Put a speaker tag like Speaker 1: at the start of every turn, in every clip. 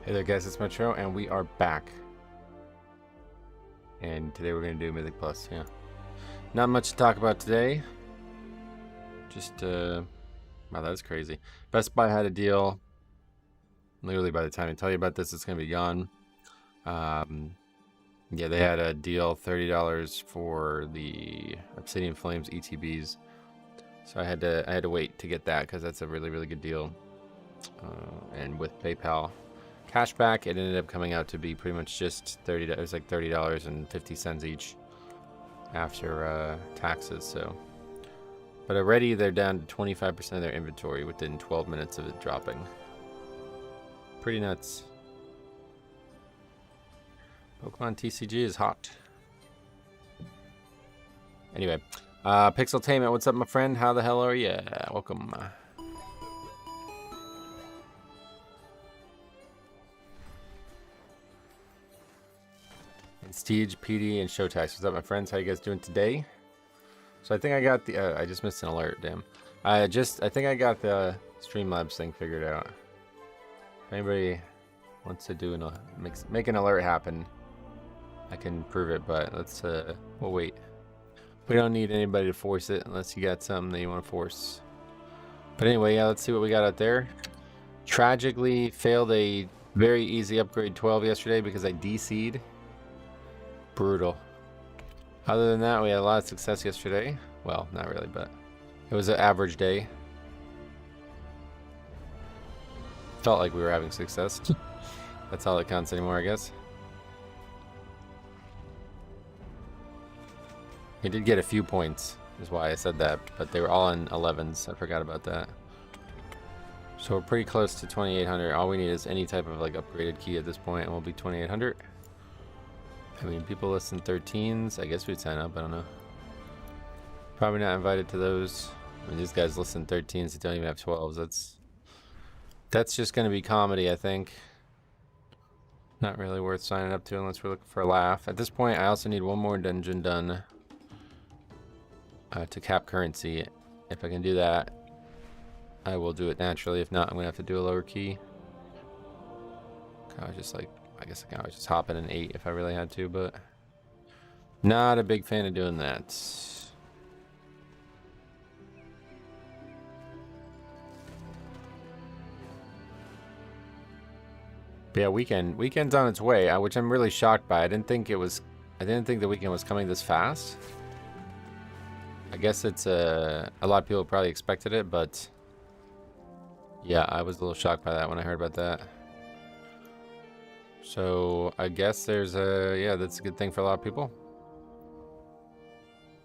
Speaker 1: Hey there guys, it's Metro and we are back. And today we're going to do Mythic Plus, yeah. Not much to talk about today. Just, wow, that's crazy. Best Buy had a deal. Literally by the time I tell you about this, it's going to be gone. Yeah, they had a deal, $30 for the Obsidian Flames ETBs. So I had to wait to get that because that's a really, really good deal. And with PayPal cashback, it ended up coming out to be pretty much just $30. It was like $30.50 each after taxes. So, but already they're down to 25% of their inventory within 12 minutes of it dropping. Pretty nuts. Pokemon TCG is hot. Anyway, Pixeltainment, what's up, my friend? How the hell are you? Welcome. Steege, PD, and Showtax. What's up, my friends? How you guys doing today? So I think I got the. I just missed an alert. Damn. I think I got the Streamlabs thing figured out. If anybody wants to do make an alert happen, I can prove it. But let's. We'll wait. We don't need anybody to force it unless you got something that you want to force. But anyway, yeah. Let's see what we got out there. Tragically failed a very easy upgrade 12 yesterday because I DC'd. Brutal. Other than that, we had a lot of success yesterday. Well, not really, but it was an average day. Felt like we were having success. That's all that counts anymore, I guess. He did get a few points, is why I said that, but they were all in 11s. I forgot about that. So we're pretty close to 2800. All we need is any type of like upgraded key at this point, and we'll be 2800. I mean, people listen 13s. I guess we'd sign up. I don't know. Probably not invited to those. I mean, these guys listen 13s that don't even have 12s. That's just going to be comedy, I think. Not really worth signing up to unless we're looking for a laugh. At this point, I also need one more dungeon done to cap currency. If I can do that, I will do it naturally. If not, I'm going to have to do a lower key. I guess I can always just hop in an 8 if I really had to, but not a big fan of doing that. But yeah, weekend's on its way, which I'm really shocked by. I didn't think the weekend was coming this fast. I guess it's a lot of people probably expected it, but yeah, I was a little shocked by that when I heard about that. So I guess there's that's a good thing for a lot of people.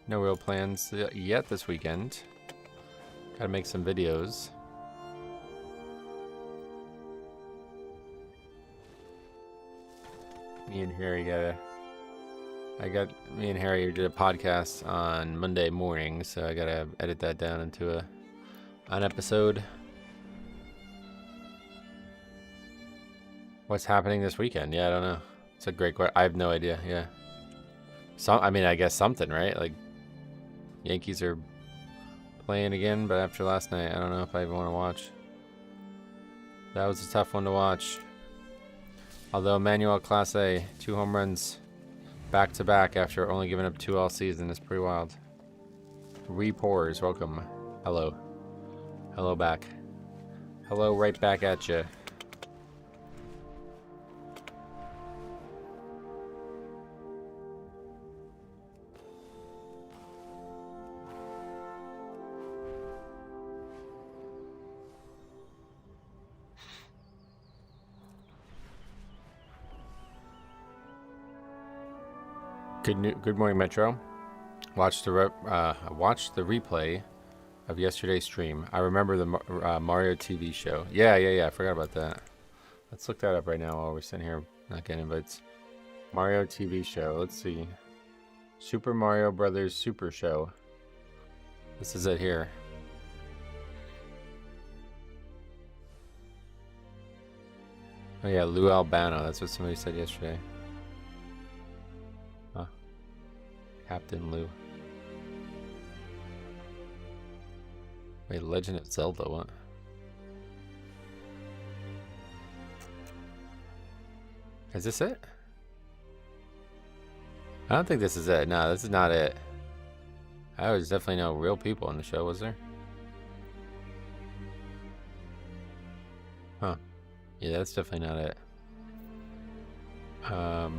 Speaker 1: No real plans yet this weekend. Gotta make some videos. Me and Harry did a podcast on Monday morning, so I gotta edit that down into an episode. What's happening this weekend? Yeah, I don't know. It's a great question. I have no idea. Yeah. I mean, I guess something, right? Like, Yankees are playing again, but after last night, I don't know if I even want to watch. That was a tough one to watch. Although Emmanuel Class A, 2 home runs back to back after only giving up 2 all season is pretty wild. Repours, welcome. Hello. Hello back. Hello right back at you. Good morning, Metro. Watched the replay of yesterday's stream. I remember the Mario TV show. Yeah. I forgot about that. Let's look that up right now while we're sitting here not getting invites. Mario TV show. Let's see. Super Mario Brothers Super Show. This is it here. Oh yeah, Lou Albano. That's what somebody said yesterday. Captain Lou. Wait, Legend of Zelda, what? Is this it? I don't think this is it. No, this is not it. I was definitely no real people in the show, was there? Huh. Yeah, that's definitely not it. I'll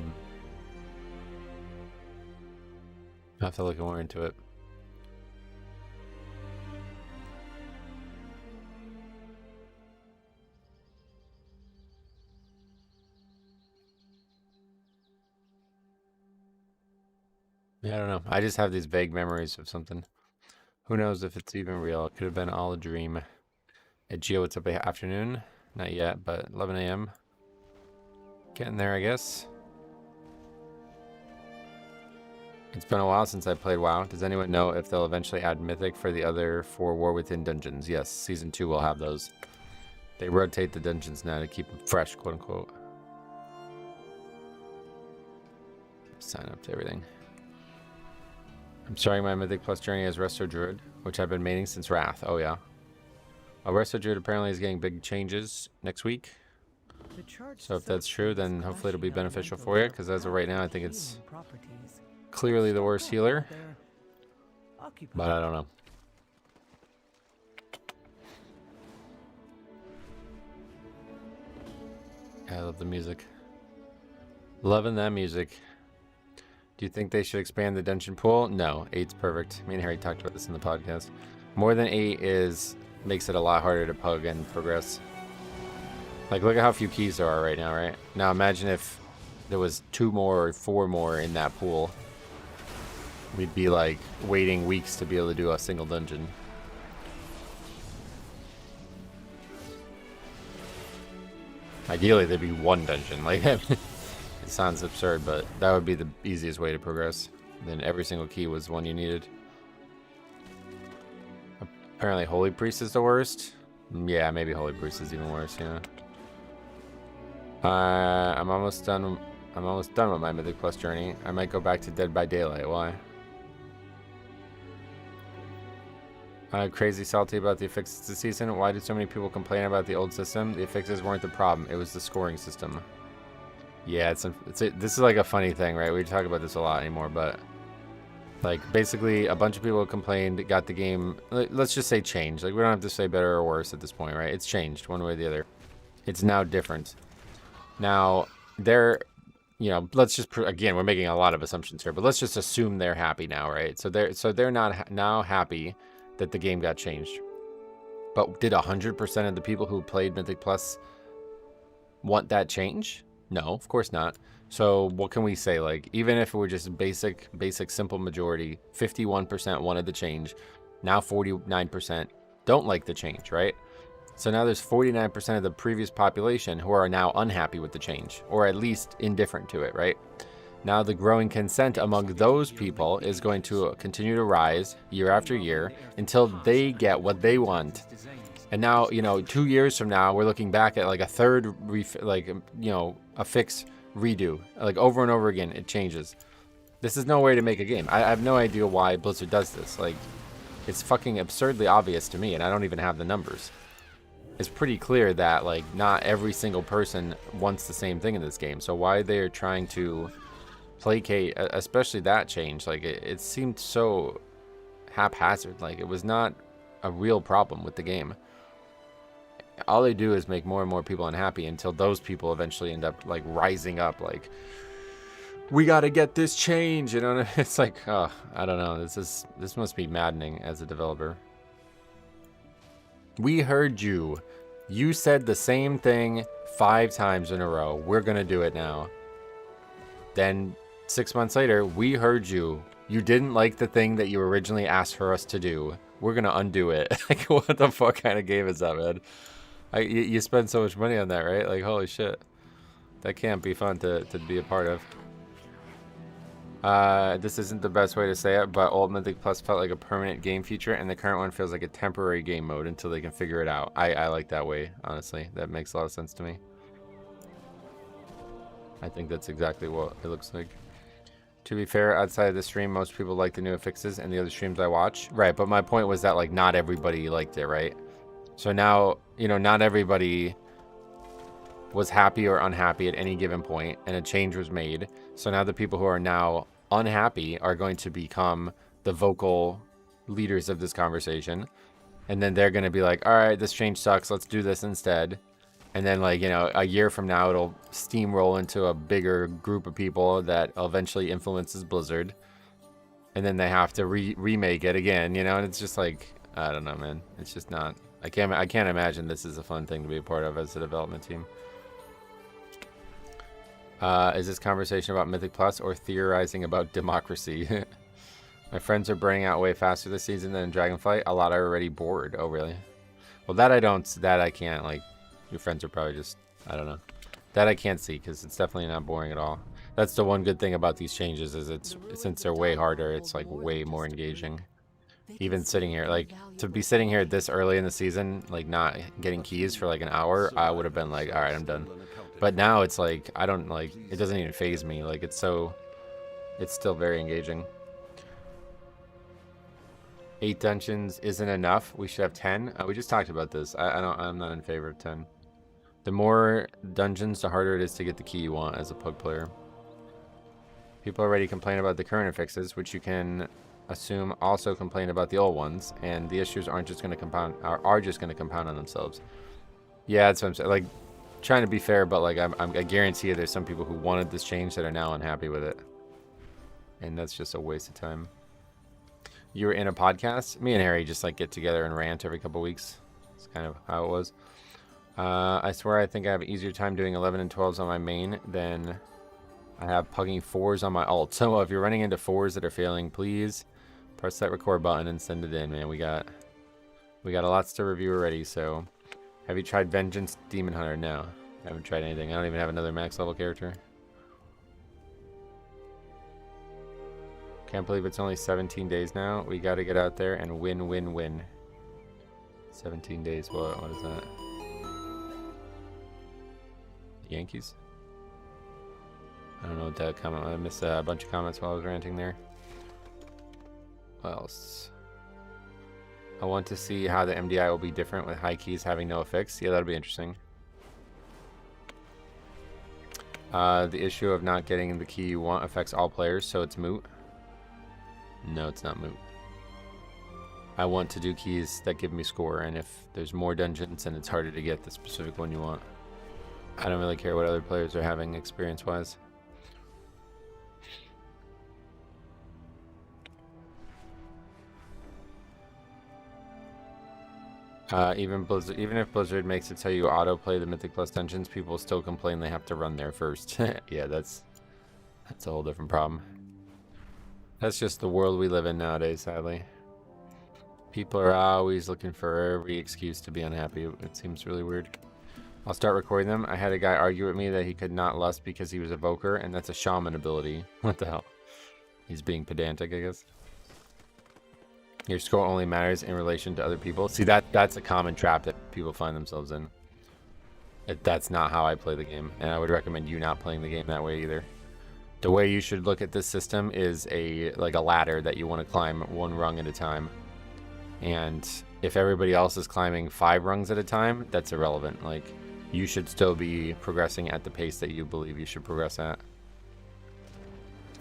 Speaker 1: have to look more into it. Yeah, I don't know. I just have these vague memories of something. Who knows if it's even real? It could have been all a dream. Hey, Gio, what's up? Afternoon? Not yet, but 11 a.m. Getting there, I guess. It's been a while since I played WoW. Does anyone know if they'll eventually add Mythic for the other 4 War Within dungeons? Yes, Season 2 will have those. They rotate the dungeons now to keep them fresh, quote unquote. Sign up to everything. I'm starting my Mythic Plus journey as Resto Druid, which I've been maining since Wrath. Oh, yeah. Resto Druid apparently is getting big changes next week. So if that's true, then hopefully it'll be beneficial for you, because as of right now, I think it's clearly the worst healer. But I don't know. I love the music. Loving that music. Do you think they should expand the dungeon pool? No, 8's perfect. Me and Harry talked about this in the podcast. More than 8 makes it a lot harder to pug and progress. Like, look at how few keys there are right now, right? Now imagine if there was 2 more or 4 more in that pool. We'd be like waiting weeks to be able to do a single dungeon. Ideally, there'd be 1 dungeon. Like, it sounds absurd, but that would be the easiest way to progress. Then every single key was one you needed. Apparently, Holy Priest is the worst. Yeah, maybe Holy Priest is even worse. Yeah. I'm almost done. I'm almost done with my Mythic Plus journey. I might go back to Dead by Daylight. Why? I'm crazy salty about the affixes this season. Why did so many people complain about the old system? The affixes weren't the problem. It was the scoring system. Yeah, this is like a funny thing, right? We talk about this a lot anymore, but like basically a bunch of people complained, got the game, let's just say changed. Like we don't have to say better or worse at this point, right? It's changed one way or the other. It's now different. Now let's just again, we're making a lot of assumptions here, but let's just assume they're happy now, right? So they're not now happy that the game got changed. But did 100% of the people who played Mythic Plus want that change? No, of course not. So what can we say? Like, even if it were just basic simple majority, 51% wanted the change. Now 49% don't like the change, right? So now there's 49% of the previous population who are now unhappy with the change, or at least indifferent to it, right? Now the growing consent among those people is going to continue to rise year after year until they get what they want. And now, 2 years from now, we're looking back at like a third, a fix redo, like over and over again. It changes. This is no way to make a game. I have no idea why Blizzard does this. Like, it's fucking absurdly obvious to me, and I don't even have the numbers. It's pretty clear that like not every single person wants the same thing in this game. So why they're trying to placate, especially that change, like it seemed so haphazard. Like it was not a real problem with the game. All they do is make more and more people unhappy until those people eventually end up like rising up, like, we got to get this change, It's like, oh, I don't know. This must be maddening as a developer. We heard you. You said the same thing 5 times in a row. We're going to do it now. Then 6 months later, we heard you. You didn't like the thing that you originally asked for us to do. We're going to undo it. Like, what the fuck kind of game is that, man? You spend so much money on that, right? Like, holy shit. That can't be fun to be a part of. This isn't the best way to say it, but Old Mythic Plus felt like a permanent game feature, and the current one feels like a temporary game mode until they can figure it out. I like that way, honestly. That makes a lot of sense to me. I think that's exactly what it looks like. To be fair, outside of the stream, most people like the new affixes and the other streams I watch. Right, but my point was that, like, not everybody liked it, right? So now, not everybody was happy or unhappy at any given point, and a change was made. So now the people who are now unhappy are going to become the vocal leaders of this conversation. And then they're going to be like, all right, this change sucks. Let's do this instead. And then, like, you know, a year from now, it'll steamroll into a bigger group of people that eventually influences Blizzard. And then they have to remake it again, you know? And it's just like, I don't know, man. It's just not... I can't imagine this is a fun thing to be a part of as a development team. Is this conversation about Mythic Plus or theorizing about democracy? My friends are burning out way faster this season than in Dragonflight. A lot are already bored. Oh, really? Well, that I can't, like... Your friends are probably just... I don't know. That I can't see, because it's definitely not boring at all. That's the one good thing about these changes, is since they're way harder, it's, like, way more engaging. Even sitting here, like, to be sitting here this early in the season, like, not getting keys for, like, an hour, I would have been like, alright, I'm done. But now it's like, I don't, like, it doesn't even faze me. Like, it's still very engaging. 8 dungeons isn't enough. We should have 10. We just talked about this. I'm not in favor of 10. The more dungeons, the harder it is to get the key you want as a Pug player. People already complain about the current fixes, which you can assume also complain about the old ones, and the issues are just going to compound on themselves. Yeah, that's what I'm saying. Like, trying to be fair, but like I guarantee you, there's some people who wanted this change that are now unhappy with it, and that's just a waste of time. You were in a podcast. Me and Harry just like get together and rant every couple weeks. It's kind of how it was. I swear I think I have an easier time doing 11 and 12s on my main than I have pugging 4s on my alt. So if you're running into 4s that are failing, please press that record button and send it in, man. We got lots to review already. So have you tried Vengeance Demon Hunter? No, I haven't tried anything. I don't even have another max level character. Can't believe it's only 17 days now. We got to get out there and win. 17 days. What is that? Yankees? I don't know what that comment. I missed a bunch of comments while I was ranting there. What else? I want to see how the MDI will be different with high keys having no effects. Yeah, that'll be interesting. The issue of not getting the key you want affects all players, so it's moot. No, it's not moot. I want to do keys that give me score, and if there's more dungeons and it's harder to get the specific one you want, I don't really care what other players are having experience-wise. Even if Blizzard makes it so you auto-play the Mythic Plus dungeons, people still complain they have to run there first. Yeah, that's a whole different problem. That's just the world we live in nowadays, sadly. People are always looking for every excuse to be unhappy. It seems really weird. I'll start recording them. I had a guy argue with me that he could not lust because he was a Evoker, and that's a shaman ability. What the hell? He's being pedantic, I guess. Your score only matters in relation to other people. See, that's a common trap that people find themselves in. That's not how I play the game, and I would recommend you not playing the game that way either. The way you should look at this system is like a ladder that you want to climb one rung at a time. And if everybody else is climbing 5 rungs at a time, that's irrelevant. Like, you should still be progressing at the pace that you believe you should progress at.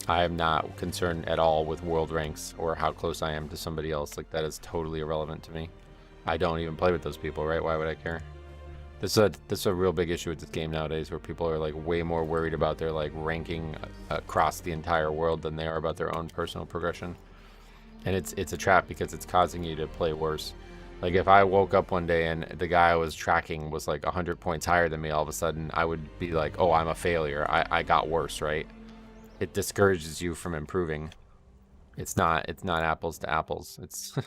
Speaker 1: I am not concerned at all with world ranks or how close I am to somebody else. Like, that is totally irrelevant to me. I don't even play with those people, right? Why would I care? This is a real big issue with this game nowadays, where people are like way more worried about their like ranking across the entire world than they are about their own personal progression. And it's a trap because it's causing you to play worse. Like, if I woke up one day and the guy I was tracking was like 100 points higher than me, all of a sudden I would be like, oh, I'm a failure. I got worse, right? It discourages you from improving. It's not apples to apples. It's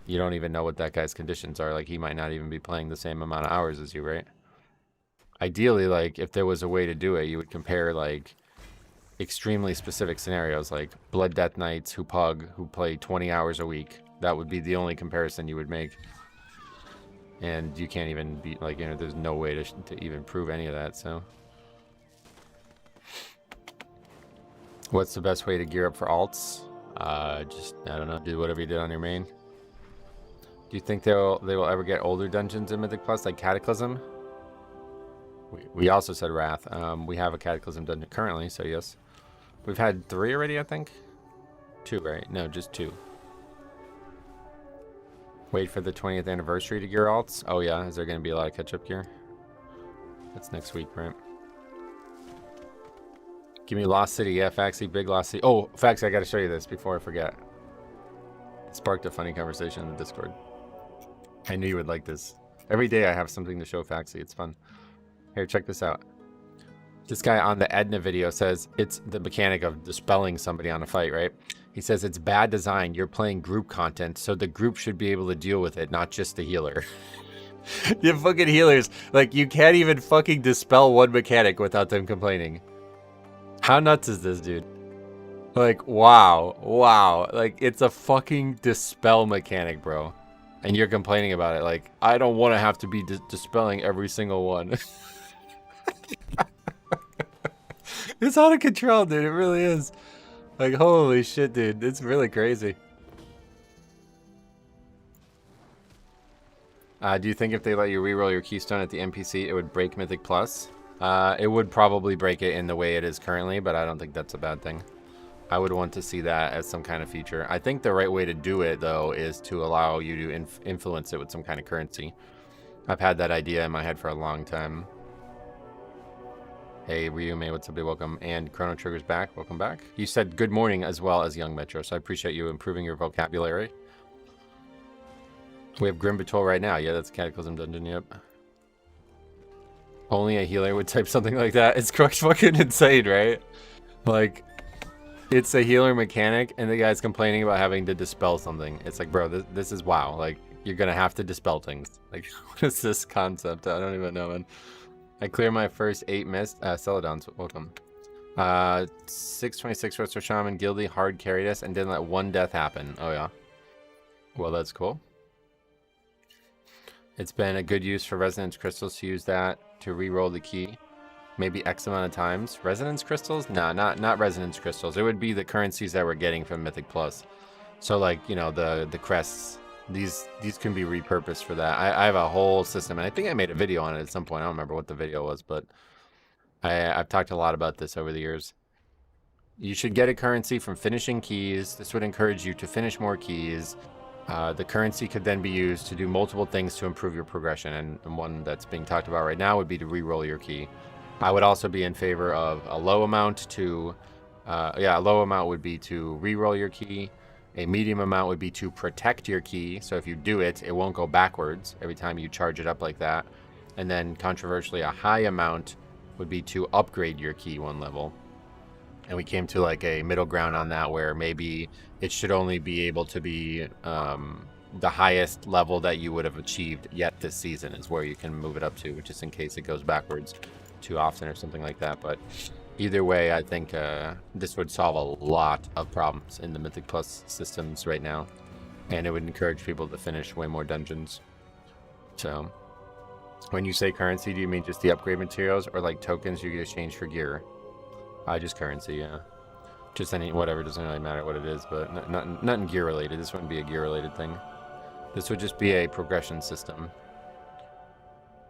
Speaker 1: you don't even know what that guy's conditions are. Like, he might not even be playing the same amount of hours as you, right? Ideally, like, if there was a way to do it, you would compare like extremely specific scenarios, like Blood Death Knights who play 20 hours a week. That would be the only comparison you would make. And you can't even be like, you know, there's no way to even prove any of that. So what's the best way to gear up for alts? Just, I don't know, do whatever you did on your main. Do you think they will ever get older dungeons in Mythic Plus, like Cataclysm? We also said Wrath. We have a Cataclysm dungeon currently, so yes. We've had 3 already, I think. 2, right? No, just 2. Wait for the 20th anniversary to gear alts. Oh yeah, is there going to be a lot of catch-up gear? That's next week, right? Give me Lost City. Yeah, Faxy, big Lost City. Oh, Faxy, I got to show you this before I forget. It sparked a funny conversation in the Discord. I knew you would like this. Every day I have something to show Faxy. It's fun. Here, check this out. This guy on the Edna video says it's the mechanic of dispelling somebody on a fight, right? He says it's bad design. You're playing group content, so the group should be able to deal with it, not just the healer. You fucking healers. Like, you can't even fucking dispel one mechanic without them complaining. How nuts is this, dude? Like, wow. Wow. Like, it's a fucking dispel mechanic, bro. And you're complaining about it. Like, I don't want to have to be dispelling every single one. It's out of control, dude. It really is. Like, holy shit, dude. It's really crazy. Do you think if they let you reroll your keystone at the NPC, it would break Mythic Plus? It would probably break it in the way it is currently, but I don't think that's a bad thing. I would want to see that as some kind of feature. I think the right way to do it, though, is to allow you to influence it with some kind of currency. I've had that idea in my head for a long time. Hey, Ryume, what's up, dude? Welcome. And Chrono Trigger's back. Welcome back. You said good morning as well as Young Metro, so I appreciate you improving your vocabulary. We have Grim Patrol right now. Yeah, that's Cataclysm Dungeon, yep. Only a healer would type something like that. It's fucking insane, right? Like, it's a healer mechanic, and the guy's complaining about having to dispel something. It's like, bro, this is wow. Like, you're gonna have to dispel things. Like, what is this concept? I don't even know, man. I clear my first 8 mist. Celadons, welcome. 626 Retro Shaman, Gildy, hard carried us, and didn't let 1 death happen. Oh, yeah. Well, that's cool. It's been a good use for Resonance Crystals to use that to re-roll the key. Maybe X amount of times. Resonance Crystals? Nah, not Resonance Crystals. It would be the currencies that we're getting from Mythic Plus. So, like, you know, the crests. These can be repurposed for that. I have a whole system, and I think I made a video on it at some point. I don't remember what the video was, but I've talked a lot about this over the years. You should get a currency from finishing keys. This would encourage you to finish more keys. The currency could then be used to do multiple things to improve your progression, and one that's being talked about right now would be to re-roll your key. I would also be in favor of a low amount to, a low amount would be to re-roll your key. A medium amount would be to protect your key, so if you do it, it won't go backwards every time you charge it up like that. And then, controversially, a high amount would be to upgrade your key 1 level. And we came to like a middle ground on that, where maybe it should only be able to be the highest level that you would have achieved yet this season is where you can move it up to, just in case it goes backwards too often or something like that. But either way, I think this would solve a lot of problems in the Mythic Plus systems right now, and it would encourage people to finish way more dungeons. So, when you say currency, do you mean just the upgrade materials, or like tokens you get exchange for gear? Just currency, yeah. Just any, whatever, doesn't really matter what it is, but nothing gear related. This wouldn't be a gear related thing. This would just be a progression system.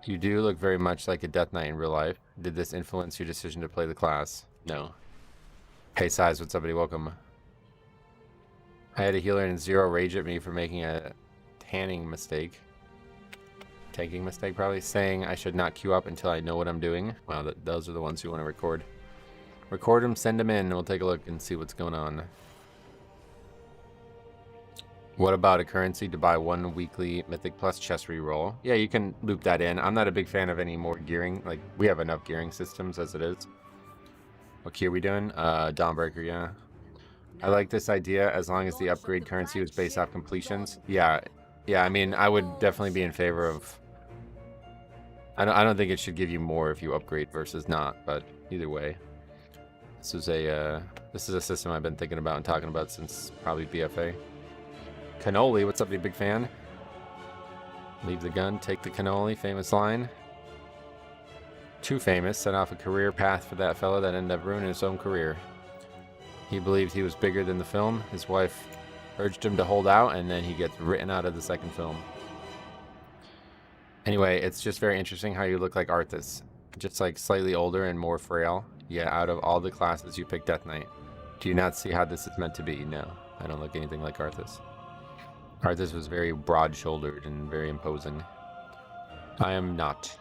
Speaker 1: You do look very much like a Death Knight in real life. Did this influence your decision to play the class? No. Hey, Size, what's up, buddy? Welcome. I had a healer and 0 rage at me for making a tanking mistake, probably, saying I should not queue up until I know what I'm doing. Wow, those are the ones you want to record. Record them, send them in, and we'll take a look and see what's going on. What about a currency to buy 1 weekly Mythic Plus chest reroll? Yeah, you can loop that in. I'm not a big fan of any more gearing. Like, we have enough gearing systems as it is. What key are we doing? Dawnbreaker, yeah. I like this idea as long as the upgrade currency was based off completions. Yeah, I mean, I would definitely be in favor of... I don't think it should give you more if you upgrade versus not, but either way. This is a system I've been thinking about and talking about since probably BFA. Cannoli, what's up, you big fan? Leave the gun, take the cannoli, famous line. Too famous, set off a career path for that fella that ended up ruining his own career. He believed he was bigger than the film. His wife urged him to hold out, and then he gets written out of the second film. Anyway, it's just very interesting how you look like Arthas. Just like slightly older and more frail. Yeah, out of all the classes you picked Death Knight. Do you not see how this is meant to be? No, I don't look anything like Arthas. Arthas was very broad-shouldered and very imposing. I am not.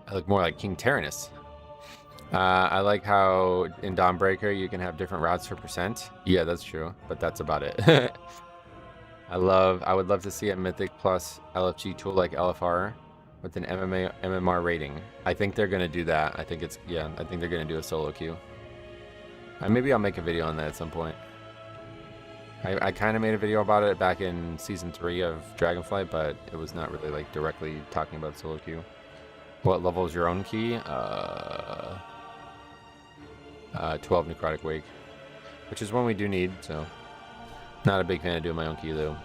Speaker 1: I look more like King Tyrannus. I like how in Dawnbreaker you can have different routes for percent. Yeah, that's true, but that's about it. I would love to see a Mythic Plus LFG tool like LFR with an MMR rating. I think they're gonna do that. I think they're gonna do a solo queue. Maybe I'll make a video on that at some point. I kind of made a video about it back in season 3 of Dragonflight, but it was not really like directly talking about solo queue. What level is your own key? 12 Necrotic Wake, which is one we do need, so not a big fan of doing my own key though.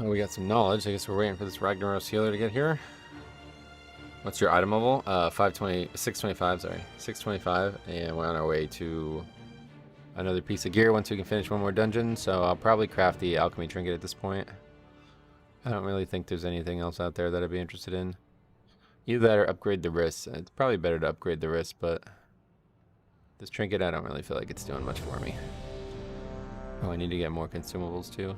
Speaker 1: We got some knowledge. I guess we're waiting for this Ragnaros healer to get here. What's your item level? 625, sorry. 625, and we're on our way to another piece of gear once we can finish one more dungeon, so I'll probably craft the alchemy trinket at this point. I don't really think there's anything else out there that I'd be interested in. Either that or upgrade the wrist. It's probably better to upgrade the wrist, but this trinket, I don't really feel like it's doing much for me. Oh, I need to get more consumables too.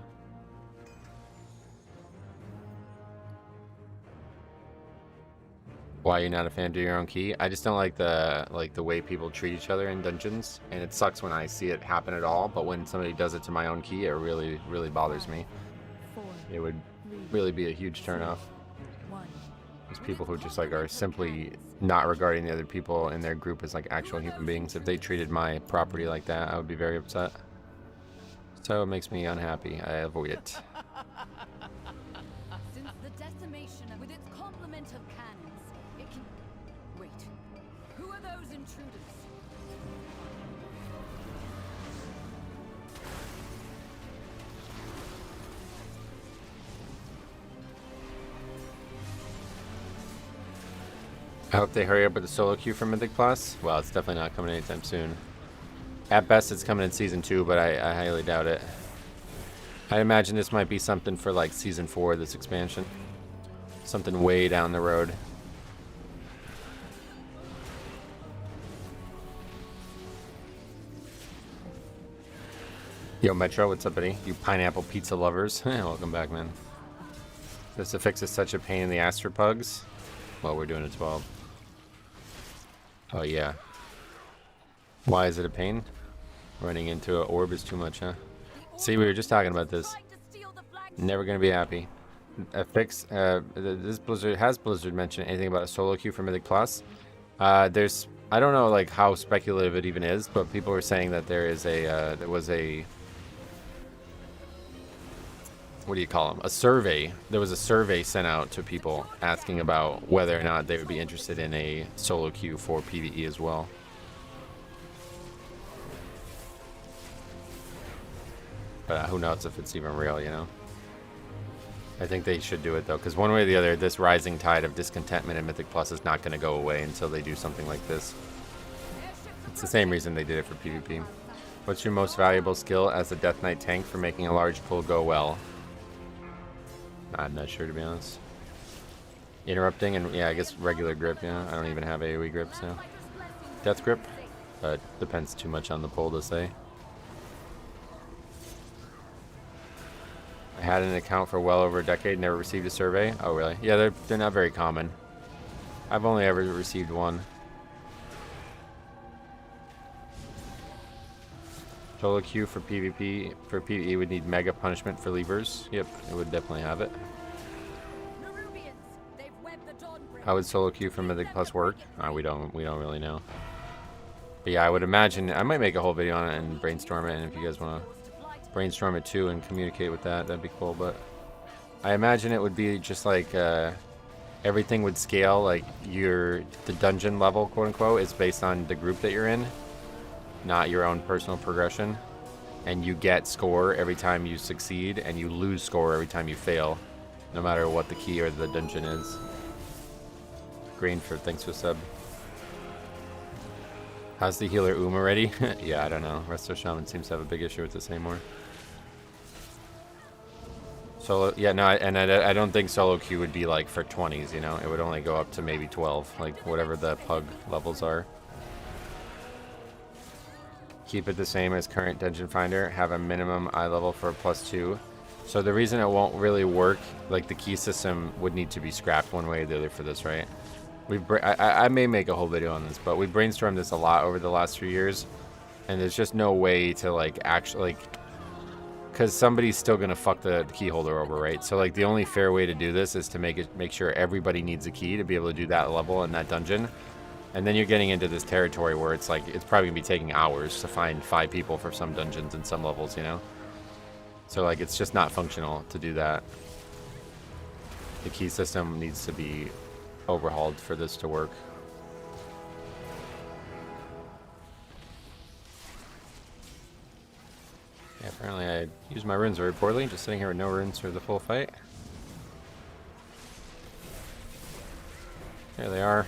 Speaker 1: Why you're not a fan of your own key? I just don't like the way people treat each other in dungeons, and it sucks when I see it happen at all. But when somebody does it to my own key, it really bothers me. It would really be a huge turnoff. There's people who just like are simply not regarding the other people in their group as like actual human beings. If they treated my property like that, I would be very upset. So it makes me unhappy. I avoid it.
Speaker 2: Since the decimation with its complement of cannons, it can... Wait, who are those intruders?
Speaker 1: I hope they hurry up with the solo queue for Mythic Plus. Well, it's definitely not coming anytime soon. At best, it's coming in Season 2, but I highly doubt it. I imagine this might be something for like Season 4 of this expansion. Something way down the road. Yo, Metro, what's up, buddy? You pineapple pizza lovers. Welcome back, man. This affix is such a pain in the ass for pugs. Well, we're doing a 12. Oh, yeah. Why is it a pain? Running into an orb is too much, huh? See, we were just talking about this. Never gonna be happy. Affix, this Blizzard, has Blizzard mentioned anything about a solo queue for Mythic Plus? I don't know like how speculative it even is, but people were saying that there is a, there was a, what do you call them? A survey. There was a survey sent out to people asking about whether or not they would be interested in a solo queue for PvE as well. But who knows if it's even real, you know? I think they should do it though, because one way or the other, this rising tide of discontentment in Mythic Plus is not going to go away until they do something like this. It's the same reason they did it for PvP. What's your most valuable skill as a Death Knight tank for making a large pull go well? I'm not sure, to be honest. Interrupting and, yeah, I guess regular grip, yeah. I don't even have AoE grips now. Death grip, but depends too much on the pull to say. I had an account for well over a decade, never received a survey. Oh, really? Yeah, they're not very common. I've only ever received one. Solo queue for PvP, for PvE would need mega punishment for levers. Yep, it would definitely have it. How would solo queue for Mythic Plus work? We don't really know. But yeah, I would imagine I might make a whole video on it and brainstorm it, and if you guys want to brainstorm it too and communicate with that, that'd be cool. But I imagine it would be just like everything would scale, like the dungeon level, quote unquote, is based on the group that you're in, not your own personal progression, and you get score every time you succeed and you lose score every time you fail, no matter what the key or the dungeon is. Grain for thanks for sub. How's the healer already? Yeah, I don't know. Resto Shaman seems to have a big issue with this anymore. Solo, yeah, no, and I don't think solo queue would be like for 20s, you know? It would only go up to maybe 12, like whatever the pug levels are. Keep it the same as current Dungeon Finder. Have a minimum eye level for a +2. So the reason it won't really work, like the key system would need to be scrapped one way or the other for this, right? I may make a whole video on this, but we brainstormed this a lot over the last few years, and there's just no way to like actually, like, because somebody's still gonna fuck the key holder over, right? So like the only fair way to do this is to make sure everybody needs a key to be able to do that level in that dungeon, and then you're getting into this territory where it's like it's probably gonna be taking hours to find 5 people for some dungeons and some levels, you know? So like it's just not functional to do that. The key system needs to be overhauled for this to work. Yeah, apparently I used my runes very poorly, just sitting here with no runes for the full fight. There they are.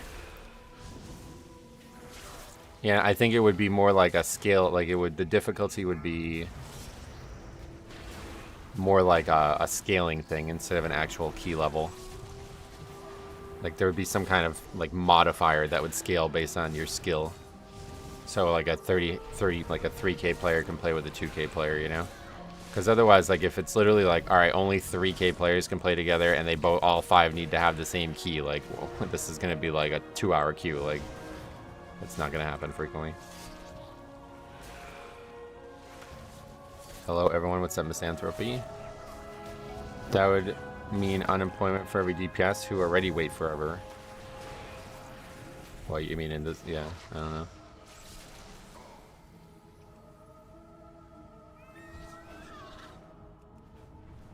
Speaker 1: Yeah, I think it would be more like a scale, like it would, the difficulty would be more like a scaling thing instead of an actual key level. Like there would be some kind of like modifier that would scale based on your skill. So like a 30 like a 3K player can play with a 2K player, you know? Because otherwise, like if it's literally like, all right, only 3K players can play together and they all 5 need to have the same key, like, well, this is gonna be like a 2-hour queue. Like, it's not gonna happen frequently. Hello everyone, what's up, Misanthropy? That would mean unemployment for every DPS who already wait forever. What you mean in this? Yeah, I don't know.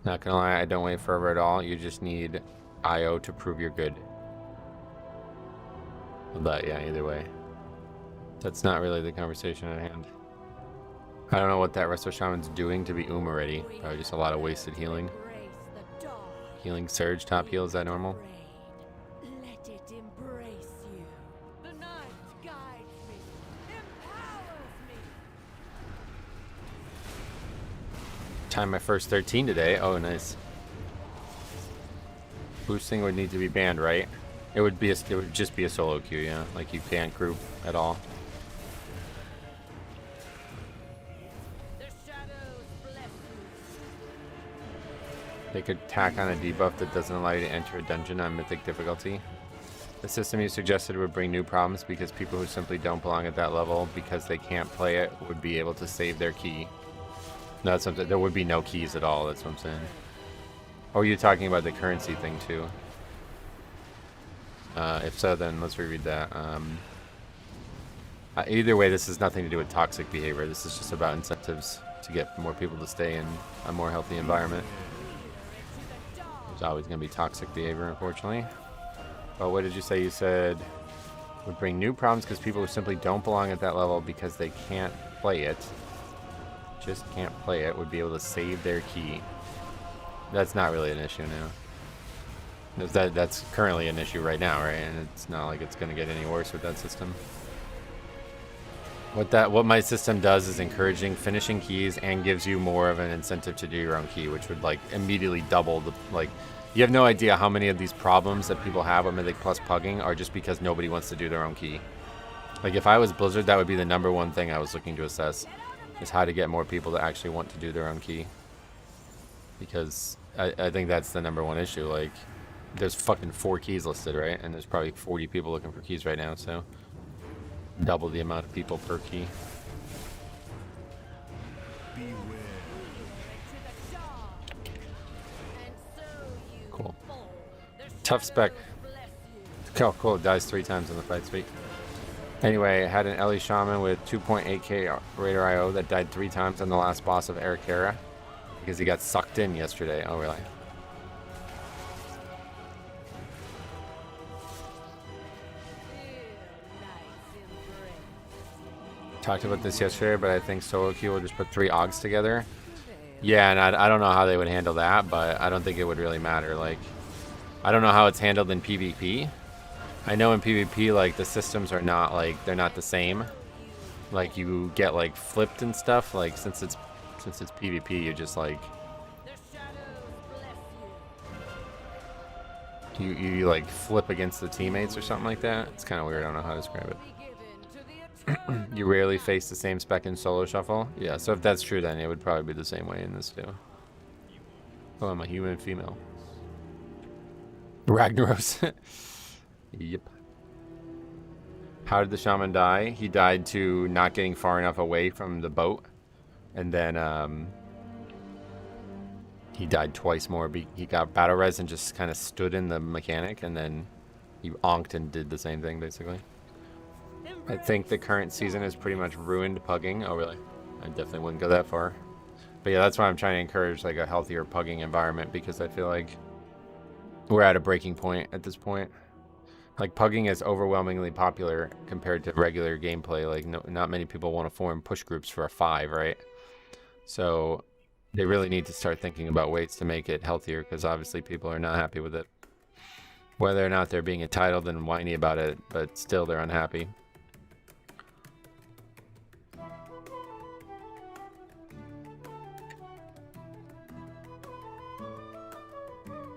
Speaker 1: Not gonna lie, I don't wait forever at all. You just need IO to prove you're good. But yeah, either way. That's not really the conversation at hand. I don't know what that Resto Shaman's doing to be already. Probably just a lot of wasted healing. Healing surge, top heal, is that normal?
Speaker 2: Let it embrace you. The night guides me, empowers me.
Speaker 1: Time my first 13 today. Oh, nice. Boosting would need to be banned, right? It would just be a solo queue, yeah. Like you can't group at all. They could tack on a debuff that doesn't allow you to enter a dungeon on mythic difficulty. The system you suggested would bring new problems because people who simply don't belong at that level because they can't play it would be able to save their key. No, that's something. There would be no keys at all. That's what I'm saying. Oh, you're talking about the currency thing too. If so, then let's reread that. Either way, this has nothing to do with toxic behavior. This is just about incentives to get more people to stay in a more healthy environment. There's always going to be toxic behavior, unfortunately. But what did you say? You said would bring new problems because people who simply don't belong at that level because they can't play it, just can't play it, would be able to save their key. That's not really an issue now. That's currently an issue right now, right? And it's not like it's going to get any worse with that system. What my system does is encouraging finishing keys and gives you more of an incentive to do your own key, which would like immediately double the, like, you have no idea how many of these problems that people have with Mythic Plus Pugging are just because nobody wants to do their own key. Like if I was Blizzard, that would be the #1 thing I was looking to assess, is how to get more people to actually want to do their own key. Because I think that's the #1 issue. Like there's fucking 4 keys listed, right? And there's probably 40 people looking for keys right now, so double the amount of people per key. Cool. Tough spec. Oh, cool. Dies 3 times in the fight. Sweet. Anyway, I had an Ellie Shaman with 2.8k Raider IO that died 3 times on the last boss of Erikera because he got sucked in yesterday. Oh, really? Talked about this yesterday, but I think solo queue will just put 3 Augs together. Yeah, and I don't know how they would handle that, but I don't think it would really matter. Like, I don't know how it's handled in PvP, I know in PvP, like, the systems are not, like, they're not the same. Like, you get, like, flipped and stuff. Like, since it's PvP, you just, like, you like, flip against the teammates or something like that. It's kind of weird. I don't know how to describe it. You rarely face the same spec in solo shuffle. Yeah, so if that's true, then it would probably be the same way in this too. Oh, I'm a human female. Ragnaros. Yep. How did the shaman die? He died to not getting far enough away from the boat. And then he died twice more. He got battle res and just kind of stood in the mechanic. And then he onked and did the same thing, basically. I think the current season has pretty much ruined pugging. Oh, really? I definitely wouldn't go that far. But yeah, that's why I'm trying to encourage like a healthier pugging environment, because I feel like we're at a breaking point at this point. Like, pugging is overwhelmingly popular compared to regular gameplay. Like, not many people want to form push groups for a 5, right? So they really need to start thinking about ways to make it healthier, because obviously people are not happy with it. Whether or not they're being entitled and whiny about it, but still they're unhappy.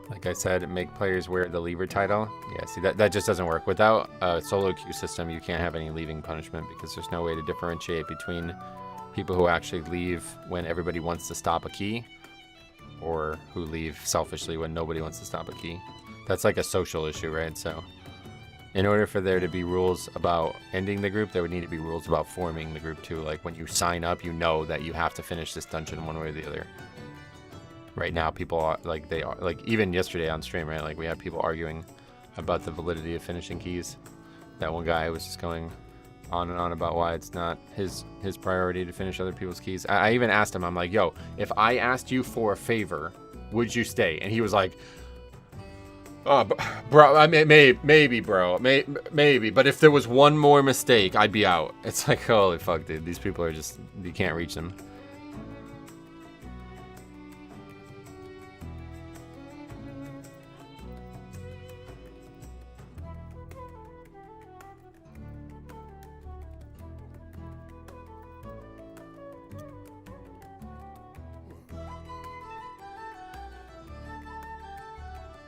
Speaker 1: Like I said, make players wear the lever title. Yeah, see, that just doesn't work. Without a solo queue system, you can't have any leaving punishment, because there's no way to differentiate between people who actually leave when everybody wants to stop a key, or who leave selfishly when nobody wants to stop a key. That's like a social issue, right? So in order for there to be rules about ending the group, there would need to be rules about forming the group too. Like, when you sign up, you know that you have to finish this dungeon one way or the other. Right now, people are like, they are like, even yesterday on stream, right? Like, we had people arguing about the validity of finishing keys. That one guy was just going on and on about why it's not his priority to finish other people's keys. I even asked him, I'm like, yo, if I asked you for a favor, would you stay? And he was like, oh, bro, I mean, maybe, bro, maybe. But if there was one more mistake, I'd be out. It's like, holy fuck, dude. These people are just, you can't reach them.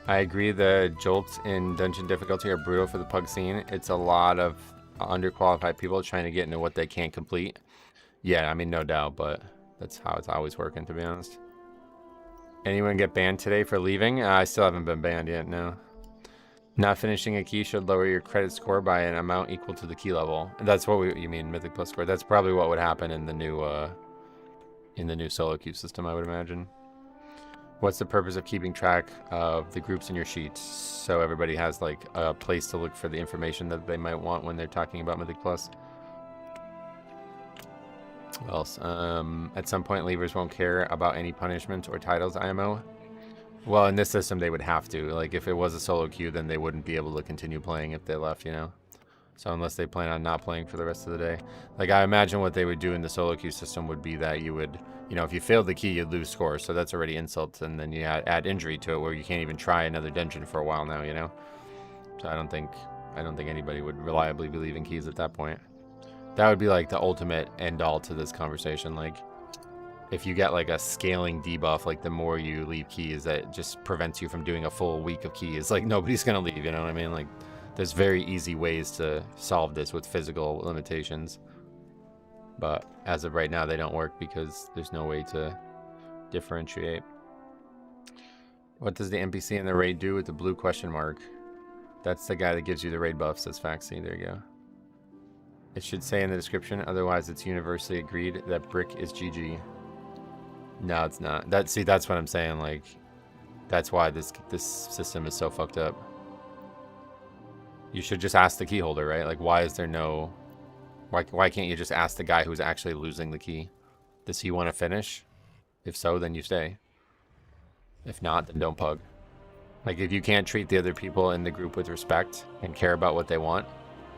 Speaker 1: I agree, the jolts in dungeon difficulty are brutal for the pug scene. It's a lot of underqualified people trying to get into what they can't complete. Yeah, I mean, no doubt, but that's how it's always working, to be honest. Anyone get banned today for leaving? I still haven't been banned yet, no. Not finishing a key should lower your credit score by an amount equal to the key level. That's what you mean, Mythic Plus score. That's probably what would happen in the new solo queue system, I would imagine. What's the purpose of keeping track of the groups in your sheets, so everybody has like a place to look for the information that they might want when they're talking about Mythic Plus? What else? At some point, leavers won't care about any punishment or titles, IMO. Well, in this system, they would have to. Like, if it was a solo queue, then they wouldn't be able to continue playing if they left, you know? So unless they plan on not playing for the rest of the day. Like, I imagine what they would do in the solo queue system would be that you would, you know, if you failed the key, you'd lose scores. So that's already insult. And then you add injury to it, where you can't even try another dungeon for a while now, you know? So I don't think anybody would reliably be leaving keys at that point. That would be like the ultimate end all to this conversation. Like, if you get like a scaling debuff, like the more you leave keys, that just prevents you from doing a full week of keys. Like, nobody's gonna leave, you know what I mean? Like, there's very easy ways to solve this with physical limitations. But as of right now, they don't work because there's no way to differentiate. What does the NPC in the raid do with the blue question mark? That's the guy that gives you the raid buff, says Faxi. There you go. It should say in the description, otherwise it's universally agreed that brick is GG. No, it's not. See, that's what I'm saying. Like, that's why this system is so fucked up. You should just ask the key holder, right? Like, why is there no... Why can't you just ask the guy who's actually losing the key? Does he want to finish? If so, then you stay. If not, then don't pug. Like, if you can't treat the other people in the group with respect and care about what they want,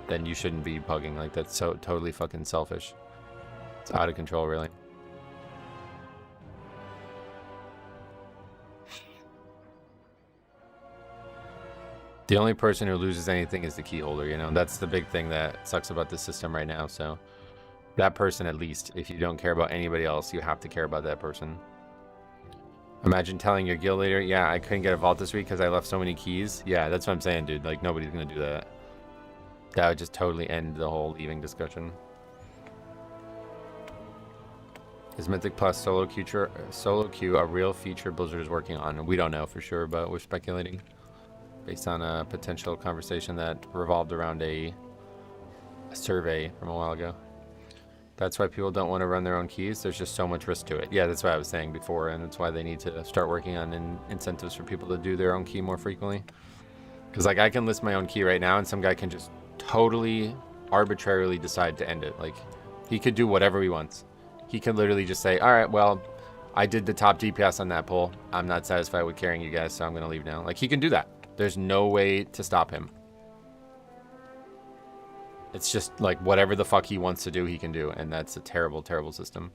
Speaker 1: then you shouldn't be pugging. Like, that's so totally fucking selfish. It's out of control, really. The only person who loses anything is the key holder, you know? That's the big thing that sucks about this system right now, so... That person, at least. If you don't care about anybody else, you have to care about that person. Imagine telling your guild leader, yeah, I couldn't get a vault this week because I left so many keys. Yeah, that's what I'm saying, dude. Like, nobody's gonna do that. That would just totally end the whole leaving discussion. Is Mythic Plus solo queue a real feature Blizzard is working on? We don't know for sure, but we're speculating based on a potential conversation that revolved around a survey from a while ago. That's why people don't want to run their own keys. There's just so much risk to it. Yeah, that's what I was saying before, and that's why they need to start working on incentives for people to do their own key more frequently. Because, like, I can list my own key right now, and some guy can just totally arbitrarily decide to end it. Like, he could do whatever he wants. He could literally just say, all right, well, I did the top DPS on that pull. I'm not satisfied with carrying you guys, so I'm going to leave now. Like, he can do that. There's no way to stop him. It's just like whatever the fuck he wants to do, he can do. And that's a terrible, terrible system.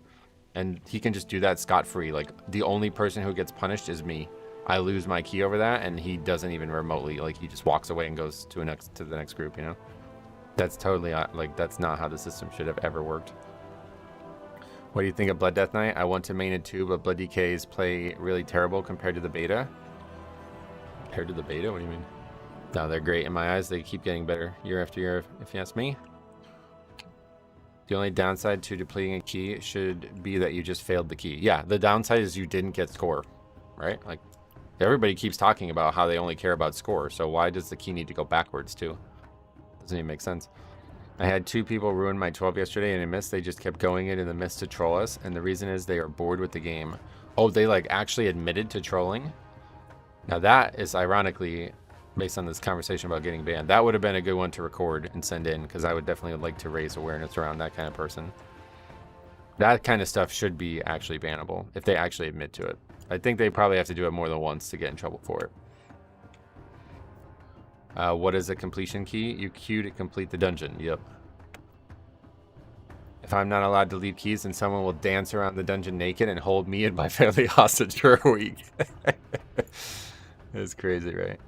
Speaker 1: And he can just do that scot-free. Like, the only person who gets punished is me. I lose my key over that, and he doesn't even remotely. Like, he just walks away and goes to the next group, you know? That's totally, like, that's not how the system should have ever worked. What do you think of Blood Death Knight? I want to main it too, but Blood DKs play really terrible compared to the beta. Compared to the beta? What do you mean? No, they're great in my eyes. They keep getting better year after year, if you ask me. The only downside to depleting a key should be that you just failed the key. Yeah, the downside is you didn't get score, right? Like, everybody keeps talking about how they only care about score, so why does the key need to go backwards too? Doesn't even make sense. I had 2 people ruin my 12 yesterday in a mist. They just kept going in the mist to troll us, and the reason is they are bored with the game. Oh, they like actually admitted to trolling? Now that is ironically... based on this conversation about getting banned. That would have been a good one to record and send in, because I would definitely like to raise awareness around that kind of person. That kind of stuff should be actually bannable, if they actually admit to it. I think they probably have to do it more than once to get in trouble for it. What is a completion key? You queue to complete the dungeon. Yep. If I'm not allowed to leave keys, then someone will dance around the dungeon naked and hold me and my family hostage for a week. That's crazy, right?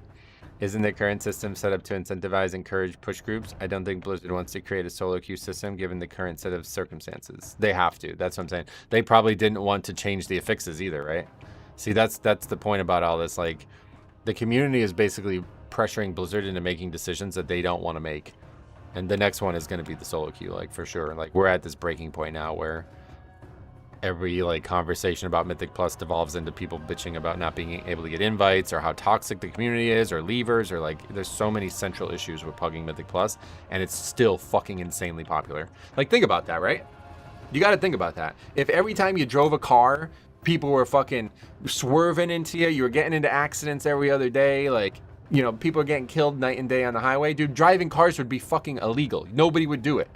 Speaker 1: Isn't the current system set up to incentivize, encourage push groups? I don't think Blizzard wants to create a solo queue system given the current set of circumstances. They have to. That's what I'm saying. They probably didn't want to change the affixes either, right? See, that's the point about all this. Like, the community is basically pressuring Blizzard into making decisions that they don't want to make. And the next one is going to be the solo queue, like, for sure. Like, we're at this breaking point now where every like conversation about Mythic Plus devolves into people bitching about not being able to get invites, or how toxic the community is, or leavers, or like there's so many central issues with Pugging Mythic Plus, and it's still fucking insanely popular. Like, think about that, right? You got to think about that. If every time you drove a car, people were fucking swerving into you, you were getting into accidents every other day, like, you know, people are getting killed night and day on the highway, dude, driving cars would be fucking illegal. Nobody would do it.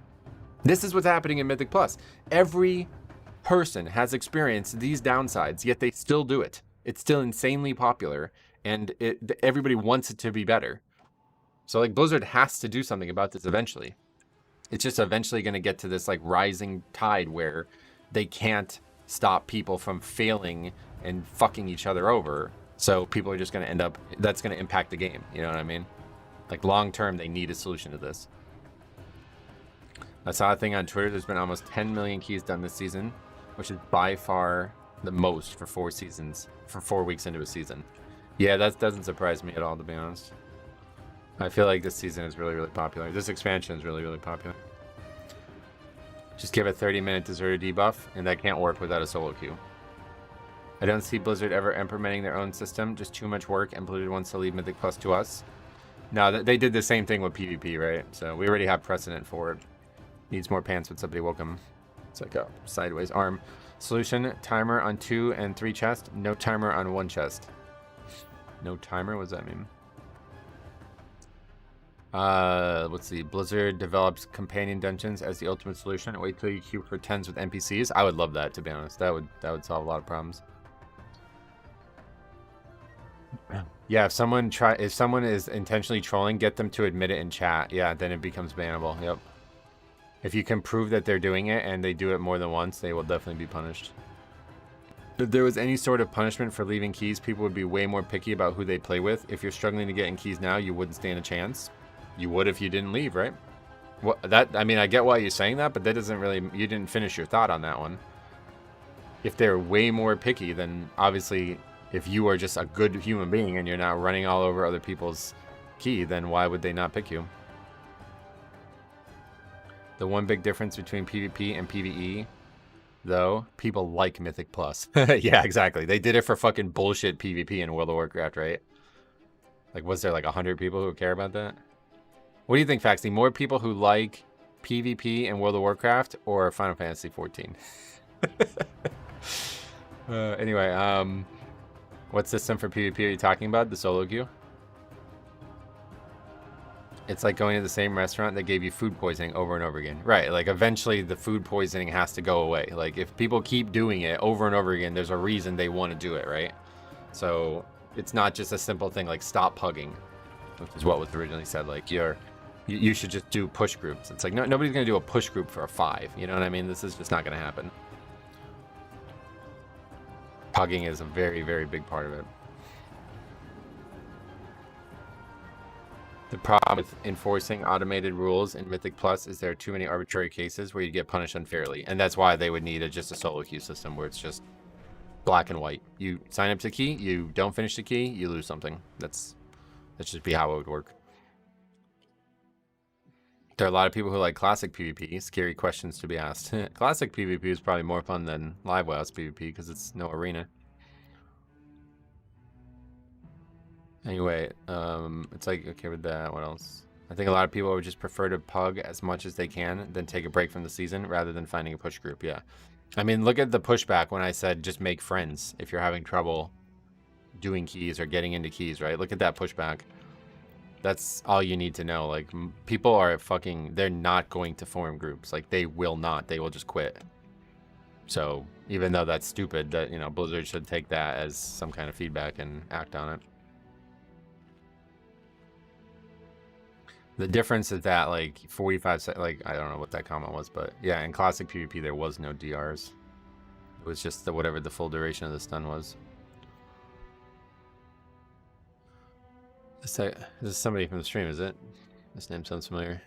Speaker 1: This is what's happening in Mythic Plus. Every person has experienced these downsides, yet they still do it. It's still insanely popular, and everybody wants it to be better. So like, Blizzard has to do something about this eventually. It's just eventually going to get to this like rising tide where they can't stop people from failing and fucking each other over. So people are just going to end up, that's going to impact the game. You know what I mean? Like, long term, they need a solution to this. I saw a thing on Twitter. There's been almost 10 million keys done this season, which is by far the most for 4 seasons, for 4 weeks into a season. Yeah, that doesn't surprise me at all, to be honest. I feel like this season is really, really popular. This expansion is really, really popular. Just give a 30-minute deserter debuff, and that can't work without a solo queue. I don't see Blizzard ever implementing their own system. Just too much work, and Blizzard wants to leave Mythic Plus to us. No, they did the same thing with PvP, right? So we already have precedent for it. Needs more pants when somebody woke him. It's like a sideways arm. Solution: timer on 2 and 3 chests. No timer on 1 chest. No timer? What does that mean? Let's see. Blizzard develops companion dungeons as the ultimate solution. Wait till you queue for 10s with NPCs. I would love that, to be honest. That would solve a lot of problems. Yeah, if someone is intentionally trolling, get them to admit it in chat. Yeah, then it becomes bannable. Yep. If you can prove that they're doing it and they do it more than once, they will definitely be punished. If there was any sort of punishment for leaving keys, people would be way more picky about who they play with. If you're struggling to get in keys now, you wouldn't stand a chance. You would if you didn't leave, right? I mean, I get why you're saying that, but that doesn't really, you didn't finish your thought on that one. If they're way more picky, then obviously if you are just a good human being and you're not running all over other people's key, then why would they not pick you? The one big difference between PvP and PvE, though, people like Mythic Plus. Yeah, exactly. They did it for fucking bullshit PvP in World of Warcraft, right? Like, was there like 100 people who care about that? What do you think, Faxy? More people who like PvP in World of Warcraft or Final Fantasy 14? Anyway, what system for PvP are you talking about? The solo queue? It's like going to the same restaurant that gave you food poisoning over and over again. Right, like eventually the food poisoning has to go away. Like if people keep doing it over and over again, there's a reason they want to do it, right? So it's not just a simple thing like stop pugging, which is what was originally said. Like you should just do push groups. It's like nobody's gonna do a push group for a 5. You know what I mean? This is just not gonna happen. Pugging is a very, very big part of it. The problem with enforcing automated rules in Mythic Plus is there are too many arbitrary cases where you get punished unfairly. And that's why they would need just a solo queue system where it's just black and white. You sign up to key, you don't finish the key, you lose something. That's just be how it would work. There are a lot of people who like classic PvP. Scary questions to be asked. Classic PvP is probably more fun than Live WoW's PvP because it's no arena. Anyway, it's like, okay with that, what else? I think a lot of people would just prefer to pug as much as they can, then take a break from the season rather than finding a push group, yeah. I mean, look at the pushback when I said just make friends if you're having trouble doing keys or getting into keys, right? Look at that pushback. That's all you need to know. Like, people are they're not going to form groups. Like, they will not. They will just quit. So, even though that's stupid, that, you know, Blizzard should take that as some kind of feedback and act on it. The difference is that, like, 45 seconds, like, I don't know what that comment was, but yeah, in classic PvP, there was no DRs. It was just whatever the full duration of the stun was. This is somebody from the stream, is it? This name sounds familiar.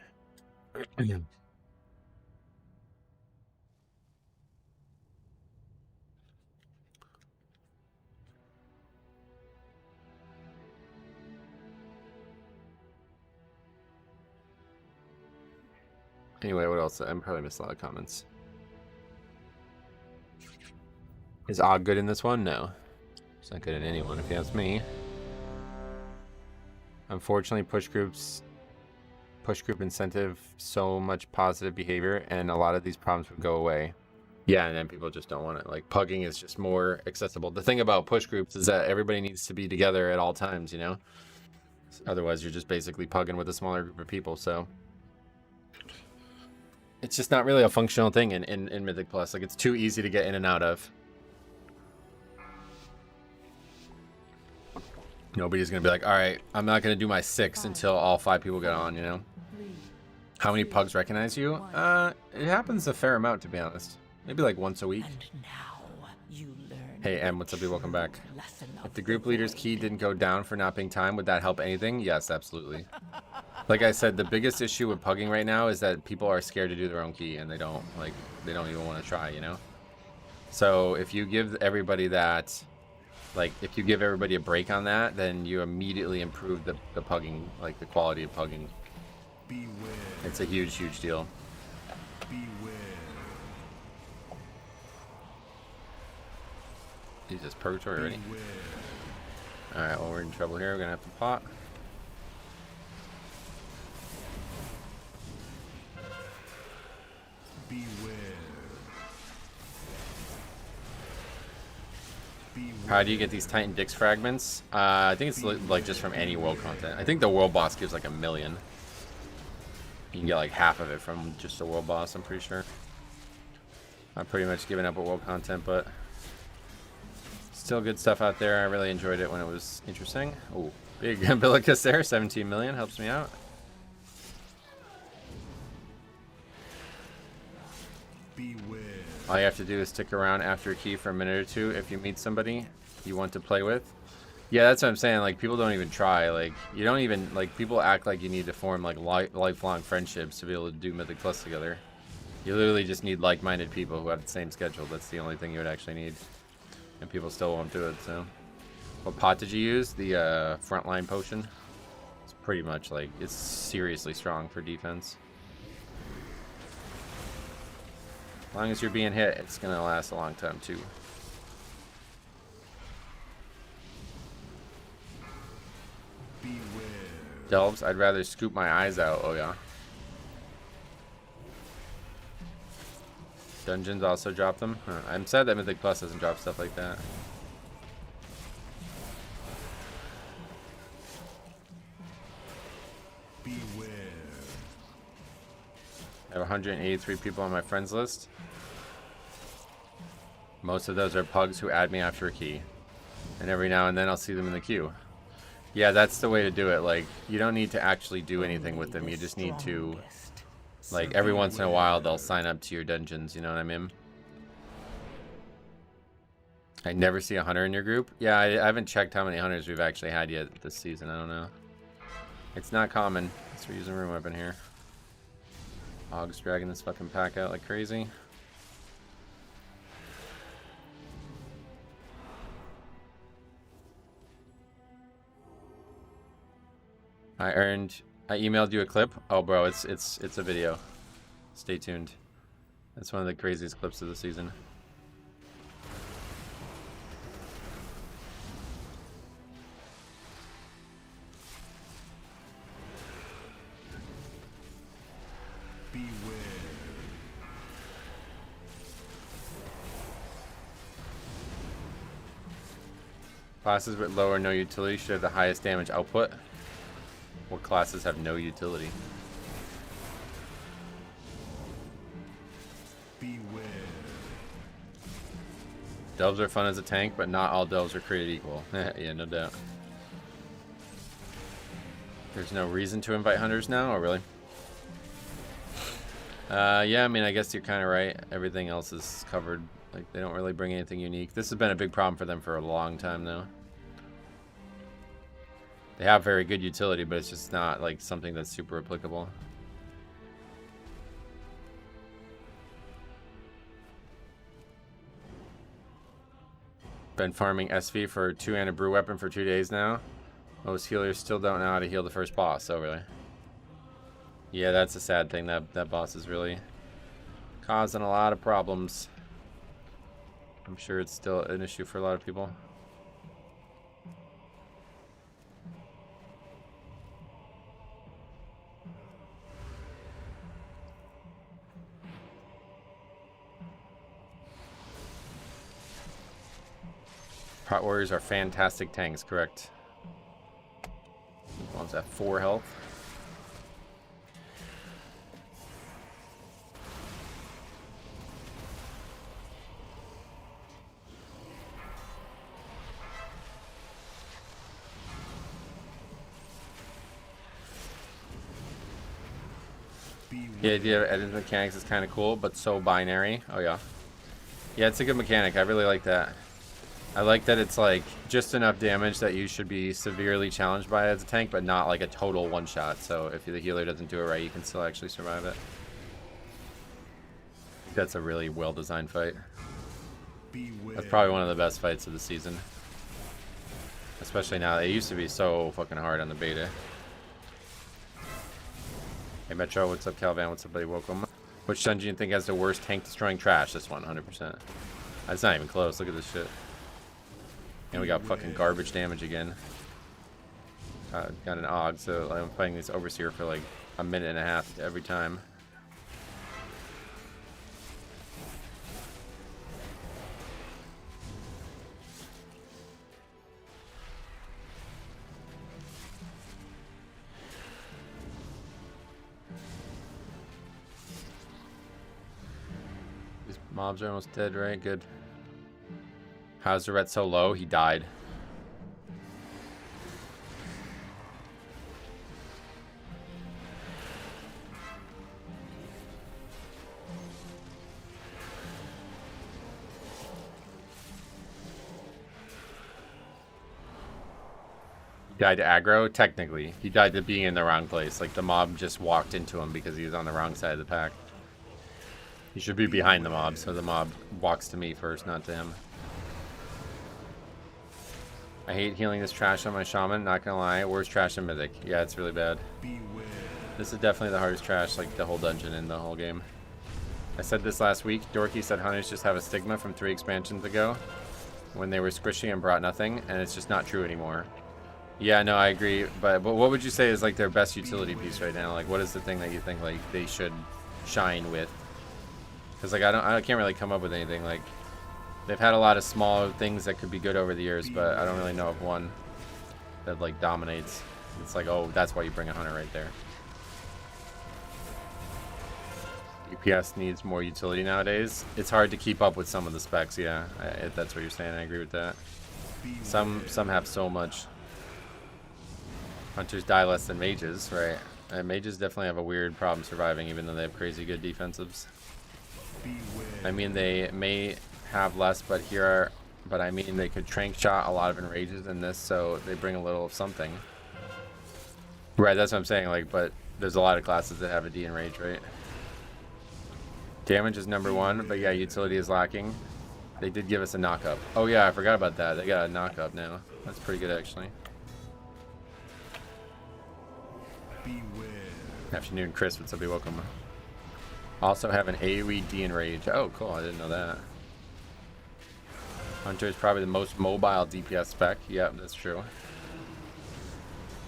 Speaker 1: Anyway, what else? I probably missed a lot of comments. Is Og good in this one? No. It's not good in anyone, if you ask me. Unfortunately, push group incentive so much positive behavior, and a lot of these problems would go away. Yeah, and then people just don't want it. Like, pugging is just more accessible. The thing about push groups is that everybody needs to be together at all times, you know? Otherwise, you're just basically pugging with a smaller group of people, so... It's just not really a functional thing in Mythic Plus. Like, it's too easy to get in and out of. Nobody's going to be like, all right, I'm not going to do my 6 until all 5 people get on, you know? How many pugs recognize you? It happens a fair amount, to be honest. Maybe like once a week. Hey, Em, what's up, dude? Welcome back. If the group leader's key didn't go down for not being timed, would that help anything? Yes, absolutely. Like I said, the biggest issue with pugging right now is that people are scared to do their own key, and they don't even want to try, you know? So if you give everybody that, like, if you give everybody a break on that, then you immediately improve the pugging, like the quality of pugging. Beware. It's a huge, huge deal. Beware. Jesus, purgatory already. Alright, well, we're in trouble here. We're gonna have to pot. How do you get these Titan Dix fragments? I think it's like just from any world content. I think the world boss gives like 1 million. You can get like half of it from just the world boss, I'm pretty sure. I've pretty much given up with world content, but still good stuff out there. I really enjoyed it when it was interesting. Oh, big umbilicus there, 17 million, helps me out. All you have to do is stick around after a key for a minute or two if you meet somebody you want to play with. Yeah, that's what I'm saying. Like, people don't even try. Like, you don't even, like, people act like you need to form, like, lifelong friendships to be able to do Mythic Plus together. You literally just need like-minded people who have the same schedule. That's the only thing you would actually need. And people still won't do it, so. What pot did you use? The frontline potion? It's pretty much, like, it's seriously strong for defense. As long as you're being hit, it's gonna last a long time, too. Delves, I'd rather scoop my eyes out. Oh, yeah. Dungeons also drop them. Huh. I'm sad that Mythic Plus doesn't drop stuff like that.
Speaker 3: Beware.
Speaker 1: I have 183 people on my friends list. Most of those are pugs who add me after a key. And every now and then I'll see them in the queue. Yeah, that's the way to do it. Like, you don't need to actually do anything with them. You just need to, like, every once in a while they'll sign up to your dungeons, you know what I mean? I never see a hunter in your group. Yeah, I haven't checked how many hunters we've actually had yet this season. I don't know. It's not common. Let's reuse a room weapon here. Og's dragging this fucking pack out like crazy. I emailed you a clip. Oh, bro, it's a video. Stay tuned. That's one of the craziest clips of the season.
Speaker 3: Beware.
Speaker 1: Classes with low or no utility should have the highest damage output. What classes have no utility?
Speaker 3: Beware.
Speaker 1: Delves are fun as a tank, but not all delves are created equal. Yeah, no doubt. There's no reason to invite hunters now, or really? Yeah, I mean, I guess you're kind of right. Everything else is covered. Like, they don't really bring anything unique. This has been a big problem for them for a long time now. They have very good utility, but it's just not like something that's super applicable. Been farming SV for 2 and a brew weapon for 2 days now. Most healers still don't know how to heal the first boss, so really. Yeah, that's a sad thing. That boss is really causing a lot of problems. I'm sure it's still an issue for a lot of people. Pot warriors are fantastic tanks, correct? One's at 4 health. The idea of editing mechanics is kind of cool, but so binary. Oh yeah. Yeah, it's a good mechanic. I really like that. I like that it's like just enough damage that you should be severely challenged by it as a tank, but not like a total one-shot. So if the healer doesn't do it right, you can still actually survive it. That's a really well-designed fight. That's probably one of the best fights of the season. Especially now. It used to be so fucking hard on the beta. Hey Metro, what's up? Calvan, what's up buddy? Welcome. Which dungeon do you think has the worst tank destroying trash? This one, 100%. That's not even close. Look at this shit. And we got fucking garbage damage again. Got an Og, so I'm fighting this Overseer for like a minute and a half every time. These mobs are almost dead, right? Good. How's the ret so low? He died. died to aggro? Technically. He died to being in the wrong place. Like, the mob just walked into him because he was on the wrong side of the pack. He should be behind the mob, so the mob walks to me first, not to him. I hate healing this trash on my shaman, not gonna lie. Worst trash in Mythic. Yeah, it's really bad. This is definitely the hardest trash, like, the whole dungeon in the whole game. I said this last week. Dorky said hunters just have a stigma from 3 expansions ago when they were squishy and brought nothing, and it's just not true anymore. Yeah, no, I agree. But what would you say is, like, their best utility piece right now? Like, what is the thing that you think, like, they should shine with? Because, like, I can't really come up with anything. Like, they've had a lot of small things that could be good over the years, but I don't really know of one that, like, dominates. It's like, oh, that's why you bring a hunter right there. DPS needs more utility nowadays. It's hard to keep up with some of the specs, yeah. If that's what you're saying, I agree with that. Some have so much. Hunters die less than mages, right? And mages definitely have a weird problem surviving, even though they have crazy good defensives. I mean, they may have less, but I mean, they could trank shot a lot of enrages in this, so they bring a little of something. Right, that's what I'm saying. Like, but there's a lot of classes that have a D enrage, right? Damage is number 1, but yeah, utility is lacking. They did give us a knock-up. Oh yeah, I forgot about that. They got a knock-up now. That's pretty good, actually. Afternoon, Chris. What's up? Be welcome. Also have an AoE D enrage. Oh, cool. I didn't know that. Hunter is probably the most mobile DPS spec. Yep, that's true.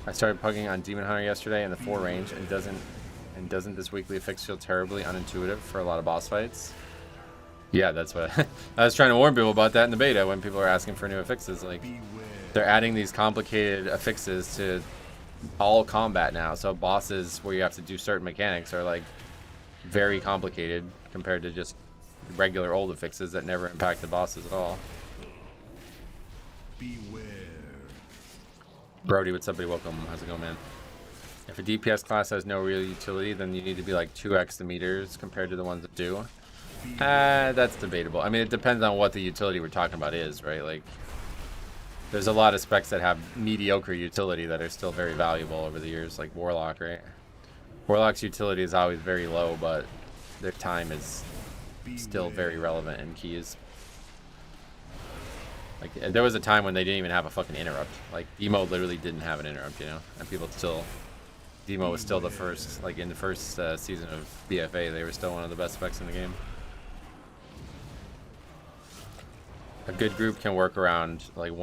Speaker 1: I started pugging on Demon Hunter yesterday in the 4 range, and doesn't this weekly affix feel terribly unintuitive for a lot of boss fights? Yeah, that's what I was trying to warn people about that in the beta when people are asking for new affixes. Like, they're adding these complicated affixes to all combat now, so bosses where you have to do certain mechanics are like very complicated compared to just regular old affixes that never impact the bosses at all.
Speaker 3: Beware.
Speaker 1: Brody, what's up, buddy? Welcome. How's it going, man? If a DPS class has no real utility, then you need to be like 2x the meters compared to the ones that do. That's debatable. I mean, it depends on what the utility we're talking about is, right? Like, there's a lot of specs that have mediocre utility that are still very valuable over the years, like Warlock, right? Warlock's utility is always very low, but their time is still very relevant in keys. Like, there was a time when they didn't even have a fucking interrupt. Like, Demo literally didn't have an interrupt, you know? And people still... Demo was still the first, like, in the first season of BFA, they were still one of the best specs in the game. A good group can work around, like,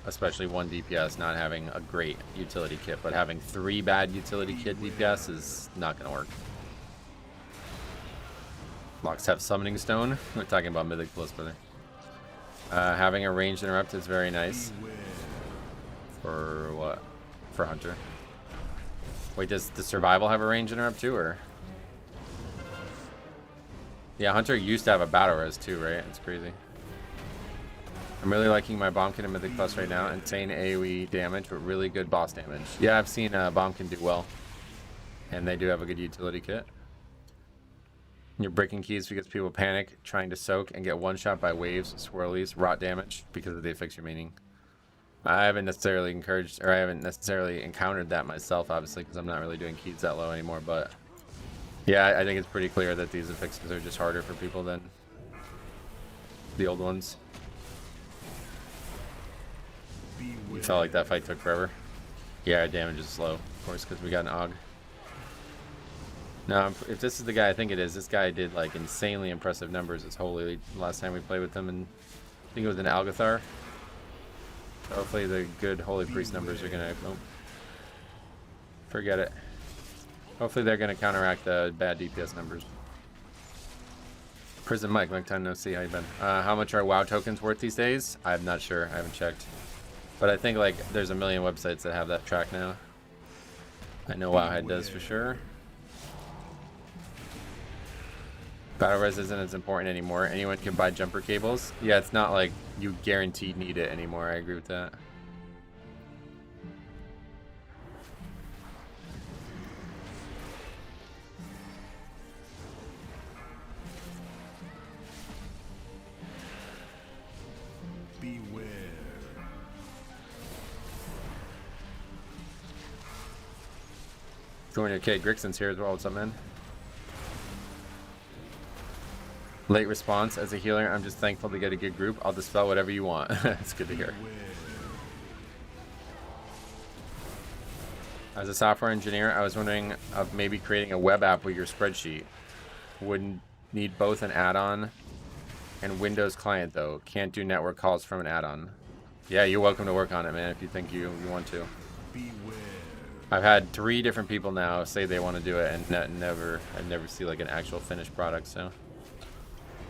Speaker 1: especially one DPS not having a great utility kit, but having 3 bad utility kit DPS is not going to work. Locks have Summoning Stone. We're talking about Mythic Plus, brother. Having a ranged interrupt is very nice. For what? For Hunter. Wait, does the Survival have a ranged interrupt too, or? Yeah, Hunter used to have a battle res too, right? It's crazy. I'm really liking my Bombkin and Mythic Plus right now. Insane AoE damage, but really good boss damage. Yeah, I've seen Bombkin do well. And they do have a good utility kit. You're breaking keys because people panic, trying to soak, and get one-shot by waves, swirlies, rot damage because of the affix you're meaning. I haven't necessarily encouraged, or I haven't necessarily encountered that myself, obviously, because I'm not really doing keys that low anymore, but... Yeah, I think it's pretty clear that these affixes are just harder for people than the old ones. You felt like that fight took forever? Yeah, our damage is slow, of course, because we got an AUG. No, if this is the guy I think it is, this guy did like insanely impressive numbers as Holy League last time we played with him, and I think it was an Algathar. So hopefully the good Holy Priest numbers are gonna... Oh, forget it. Hopefully they're gonna counteract the bad DPS numbers. Prison Mike, long time no see, how you been? How much are WoW tokens worth these days? I'm not sure, I haven't checked. But I think like there's a million websites that have that track now. I know Wowhead does for sure. Battle res isn't as important anymore. Anyone can buy jumper cables. Yeah, it's not like you guaranteed need it anymore. I agree with that.
Speaker 3: Beware.
Speaker 1: Join your kid. Grixon's here as well. What's up, man? Late response. As a healer, I'm just thankful to get a good group. I'll dispel whatever you want. It's good to hear. As a software engineer, I was wondering of maybe creating a web app with your spreadsheet. Would need both an add-on and Windows client, though. Can't do network calls from an add-on. Yeah, you're welcome to work on it, man, if you think you want to. I've had 3 different people now say they want to do it, and I never see like an actual finished product. So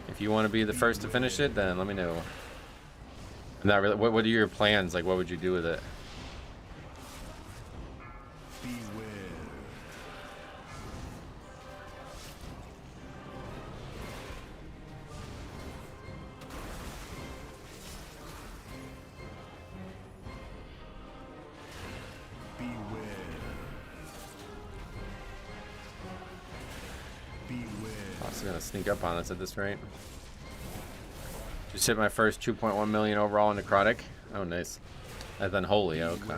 Speaker 1: if you want to be the first to finish it, then let me know. I'm not really. What are your plans? Like, what would you do with it? Gonna sneak up on us at this rate. Just hit my first 2.1 million overall in necrotic. Oh, nice. And then holy, okay.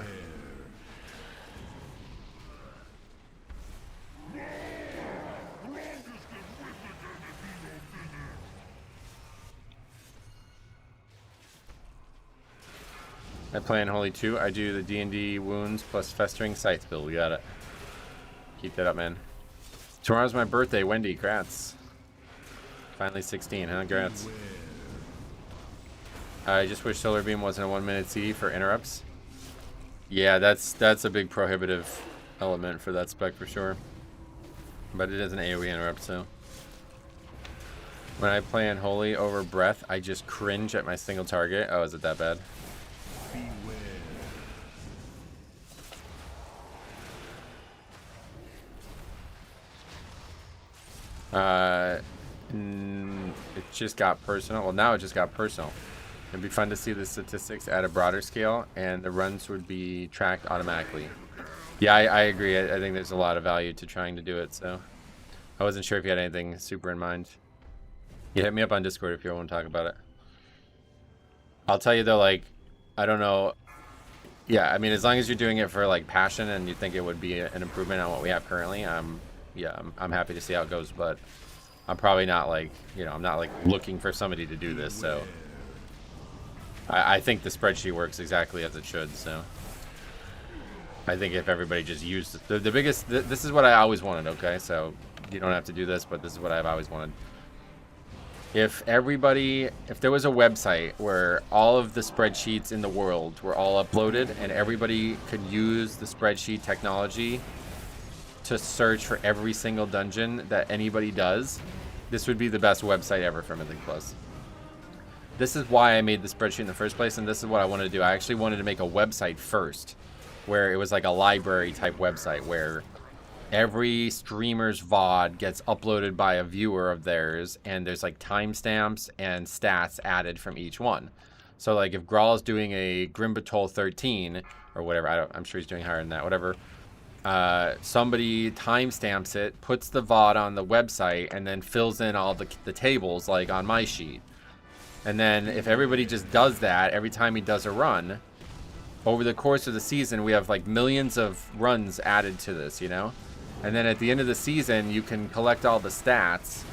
Speaker 1: I play in holy 2. I do the D&D wounds plus festering scythe build. We got it. Keep that up, man. Tomorrow's my birthday, Wendy. Congrats. Finally 16, huh? Congrats. I just wish Solar Beam wasn't a 1-minute CD for interrupts. Yeah, that's a big prohibitive element for that spec for sure. But it is an AoE interrupt, so. When I play in Holy over Breath, I just cringe at my single target. Oh, is it that bad? It just got personal. Well, now it just got personal. It'd be fun to see the statistics at a broader scale, and the runs would be tracked automatically. Yeah, I agree. I think there's a lot of value to trying to do it, so I wasn't sure if you had anything super in mind. Yeah, hit me up on Discord if you want to talk about it. I'll tell you though, like, I don't know. Yeah, I mean, as long as you're doing it for like passion and you think it would be an improvement on what we have currently, I'm happy to see how it goes, but I'm probably not like, I'm not like looking for somebody to do this, so I think the spreadsheet works exactly as it should, so I think if everybody just used the biggest, this is what I always wanted, okay? So you don't have to do this, but this is what I've always wanted. If there was a website where all of the spreadsheets in the world were all uploaded and everybody could use the spreadsheet technology to search for every single dungeon that anybody does, this would be the best website ever for Mythic Plus. This is why I made the spreadsheet in the first place, and this is what I wanted to do. I actually wanted to make a website first, where it was like a library type website, where every streamer's VOD gets uploaded by a viewer of theirs, and there's like timestamps and stats added from each one. So like if Grawl's doing a Grimbatol 13, or whatever, I'm sure he's doing higher than that, whatever, somebody timestamps it, puts the VOD on the website, and then fills in all the tables like on my sheet. And then if everybody just does that every time he does a run, over the course of the season, we have like millions of runs added to this, And then at the end of the season, you can collect all the stats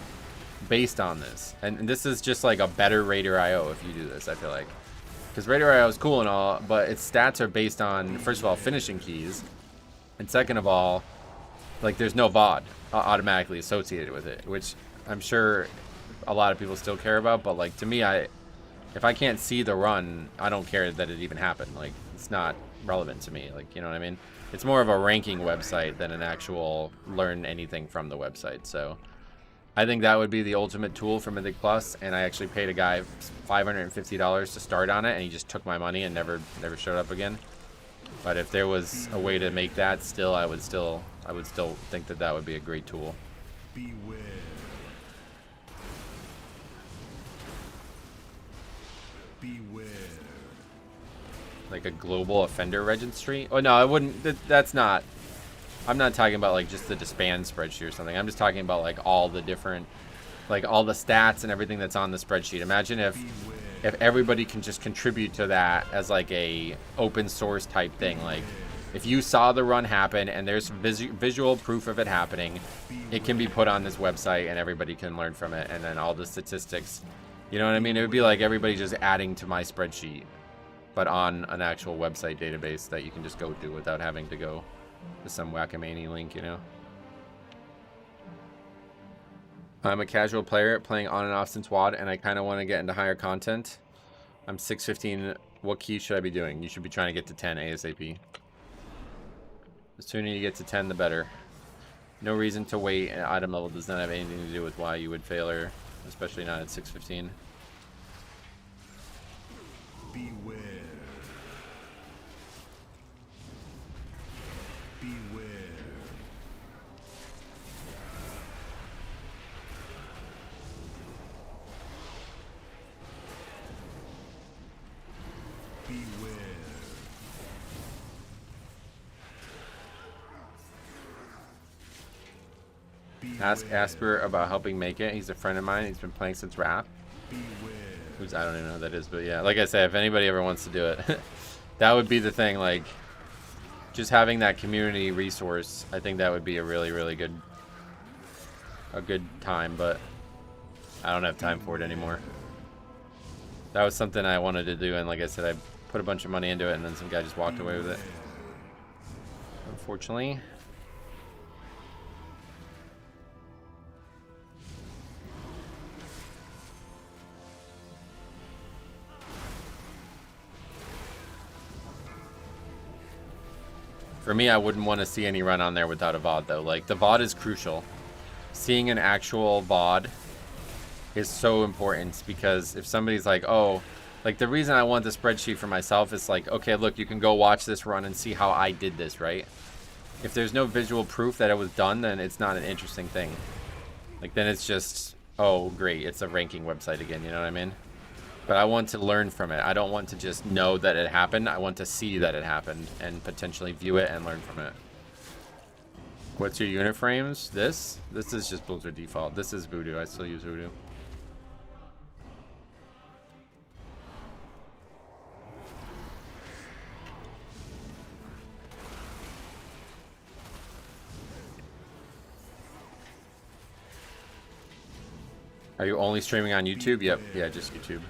Speaker 1: based on this. And this is just like a better Raider IO if you do this, I feel like. Because Raider IO is cool and all, but its stats are based on, first of all, finishing keys. And second of all, like there's no VOD automatically associated with it, which I'm sure a lot of people still care about. But like to me, if I can't see the run, I don't care that it even happened. Like it's not relevant to me. Like, you know what I mean? It's more of a ranking website than an actual learn anything from the website. So I think that would be the ultimate tool for Mythic Plus. And I actually paid a guy $550 to start on it, and he just took my money and never showed up again. But if there was a way to make that still, I would still think that would be a great tool.
Speaker 3: Beware. Beware.
Speaker 1: Like a global offender registry? Oh no, I wouldn't. That's not. I'm not talking about like just the disband spreadsheet or something. I'm just talking about like all the different, like all the stats and everything that's on the spreadsheet. Imagine if everybody can just contribute to that as like a open source type thing. Like If you saw the run happen and there's visual proof of it happening, it can be put on this website and everybody can learn from it. And then all the statistics, you know what I mean? It would be like everybody just adding to my spreadsheet, but on an actual website database that you can just go to without having to go to some whack-a-many link, you know? I'm a casual player playing on and off since WoD, and I kind of want to get into higher content. I'm 615. What key should I be doing? You should be trying to get to 10 ASAP. The sooner you get to 10, the better. No reason to wait. An item level does not have anything to do with why you would fail her, especially not at 615.
Speaker 3: Beware. Beware. Beware.
Speaker 1: Ask Asper about helping make it. He's a friend of mine. He's been playing since Wrath. Who's, I don't even know who that is, but yeah, like I said, if anybody ever wants to do it, that would be the thing. Like, just having that community resource, I think that would be a really, really good time. But I don't have time for it anymore. That was something I wanted to do, and like I said, I put a bunch of money into it, and then some guy just walked away with it. Unfortunately. For me, I wouldn't want to see any run on there without a VOD, though. Like, the VOD is crucial. Seeing an actual VOD is so important, because if somebody's like, oh, like, the reason I want the spreadsheet for myself is like, okay, look, you can go watch this run and see how I did this, right? If there's no visual proof that it was done, then it's not an interesting thing. Like, then it's just, oh, great, it's a ranking website again, you know what I mean? But I want to learn from it. I don't want to just know that it happened. I want to see that it happened and potentially view it and learn from it. What's your unit frames? This is just Blizzard default. This is Voodoo. I still use Voodoo. Are you only streaming on YouTube? Yep. Yeah, just YouTube.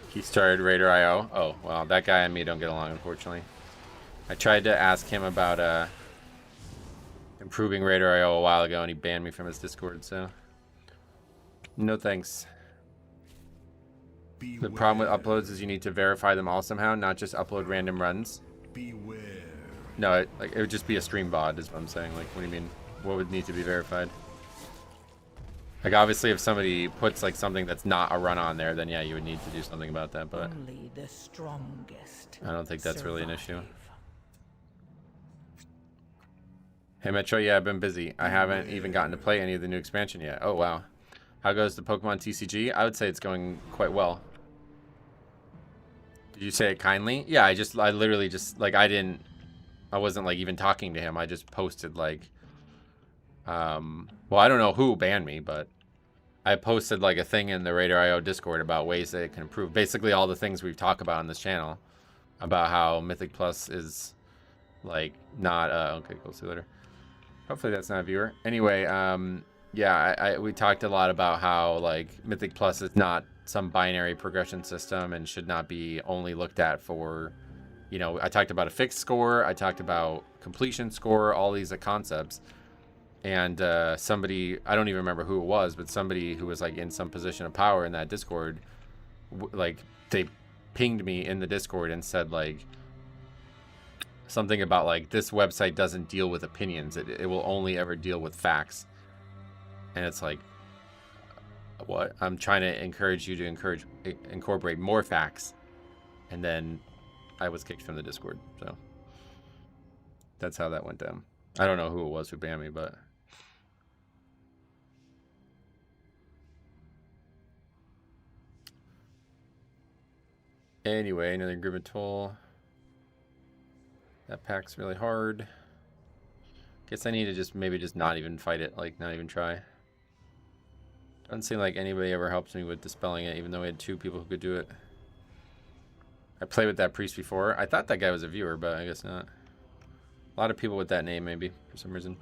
Speaker 1: He started Raider.io. Oh, well, that guy and me don't get along, unfortunately. I tried to ask him about improving Raider.io a while ago, and he banned me from his Discord, so... No thanks. The problem with uploads is you need to verify them all somehow, not just upload random runs.
Speaker 3: Beware.
Speaker 1: No, it would just be a stream VOD, is what I'm saying. Like, what do you mean? What would need to be verified? Like, obviously, if somebody puts, like, something that's not a run on there, then, yeah, you would need to do something about that, but...
Speaker 4: Only the strongest
Speaker 1: I don't think that's really an issue. Hey, Metro, yeah, I've been busy. I haven't even gotten to play any of the new expansion yet. Oh, wow. How goes the Pokemon TCG? I would say it's going quite well. Did you say it kindly? Yeah, I literally just, like, I wasn't, like, even talking to him. I just posted, like... well, I don't know who banned me, but I posted like a thing in the Raider.io Discord about ways that it can improve. Basically all the things we've talked about on this channel about how Mythic Plus is like not, okay, cool, see you later. Hopefully that's not a viewer. Anyway, yeah, we talked a lot about how like Mythic Plus is not some binary progression system and should not be only looked at for, you know, I talked about a fixed score. I talked about completion score, all these concepts. And somebody, I don't even remember who it was, but somebody who was like in some position of power in that Discord, like they pinged me in the Discord and said like something about like this website doesn't deal with opinions. It will only ever deal with facts. And it's like, what? I'm trying to encourage you to incorporate more facts. And then I was kicked from the Discord. So that's how that went down. I don't know who it was who banned me, but... Anyway, another Gribbon Toll. That pack's really hard. Guess I need to just maybe just not even fight it, like not even try. Doesn't seem like anybody ever helps me with dispelling it, even though we had 2 people who could do it. I played with that priest before. I thought that guy was a viewer, but I guess not. A lot of people with that name, maybe, for some reason.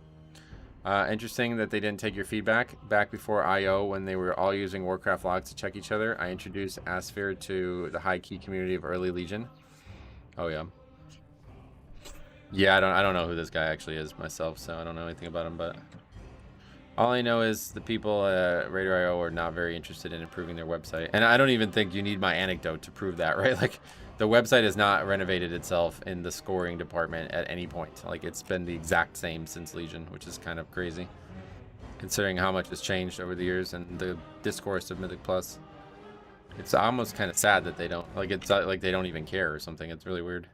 Speaker 1: Interesting that they didn't take your feedback. Back before I.O., when they were all using Warcraft logs to check each other, I introduced Asphere to the high key community of early Legion. Oh, yeah. Yeah, I don't know who this guy actually is myself, so I don't know anything about him, but... all I know is the people at Raider.io are not very interested in improving their website. And I don't even think you need my anecdote to prove that, right? Like, the website has not renovated itself in the scoring department at any point. Like, it's been the exact same since Legion, which is kind of crazy, considering how much has changed over the years and the discourse of Mythic Plus. It's almost kind of sad that they don't, like, it's like they don't even care or something. It's really weird.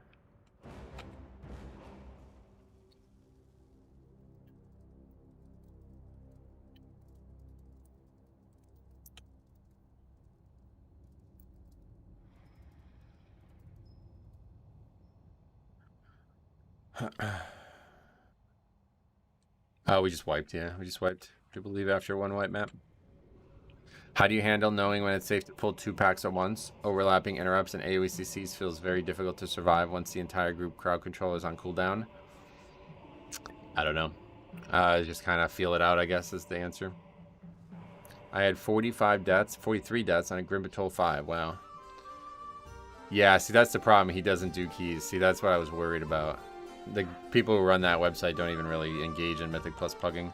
Speaker 1: Oh, we just wiped, yeah. We just wiped, I believe, after one wipe map. How do you handle knowing when it's safe to pull 2 packs at once? Overlapping interrupts and AoE feels very difficult to survive once the entire group crowd control is on cooldown. I don't know. Just kind of feel it out, I guess, is the answer. I had 43 deaths on a Grim Patrol 5. Wow. Yeah, see, that's the problem. He doesn't do keys. See, that's what I was worried about. The people who run that website don't even really engage in Mythic Plus Pugging.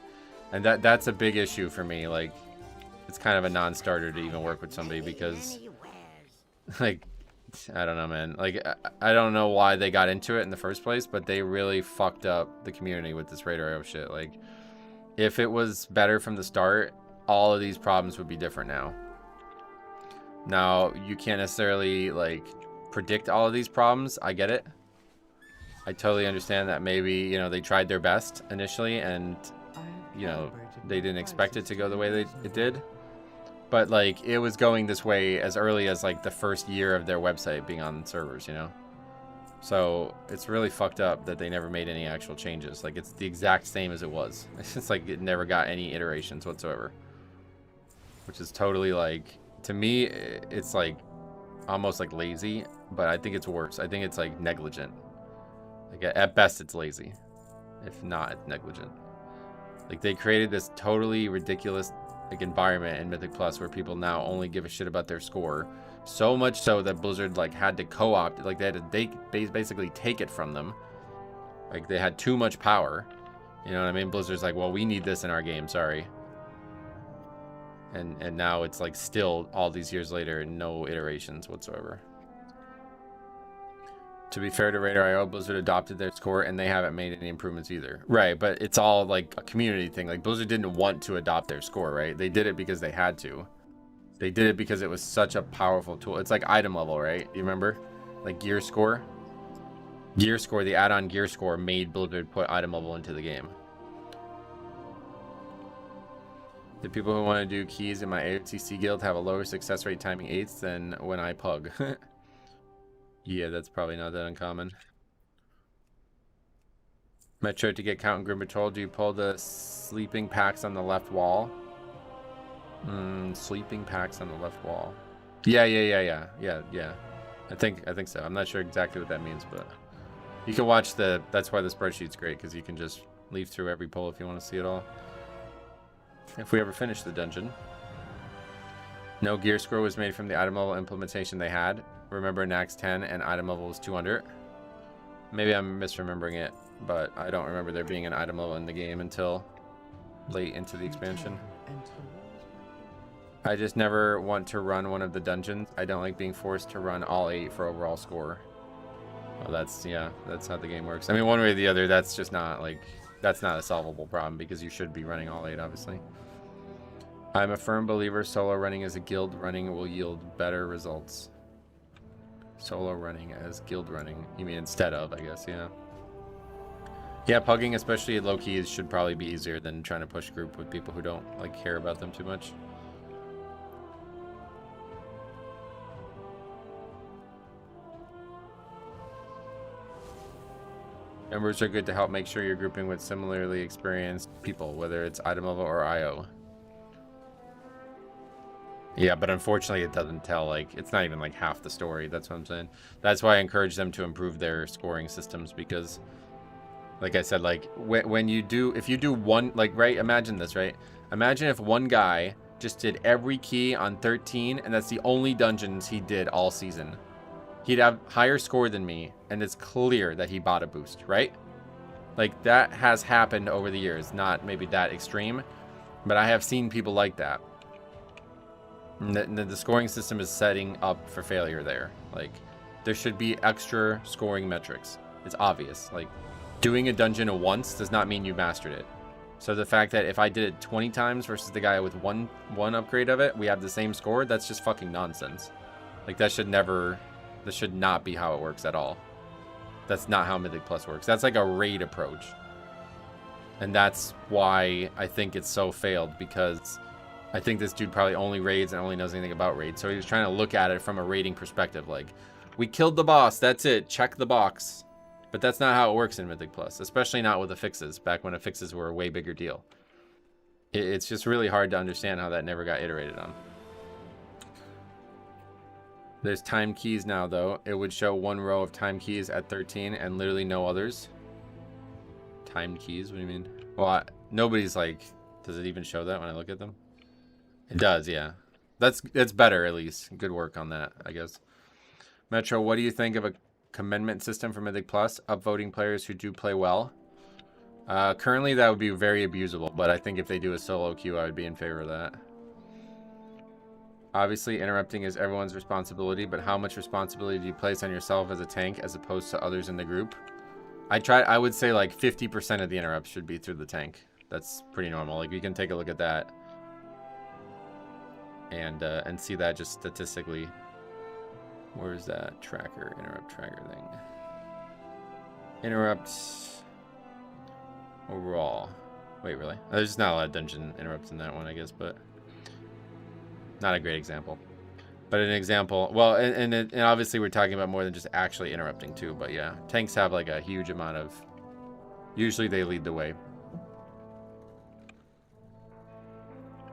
Speaker 1: And that's a big issue for me. Like, it's kind of a non-starter to even work with somebody because, like, I don't know, man. Like, I don't know why they got into it in the first place, but they really fucked up the community with this Raider.io shit. Like, if it was better from the start, all of these problems would be different now. Now, you can't necessarily, like, predict all of these problems. I get it. I totally understand that maybe, you know, they tried their best initially and, you know, they didn't expect it to go the way it did. But, like, it was going this way as early as, like, the first year of their website being on servers, you know? So, it's really fucked up that they never made any actual changes. Like, it's the exact same as it was. It's just, like, it never got any iterations whatsoever. Which is totally, like, to me, it's, like, almost, like, lazy. But I think it's worse. I think it's, like, negligent. Like, at best, it's lazy. If not, it's negligent. Like, they created this totally ridiculous, like, environment in Mythic Plus where people now only give a shit about their score. So much so that Blizzard, like, had to co-opt, like, they had to basically take it from them. Like, they had too much power. You know what I mean? Blizzard's like, well, we need this in our game, sorry. And now it's, like, still, all these years later, no iterations whatsoever. To be fair to Raider.io, Blizzard adopted their score and they haven't made any improvements either. Right, but it's all like a community thing. Like, Blizzard didn't want to adopt their score, right? They did it because they had to. They did it because it was such a powerful tool. It's like item level, right? You remember? Like gear score? Gear score, the add-on gear score made Blizzard put item level into the game. The people who want to do keys in my AOTC guild have a lower success rate timing 8s than when I pug. Yeah, that's probably not that uncommon. Metro to get count and Grim Patrol. Do you pull the sleeping packs on the left wall? Sleeping packs on the left wall. Yeah. I think so. I'm not sure exactly what that means, but you can watch the. That's why the spreadsheet's great, because you can just leaf through every poll if you want to see it all. If we ever finish the dungeon. No gear score was made from the item level implementation they had. Remember Nax 10 and item level was 200. Maybe I'm misremembering it, but I don't remember there being an item level in the game until late into the expansion. I just never want to run one of the dungeons. I don't like being forced to run all 8 for overall score. Well, that's how the game works. I mean, one way or the other, that's just not like, that's not a solvable problem because you should be running all 8, obviously. I'm a firm believer solo running as a guild running will yield better results. Solo running as guild running. You mean instead of, I guess, yeah. Yeah, pugging, especially at low keys, should probably be easier than trying to push group with people who don't like care about them too much. Members are good to help make sure you're grouping with similarly experienced people, whether it's item level or IO. Yeah, but unfortunately it doesn't tell, like, it's not even like half the story. That's what I'm saying. That's why I encourage them to improve their scoring systems, because like I said, like when you do, if you do one, like, right, imagine this, right? Imagine if one guy just did every key on 13 and that's the only dungeons he did all season. He'd have higher score than me, and it's clear that he bought a boost, right? Like, that has happened over the years. Not maybe that extreme, but I have seen people like that. The scoring system is setting up for failure there. Like, there should be extra scoring metrics. It's obvious. Like, doing a dungeon once does not mean you mastered it. So the fact that if I did it 20 times versus the guy with one upgrade of it, we have the same score, that's just fucking nonsense. Like, that should not be how it works at all. That's not how Mythic Plus works. That's like a raid approach. And that's why I think it's so failed, because I think this dude probably only raids and only knows anything about raids. So he was trying to look at it from a raiding perspective. Like, we killed the boss, that's it, check the box. But that's not how it works in Mythic Plus, especially not with the fixes, back when the fixes were a way bigger deal. It's just really hard to understand how that never got iterated on. There's time keys now, though. It would show one row of time keys at 13 and literally no others. Timed keys? What do you mean? Well, nobody's like... Does it even show that when I look at them? It does, yeah. That's better, at least. Good work on that, I guess. Metro, what do you think of a commendment system for Mythic Plus? Upvoting players who do play well? Currently, that would be very abusable, but I think if they do a solo queue, I would be in favor of that. Obviously, interrupting is everyone's responsibility, but how much responsibility do you place on yourself as a tank as opposed to others in the group? I would say like 50% of the interrupts should be through the tank. That's pretty normal. Like, you can take a look at that and see that just statistically. Where's that tracker, interrupt tracker thing? Interrupts overall. Wait, really? There's not a lot of dungeon interrupts in that one, I guess, but not a great example. But an example, well, and obviously we're talking about more than just actually interrupting too, but yeah, tanks have like a huge amount of, usually they lead the way.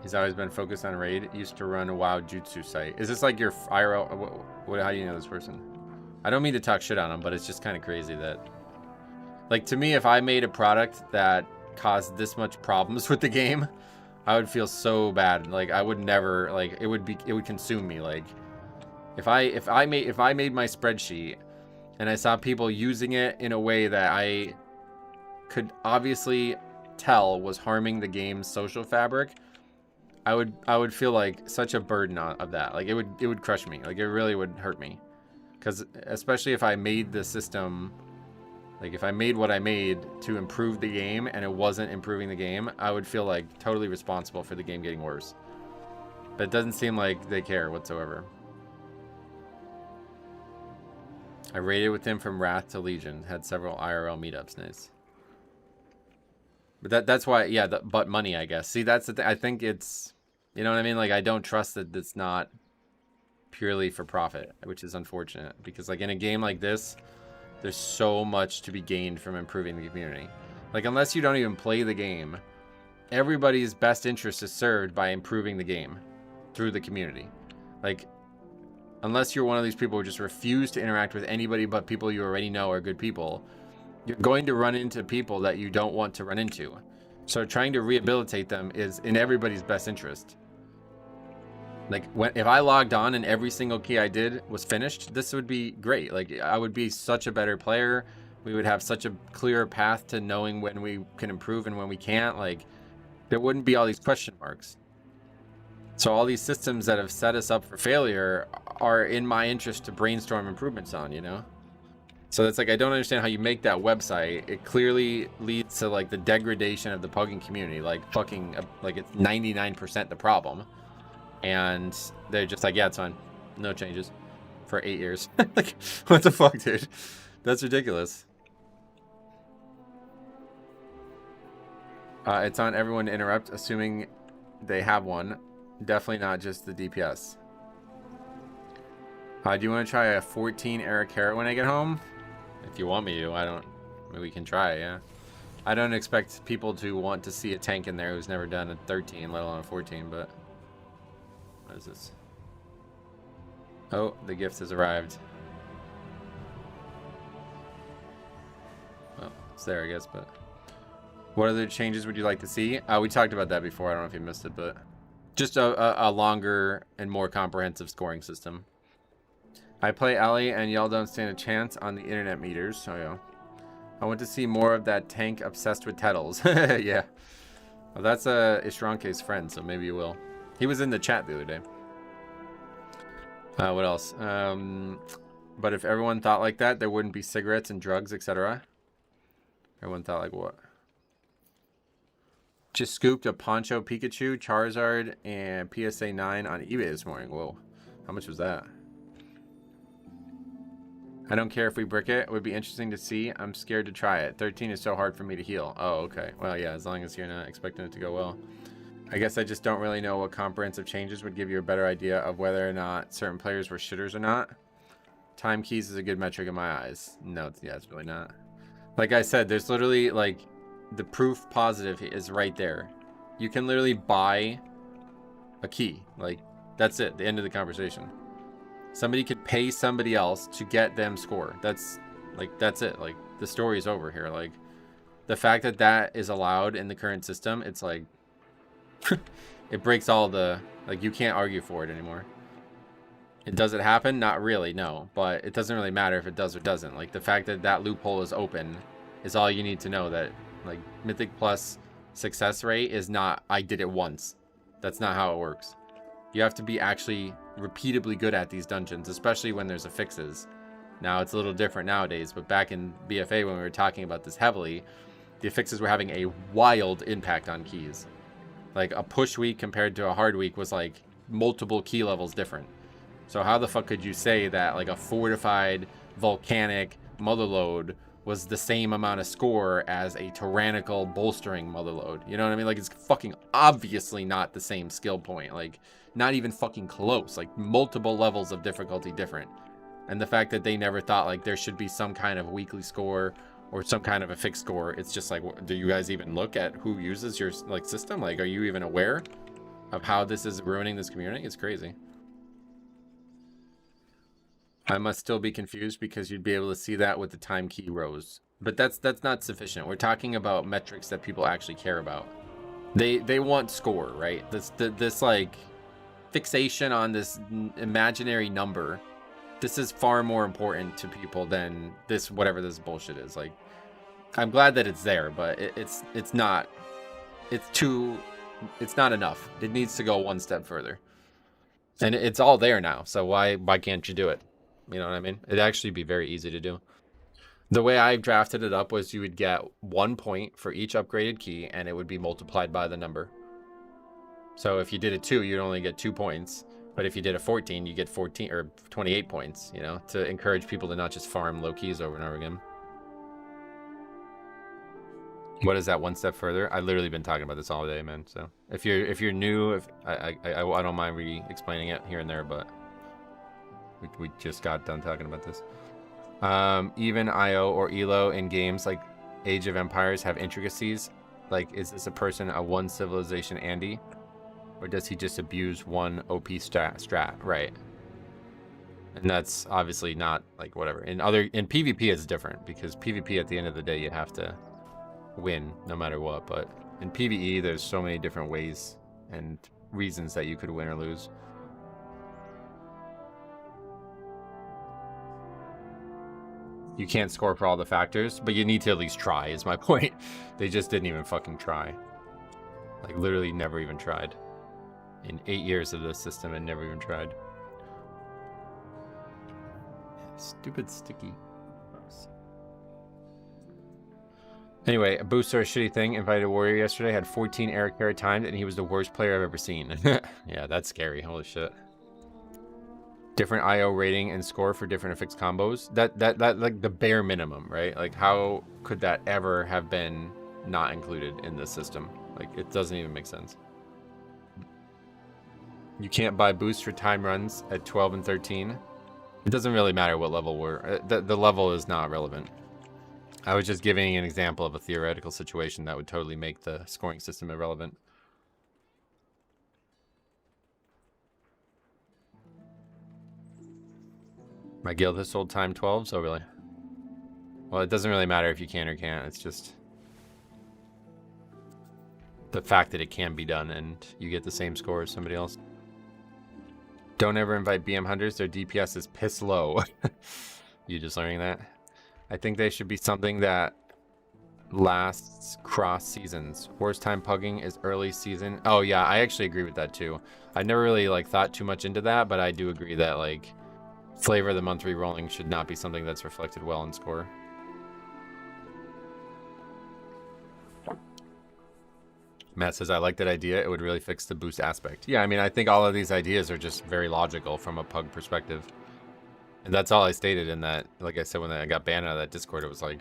Speaker 1: He's always been focused on raid. Used to run a WoW jutsu site. Is this like your IRL? How do you know this person? I don't mean to talk shit on him, but it's just kind of crazy that, like, to me, if I made a product that caused this much problems with the game, I would feel so bad. Like, I would never, like, it would consume me. Like, if I made my spreadsheet and I saw people using it in a way that I could obviously tell was harming the game's social fabric, I would feel like such a burden of that. Like, it would crush me. Like, it really would hurt me. Because especially if I made the system, like, if I made what I made to improve the game and it wasn't improving the game, I would feel like totally responsible for the game getting worse. But it doesn't seem like they care whatsoever. I raided with him from Wrath to Legion. Had several IRL meetups. Nice. But that's why, yeah, but money, I guess. See, that's the thing. I think it's, you know what I mean? Like, I don't trust that it's not purely for profit, which is unfortunate. Because, like, in a game like this, there's so much to be gained from improving the community. Like, unless you don't even play the game, everybody's best interest is served by improving the game through the community. Like, unless you're one of these people who just refuse to interact with anybody but people you already know are good people, you're going to run into people that you don't want to run into. So trying to rehabilitate them is in everybody's best interest. Like, if I logged on and every single key I did was finished, this would be great. Like, I would be such a better player. We would have such a clearer path to knowing when we can improve and when we can't. Like, there wouldn't be all these question marks. So all these systems that have set us up for failure are in my interest to brainstorm improvements on, you know? So it's like, I don't understand how you make that website. It clearly leads to, like, the degradation of the Pugging community. Like, fucking, like, it's 99% the problem. And they're just like, yeah, it's fine. No changes. For 8 years. Like, what the fuck, dude? That's ridiculous. It's on everyone to interrupt, assuming they have one. Definitely not just the DPS. Do you want to try a 14 Era Carrot when I get home? If you want me to, I mean, we can try, yeah. I don't expect people to want to see a tank in there who's never done a 13, let alone a 14, but What is this? Oh, the gift has arrived. Well, it's there, I guess, but... What other changes would you like to see? We talked about that before. I don't know if you missed it, but... Just a longer and more comprehensive scoring system. I play Ellie, and y'all don't stand a chance on the internet meters. Oh, yeah. I want to see more of that tank obsessed with Tettles. Yeah. Well, that's Ishranke's friend, so maybe you will. He was in the chat the other day. What else? But if everyone thought like that, there wouldn't be cigarettes and drugs, etc. Everyone thought like what? Just scooped a Poncho Pikachu, Charizard, and PSA 9 on eBay this morning. Whoa. How much was that? I don't care if we brick it. It would be interesting to see. I'm scared to try it. 13 is so hard for me to heal. Oh, okay. Well, yeah, as long as you're not expecting it to go well. I guess I just don't really know what comprehensive changes would give you a better idea of whether or not certain players were shitters or not. Time keys is a good metric in my eyes. No, it's really not. Like I said, there's literally, like, the proof positive is right there. You can literally buy a key. Like, that's it. The end of the conversation. Somebody could pay somebody else to get them score. That's it. Like, the story is over here. Like, the fact that that is allowed in the current system, it's like, it breaks all the, like, you can't argue for it anymore. Does it happen? Not really, no. But it doesn't really matter if it does or doesn't. Like, the fact that that loophole is open is all you need to know. That, like, Mythic Plus success rate is not, I did it once. That's not how it works. You have to be actually repeatably good at these dungeons, especially when there's affixes. Now, it's a little different nowadays, but back in BFA when we were talking about this heavily, the affixes were having a wild impact on keys. Like, a push week compared to a hard week was, like, multiple key levels different. So how the fuck could you say that, like, a fortified volcanic motherlode was the same amount of score as a tyrannical bolstering motherlode? You know what I mean? Like, it's fucking obviously not the same skill point. Like, not even fucking close. Like, multiple levels of difficulty different. And the fact that they never thought, like, there should be some kind of weekly score or some kind of a fixed score. It's just like, do you guys even look at who uses your, like, system? Like, are you even aware of how this is ruining this community? It's crazy. I must still be confused because you'd be able to see that with the time key rows. But that's not sufficient. We're talking about metrics that people actually care about. They want score, right? This like fixation on this imaginary number. This is far more important to people than this, whatever this bullshit is. Like, I'm glad that it's there, but it's not enough. It needs to go one step further. And it's all there now. So why can't you do it? You know what I mean? It'd actually be very easy to do. The way I drafted it up was you would get 1 point for each upgraded key, and it would be multiplied by the number. So if you did a 2, you'd only get 2 points. But if you did a 14, you get 14 or 28 points, you know, to encourage people to not just farm low keys over and over again. What is that one step further? I've literally been talking about this all day, man. So if you're new, I don't mind re-explaining it here and there, but we just got done talking about this. Even IO or ELO in games like Age of Empires have intricacies. Like, is this a person a one civilization Andy? Or does he just abuse one OP strat? Right. And that's obviously not, like, whatever. In PvP it's different, because PvP at the end of the day you have to win no matter what. But in PvE there's so many different ways and reasons that you could win or lose. You can't score for all the factors, but you need to at least try, is my point. They just didn't even fucking try. Like, literally never even tried. In 8 years of this system, and never even tried. Stupid sticky. Anyway, a booster a shitty thing. Invited a warrior yesterday, had 14 air carry times, and he was the worst player I've ever seen. Yeah, that's scary. Holy shit. Different IO rating and score for different affix combos. That like the bare minimum, right? Like, how could that ever have been not included in this system? Like, it doesn't even make sense. You can't buy boosts for time runs at 12 and 13. It doesn't really matter what level we're... The level is not relevant. I was just giving an example of a theoretical situation that would totally make the scoring system irrelevant. My guild has sold time 12s. Oh, really? Well, it doesn't really matter if you can or can't. It's just the fact that it can be done and you get the same score as somebody else. Don't ever invite BM hunters. Their DPS is piss low. You just learning that? I think they should be something that lasts cross seasons. Worst time pugging is early season. Oh yeah, I actually agree with that too. I never really like thought too much into that, but I do agree that like flavor of the month re-rolling should not be something that's reflected well in score. Matt says, I like that idea. It would really fix the boost aspect. Yeah, I mean, I think all of these ideas are just very logical from a pug perspective. And that's all I stated in that. Like I said, when I got banned out of that Discord, it was like,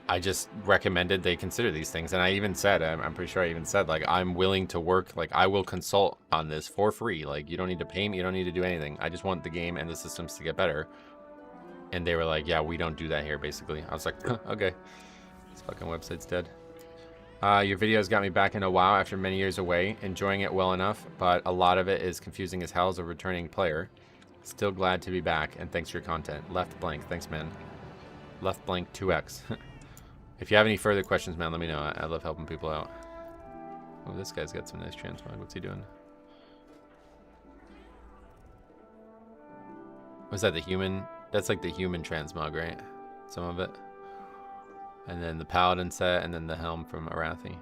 Speaker 1: I just recommended they consider these things. And I even said, I'm pretty sure I even said, like, I'm willing to work, like, I will consult on this for free. Like, you don't need to pay me, you don't need to do anything. I just want the game and the systems to get better. And they were like, yeah, we don't do that here, basically. I was like, okay. This fucking website's dead. Your videos got me back into WoW after many years away, enjoying it well enough, but a lot of it is confusing as hell as a returning player. Still glad to be back, and thanks for your content. Left blank, thanks man. Left blank 2x. If you have any further questions, man, let me know. I love helping people out. Oh, this guy's got some nice transmog. What's he doing? Was that the human? That's like the human transmog, right? Some of it. And then the Paladin set, and then the Helm from Arathi.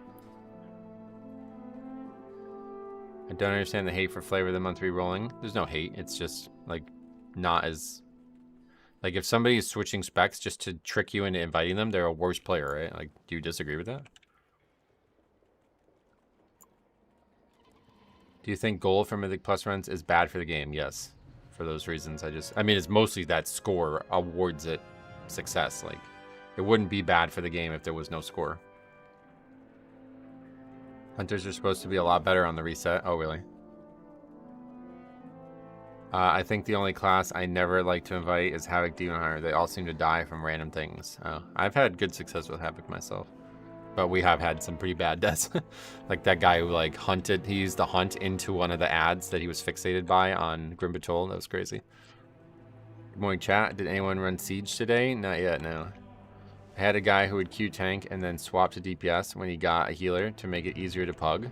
Speaker 1: I don't understand the hate for flavor of the month re-rolling. There's no hate. It's just, like, not as... Like, if somebody is switching specs just to trick you into inviting them, they're a worse player, right? Like, do you disagree with that? Do you think gold for Mythic Plus runs is bad for the game? Yes. For those reasons, I mean, it's mostly that score awards it success, like... It wouldn't be bad for the game if there was no score. Hunters are supposed to be a lot better on the reset. Oh, really? I think the only class I never like to invite is Havoc Demon Hunter. They all seem to die from random things. Oh, I've had good success with Havoc myself. But we have had some pretty bad deaths. Like that guy who like hunted, he used the hunt into one of the ads that he was fixated by on Grim Patrol. That was crazy. Good morning, chat. Did anyone run Siege today? Not yet, no. I had a guy who would Q tank and then swap to DPS when he got a healer to make it easier to pug.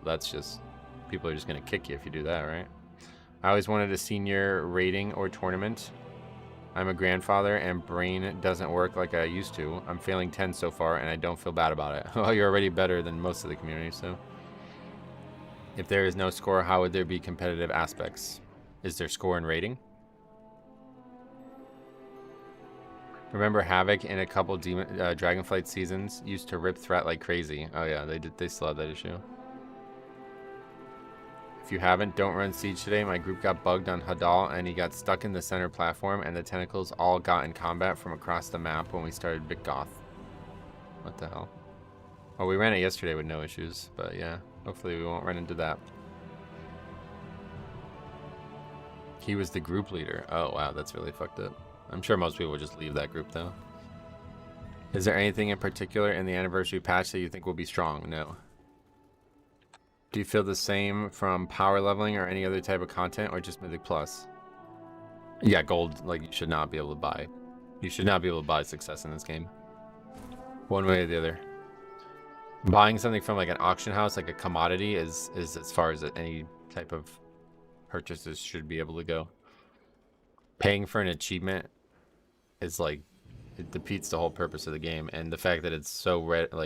Speaker 1: That's just... People are just going to kick you if you do that, right? I always wanted a senior rating or tournament. I'm a grandfather and brain doesn't work like I used to. I'm failing 10 so far and I don't feel bad about it. Well, you're already better than most of the community, so... If there is no score, how would there be competitive aspects? Is there score and rating? Remember Havoc in a couple Dragonflight seasons used to rip threat like crazy. Oh yeah, they still have that issue. If you haven't, don't run Siege today. My group got bugged on Hadal and he got stuck in the center platform and the tentacles all got in combat from across the map when we started Big Goth. What the hell? Well, we ran it yesterday with no issues, but yeah, hopefully we won't run into that. He was the group leader. Oh wow, that's really fucked up. I'm sure most people would just leave that group though. Is there anything in particular in the anniversary patch that you think will be strong? No. Do you feel the same from power leveling or any other type of content or just Mythic Plus? Yeah, gold, like you should not be able to buy. You should not be able to buy success in this game. One way or the other. Buying something from like an auction house, like a commodity, is as far as any type of purchases should be able to go. Paying for an achievement is like, it defeats the whole purpose of the game, and the fact that it's so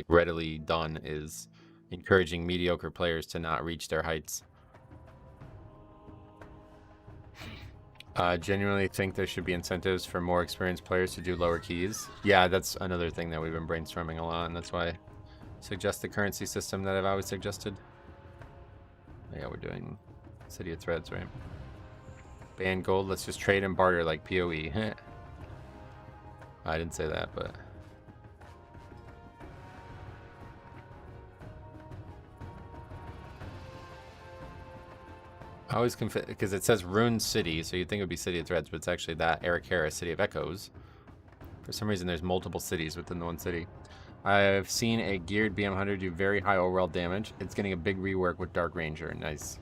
Speaker 1: readily done is encouraging mediocre players to not reach their heights. Genuinely think there should be incentives for more experienced players to do lower keys. Yeah, that's another thing that we've been brainstorming a lot, and that's why I suggest the currency system that I've always suggested. Yeah, we're doing City of Threads, right? Ban gold, let's just trade and barter like PoE. I didn't say that, but... I always confuse, because it says Rune City, so you'd think it would be City of Threads, but it's actually that Eric Harris, City of Echoes. For some reason, there's multiple cities within the one city. I've seen a geared BM100 do very high overall damage. It's getting a big rework with Dark Ranger. Nice.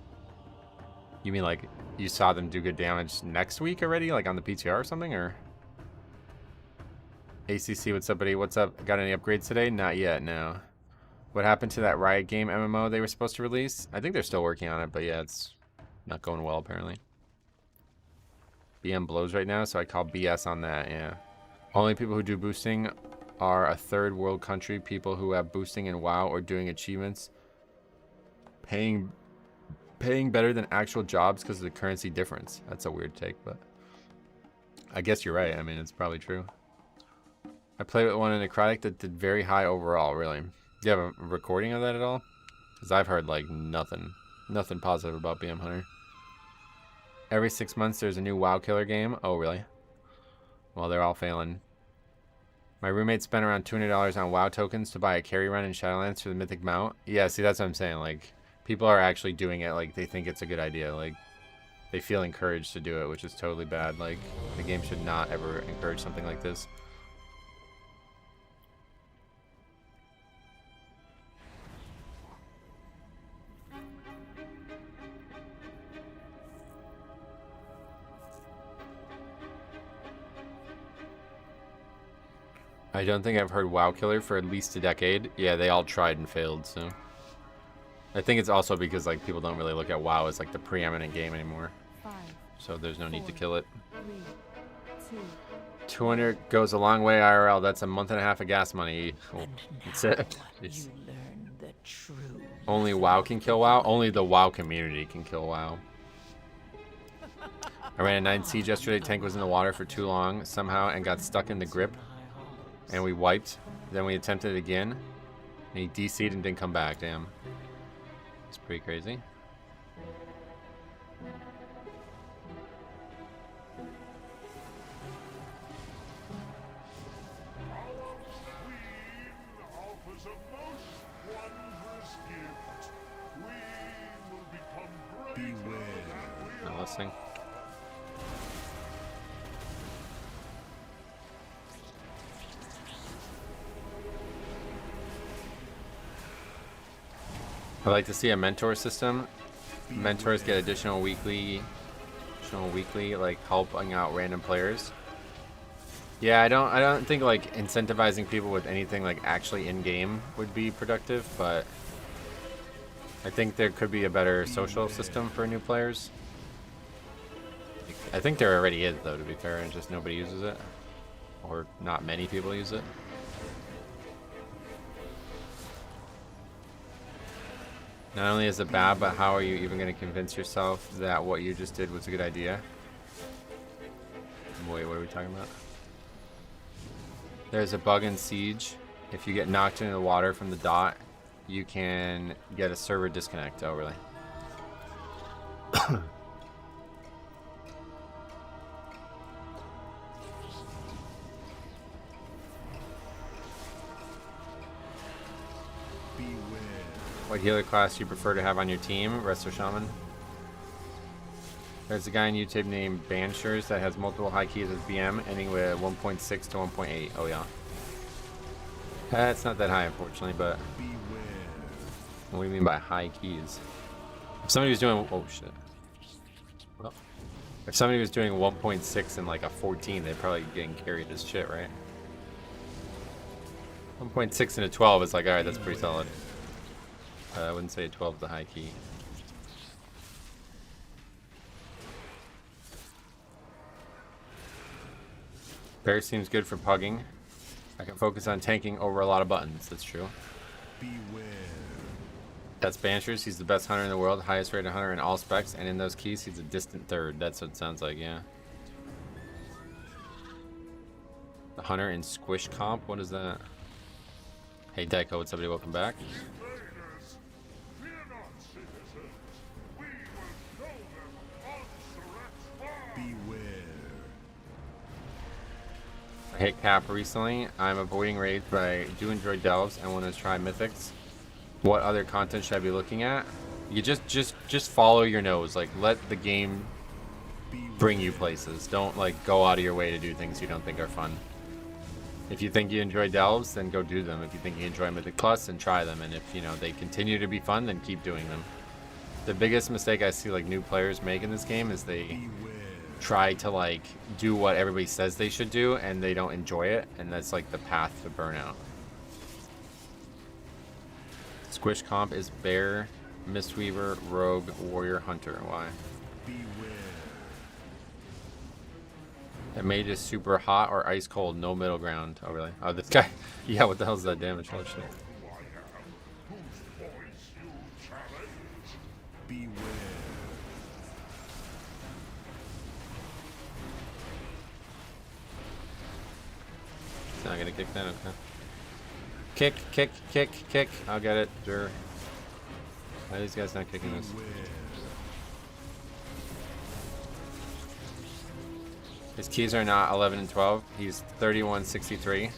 Speaker 1: You mean like you saw them do good damage next week already, like on the PTR or something, or? ACC, what's up, buddy? What's up? Got any upgrades today? Not yet, no. What happened to that Riot game MMO they were supposed to release? I think they're still working on it, but yeah, it's not going well apparently. BM blows right now, so I call BS on that, yeah. Only people who do boosting are a third world country, people who have boosting in WoW or doing achievements, paying better than actual jobs because of the currency difference. That's a weird take, but I guess you're right. I mean, it's probably true. I played with one in Necrotic that did very high overall, really. Do you have a recording of that at all? Because I've heard like nothing positive about BM Hunter. Every 6 months there's a new WoW killer game. Oh, really? Well, they're all failing. My roommate spent around $200 on WoW tokens to buy a carry run in Shadowlands for the Mythic Mount. Yeah, see, that's what I'm saying. Like, people are actually doing it like they think it's a good idea. Like, they feel encouraged to do it, which is totally bad. Like, the game should not ever encourage something like this. I don't think I've heard WoW Killer for at least a decade. Yeah, they all tried and failed, so. I think it's also because like people don't really look at WoW as like the preeminent game anymore. So there's no need to kill it. 200 goes a long way IRL. That's a month and a half of gas money. Oh, that's it.
Speaker 4: You learn the truth.
Speaker 1: Only WoW can kill WoW? Only the WoW community can kill WoW. I ran a 9 siege yesterday. Tank was in the water for too long somehow and got stuck in the grip. And we wiped. Then we attempted it again. And he DC'd and didn't come back. Damn. It's pretty crazy. Not listening. I'd like to see a mentor system. Mentors get additional weekly like helping out random players. Yeah, I don't think like incentivizing people with anything like actually in game would be productive, but I think there could be a better social system for new players. I think there already is though, to be fair, and just nobody uses it, or not many people use it. Not only is it bad, but how are you even going to convince yourself that what you just did was a good idea? Wait, what are we talking about? There's a bug in Siege. If you get knocked into the water from the dot, you can get a server disconnect. Oh, really? What healer class do you prefer to have on your team? Resto Shaman. There's a guy on YouTube named Banshers that has multiple high keys as BM, ending with 1.6 to 1.8. Oh yeah. That's not that high, unfortunately, but what do you mean by high keys? If somebody was doing, oh shit. Well, if somebody was doing 1.6 and like a 14, they'd probably be getting carried as shit, right? 1.6 and a 12 is like, alright, that's pretty solid. I wouldn't say 12 is the high key. Bear seems good for pugging. I can focus on tanking over a lot of buttons. That's true.
Speaker 3: Beware.
Speaker 1: That's Banshers. He's the best hunter in the world, highest rated hunter in all specs, and in those keys, he's a distant third. That's what it sounds like, yeah. The hunter in Squish Comp. What is that? Hey, Deco, what's up, buddy? Welcome back. I hit cap recently. I'm avoiding raids, but I do enjoy delves and want to try mythics. What other content should I be looking at? You just follow your nose. Like, let the game bring you places. Don't like go out of your way to do things you don't think are fun. If you think you enjoy delves, then go do them. If you think you enjoy Mythic Plus, then try them. And if you know they continue to be fun, then keep doing them. The biggest mistake I see like new players make in this game is they try to like do what everybody says they should do and they don't enjoy it, and that's like the path to burnout. Squish comp is Bear, Mistweaver, Rogue, Warrior, Hunter. Why? That mage is super hot or ice cold, no middle ground. Oh really? Oh, this guy. Yeah, what the hell is that damage? Oh shit. It's not gonna kick that, okay. Kick, kick, kick, kick. I'll get it, sure. Why are these guys not kicking this? His keys are not 11 and 12. He's 31, 63.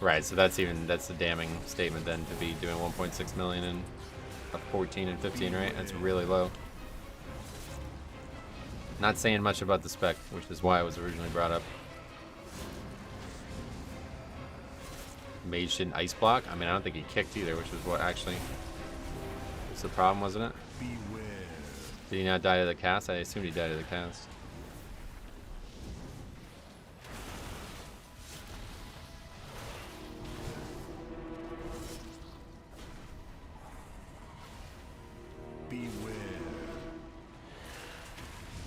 Speaker 1: Right, so that's a damning statement then to be doing 1.6 million and a 14 and 15, right? That's really low. Not saying much about the spec, which is why it was originally brought up. Mage didn't ice block. I mean, I don't think he kicked either, which is what actually was the problem, wasn't it? Did he not die to the cast? I assumed he died to the cast.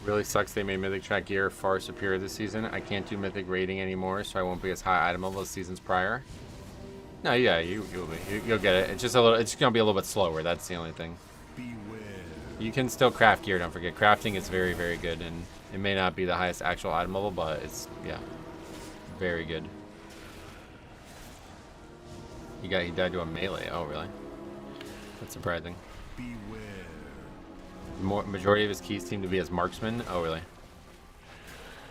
Speaker 1: Really sucks they made Mythic Track gear far superior this season. I can't do Mythic rating anymore, so I won't be as high item level as seasons prior. No, yeah, you'll get it. It's just it's gonna be a little bit slower. That's the only thing. You can still craft gear. Don't forget, crafting is very, very good, and it may not be the highest actual item level, but it's very good. He died to a melee. Oh, really? That's surprising. Majority of his keys seem to be as marksman. Oh, really?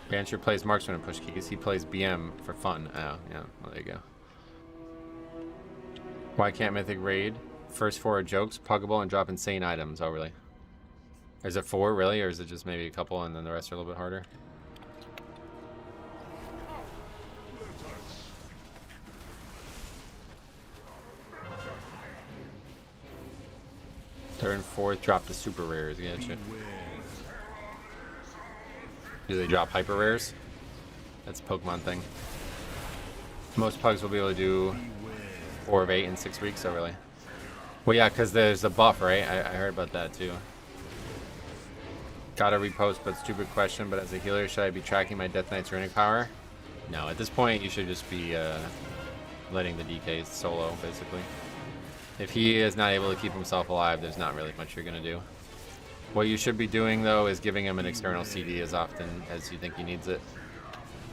Speaker 1: Bancher plays marksman and push keys. He plays BM for fun. Oh, yeah. Well, there you go. Why can't Mythic raid? First 4 are jokes, puggable, and drop insane items. Oh, really? Is it 4, really? Or is it just maybe a couple and then the rest are a little bit harder? Third and fourth drop the super rares. Gotcha. Do they drop hyper rares? That's a Pokemon thing. Most pugs will be able to do 4 of 8 in 6 weeks. Oh, really? Well, yeah, because there's a buff, right? I heard about that too. Gotta repost, but stupid question. But as a healer, should I be tracking my Death Knight's runic power? No, at this point, you should just be letting the DKs solo, basically. If he is not able to keep himself alive, there's not really much you're going to do. What you should be doing, though, is giving him an external CD as often as you think he needs it.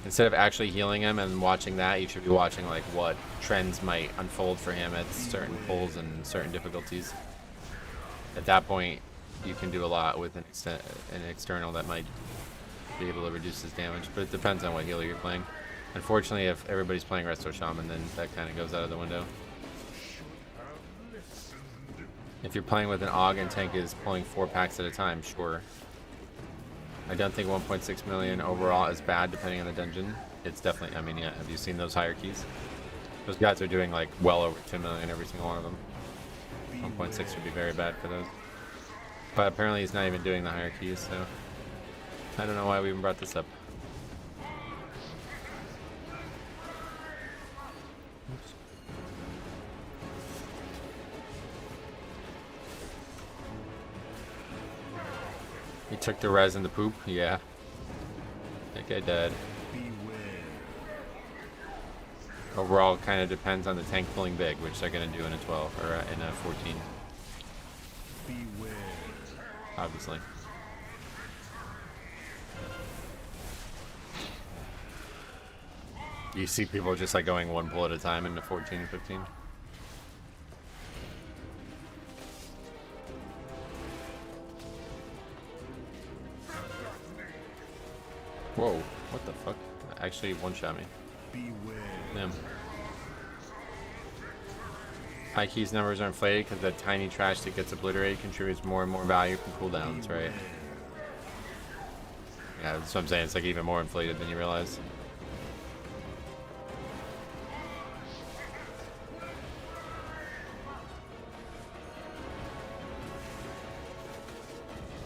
Speaker 1: Instead of actually healing him and watching that, you should be watching like what trends might unfold for him at certain pulls and certain difficulties. At that point, you can do a lot with an external that might be able to reduce his damage, but it depends on what healer you're playing. Unfortunately, if everybody's playing Resto Shaman, then that kind of goes out of the window. If you're playing with an AUG and tank is pulling 4 packs at a time, sure. I don't think 1.6 million overall is bad depending on the dungeon. It's definitely, I mean, yeah, have you seen those hierarchies? Those guys are doing like well over 2 million every single one of them. 1.6 would be very bad for those. But apparently he's not even doing the hierarchies, so I don't know why we even brought this up. Oops. He took the res and the poop? Yeah. That guy died. Overall, kind of depends on the tank pulling big, which they're going to do in a 12 or in a 14. Obviously. You see people just like going 1 pull at a time into 14 and 15. Whoa, what the fuck? Actually one-shot me. Damn. High keys numbers are inflated because that tiny trash that gets obliterated contributes more and more value from cooldowns, right? Yeah, that's what I'm saying. It's like even more inflated than you realize.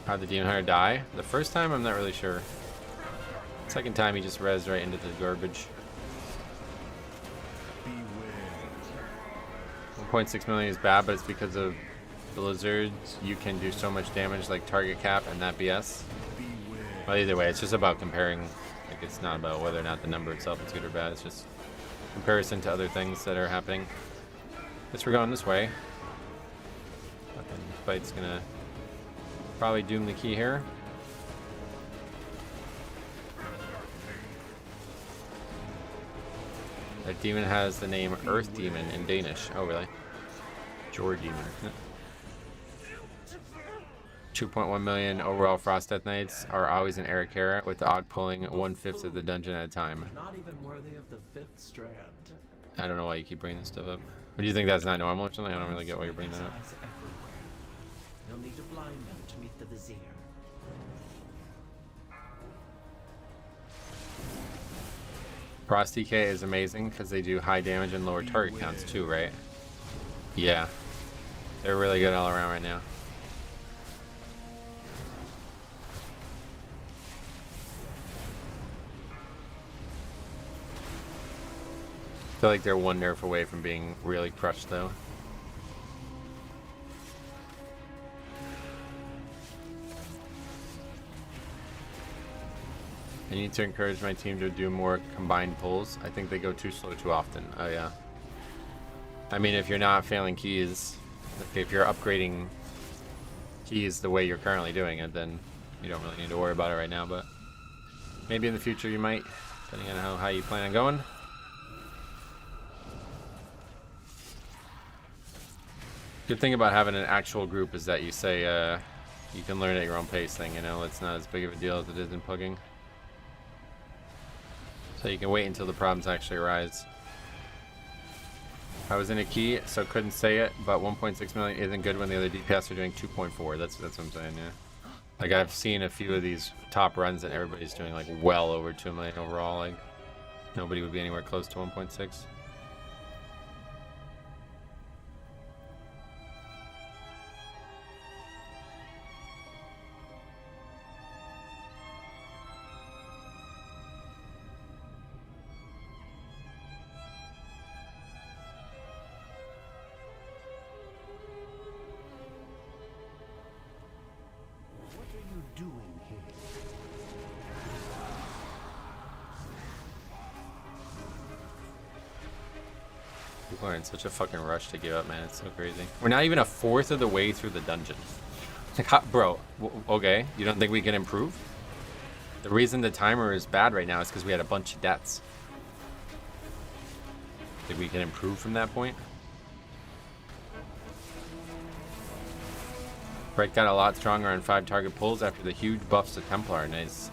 Speaker 1: How'd the Demon Hunter die? The first time, I'm not really sure. Second time, he just rezzed right into the garbage.
Speaker 3: Beware.
Speaker 1: 1.6 million is bad, but it's because of the lizards. You can do so much damage, like target cap and that BS.
Speaker 3: Beware.
Speaker 1: Well, either way, it's just about comparing. Like, it's not about whether or not the number itself is good or bad. It's just comparison to other things that are happening. Guess we're going this way. Fucking fight's gonna probably doom the key here. That demon has the name Earth Demon in Danish. Oh, really? Jor Demon. 2.1 million overall Frost Death Knights are always in Arikara, with the Ogg pulling 1/5 of the dungeon at a time.
Speaker 5: Not even worthy of the fifth strand.
Speaker 1: I don't know why you keep bringing this stuff up. Or do you think that's not normal or something? I don't really get why you're bringing that up.
Speaker 5: Eyes everywhere. No need to blind them to meet the vizier.
Speaker 1: Frost DK is amazing because they do high damage and lower target counts too, right? Yeah. They're really good all around right now. I feel like they're one nerf away from being really crushed though. I need to encourage my team to do more combined pulls. I think they go too slow too often. Oh yeah. I mean, if you're not failing keys, like if you're upgrading keys the way you're currently doing it, then you don't really need to worry about it right now, but maybe in the future you might, depending on how you plan on going. Good thing about having an actual group is that you say you can learn at your own pace thing, you know? It's not as big of a deal as it is in Pugging. So you can wait until the problems actually arise. I was in a key, so couldn't say it, but 1.6 million isn't good when the other DPS are doing 2.4. That's what I'm saying, yeah. Like, I've seen a few of these top runs and everybody's doing like well over 2 million overall. Like, nobody would be anywhere close to 1.6.
Speaker 3: What are you doing here?
Speaker 1: People are in such a fucking rush to give up, man. It's so crazy. We're not even a fourth of the way through the dungeon. Like, bro, okay, you don't think we can improve? The reason the timer is bad right now is because we had a bunch of deaths. Think we can improve from that point? Bright got a lot stronger on 5 target pulls after the huge buffs to Templar. Nice.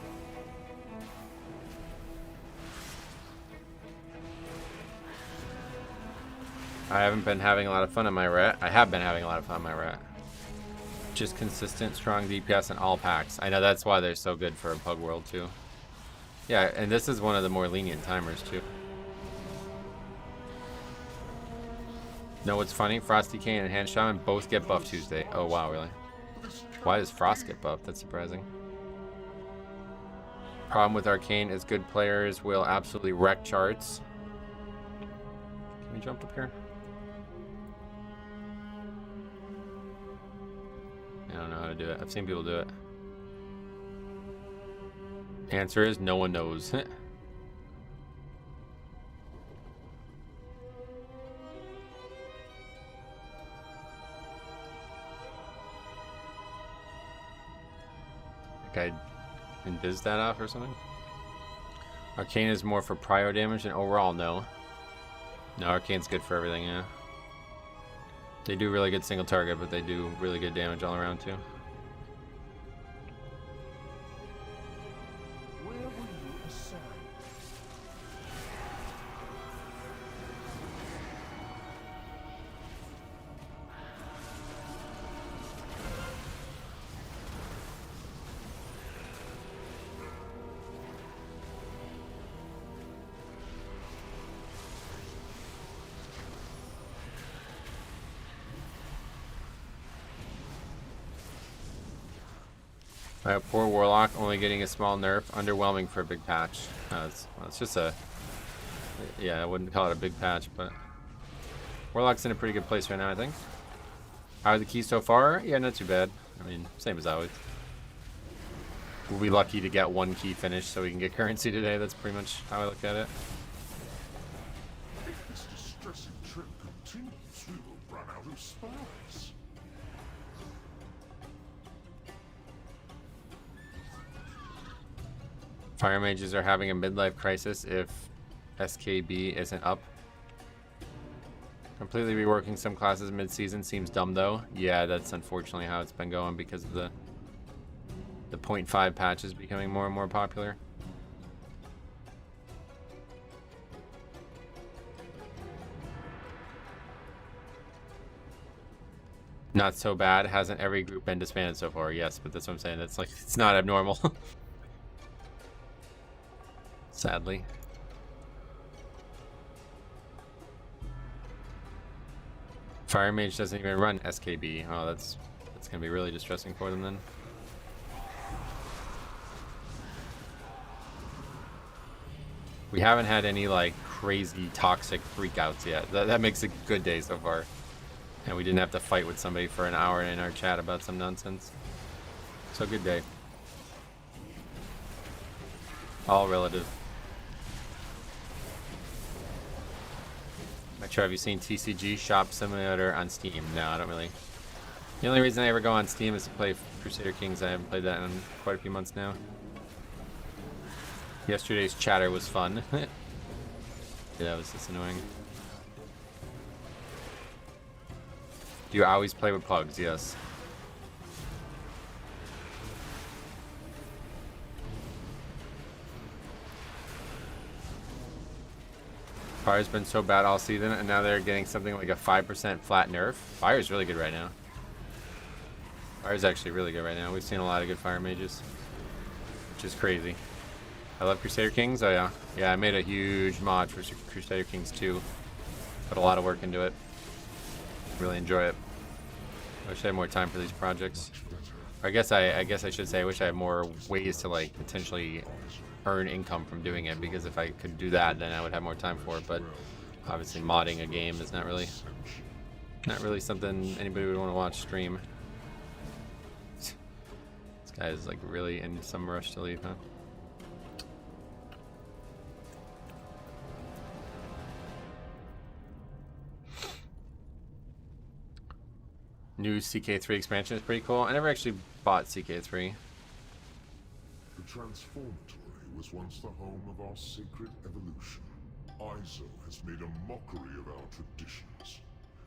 Speaker 1: I haven't been having a lot of fun on my rat. I have been having a lot of fun on my rat. Just consistent, strong DPS in all packs. I know that's why they're so good for Pug World too. Yeah, and this is one of the more lenient timers too. Know what's funny? Frosty Kane and Hand Shaman both get buffed Tuesday. Oh wow, really? Why does Frost get buffed? That's surprising. Problem with Arcane is good players will absolutely wreck charts. Can we jump up here? I don't know how to do it. I've seen people do it. Answer is no one knows. Like I invis that off or something? Arcane is more for prio damage and overall, no. No, Arcane's good for everything, yeah. They do really good single target, but they do really good damage all around too.
Speaker 3: Where were you assigned?
Speaker 1: Poor Warlock only getting a small nerf. Underwhelming for a big patch. It's just a... Yeah, I wouldn't call it a big patch, but... Warlock's in a pretty good place right now, I think. How are the keys so far? Yeah, not too bad. I mean, same as always. We'll be lucky to get one key finished so we can get currency today. That's pretty much how I look at it.
Speaker 3: If this distressing trip continues, we will run out of spies.
Speaker 1: Fire mages are having a midlife crisis if SKB isn't up. Completely reworking some classes mid-season seems dumb though. Yeah, that's unfortunately how it's been going because of the 0.5 patch is becoming more and more popular. Not so bad. Hasn't every group been disbanded so far? Yes, but that's what I'm saying. That's like, it's not abnormal. Sadly. Fire Mage doesn't even run SKB. Oh, that's gonna be really distressing for them then. We haven't had any like crazy toxic freakouts yet. That makes a good day so far. And we didn't have to fight with somebody for an hour in our chat about some nonsense. So good day. All relative. Metro, have you seen TCG Shop Simulator on Steam? No, I don't really. The only reason I ever go on Steam is to play Crusader Kings. I haven't played that in quite a few months now. Yesterday's chatter was fun. Yeah, that was just annoying. Do you always play with pugs? Yes. Fire's been so bad all season, and now they're getting something like a 5% flat nerf. Fire's really good right now. Fire's actually really good right now. We've seen a lot of good fire mages, which is crazy. I love Crusader Kings. Oh yeah, yeah. I made a huge mod for Crusader Kings 2. Put a lot of work into it. Really enjoy it. I wish I had more time for these projects. Or I guess I should say I wish I had more ways to like potentially earn income from doing it, because if I could do that, then I would have more time for it. But obviously modding a game is not really something anybody would want to watch stream. This guy is like really in some rush to leave, huh? New CK3 expansion is pretty cool. I never actually bought CK3.
Speaker 3: The Transformatory was once the home of our sacred evolution. Izo has made a mockery of our traditions.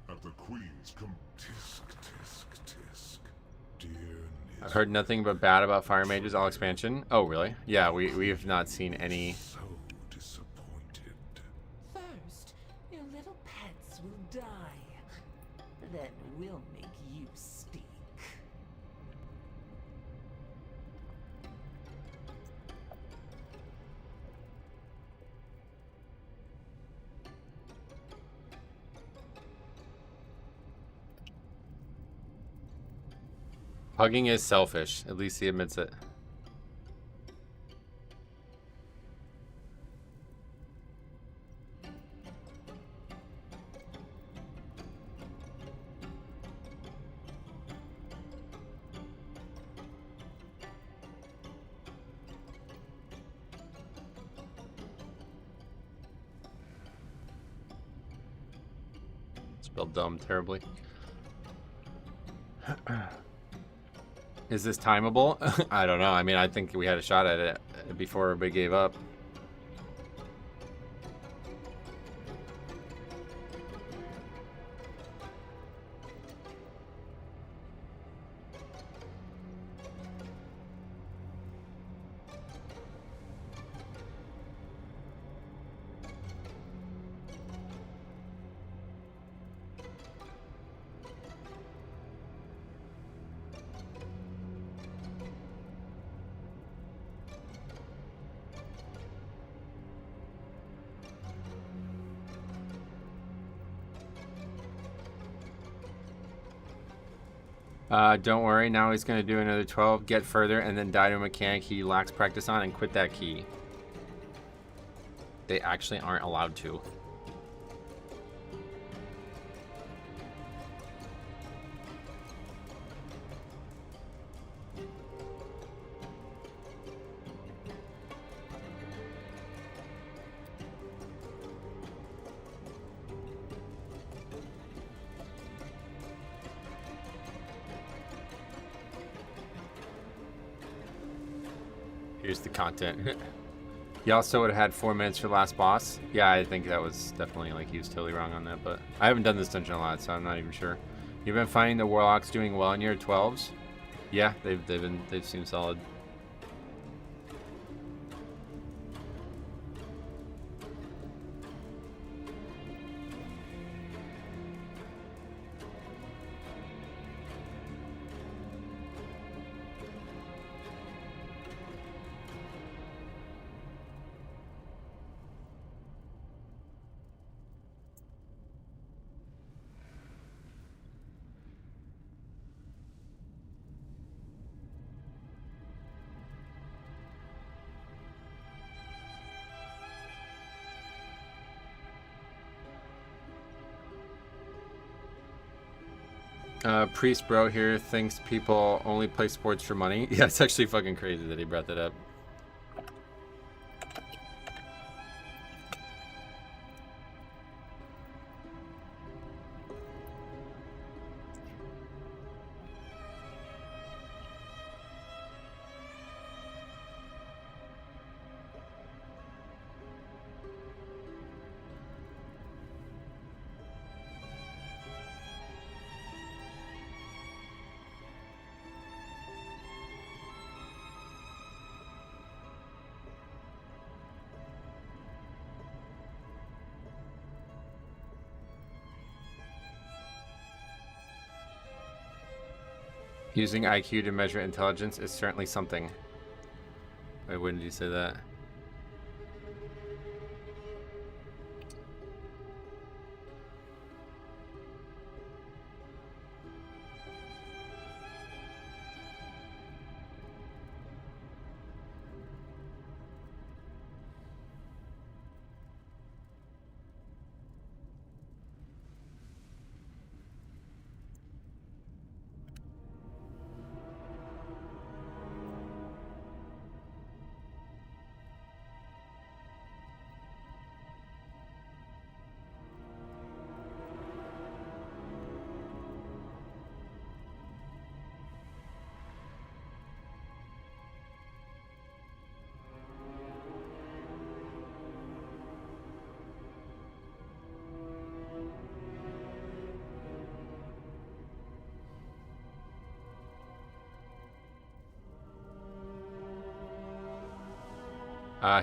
Speaker 3: At the Queen's tisk, tisk, tisk. Dear Niz.
Speaker 1: I've heard nothing but bad about Fire Mages all expansion. Oh, really? Yeah, we have not seen any.
Speaker 3: So disappointed.
Speaker 4: First, your little pets will die. Then we'll make you speak.
Speaker 1: Pugging is selfish. At least he admits it. Spelled dumb terribly. Is this timeable? I don't know. I mean, I think we had a shot at it before everybody gave up. Don't worry, now he's going to do another 12, get further, and then die to a mechanic he lacks practice on and quit that key. They actually aren't allowed to. Here's the content. He also would have had 4 minutes for last boss. Yeah, I think that was definitely, like, he was totally wrong on that, but I haven't done this dungeon a lot, so I'm not even sure. You've been finding the warlocks doing well in your 12s? Yeah, they've seemed solid. Priest Bro here thinks people only play sports for money. Yeah, it's actually fucking crazy that he brought that up. Using IQ to measure intelligence is certainly something. Why wouldn't you say that?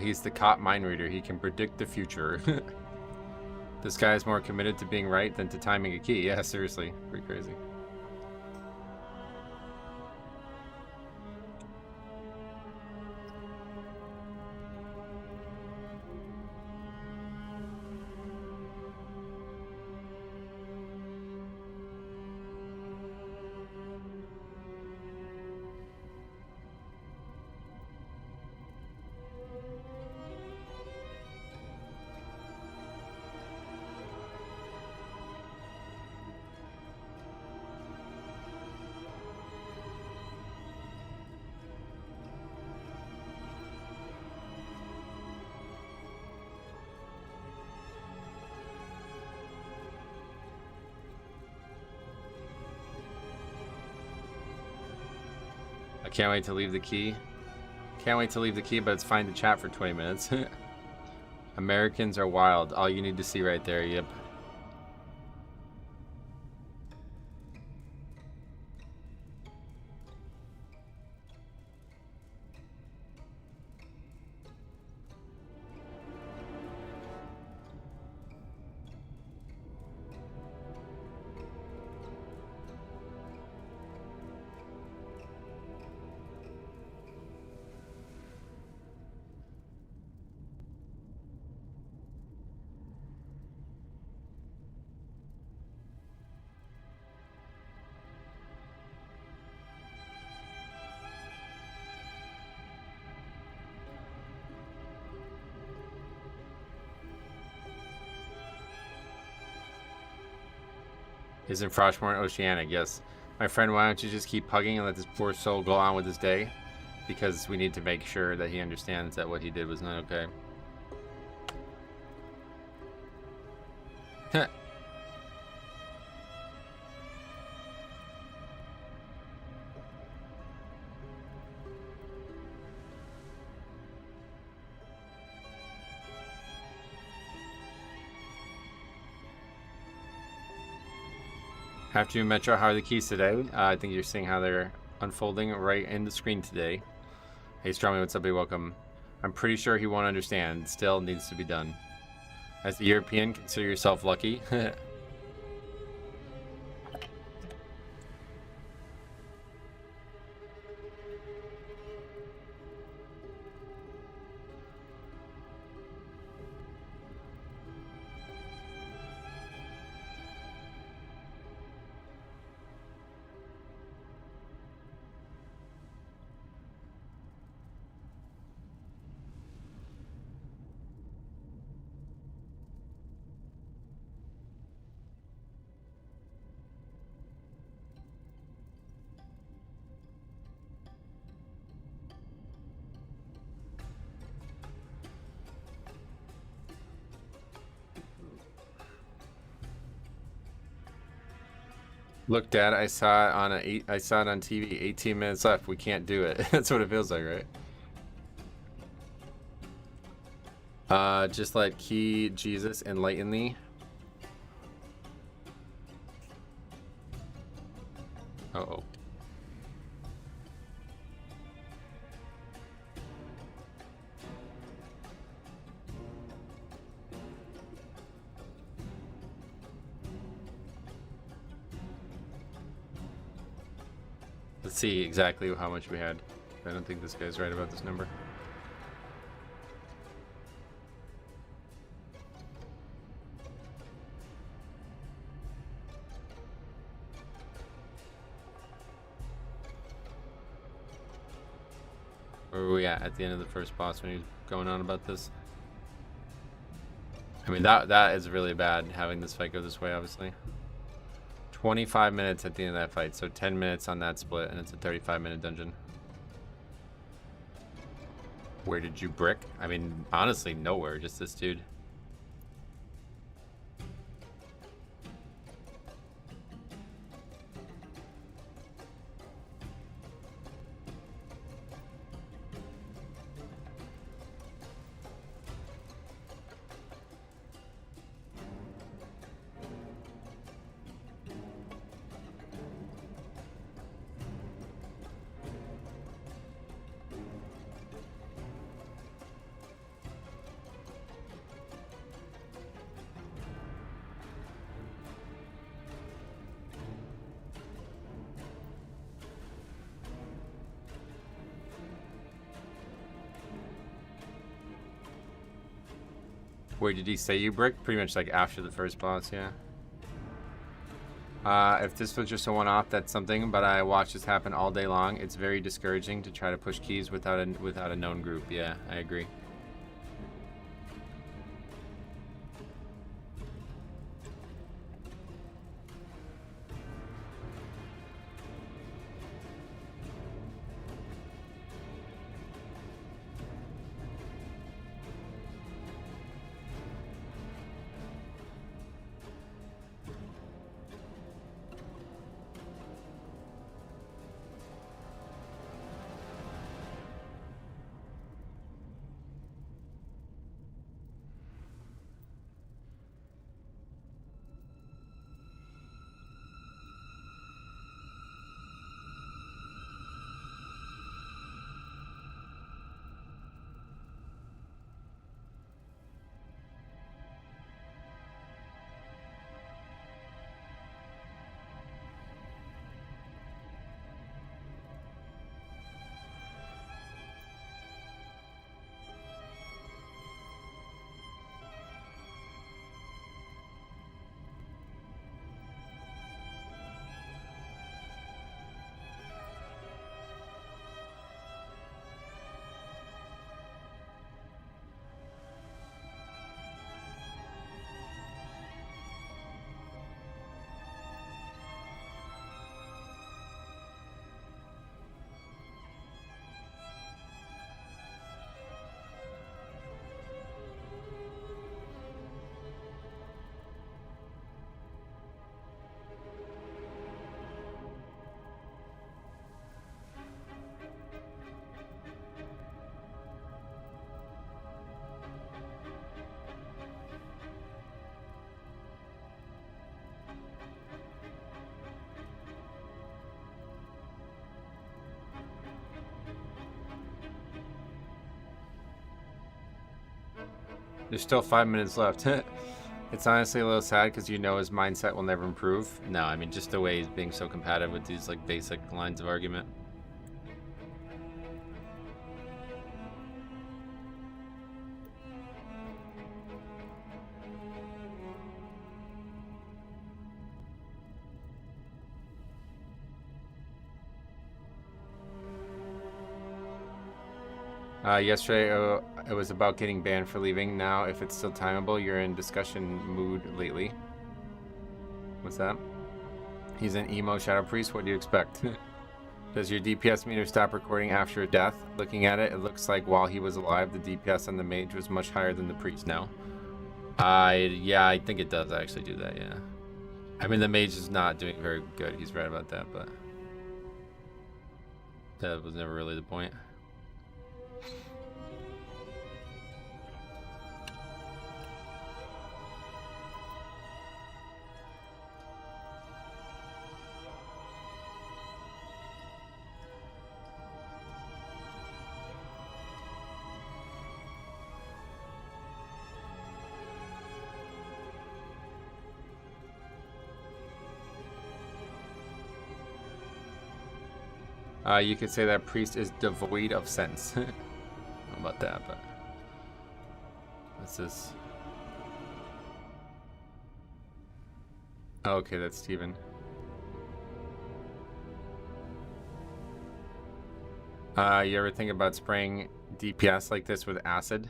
Speaker 1: He's the cop mind reader. He can predict the future. This guy is more committed to being right than to timing a key. Yeah, seriously. Pretty crazy. I can't wait to leave the key. Can't wait to leave the key, but it's fine to chat for 20 minutes. Americans are wild. All you need to see right there. Yep. Is in Frostmourne Oceanic, yes. My friend, why don't you just keep pugging and let this poor soul go on with his day? Because we need to make sure that he understands that what he did was not okay. After you Metro, how are the keys today? I think you're seeing how they're unfolding right in the screen today. Hey Strommy, what's up? Hey, welcome. I'm pretty sure he won't understand. Still needs to be done. As a European, consider yourself lucky. Look, Dad, I saw it on TV. 18 minutes left. We can't do it. That's what it feels like, right? Just let Key Jesus enlighten thee. Uh-oh. Let's see exactly how much we had. I don't think this guy's right about this number. Where were we at the end of the first boss when he was going on about this? I mean, that is really bad, having this fight go this way, obviously. 25 minutes at the end of that fight, so 10 minutes on that split, and it's a 35-minute dungeon. Where did you brick? I mean, honestly, nowhere, just this dude. Where did he say you brick? Pretty much like after the first boss, yeah. If this was just a one-off, that's something, but I watch this happen all day long. It's very discouraging to try to push keys without a known group. Yeah, I agree. There's still 5 minutes left. It's honestly a little sad because you know his mindset will never improve. No, I mean just the way he's being so combative with these like basic lines of argument. Yesterday it was about getting banned for leaving. Now, if it's still timeable, you're in discussion mood lately. What's that? He's an emo shadow priest. What do you expect? Does your DPS meter stop recording after a death? Looking at it, it looks like while he was alive, the DPS on the mage was much higher than the priest now. Yeah, I think it does actually do that, yeah. I mean, the mage is not doing very good. He's right about that, but that was never really the point. You could say that priest is devoid of sense. I don't know about that, but what's this? Oh, okay, that's Steven. You ever think about spraying DPS like this with acid?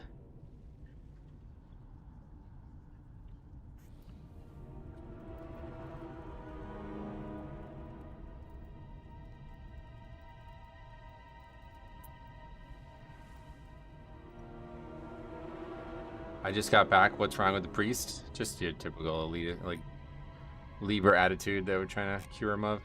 Speaker 1: I just got back. What's wrong with the priest? Just your typical elite, like, Lieber attitude that we're trying to cure him of.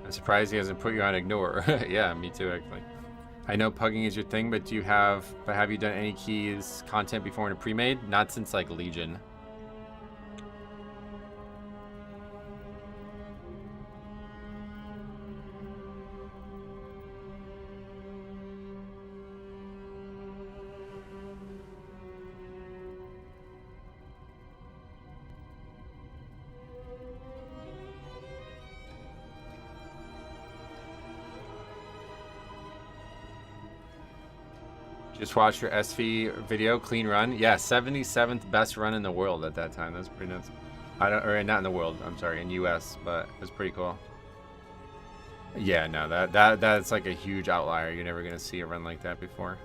Speaker 1: I'm surprised he hasn't put you on ignore. Yeah, me too, actually. I know pugging is your thing, but have you done any keys content before in a pre-made? Not since like Legion. Just watched your SV video, clean run. Yeah, 77th best run in the world at that time. That's pretty nuts. Or not in the world. I'm sorry, in US, but it was pretty cool. Yeah, no, that's like a huge outlier. You're never gonna see a run like that before.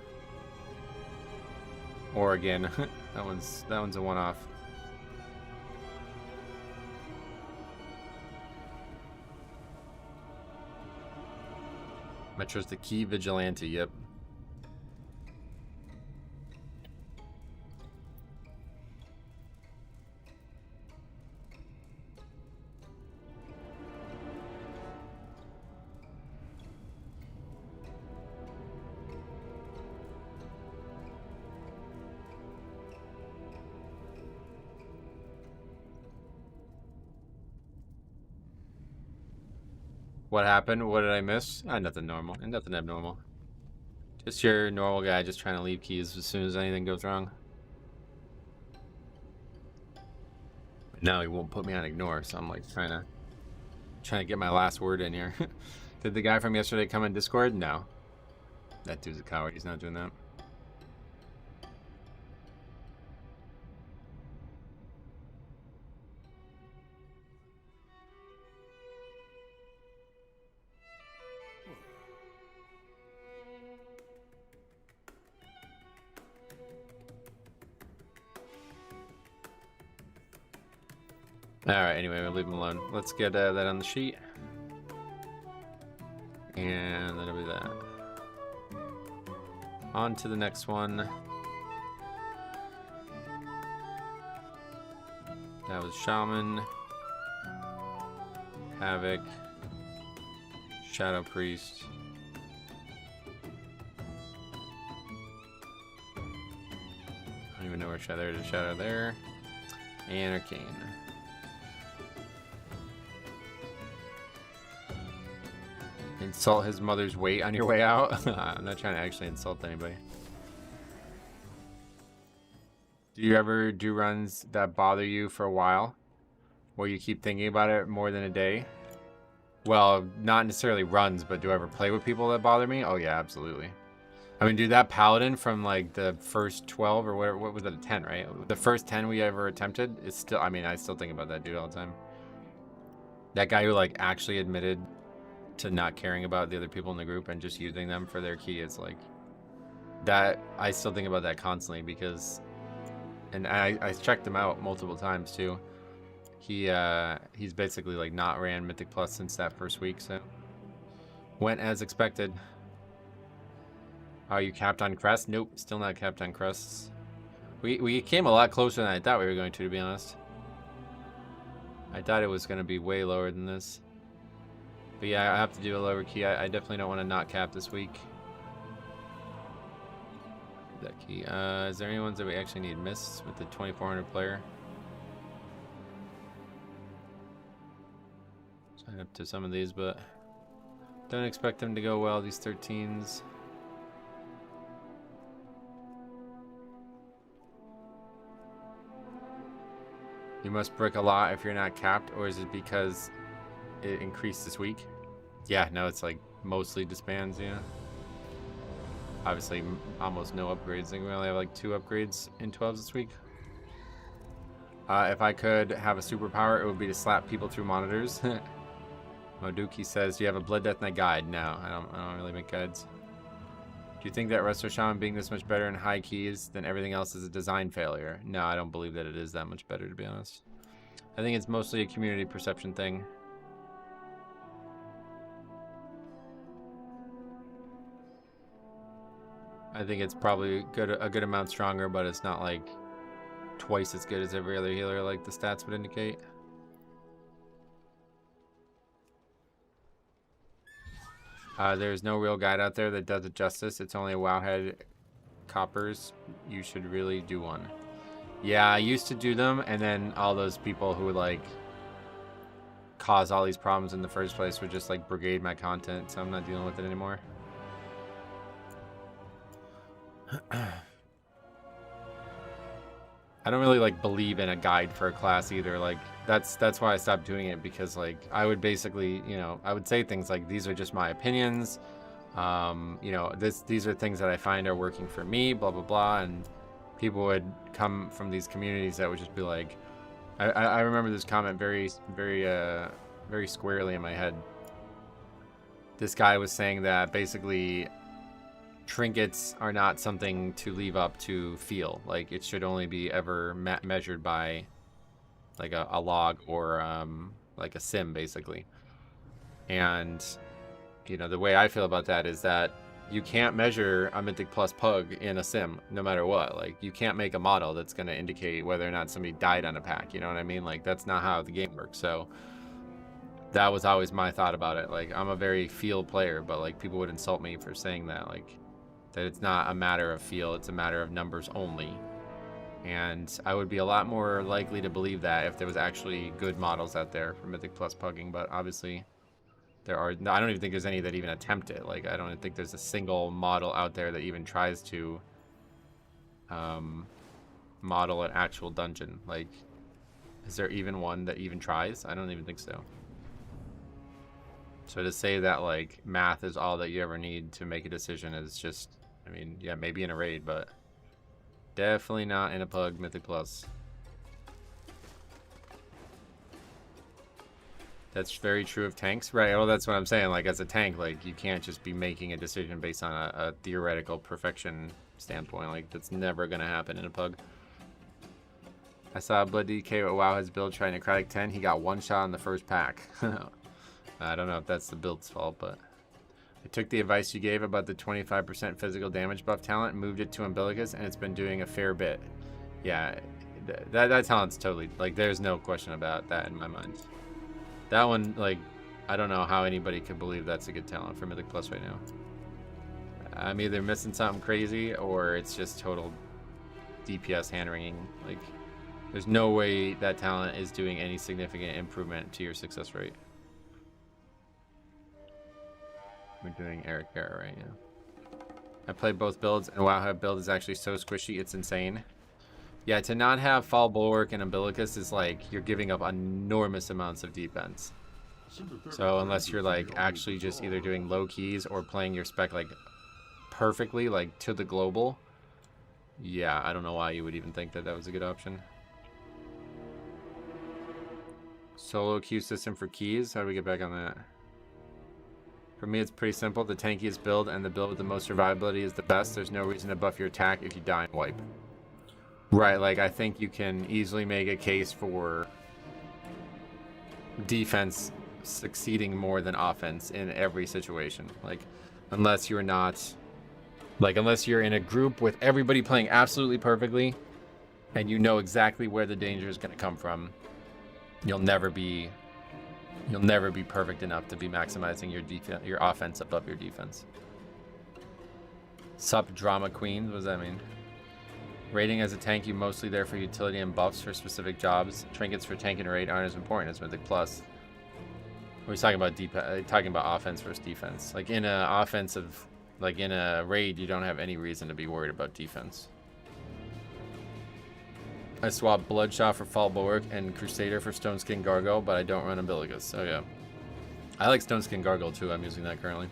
Speaker 1: Or again, that one's a one-off. Metro's the key vigilante. Yep. What happened? What did I miss? Nothing normal. Nothing abnormal. Just your normal guy just trying to leave keys as soon as anything goes wrong. Now he won't put me on ignore, so I'm like trying to get my last word in here. Did the guy from yesterday come in Discord? No. That dude's a coward. He's not doing that. Alright, anyway, we'll leave him alone. Let's get that on the sheet. And that'll be that. On to the next one. That was Shaman, Havoc, Shadow Priest, know where there's a shadow there. And Arcane. Insult his mother's weight on your way out? I'm not trying to actually insult anybody. Do you ever do runs that bother you for a while? Where you keep thinking about it more than a day? Well, not necessarily runs, but do I ever play with people that bother me? Oh yeah, absolutely. I mean, dude, that paladin from like the first 12 or whatever, what was it, a 10, right? The first 10 we ever attempted is still, I mean, I still think about that dude all the time. That guy who like actually admitted to not caring about the other people in the group and just using them for their key is like, that, I still think about that constantly because, and I checked him out multiple times too. He's basically like not ran Mythic Plus since that first week, so went as expected. Oh, you capped on Crest? Nope, still not capped on Crests. We came a lot closer than I thought we were going to be honest. I thought it was going to be way lower than this. But yeah, I have to do a lower key. I definitely don't want to not cap this week. That key. Is there any ones that we actually need missed with the 2400 player? Sign up to some of these, but don't expect them to go well, these 13s. You must brick a lot if you're not capped, or is it because it increased this week? Yeah, no, it's like mostly disbands, yeah. Obviously, almost no upgrades. I think we only have like 2 upgrades in 12s this week. If I could have a superpower, it would be to slap people through monitors. Moduki says, do you have a Blood Death Knight guide? No, I don't really make guides. Do you think that Resto Shaman being this much better in high keys than everything else is a design failure? No, I don't believe that it is that much better, to be honest. I think it's mostly a community perception thing. I think it's probably a good amount stronger, but it's not like twice as good as every other healer like the stats would indicate. There's no real guide out there that does it justice. It's only a Wowhead coppers. You should really do one. Yeah, I used to do them, and then all those people who would like cause all these problems in the first place would just like brigade my content, so I'm not dealing with it anymore. I don't really like believe in a guide for a class either. Like that's why I stopped doing it, because like I would basically, you know, I would say things like these are just my opinions. You know, these are things that I find are working for me, blah blah blah, and people would come from these communities that would just be like, I remember this comment very squarely in my head. This guy was saying that basically trinkets are not something to leave up to feel. Like it should only be ever measured by like a log or like a sim basically. And you know, the way I feel about that is that you can't measure a Mythic Plus pug in a sim no matter what. Like you can't make a model that's going to indicate whether or not somebody died on a pack, you know what I mean? Like that's not how the game works. So that was always my thought about it. Like I'm a very feel player, but like people would insult me for saying that, like that it's not a matter of feel, it's a matter of numbers only. And I would be a lot more likely to believe that if there was actually good models out there for Mythic Plus pugging, but obviously there are. I don't even think there's any that even attempt it. Like I don't think there's a single model out there that even tries to model an actual dungeon. Like, is there even one that even tries? I don't even think so. So to say that like math is all that you ever need to make a decision is just, I mean, yeah, maybe in a raid, but definitely not in a pug Mythic Plus. That's very true of tanks, right? Well, that's what I'm saying. Like as a tank, like you can't just be making a decision based on a theoretical perfection standpoint. Like that's never gonna happen in a pug. I saw Blood DK with Wowhead's build trying Necrotic 10. He got one shot in the first pack. I don't know if that's the build's fault, but I took the advice you gave about the 25% physical damage buff talent, moved it to Umbilicus, and it's been doing a fair bit. Yeah, that talent's totally, like, there's no question about that in my mind. That one, like, I don't know how anybody could believe that's a good talent for Mythic Plus right now. I'm either missing something crazy or it's just total DPS hand-wringing. Like, there's no way that talent is doing any significant improvement to your success rate. We're doing Eric Gara right now. I played both builds, and wow, her build is actually so squishy, it's insane. Yeah, to not have Fall Bulwark and Umbilicus is like, you're giving up enormous amounts of defense. So unless you're like actually just either doing low keys or playing your spec like perfectly, like to the global, yeah, I don't know why you would even think that that was a good option. Solo queue system for keys, how do we get back on that? For me, it's pretty simple. The tankiest build and the build with the most survivability is the best. There's no reason to buff your attack if you die and wipe. Right, like I think you can easily make a case for defense succeeding more than offense in every situation. Like, unless you're not, like, unless you're in a group with everybody playing absolutely perfectly and you know exactly where the danger is going to come from, you'll never be perfect enough to be maximizing your offense above your defense. Sup drama queens, what does that mean? Raiding as a tank, you mostly there for utility and buffs for specific jobs. Trinkets for tank and raid aren't as important as Mythic Plus. We're talking about offense versus defense. Like in a offensive, like in a raid, you don't have any reason to be worried about defense. I swapped Bloodshot for Fall Bulwark and Crusader for Stone Skin Gargoyle, but I don't run Umbilicus. Oh yeah, I like Stone Skin Gargoyle too. I'm using that currently.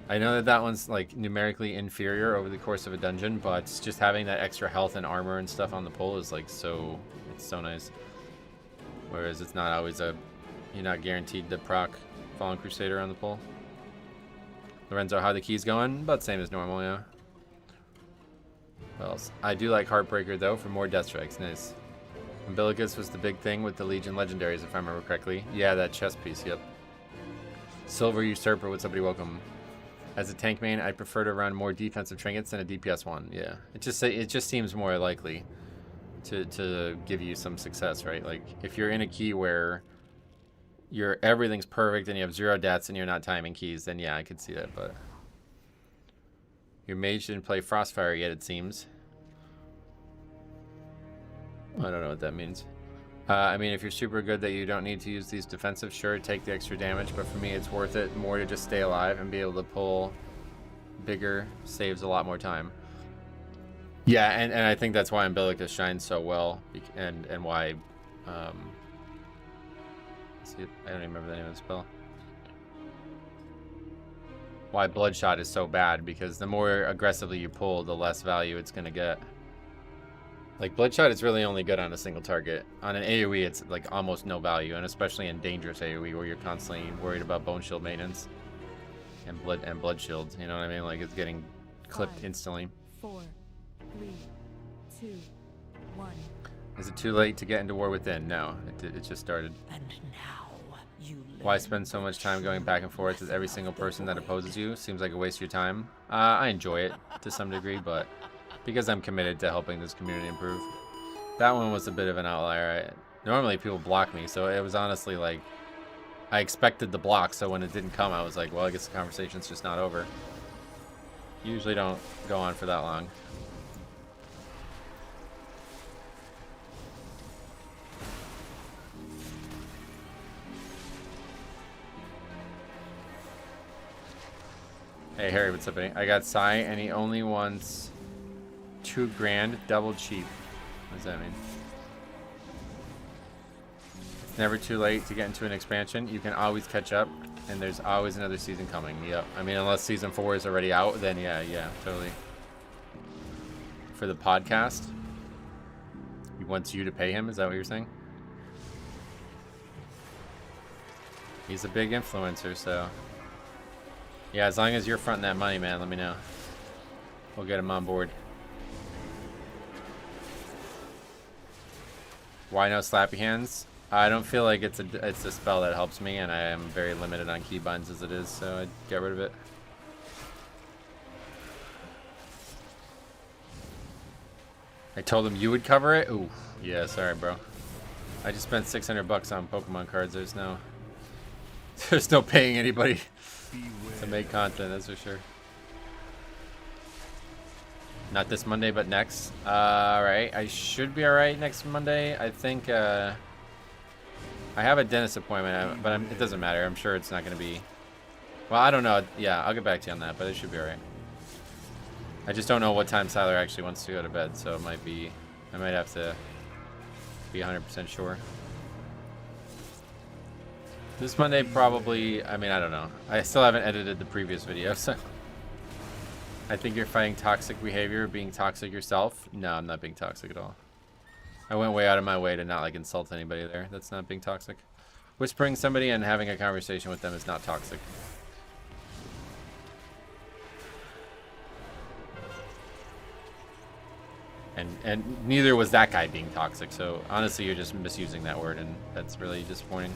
Speaker 1: I know that that one's like numerically inferior over the course of a dungeon, but just having that extra health and armor and stuff on the pull is like it's so nice. Whereas it's not always you're not guaranteed to proc Fallen Crusader on the pull. Lorenzo, how the keys going? About the same as normal, yeah. What else? I do like Heartbreaker though for more death strikes. Nice. Umbilicus was the big thing with the Legion legendaries, if I remember correctly. Yeah, that chest piece. Yep. Silver Usurper. What's up, buddy? Welcome. As a tank main, I prefer to run more defensive trinkets than a DPS one. Yeah, it just seems more likely to give you some success, right? Like if you're in a key where everything's perfect and you have 0 deaths and you're not timing keys, then yeah, I could see that. But your mage didn't play Frostfire yet, it seems. I don't know what that means. I mean, if you're super good that you don't need to use these defensive, sure, take the extra damage, but for me it's worth it more to just stay alive and be able to pull bigger, saves a lot more time. Yeah, and I think that's why Umbilicus shines so well, and why, see, I don't even remember the name of the spell. Why Bloodshot is so bad, because the more aggressively you pull, the less value it's going to get. Like, Bloodshot is really only good on a single target. On an AoE, it's like almost no value, and especially in dangerous AoE where you're constantly worried about Bone Shield maintenance and blood shields. You know what I mean? Like, it's getting clipped instantly.
Speaker 2: 4, 3, 2, 1.
Speaker 1: Is it too late to get into War Within? No, it just started.
Speaker 4: And now you
Speaker 1: Why spend so much time going back and forth with every single person that opposes you? Seems like a waste of your time. I enjoy it to some degree, but because I'm committed to helping this community improve. That one was a bit of an outlier. Normally people block me, so it was honestly like, I expected the block, so when it didn't come, I was like, well, I guess the conversation's just not over. Usually don't go on for that long. Hey Harry, what's up, buddy? I got Sai, and he only wants $2 grand, double cheap. What does that mean? It's never too late to get into an expansion. You can always catch up, and there's always another season coming. Yep. I mean, unless season 4 is already out, then yeah, totally. For the podcast, he wants you to pay him. Is that what you're saying? He's a big influencer, so yeah. As long as you're fronting that money, man, let me know. We'll get him on board. Why no slappy hands? I don't feel like it's a spell that helps me, and I am very limited on keybinds as it is, so I'd get rid of it. I told him you would cover it? Ooh, yeah, sorry, bro. I just spent 600 bucks on Pokemon cards. There's no paying anybody to make content, that's for sure. Not this Monday, but next. Alright, I should be alright next Monday. I think, I have a dentist appointment, but it doesn't matter. I'm sure it's not going to be... Well, I don't know. Yeah, I'll get back to you on that, but it should be alright. I just don't know what time Tyler actually wants to go to bed, so it might be... I might have to be 100% sure. This Monday probably... I mean, I don't know. I still haven't edited the previous video, so... I think you're fighting toxic behavior, being toxic yourself. No, I'm not being toxic at all. I went way out of my way to not like insult anybody there. That's not being toxic. Whispering somebody and having a conversation with them is not toxic. And neither was that guy being toxic. So honestly, you're just misusing that word, and that's really disappointing.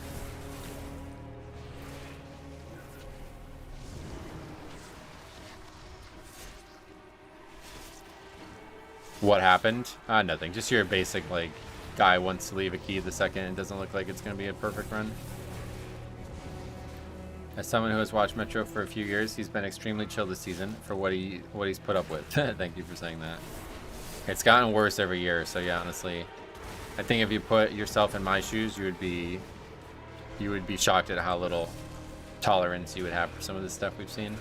Speaker 1: What happened? Nothing. Just your basic, like, guy wants to leave a key the second it doesn't look like it's going to be a perfect run. As someone who has watched Metro for a few years, he's been extremely chill this season for what he's put up with. Thank you for saying that. It's gotten worse every year, so yeah, honestly, I think if you put yourself in my shoes, you would be shocked at how little tolerance you would have for some of the stuff we've seen.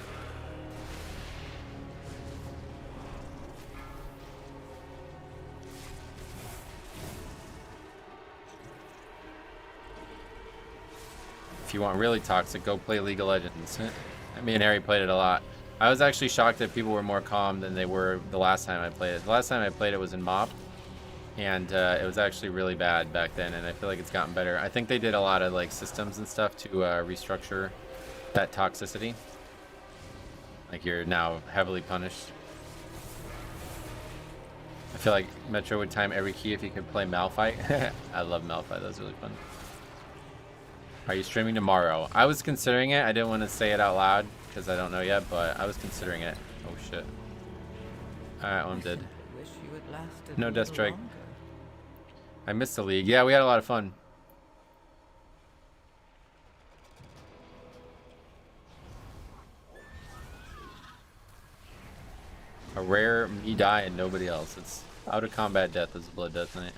Speaker 1: If you want really toxic, go play League of Legends. Me and Harry played it a lot. I was actually shocked that people were more calm than they were the last time I played it. The last time I played it was in MOP, and it was actually really bad back then, and I feel like it's gotten better. I think they did a lot of like systems and stuff to restructure that toxicity. Like, you're now heavily punished. I feel like Metro would time every key if he could play Malphite. I love Malphite. That was really fun. Are you streaming tomorrow? I was considering it. I didn't want to say it out loud because I don't know yet, but I was considering it. Oh shit. Alright, one did. No Death Strike. I missed the league. Yeah, we had a lot of fun. A rare me die and nobody else. It's out of combat death is a blood death night.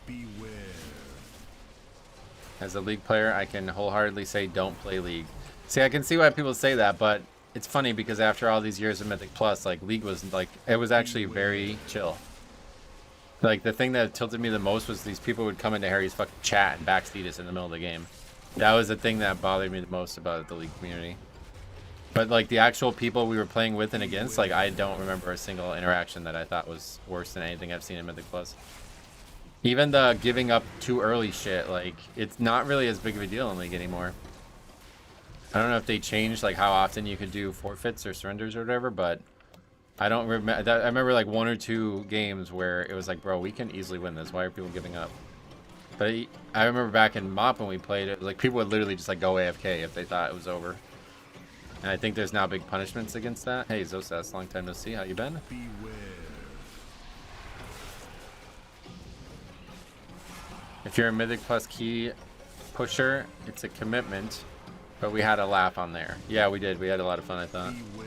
Speaker 3: Beware.
Speaker 1: As a League player, I can wholeheartedly say don't play League. See, I can see why people say that, but it's funny because after all these years of Mythic Plus, like, League was like, it was actually very chill. Like, the thing that tilted me the most was these people would come into Harry's fucking chat and backseat us in the middle of the game. That was the thing that bothered me the most about the League community. But like, the actual people we were playing with and against, like, I don't remember a single interaction that I thought was worse than anything I've seen in Mythic Plus. Even the giving up too early shit, like, it's not really as big of a deal in League anymore. I don't know if they changed, like, how often you could do forfeits or surrenders or whatever, but I don't remember. I remember, like, 1 or 2 games where it was like, bro, we can easily win this. Why are people giving up? But I remember back in MOP when we played it, like, people would literally just, like, go AFK if they thought it was over. And I think there's now big punishments against that. Hey, Zosas, long time no see. How you been?
Speaker 3: Beware.
Speaker 1: If you're a Mythic Plus key pusher, it's a commitment, but we had a laugh on there. Yeah, we did. We had a lot of fun, I thought.
Speaker 3: Beware.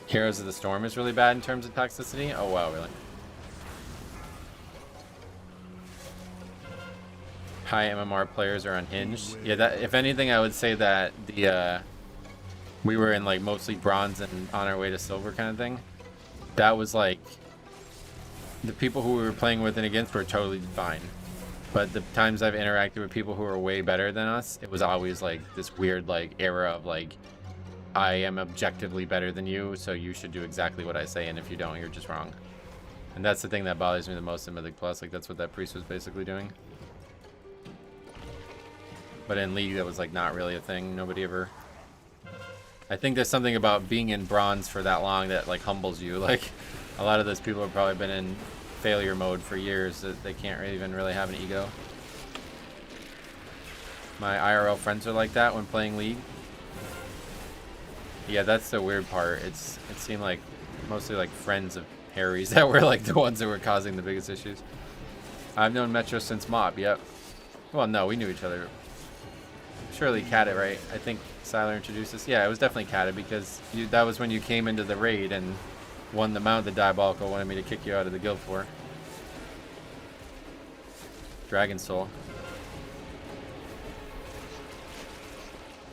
Speaker 1: Heroes of the Storm is really bad in terms of toxicity? Oh, wow, really? High MMR players are unhinged. Yeah, that, if anything, I would say that the we were in, like, mostly bronze and on our way to silver kind of thing. That was, like... The people who we were playing with and against were totally fine. But the times I've interacted with people who are way better than us, it was always like this weird like era of like, I am objectively better than you, so you should do exactly what I say, and if you don't, you're just wrong. And that's the thing that bothers me the most in Mythic Plus. Like, that's what that priest was basically doing. But in League, that was like not really a thing. Nobody ever... I think there's something about being in bronze for that long that like humbles you. Like, a lot of those people have probably been in failure mode for years that they can't even really have an ego. My IRL friends are like that when playing League. Yeah, that's the weird part. It seemed like mostly like friends of Harry's that were like the ones that were causing the biggest issues. I've known Metro since Mob, yep. Well, no, we knew each other. Surely Kata, right? I think Siler introduced us. Yeah, it was definitely Kata because that was when you came into the raid and won the mount that Diabolical wanted me to kick you out of the guild for. Dragon Soul.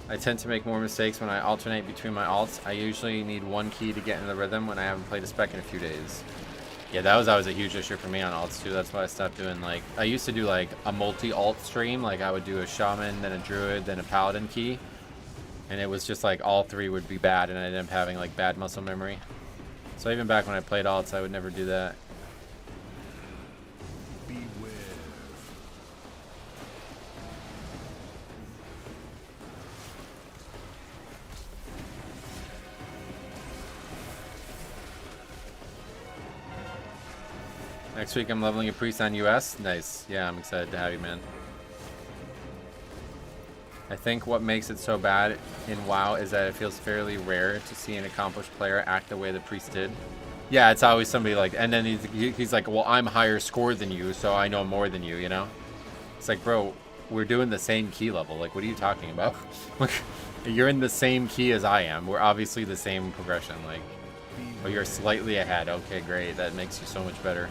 Speaker 1: I tend to make more mistakes when I alternate between my alts. I usually need one key to get in the rhythm when I haven't played a spec in a few days. Yeah, that was always a huge issue for me on alts too. That's why I stopped doing, like, I used to do like a multi-alt stream. Like I would do a shaman, then a druid, then a paladin key. And it was just like all three would be bad and I ended up having like bad muscle memory. So even back when I played alts, I would never do that. Next week I'm leveling a priest on US. Nice. Yeah, I'm excited to have you, man. I think what makes it so bad in WoW is that it feels fairly rare to see an accomplished player act the way the priest did. Yeah, it's always somebody like, and then he's like, well, I'm higher score than you, so I know more than you, you know? It's like, bro, we're doing the same key level. Like, what are you talking about? You're in the same key as I am. We're obviously the same progression. Like, but you're slightly ahead. Okay, great. That makes you so much better.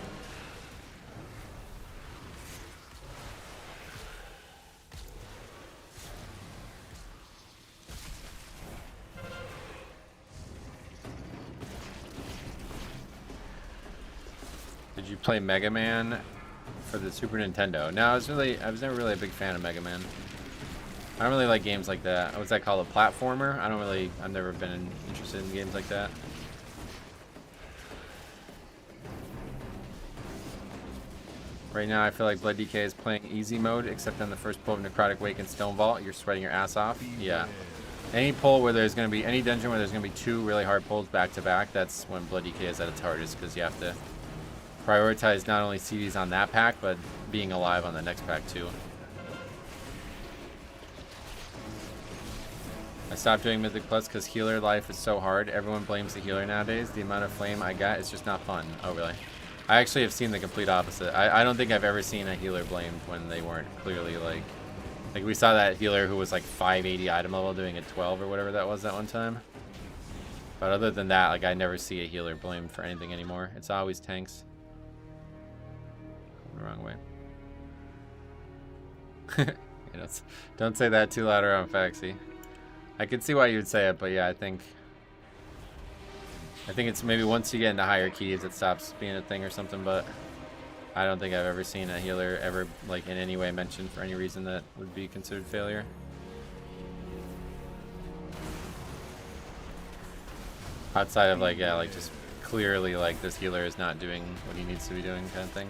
Speaker 1: Did you play Mega Man for the Super Nintendo? No, I was never really a big fan of Mega Man. I don't really like games like that. What's that called? A platformer? I've never been interested in games like that. Right now I feel like Blood DK is playing easy mode, except on the first pull of Necrotic Wake and Stone Vault, you're sweating your ass off. Yeah. Any pull where there's going to be, any dungeon where there's going to be two really hard pulls back to back, that's when Blood DK is at its hardest, because you have to prioritize not only CDs on that pack, but being alive on the next pack too. I stopped doing Mythic Plus because healer life is so hard. Everyone blames the healer nowadays. The amount of flame I got is just not fun. Oh, really? I actually have seen the complete opposite. I don't think I've ever seen a healer blamed when they weren't clearly like we saw that healer who was like 580 item level doing a 12 or whatever that was that one time. But other than that, like, I never see a healer blamed for anything anymore. It's always tanks. The wrong way. You know, don't say that too loud around Faxi. I could see why you would say it, but yeah, I think it's maybe once you get into higher keys it stops being a thing or something, but I don't think I've ever seen a healer ever like in any way mentioned for any reason that would be considered failure. Outside of like, yeah, like just clearly like this healer is not doing what he needs to be doing kind of thing.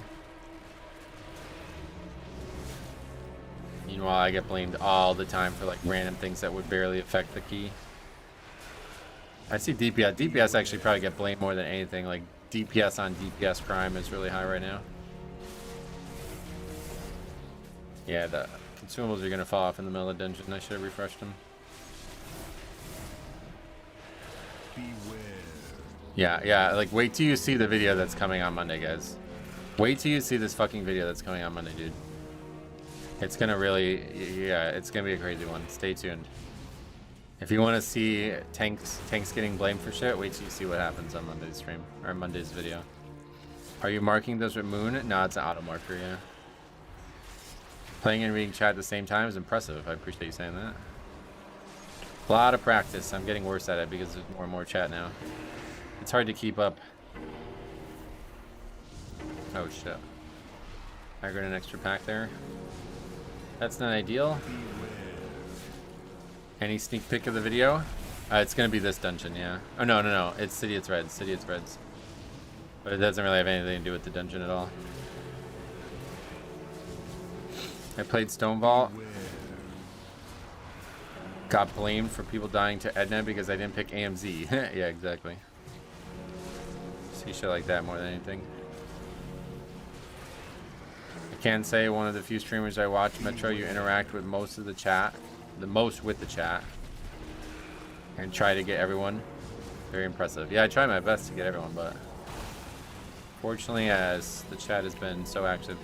Speaker 1: Meanwhile, I get blamed all the time for like random things that would barely affect the key. I see DPS. DPS actually probably get blamed more than anything. Like DPS on DPS crime is really high right now. Yeah, the consumables are gonna fall off in the middle of the dungeon. I should have refreshed them. Yeah, like wait till you see the video that's coming on Monday, guys. Wait till you see this fucking video that's coming on Monday, dude. It's gonna really, yeah, it's gonna be a crazy one. Stay tuned. If you want to see tanks getting blamed for shit, wait till you see what happens on Monday's stream, or Monday's video. Are you marking those with Moon? No, it's an auto marker, yeah. Playing and reading chat at the same time is impressive. I appreciate you saying that. A lot of practice. I'm getting worse at it because there's more and more chat now. It's hard to keep up. Oh shit. I got an extra pack there. That's not ideal. Any sneak peek of the video? It's gonna be this dungeon, yeah. Oh no. It's City of Threads. City of Threads. But it doesn't really have anything to do with the dungeon at all. I played Stone Vault. Got blamed for people dying to Edna because I didn't pick AMZ. Yeah, exactly. See shit like that more than anything. I can say one of the few streamers I watch, Metro, you interact with most of the chat. The most with the chat. And try to get everyone. Very impressive. Yeah, I try my best to get everyone, but fortunately, as the chat has been so active,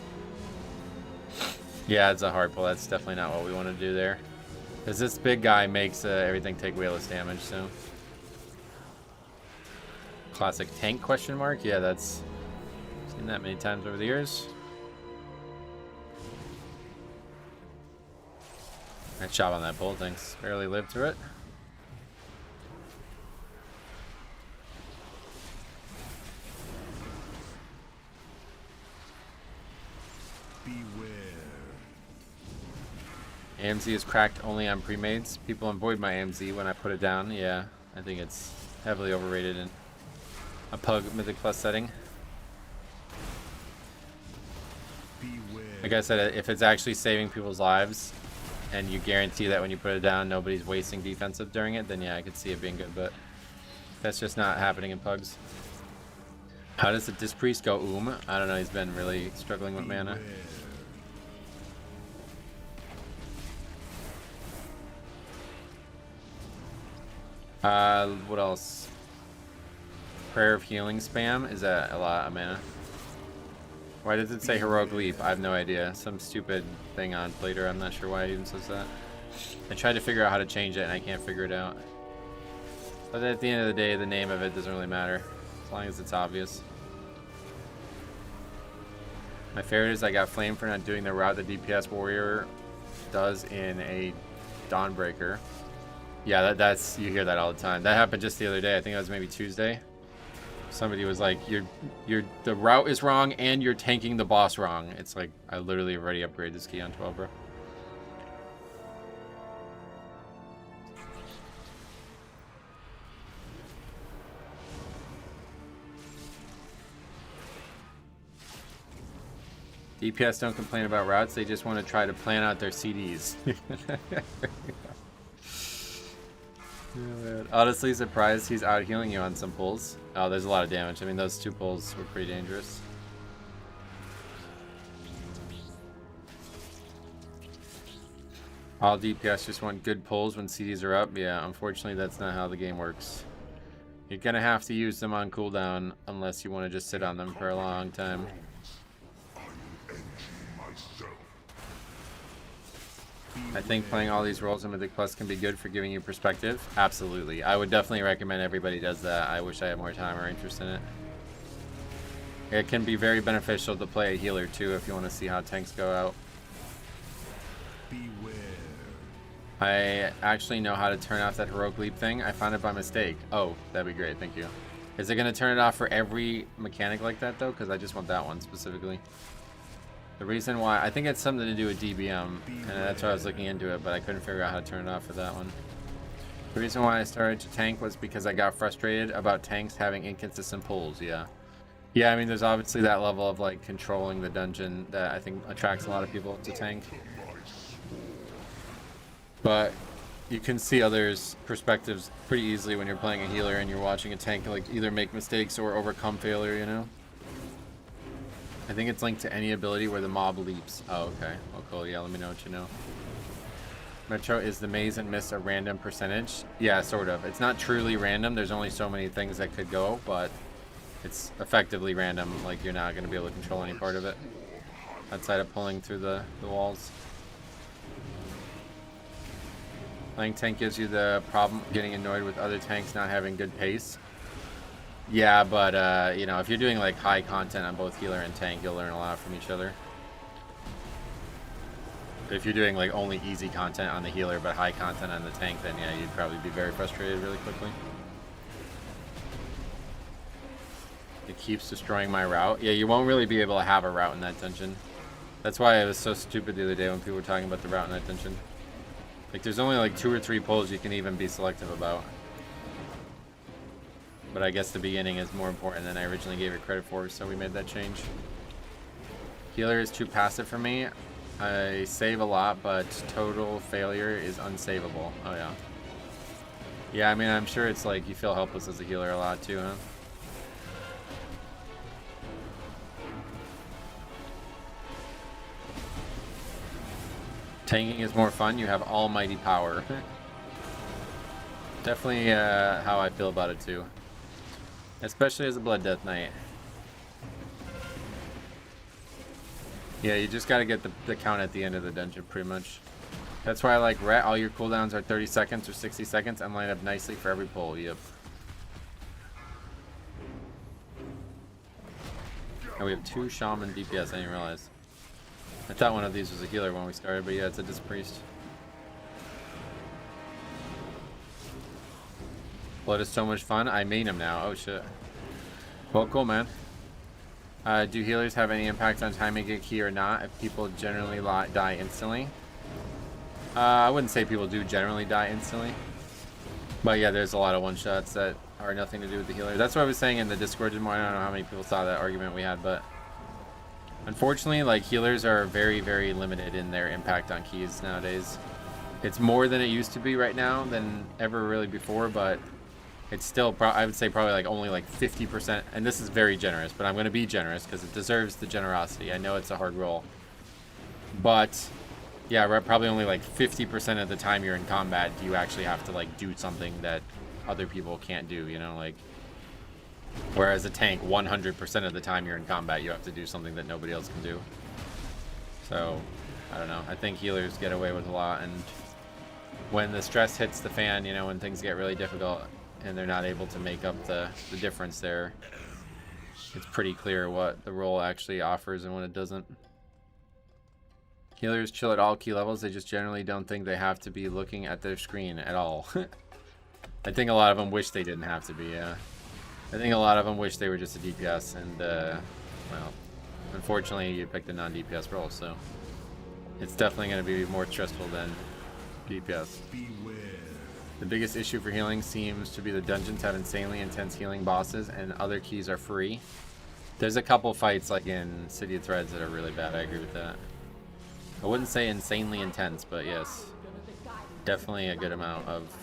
Speaker 1: Yeah, it's a hard pull. That's definitely not what we want to do there. Because this big guy makes everything take way less damage, so. Classic tank question mark? Yeah, that's seen that many times over the years. Nice job on that pull, thanks. Barely lived through it. AMZ is cracked only on pre-mades. People avoid my AMZ when I put it down. Yeah, I think it's heavily overrated in a Pug Mythic Plus setting. Like I said, if it's actually saving people's lives and you guarantee that when you put it down nobody's wasting defensive during it, then yeah, I could see it being good, but that's just not happening in Pugs. How does the Disc Priest go I don't know, he's been really struggling with mana. What else? Prayer of Healing spam? Is that a lot of mana? Why does it say Heroic Leap? I have no idea. Some stupid thing on Plater. I'm not sure why it even says that. I tried to figure out how to change it and I can't figure it out. But at the end of the day, the name of it doesn't really matter. As long as it's obvious. My favorite is I got flamed for not doing the route the DPS warrior does in a Dawnbreaker. Yeah, that's you hear that all the time. That happened just the other day. I think it was maybe Tuesday. Somebody was like, the route is wrong and you're tanking the boss wrong. It's like, I literally already upgraded this key on 12, bro. DPS don't complain about routes, they just want to try to plan out their CDs. Honestly surprised he's out healing you on some pulls. Oh, there's a lot of damage. I mean, those 2 pulls were pretty dangerous. All DPS just want good pulls when CDs are up. Yeah, unfortunately, that's not how the game works. You're gonna have to use them on cooldown unless you want to just sit on them for a long time. I think playing all these roles in Mythic Plus can be good for giving you perspective. Absolutely. I would definitely recommend everybody does that. I wish I had more time or interest in it. It can be very beneficial to play a healer too if you want to see how tanks go out. Beware. I actually know how to turn off that Heroic Leap thing. I found it by mistake. Oh, that'd be great. Thank you. Is it going to turn it off for every mechanic like that though? Because I just want that one specifically. The reason why, I think it's something to do with DBM, and that's why I was looking into it, but I couldn't figure out how to turn it off for that one. The reason why I started to tank was because I got frustrated about tanks having inconsistent pulls, yeah. Yeah, I mean, there's obviously that level of, like, controlling the dungeon that I think attracts a lot of people to tank. But you can see others' perspectives pretty easily when you're playing a healer and you're watching a tank, like, either make mistakes or overcome failure, you know? I think it's linked to any ability where the mob leaps. Oh, okay. Oh, cool. Yeah, let me know what you know. Metro, is the maze and mist a random percentage? Yeah, sort of. It's not truly random. There's only so many things that could go, but it's effectively random. Like, you're not going to be able to control any part of it outside of pulling through the walls. Playing tank gives you the problem of getting annoyed with other tanks not having good pace. Yeah, but, you know, if you're doing, like, high content on both healer and tank, you'll learn a lot from each other. If you're doing, like, only easy content on the healer, but high content on the tank, then, yeah, you'd probably be very frustrated really quickly. It keeps destroying my route. Yeah, you won't really be able to have a route in that dungeon. That's why I was so stupid the other day when people were talking about the route in that dungeon. Like, there's only, like, 2 or 3 pulls you can even be selective about. But I guess the beginning is more important than I originally gave it credit for, so we made that change. Healer is too passive for me. I save a lot, but total failure is unsavable. Oh, yeah. Yeah, I mean, I'm sure it's like you feel helpless as a healer a lot too, huh? Tanking is more fun. You have almighty power. Definitely how I feel about it too. Especially as a Blood Death Knight. Yeah, you just gotta get the count at the end of the dungeon, pretty much. That's why I like Ret. All your cooldowns are 30 seconds or 60 seconds and line up nicely for every pull. Yep. And we have 2 Shaman DPS, I didn't realize. I thought one of these was a healer when we started, but yeah, it's a Disc Priest. Blood is so much fun. I main him now. Oh shit. Well, cool, man. Do healers have any impact on timing a key or not if people generally die instantly? I wouldn't say people do generally die instantly. But yeah, there's a lot of one-shots that are nothing to do with the healer. That's what I was saying in the Discord. I don't know how many people saw that argument we had, but unfortunately, like, healers are very, very limited in their impact on keys nowadays. It's more than it used to be right now than ever really before, but it's still, I would say probably like only like 50%. And this is very generous, but I'm going to be generous because it deserves the generosity. I know it's a hard roll. But yeah, probably only like 50% of the time you're in combat do you actually have to like do something that other people can't do, you know, like, whereas a tank 100% of the time you're in combat you have to do something that nobody else can do. So I don't know, I think healers get away with a lot, and when the stress hits the fan, you know, when things get really difficult and they're not able to make up the difference there, it's pretty clear what the role actually offers and what it doesn't. Healers chill at all key levels. They just generally don't think they have to be looking at their screen at all. I think a lot of them wish they didn't have to be, yeah. I think a lot of them wish they were just a DPS, and, well, unfortunately you picked a non-DPS role, so it's definitely going to be more stressful than DPS.
Speaker 3: Beware.
Speaker 1: The biggest issue for healing seems to be the dungeons have insanely intense healing bosses, and other keys are free. There's a couple fights, like in City of Threads, that are really bad. I agree with that. I wouldn't say insanely intense, but yes, definitely a good amount of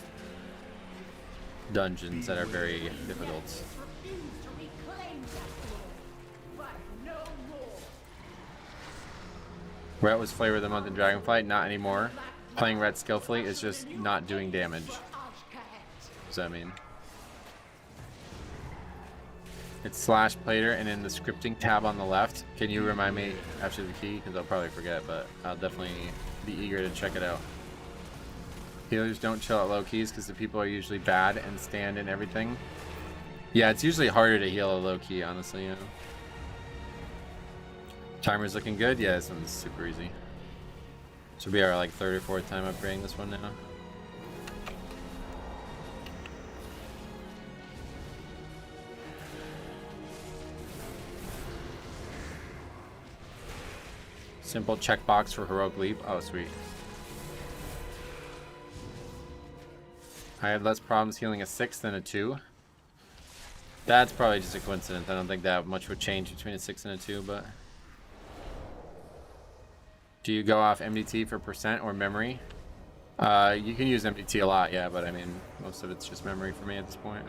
Speaker 1: dungeons that are very difficult. Ret was flavor of the month in Dragonflight, not anymore. Playing Ret skillfully is just not doing damage. What does that mean? It's /plater and in the scripting tab on the left. Can you remind me after the key? Because I'll probably forget, but I'll definitely be eager to check it out. Healers don't chill at low keys because the people are usually bad and stand in everything. Yeah, it's usually harder to heal a low key, honestly, you know. Timer's looking good. Yeah, this one's super easy. Should be our like 3rd or 4th time upgrading this one now. Simple checkbox for Heroic Leap. Oh, sweet. I had less problems healing a 6 than a 2. That's probably just a coincidence. I don't think that much would change between a 6 and a 2, but... Do you go off MDT for percent or memory? You can use MDT a lot, yeah, but I mean, most of it's just memory for me at this point.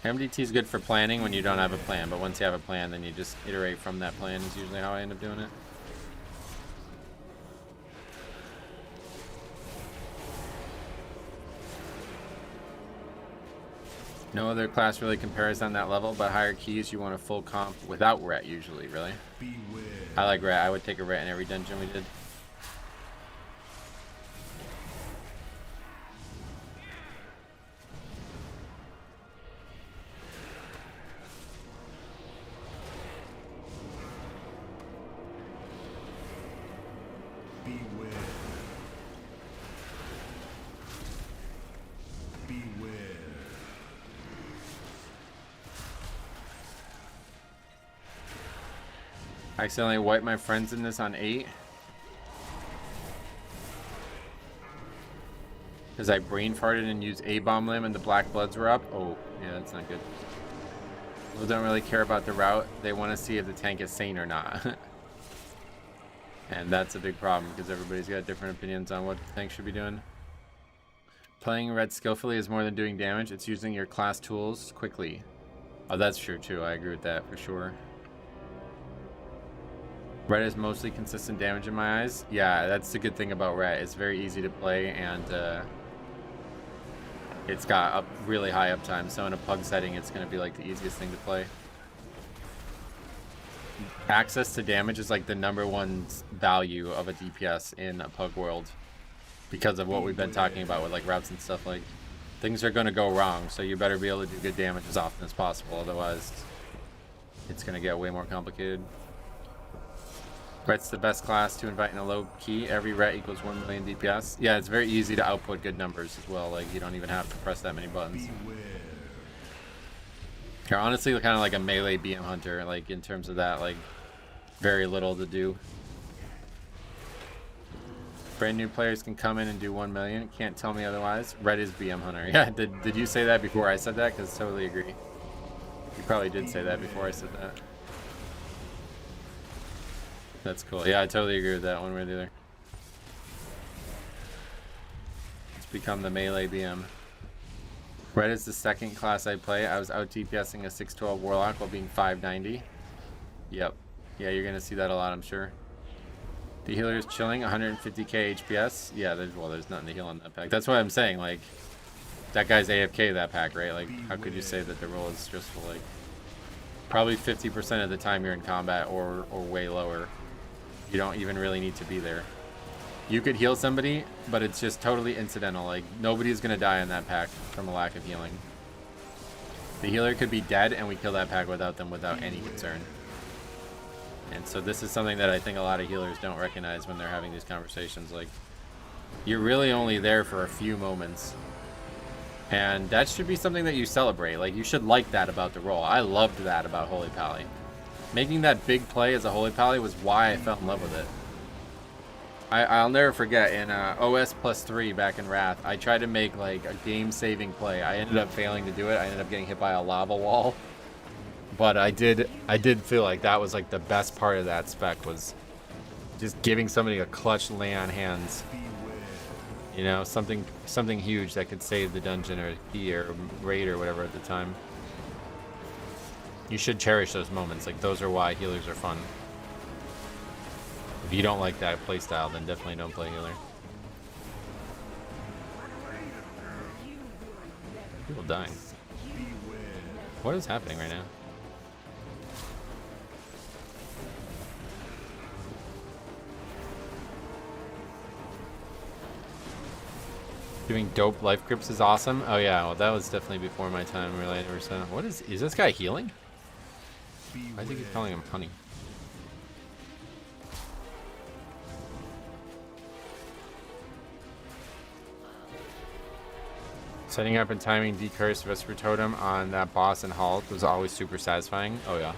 Speaker 1: MDT is good for planning when you don't have a plan, but once you have a plan, then you just iterate from that plan is usually how I end up doing it. No other class really compares on that level, but higher keys you want a full comp without Ret usually, really.
Speaker 3: Beware.
Speaker 1: I like Ret. I would take a Ret in every dungeon we did.
Speaker 3: Beware. Beware.
Speaker 1: I accidentally wiped my friends in this on 8. Because I brain farted and used A-bomb limb and the black bloods were up. Oh, yeah, that's not good. People don't really care about the route. They want to see if the tank is sane or not. And that's a big problem because everybody's got different opinions on what the tank should be doing. Playing Red skillfully is more than doing damage. It's using your class tools quickly. Oh, that's true too. I agree with that for sure. Red is mostly consistent damage in my eyes. Yeah, that's the good thing about red. It's very easy to play, and it's got a really high uptime. So in a pug setting, it's going to be like the easiest thing to play. Access to damage is like the #1 value of a DPS in a pug world, because of what we've been talking about with like routes and stuff. Like, things are going to go wrong, so you better be able to do good damage as often as possible. Otherwise, it's going to get way more complicated. Ret's the best class to invite in a low key. Every ret equals 1 million DPS. Yeah, it's very easy to output good numbers as well. Like, you don't even have to press that many buttons. You're honestly kind of like a melee BM hunter, like in terms of that, like very little to do. Brand new players can come in and do 1 million. Can't tell me otherwise. Red is BM hunter. Yeah, did you say that before I said that? Because totally agree. You probably did say that before I said that. That's cool. Yeah, I totally agree with that one way or the other. It's become the melee BM. Red is the second class I play. I was out DPSing a 612 Warlock while being 590. Yep. Yeah, you're going to see that a lot, I'm sure. The healer is chilling, 150k HPS. Yeah, there's nothing to heal on that pack. That's what I'm saying, like, that guy's AFK that pack, right? Like, how could you say that the role is stressful? Like, probably 50% of the time you're in combat or way lower. You don't even really need to be there. You could heal somebody, but it's just totally incidental. Like, nobody's going to die in that pack from a lack of healing. The healer could be dead, and we kill that pack without them without any concern. And so this is something that I think a lot of healers don't recognize when they're having these conversations. Like, you're really only there for a few moments. And that should be something that you celebrate. Like, you should like that about the role. I loved that about Holy Pally. Making that big play as a Holy Pally was why I fell in love with it. I'll never forget, in OS +3 back in Wrath, I tried to make like a game-saving play. I ended up failing to do it. I ended up getting hit by a lava wall. But I did feel like that was like the best part of that spec, was just giving somebody a clutch lay on hands. You know, something huge that could save the dungeon or key or raid or whatever at the time. You should cherish those moments. Like, those are why healers are fun. If you don't like that playstyle, then definitely don't play healer. People dying. What is happening right now? Doing dope life grips is awesome. Oh yeah, well that was definitely before my time. Really, what is this guy healing? I think he's calling him honey. Setting up and timing Decurse Vesper Totem on that boss in Halt was always super satisfying. Oh yeah.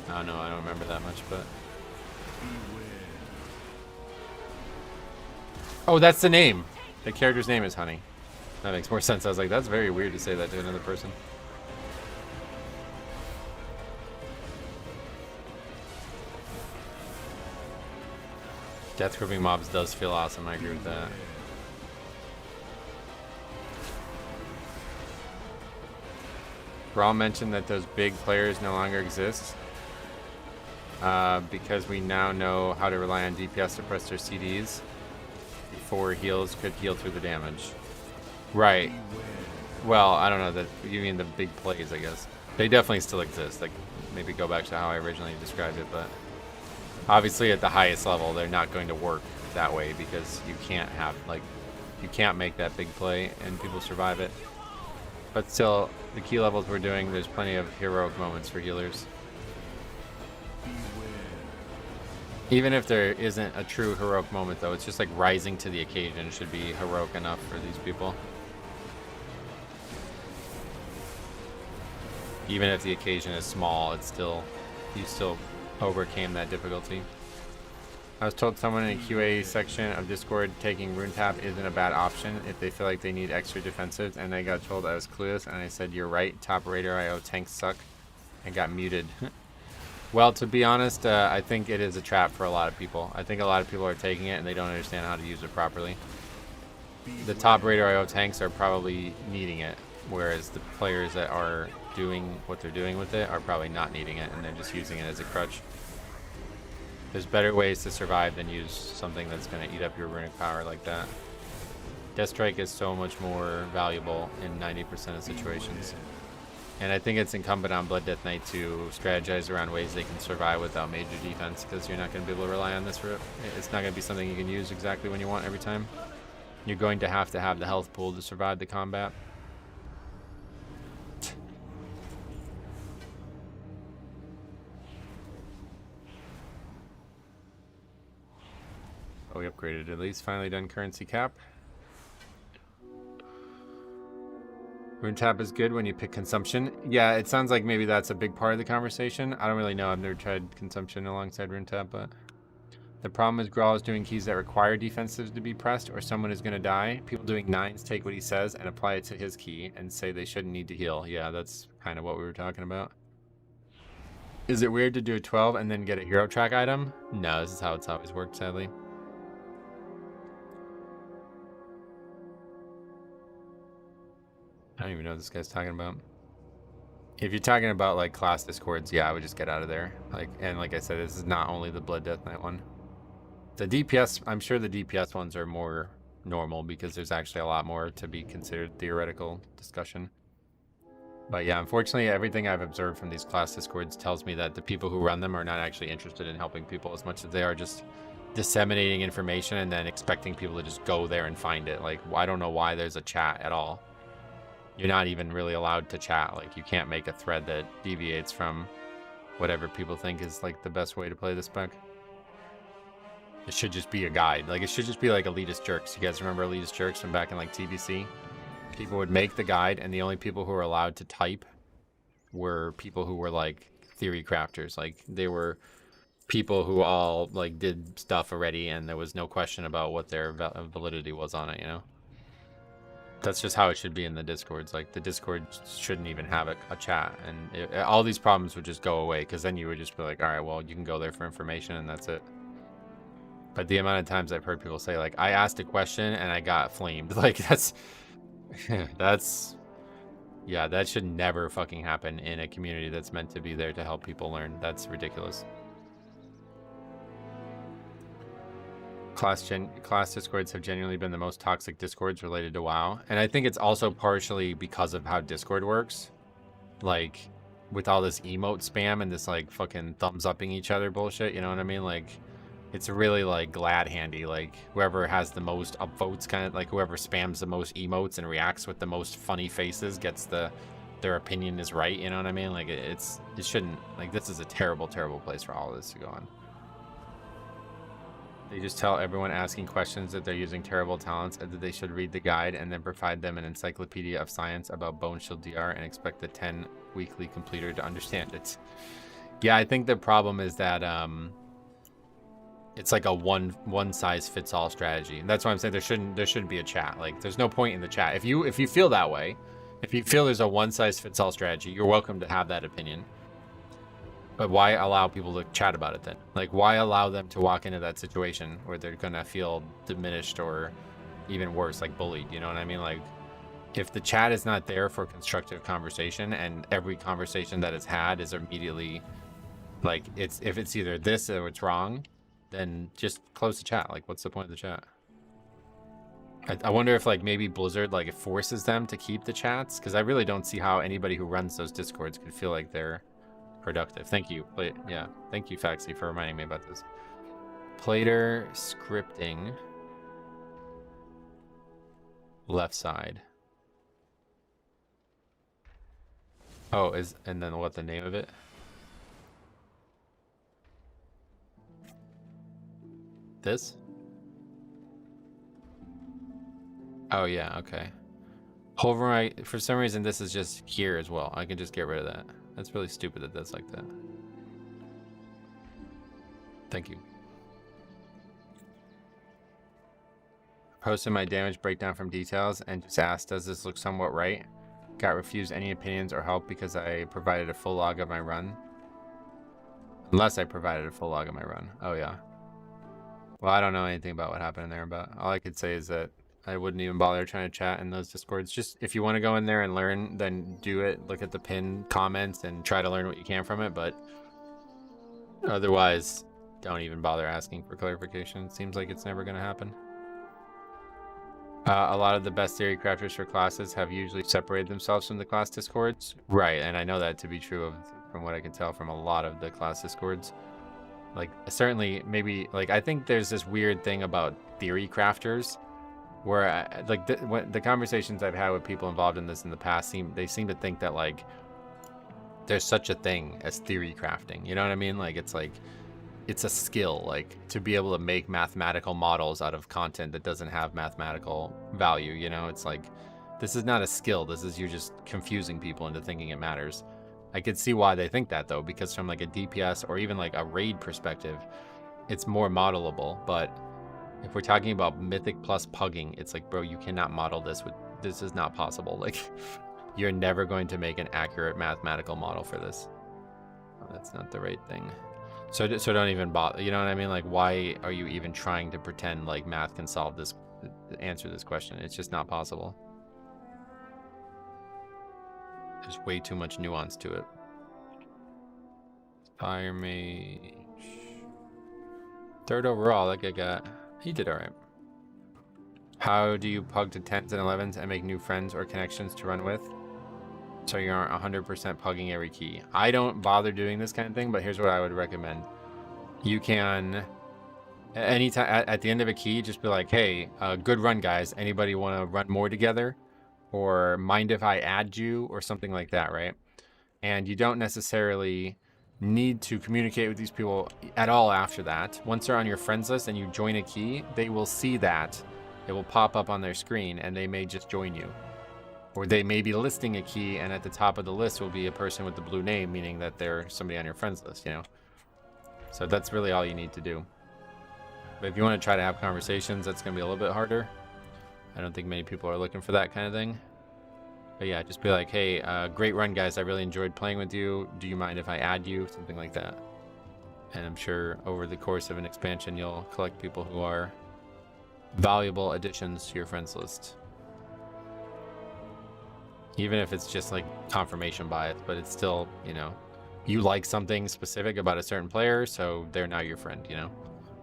Speaker 1: I don't know, I don't remember that much, but... Oh, that's the name! The character's name is Honey. That makes more sense. I was like, that's very weird to say that to another person. Death gripping mobs does feel awesome, I agree with that. Brawl mentioned that those big players no longer exist because we now know how to rely on DPS to press their CDs before heals could heal through the damage. Right. Well, I don't know, that you mean the big plays, I guess. They definitely still exist. Like, maybe go back to how I originally described it, but obviously at the highest level they're not going to work that way, because you can't have, like, you can't make that big play and people survive it. But still, the key levels we're doing, there's plenty of heroic moments for healers. Even if there isn't a true heroic moment, though, it's just like rising to the occasion should be heroic enough for these people. Even if the occasion is small, it's still, you still overcame that difficulty. I was told someone in a QA section of Discord taking Rune Tap isn't a bad option if they feel like they need extra defensives, and I got told I was clueless, and I said, you're right, top Raider IO tanks suck, and got muted. Well, to be honest, I think it is a trap for a lot of people. I think a lot of people are taking it and they don't understand how to use it properly. The top Raider IO tanks are probably needing it, whereas the players that are doing what they're doing with it are probably not needing it, and they're just using it as a crutch. There's better ways to survive than use something that's going to eat up your runic power like that. Death Strike is so much more valuable in 90% of situations. And I think it's incumbent on Blood Death Knight to strategize around ways they can survive without major defense, because you're not going to be able to rely on this route. It's not going to be something you can use exactly when you want every time. You're going to have the health pool to survive the combat. Oh, we upgraded at least. Finally done currency cap. Rune tap is good when you pick consumption. Yeah, it sounds like maybe that's a big part of the conversation. I don't really know. I've never tried consumption alongside rune tap, but the problem is Grawl is doing keys that require defensives to be pressed, or someone is going to die. People doing 9s take what he says and apply it to his key and say they shouldn't need to heal. Yeah, that's kind of what we were talking about. Is it weird to do a 12 and then get a hero track item? No, this is how it's always worked, sadly. I don't even know what this guy's talking about. If you're talking about like class discords, yeah, I would just get out of there. And like I said, this is not only the Blood Death Knight one. The DPS, I'm sure the DPS ones are more normal because there's actually a lot more to be considered theoretical discussion. But yeah, unfortunately, everything I've observed from these class discords tells me that the people who run them are not actually interested in helping people as much as they are just disseminating information and then expecting people to just go there and find it. Like, I don't know why there's a chat at all. You're not even really allowed to chat. Like, you can't make a thread that deviates from whatever people think is like the best way to play this spec. It should just be a guide. Like, it should just be like Elitist Jerks. You guys remember Elitist Jerks from back in like TBC? People would make the guide, and the only people who were allowed to type were people who were like theory crafters. Like, they were people who all like did stuff already, and there was no question about what their validity was on it, you know? That's just how it should be in the discords. Like, the discord shouldn't even have a chat, and all these problems would just go away, because then you would just be like, all right, well, you can go there for information and that's it. But the amount of times I've heard people say, like, I asked a question and I got flamed, like, that's yeah, that should never fucking happen in a community that's meant to be there to help people learn. That's ridiculous. Class discords have genuinely been the most toxic discords related to WoW, and I think it's also partially because of how Discord works, like with all this emote spam and this like fucking thumbs upping each other bullshit, you know what I mean? Like, it's really like glad handy, like whoever has the most upvotes, kind of like whoever spams the most emotes and reacts with the most funny faces gets their opinion is right, you know what I mean? Like, it shouldn't, like, this is a terrible place for all of this to go on. They just tell everyone asking questions that they're using terrible talents and that they should read the guide and then provide them an encyclopedia of science about Bone Shield DR and expect the 10 weekly completer to understand it. Yeah, I think the problem is that it's like a one size fits all strategy. And that's why I'm saying there shouldn't be a chat. Like, there's no point in the chat. If you feel that way, if you feel there's a one size fits all strategy, you're welcome to have that opinion. But why allow people to chat about it then? Like, why allow them to walk into that situation where they're gonna feel diminished or even worse, like bullied, you know what I mean? Like, if the chat is not there for constructive conversation and every conversation that is had is immediately like, if it's either this or it's wrong, then just close the chat. Like, what's the point of the chat? I wonder if like maybe Blizzard like it forces them to keep the chats, because I really don't see how anybody who runs those discords could feel like they're productive. Thank you. Yeah, thank you, Faxi, for reminding me about this. Plater scripting. Left side. Oh, and then what the name of it? This? Oh yeah, okay. Hover right, for some reason this is just here as well. I can just get rid of that. That's really stupid that that's like that. Thank you. Posted my damage breakdown from details and just asked, does this look somewhat right? Got refused any opinions or help because I provided a full log of my run. Unless I provided a full log of my run. Oh yeah. Well, I don't know anything about what happened in there, but all I could say is that I wouldn't even bother trying to chat in those discords. Just if you want to go in there and learn, then do it. Look at the pinned comments and try to learn what you can from it. But otherwise, don't even bother asking for clarification. It seems like it's never going to happen. A lot of the best theory crafters for classes have usually separated themselves from the class discords. Right, and I know that to be true from what I can tell from a lot of the class discords. Like, certainly, maybe, like, I think there's this weird thing about theory crafters where, when the conversations I've had with people involved in this in the past, they seem to think that, like, there's such a thing as theory crafting. You know what I mean? Like, it's like, it's a skill, like, to be able to make mathematical models out of content that doesn't have mathematical value, you know? It's like, this is not a skill. This is you just confusing people into thinking it matters. I could see why they think that, though, because from, like, a DPS or even, like, a raid perspective, it's more modelable. But if we're talking about Mythic plus Pugging, it's like, bro, you cannot model this this is not possible. Like, you're never going to make an accurate mathematical model for this. Oh, that's not the right thing. So don't even bother. You know what I mean? Like, why are you even trying to pretend like math can solve this, answer this question? It's just not possible. There's way too much nuance to it. Fire Mage. 3rd overall, that guy he did alright. How do you pug to 10s and 11s and make new friends or connections to run with? So you aren't 100% pugging every key. I don't bother doing this kind of thing, but here's what I would recommend. You can, anytime at the end of a key, just be like, hey, good run, guys. Anybody want to run more together? Or mind if I add you? Or something like that, right? And you don't necessarily need to communicate with these people at all after that. Once they're on your friends list and you join a key, they will see that. It will pop up on their screen and they may just join you. Or they may be listing a key, and at the top of the list will be a person with the blue name, meaning that they're somebody on your friends list, you know? So that's really all you need to do. But if you want to try to have conversations, that's going to be a little bit harder. I don't think many people are looking for that kind of thing. But yeah, just be like, hey, great run, guys. I really enjoyed playing with you. Do you mind if I add you? Something like that. And I'm sure over the course of an expansion, you'll collect people who are valuable additions to your friends list. Even if it's just like confirmation bias, but it's still, you know, you like something specific about a certain player, so they're now your friend, you know?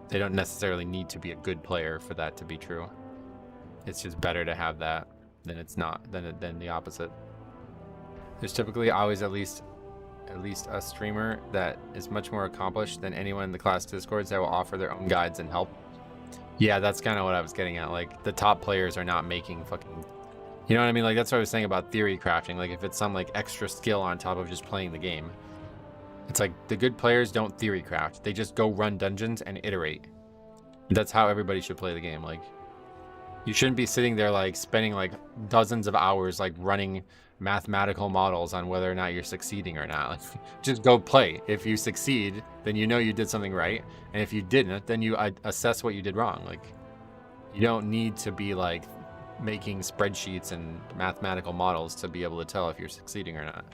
Speaker 1: They don't necessarily need to be a good player for that to be true. It's just better to have that than it's not, than the opposite. There's typically always at least a streamer that is much more accomplished than anyone in the class discords that will offer their own guides and help. Yeah, that's kind of what I was getting at. Like, the top players are not making fucking... You know what I mean? Like, that's what I was saying about theory crafting. Like, if it's some, like, extra skill on top of just playing the game. It's like, the good players don't theory craft. They just go run dungeons and iterate. That's how everybody should play the game. Like, you shouldn't be sitting there, like, spending, like, dozens of hours, like, running mathematical models on whether or not you're succeeding or not. Like, just go play. If you succeed, then you know you did something right. And if you didn't, then you assess what you did wrong. Like, you don't need to be, like, making spreadsheets and mathematical models to be able to tell if you're succeeding or not.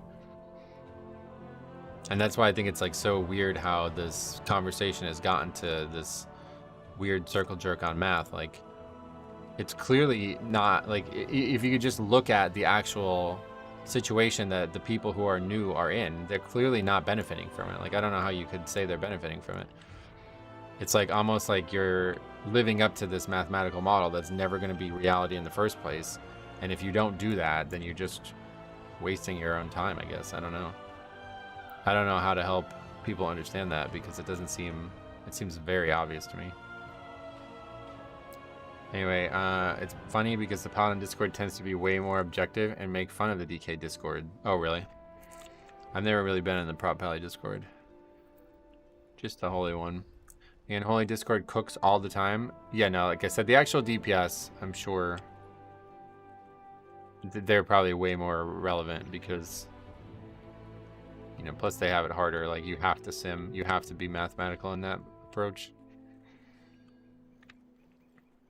Speaker 1: And that's why I think it's like so weird how this conversation has gotten to this weird circle jerk on math. Like, it's clearly not, like, if you could just look at the actual situation that the people who are new are in, they're clearly not benefiting from it. Like, I don't know how you could say they're benefiting from it. It's like almost like you're living up to this mathematical model that's never going to be reality in the first place. And if you don't do that, then you're just wasting your own time, I guess. I don't know. I don't know how to help people understand that because it seems very obvious to me. Anyway, it's funny because the Paladin Discord tends to be way more objective and make fun of the DK Discord. Oh, really? I've never really been in the Prop Pally Discord. Just the Holy one. And Holy Discord cooks all the time. Yeah, no, like I said, the actual DPS, I'm sure they're probably way more relevant because, you know, plus they have it harder. Like, you have to sim, you have to be mathematical in that approach.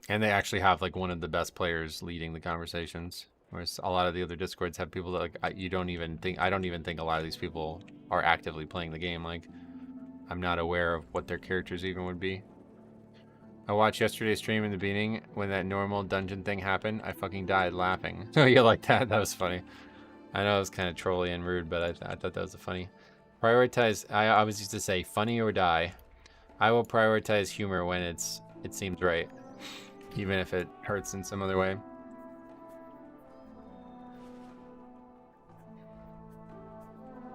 Speaker 1: And they actually have, like, one of the best players leading the conversations. Whereas a lot of the other Discords have people that, like, I don't even think a lot of these people are actively playing the game. Like, I'm not aware of what their characters even would be. I watched yesterday's stream in the beginning when that normal dungeon thing happened. I fucking died laughing. Oh, you like that? That was funny. I know it was kind of trolly and rude, but I thought that was funny. Prioritize, I always used to say funny or die. I will prioritize humor when it seems right, even if it hurts in some other way.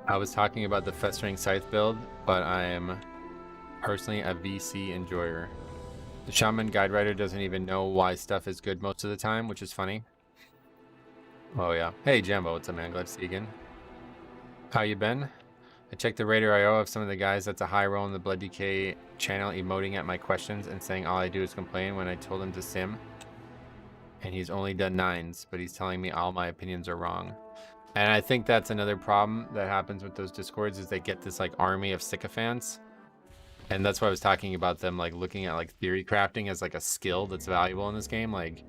Speaker 1: I was talking about the Festering Scythe build, but I am personally a VC enjoyer. The Shaman Guide Writer doesn't even know why stuff is good most of the time, which is funny. Oh yeah. Hey Jambo, what's up man? Glad to see you again. How you been? I checked the Raider IO of some of the guys that's a high roll in the Blood DK channel emoting at my questions and saying all I do is complain when I told him to sim. And he's only done 9s, but he's telling me all my opinions are wrong. And I think that's another problem that happens with those Discords is they get this like army of sycophants. And that's why I was talking about them like looking at like theory crafting as like a skill that's valuable in this game. Like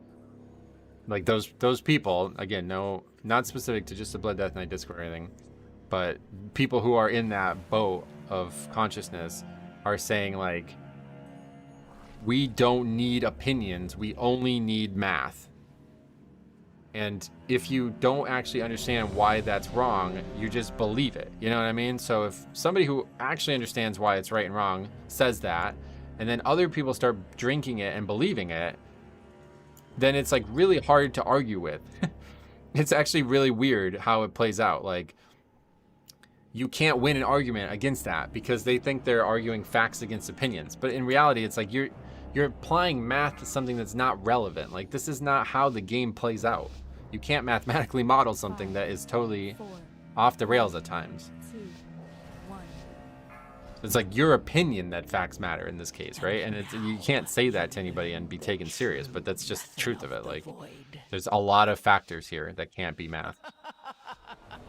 Speaker 1: those people, again, no, not specific to just the Blood Death Knight Discord or anything, but people who are in that boat of consciousness are saying like, we don't need opinions, we only need math. And if you don't actually understand why that's wrong, you just believe it. You know what I mean? So if somebody who actually understands why it's right and wrong says that, and then other people start drinking it and believing it, then it's like really hard to argue with. It's actually really weird how it plays out. Like, you can't win an argument against that because they think they're arguing facts against opinions. But in reality, it's like you're applying math to something that's not relevant. Like, this is not how the game plays out. You can't mathematically model something that is totally off the rails at times. It's like your opinion that facts matter in this case, right? And you can't say that to anybody and be taken serious, but that's just the truth of it. Like, there's a lot of factors here that can't be math.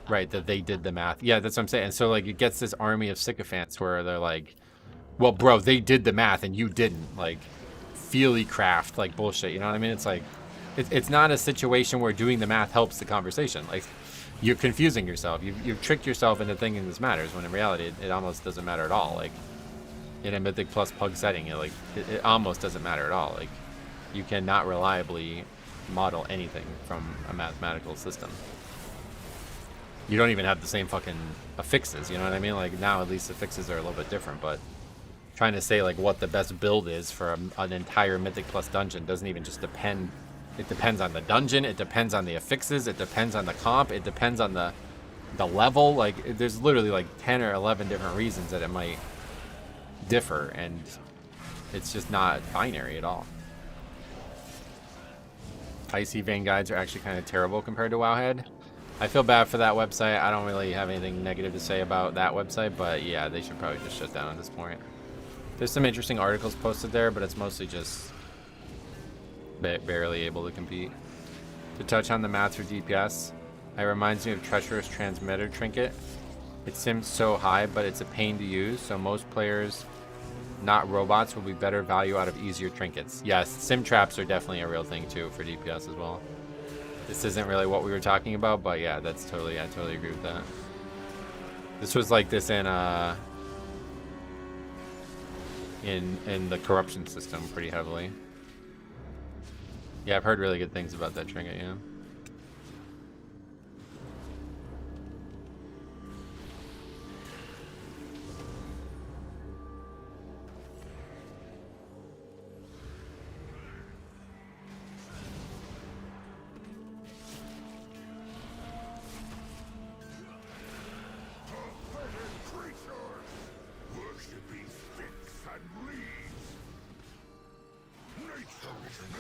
Speaker 1: Right, that they did the math. Yeah, that's what I'm saying. And so, like, it gets this army of sycophants where they're like, well, bro, they did the math and you didn't. Like, feely craft, like, bullshit. You know what I mean? It's like, it's not a situation where doing the math helps the conversation. Like, you're confusing yourself. You've tricked yourself into thinking this matters, when in reality, it almost doesn't matter at all. Like, in a Mythic Plus Pug setting, it almost doesn't matter at all. Like, you cannot reliably model anything from a mathematical system. You don't even have the same fucking affixes, you know what I mean? Like, now at least the affixes are a little bit different, but trying to say like what the best build is for an entire Mythic Plus dungeon doesn't even just depend. It depends on the dungeon, it depends on the affixes, it depends on the comp, it depends on the level. Like, there's literally like 10 or 11 different reasons that it might differ, and it's just not binary at all. Icy Vein guides are actually kind of terrible compared to Wowhead. I feel bad for that website. I don't really have anything negative to say about that website, but yeah, they should probably just shut down at this point. There's some interesting articles posted there, but it's mostly just barely able to compete. To touch on the math for DPS, it reminds me of Treacherous Transmitter Trinket. It sims so high, but it's a pain to use, so most players, not robots, will be better value out of easier trinkets. Yes, sim traps are definitely a real thing too for DPS as well. This isn't really what we were talking about, but yeah, I totally agree with that. This was like this in the corruption system pretty heavily. Yeah, I've heard really good things about that trinket, yeah.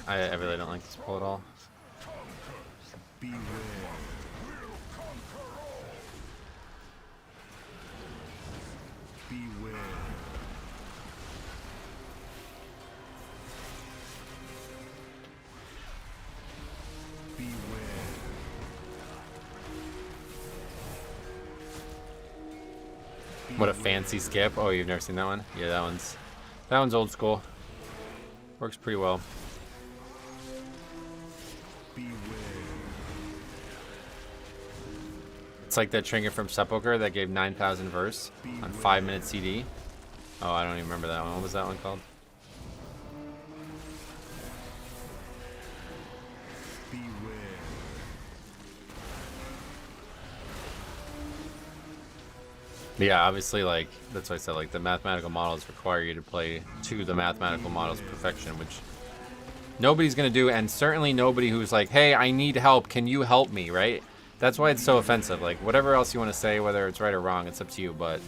Speaker 1: I really don't like this pull at all. Beware.
Speaker 3: Beware. Beware.
Speaker 1: What a fancy skip. Oh, you've never seen that one? Yeah, that one's old school. Works pretty well. It's like that trinket from Sepulchre that gave 9,000 verse on 5-minute CD. Oh, I don't even remember that one. What was that one called? Yeah, obviously, like, that's why I said, like, the mathematical models require you to play to the mathematical model's perfection, which nobody's gonna do, and certainly nobody who's like, hey, I need help, can you help me, right? That's why it's so offensive. Like, whatever else you want to say, whether it's right or wrong, it's up to you, but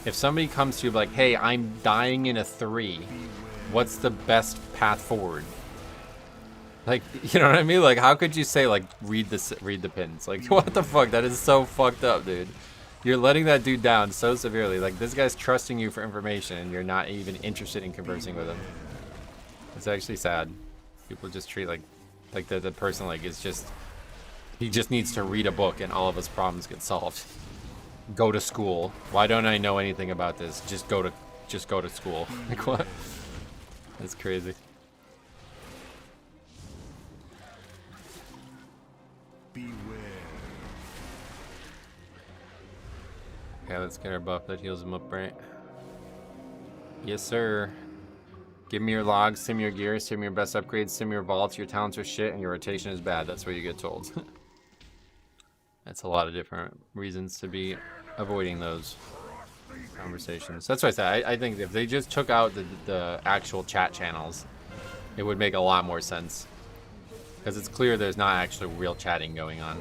Speaker 1: if somebody comes to you like, hey, I'm dying in a 3, what's the best path forward? Like, you know what I mean? Like, how could you say, like, read the pins? Like, what the fuck? That is so fucked up, dude. You're letting that dude down so severely. Like, this guy's trusting you for information, and you're not even interested in conversing with him. It's actually sad. People just treat, like the person, like, is just... He just needs to read a book, and all of his problems get solved. Go to school. Why don't I know anything about this? Just go to school. Like, what? That's crazy. Yeah, let's get our buff that heals him up, right? Yes, sir. Give me your logs, sim your gear, sim your best upgrades, sim your vaults, your talents are shit, and your rotation is bad. That's what you get told. That's a lot of different reasons to be avoiding those conversations. That's what I said. I think if they just took out the actual chat channels, it would make a lot more sense. Because it's clear there's not actually real chatting going on.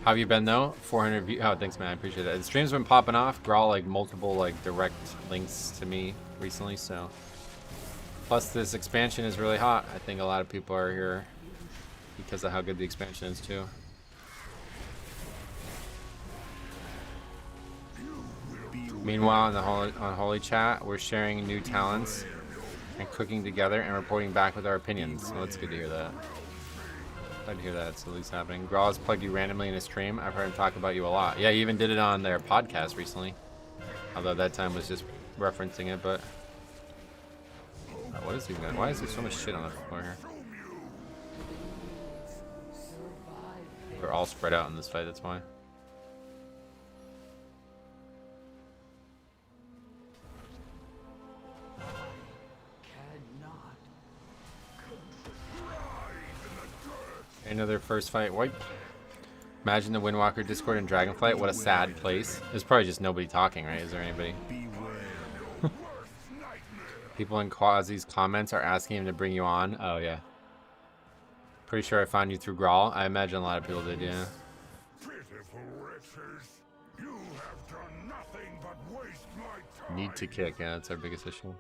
Speaker 1: How have you been though? 400 views. Oh, thanks, man. I appreciate it. The stream's been popping off. Grawl like multiple like direct links to me recently, so. Plus, this expansion is really hot. I think a lot of people are here because of how good the expansion is too. Meanwhile, on Holy Chat, we're sharing new talents and cooking together and reporting back with our opinions. So it's good to hear that. Glad to hear that it's at least happening. Grawl has plugged you randomly in a stream. I've heard him talk about you a lot. Yeah, he even did it on their podcast recently. Although that time was just referencing it, but... what is he doing? Why is there so much shit on the floor here? We're all spread out in this fight, that's why. Another first fight wipe. Imagine the Windwalker Discord and Dragonflight. What a sad place. There's probably just nobody talking, right? Is there anybody? People in Quasi's comments are asking him to bring you on. Oh, yeah. Pretty sure I found you through Grawl. I imagine a lot of people did, yeah. Need to kick, yeah, that's our biggest issue.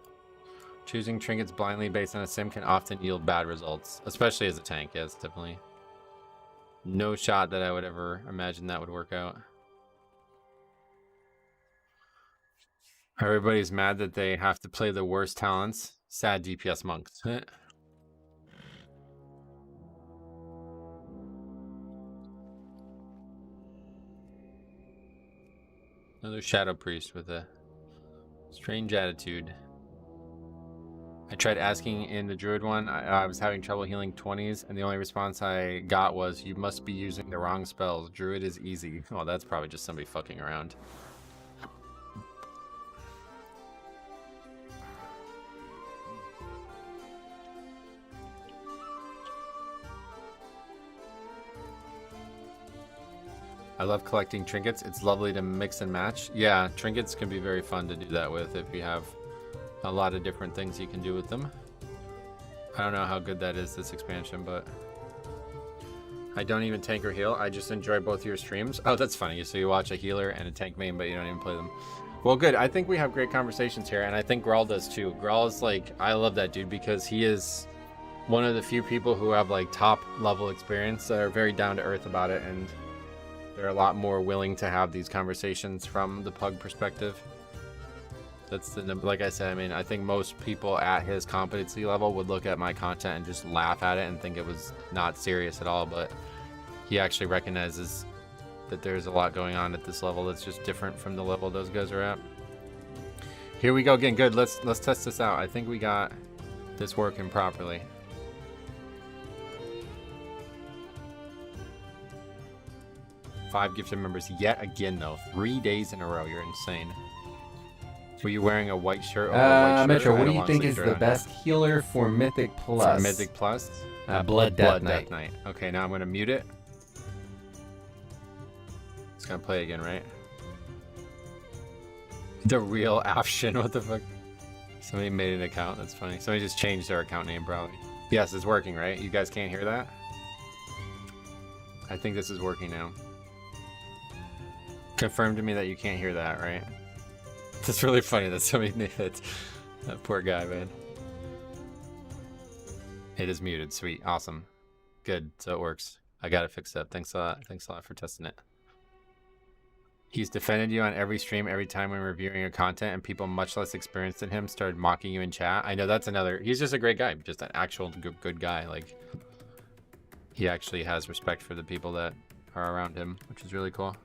Speaker 1: Choosing trinkets blindly based on a sim can often yield bad results, especially as a tank. Yes, definitely. No shot that I would ever imagine that would work out. Everybody's mad that they have to play the worst talents. Sad DPS monks. Another Shadow Priest with a strange attitude. I tried asking in the Druid one. I was having trouble healing 20s, and the only response I got was, you must be using the wrong spells. Druid is easy. Well, that's probably just somebody fucking around. I love collecting trinkets. It's lovely to mix and match. Yeah, trinkets can be very fun to do that with if you have a lot of different things you can do with them. I don't know how good that is this expansion, but I don't even tank or heal. I just enjoy both your streams. Oh, that's funny. So you watch a healer and a tank main, but you don't even play them. Well, good. I think we have great conversations here, and I think Grawl does too. Grawl is like, I love that dude because he is one of the few people who have like top level experience that are very down to earth about it, and they're a lot more willing to have these conversations from the pug perspective. That's the, like I said, I mean, I think most people at his competency level would look at my content and just laugh at it and think it was not serious at all, but he actually recognizes that there's a lot going on at this level that's just different from the level those guys are at. Here we go again. Good. Let's test this out. I think we got this working properly. Five gifted members yet again, though. 3 days in a row. You're insane. Were you wearing a white shirt? Or a white shirt
Speaker 6: Metro, what do you think is the best healer for Mythic Plus?
Speaker 1: For Mythic Plus?
Speaker 6: Blood Death
Speaker 1: Knight. Okay, now I'm going to mute it. It's gonna play again, right? The real option, what the fuck? Somebody made an account, that's funny. Somebody just changed their account name, probably. Yes, it's working, right? You guys can't hear that? I think this is working now. Confirm to me that you can't hear that, right? That's really funny that somebody made it. That poor guy, man. It is muted, sweet, awesome. Good, so it works. I got it fixed up, thanks a lot for testing it. He's defended you on every stream, every time when reviewing your content, and people much less experienced than him started mocking you in chat. I know that's another, he's just a great guy, just an actual good guy. Like, he actually has respect for the people that are around him, which is really cool.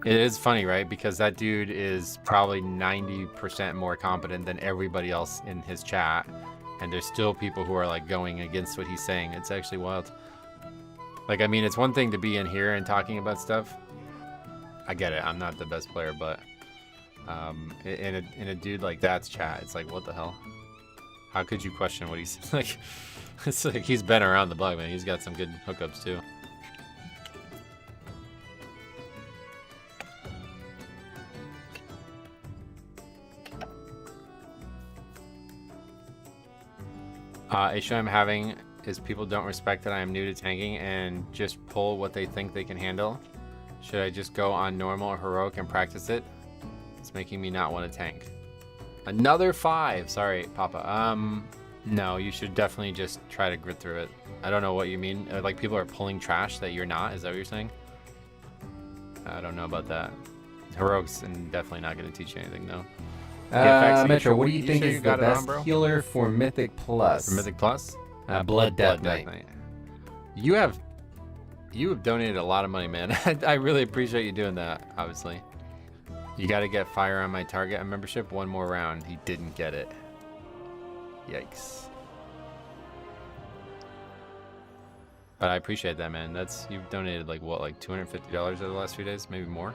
Speaker 1: It is funny, right? Because that dude is probably 90% more competent than everybody else in his chat, and there's still people who are like going against what he's saying. It's actually wild. Like, I mean, it's one thing to be in here and talking about stuff. I get it. I'm not the best player, but in a dude like that's chat, it's like, what the hell? How could you question what he's like? It's like he's been around the block, man. He's got some good hookups too. Issue I'm having is people don't respect that I am new to tanking and just pull what they think they can handle. Should I just go on normal or heroic and practice it? It's making me not want to tank. Another 5. Sorry, Papa. No, you should definitely just try to grit through it. I don't know what you mean. Like, people are pulling trash that you're not. Is that what you're saying? I don't know about that. Heroic's and definitely not going to teach you anything, though.
Speaker 6: Metro, what do you think is the best healer for Mythic Plus?
Speaker 1: For Mythic Plus?
Speaker 6: Blood Death Knight.
Speaker 1: You have donated a lot of money, man. I really appreciate you doing that, obviously. You got to get fire on my target on membership. One more round. He didn't get it. Yikes. But I appreciate that, man. You've donated like what, like $250 over the last few days, maybe more.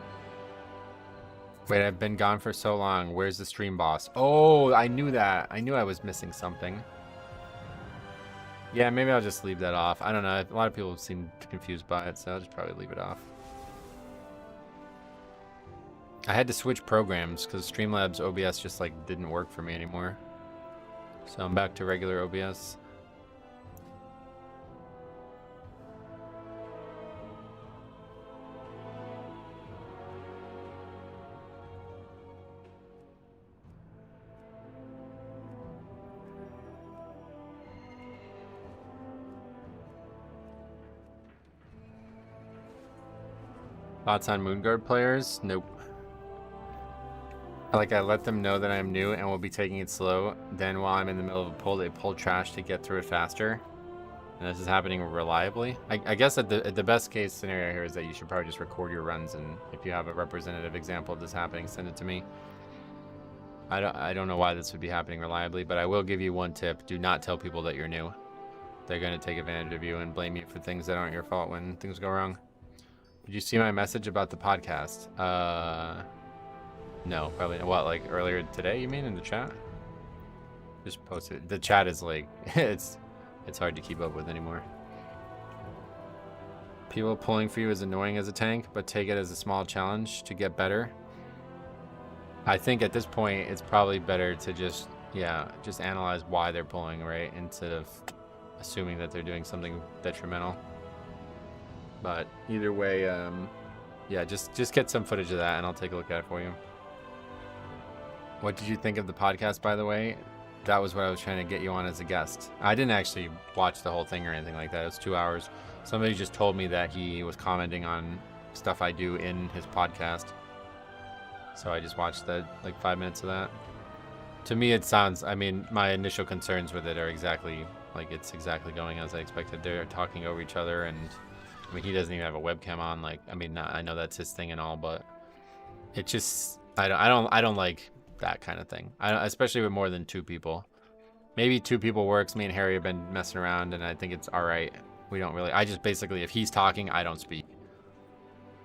Speaker 1: Wait, I've been gone for so long. Where's the stream boss? Oh, I knew that. I knew I was missing something. Yeah, maybe I'll just leave that off. I don't know. A lot of people seem confused by it, so I'll just probably leave it off. I had to switch programs because Streamlabs OBS just like didn't work for me anymore. So I'm back to regular OBS. Thoughts on Moonguard players? Nope. Like, I let them know that I'm new and will be taking it slow. Then while I'm in the middle of a pull, they pull trash to get through it faster. And this is happening reliably. I guess at the best case scenario here is that you should probably just record your runs, and if you have a representative example of this happening, send it to me. I don't know why this would be happening reliably, but I will give you one tip. Do not tell people that you're new. They're going to take advantage of you and blame you for things that aren't your fault when things go wrong. Did you see my message about the podcast? No, probably not. What, like earlier today, you mean, in the chat? Just posted. The chat is like, it's hard to keep up with anymore. People pulling for you is annoying as a tank, but take it as a small challenge to get better. I think at this point, it's probably better to just analyze why they're pulling, right? Instead of assuming that they're doing something detrimental. But either way, yeah, just get some footage of that and I'll take a look at it for you. What did you think of the podcast, by the way? That was what I was trying to get you on as a guest. I didn't actually watch the whole thing or anything like that. It was 2 hours. Somebody just told me that he was commenting on stuff I do in his podcast. So I just watched like 5 minutes of that. To me, it sounds, I mean, my initial concerns with it are exactly, like, it's exactly going as I expected. They're talking over each other, and I mean, he doesn't even have a webcam on. Like, I mean, I know that's his thing and all, but it just, I don't like that kind of thing. Especially with more than 2 people. Maybe 2 people works. Me and Harry have been messing around, and I think it's all right. We don't really. I just basically, if he's talking, I don't speak,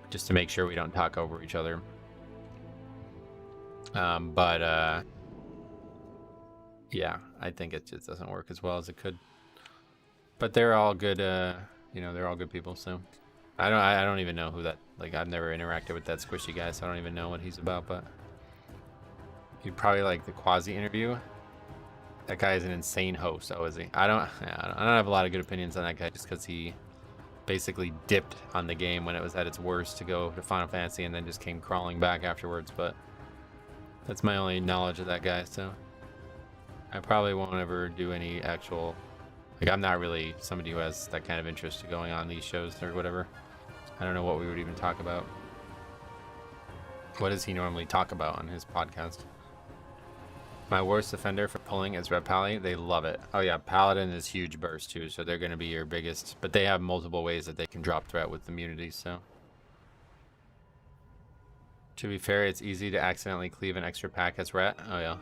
Speaker 1: just to make sure we don't talk over each other. Yeah, I think it just doesn't work as well as it could. But they're all good. You know, they're all good people. So I don't even know who that, like, I've never interacted with that squishy guy, so I don't even know what he's about, but he'd probably like the Quasi interview. That guy is an insane host, oh, is he? I don't have a lot of good opinions on that guy just because he basically dipped on the game when it was at its worst to go to Final Fantasy and then just came crawling back afterwards, but that's my only knowledge of that guy, so I probably won't ever do any actual, like, I'm not really somebody who has that kind of interest in going on these shows or whatever. I don't know what we would even talk about. What does he normally talk about on his podcast? My worst offender for pulling is Red Pally. They love it. Oh yeah, Paladin is huge burst too, so they're going to be your biggest. But they have multiple ways that they can drop threat with immunity, so. To be fair, it's easy to accidentally cleave an extra pack as ret. Oh yeah.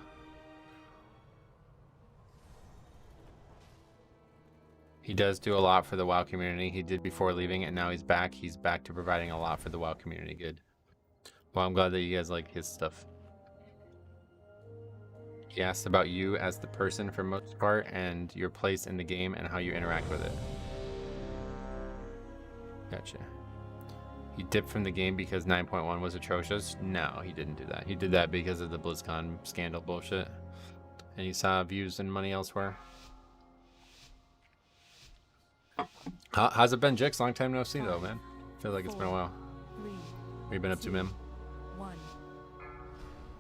Speaker 1: He does do a lot for the WoW community. He did before leaving, and now he's back. He's back to providing a lot for the WoW community. Good. Well, I'm glad that you guys like his stuff. He asked about you as the person for most part, and your place in the game and how you interact with it. Gotcha. He dipped from the game because 9.1 was atrocious? No, he didn't do that. He did that because of the BlizzCon scandal bullshit. And he saw views and money elsewhere. How's it been, Jix? Long time no see, though, man. Feels like it's been a while. What have you been up to, Mim?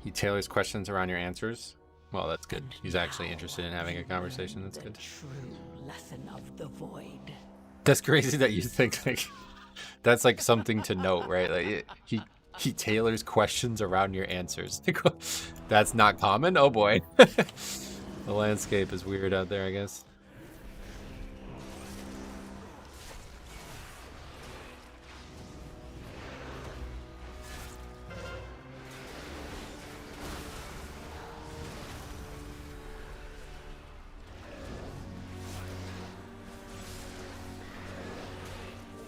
Speaker 1: He tailors questions around your answers. Well, that's good. He's actually interested in having a conversation. That's good.
Speaker 4: True lesson of the void.
Speaker 1: That's crazy that you think like that's like something to note, right? Like he tailors questions around your answers. That's not common. Oh boy, the landscape is weird out there, I guess.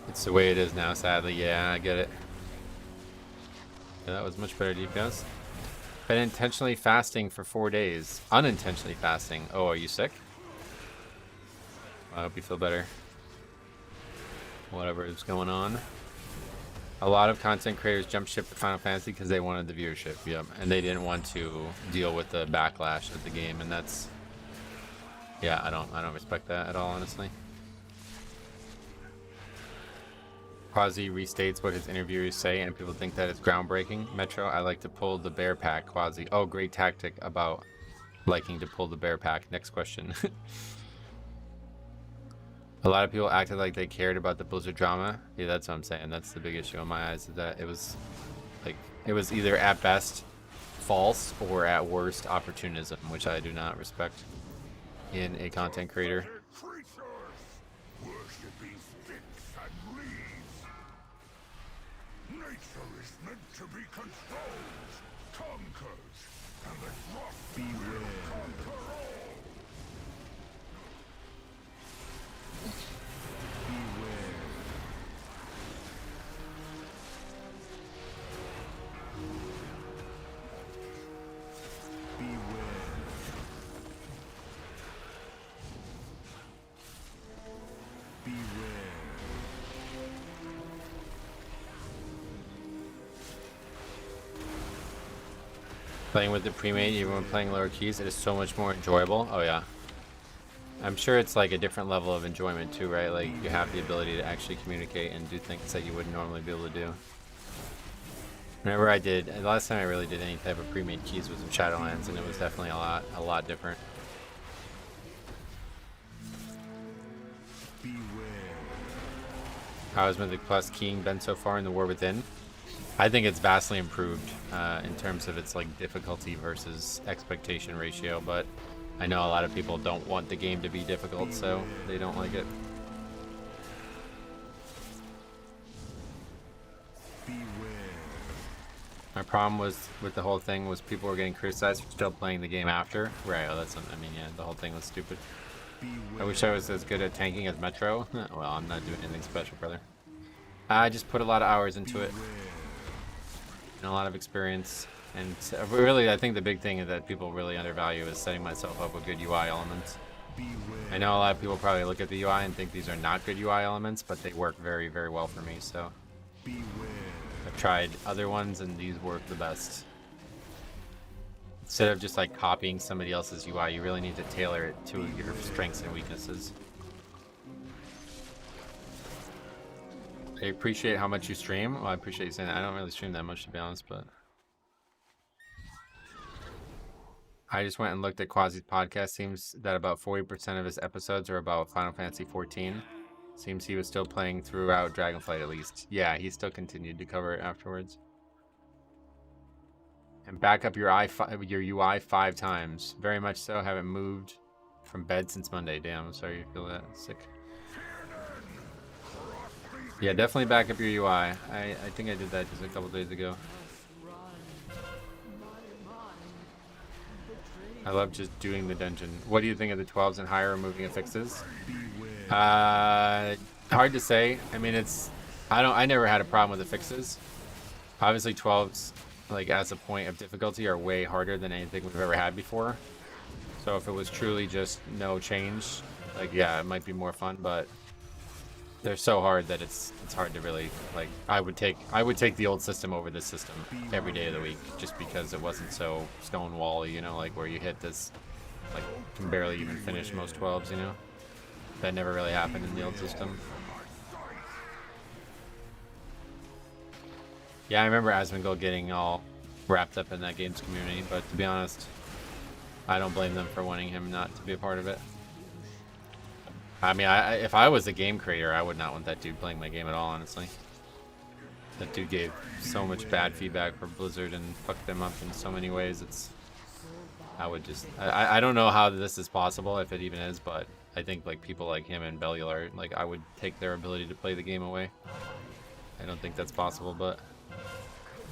Speaker 1: It's the way it is now, sadly. Yeah, I get it. Yeah, that was much better DPS. Been intentionally fasting for 4 days. Unintentionally fasting. Oh, are you sick? I hope you feel better. Whatever is going on. A lot of content creators jumped ship to Final Fantasy because they wanted the viewership. Yep. And they didn't want to deal with the backlash of the game, and that's, yeah, I don't respect that at all, honestly. Quasi restates what his interviewers say, and people think that it's groundbreaking. Metro, I like to pull the bear pack. Quasi, oh, great tactic about liking to pull the bear pack. Next question. A lot of people acted like they cared about the Blizzard drama. Yeah, that's what I'm saying. That's the big issue in my eyes, is that it was like, it was either at best false or at worst opportunism, which I do not respect in a content creator. Playing with the pre-made, even when playing lower keys, it is so much more enjoyable. Oh yeah. I'm sure it's like a different level of enjoyment too, right? Like you have the ability to actually communicate and do things that you wouldn't normally be able to do. Whenever I did, the last time I really did any type of pre-made keys was in Shadowlands, and it was definitely a lot different. How has Mythic Plus keying been so far in the War Within? I think it's vastly improved in terms of its like difficulty versus expectation ratio, but I know a lot of people don't want the game to be difficult, so they don't like it. My problem was with the whole thing was people were getting criticized for still playing the game after. Right, oh, that's something, I mean, yeah, the whole thing was stupid. I wish I was as good at tanking as Metro. Well, I'm not doing anything special, brother. I just put a lot of hours into it. And a lot of experience, and really I think the big thing that people really undervalue is setting myself up with good UI elements. I know a lot of people probably look at the UI and think these are not good UI elements, but they work very, very well for me, so. I've tried other ones and these work the best. Instead of just like copying somebody else's UI, you really need to tailor it to your strengths and weaknesses. I appreciate how much you stream. Well, I appreciate you saying that. I don't really stream that much, to be honest, but I just went and looked at Quasi's podcast. Seems that about 40% of his episodes are about Final Fantasy 14. Seems he was still playing throughout Dragonflight at least. Yeah, he still continued to cover it afterwards. And back up your UI 5 times. Very much so. Haven't moved from bed since Monday. Damn, I'm sorry you feel that. Sick. Yeah, definitely back up your UI. I think I did that just a couple days ago. I love just doing the dungeon. What do you think of the 12s and higher removing affixes? Hard to say. I mean, I never had a problem with affixes. Obviously 12s, like as a point of difficulty, are way harder than anything we've ever had before. So if it was truly just no change, like yeah, it might be more fun, but they're so hard that it's hard to really, like, I would take the old system over this system every day of the week, just because it wasn't so stonewall-y, you know, like where you hit this, like, can barely even finish most 12s, you know? That never really happened in the old system. Yeah, I remember Asmongold getting all wrapped up in that game's community, but to be honest, I don't blame them for wanting him not to be a part of it. I mean, if I was a game creator, I would not want that dude playing my game at all, honestly. That dude gave so much bad feedback for Blizzard and fucked them up in so many ways. I don't know how this is possible, if it even is, but I think like people like him and Bellular, like I would take their ability to play the game away. I don't think that's possible, but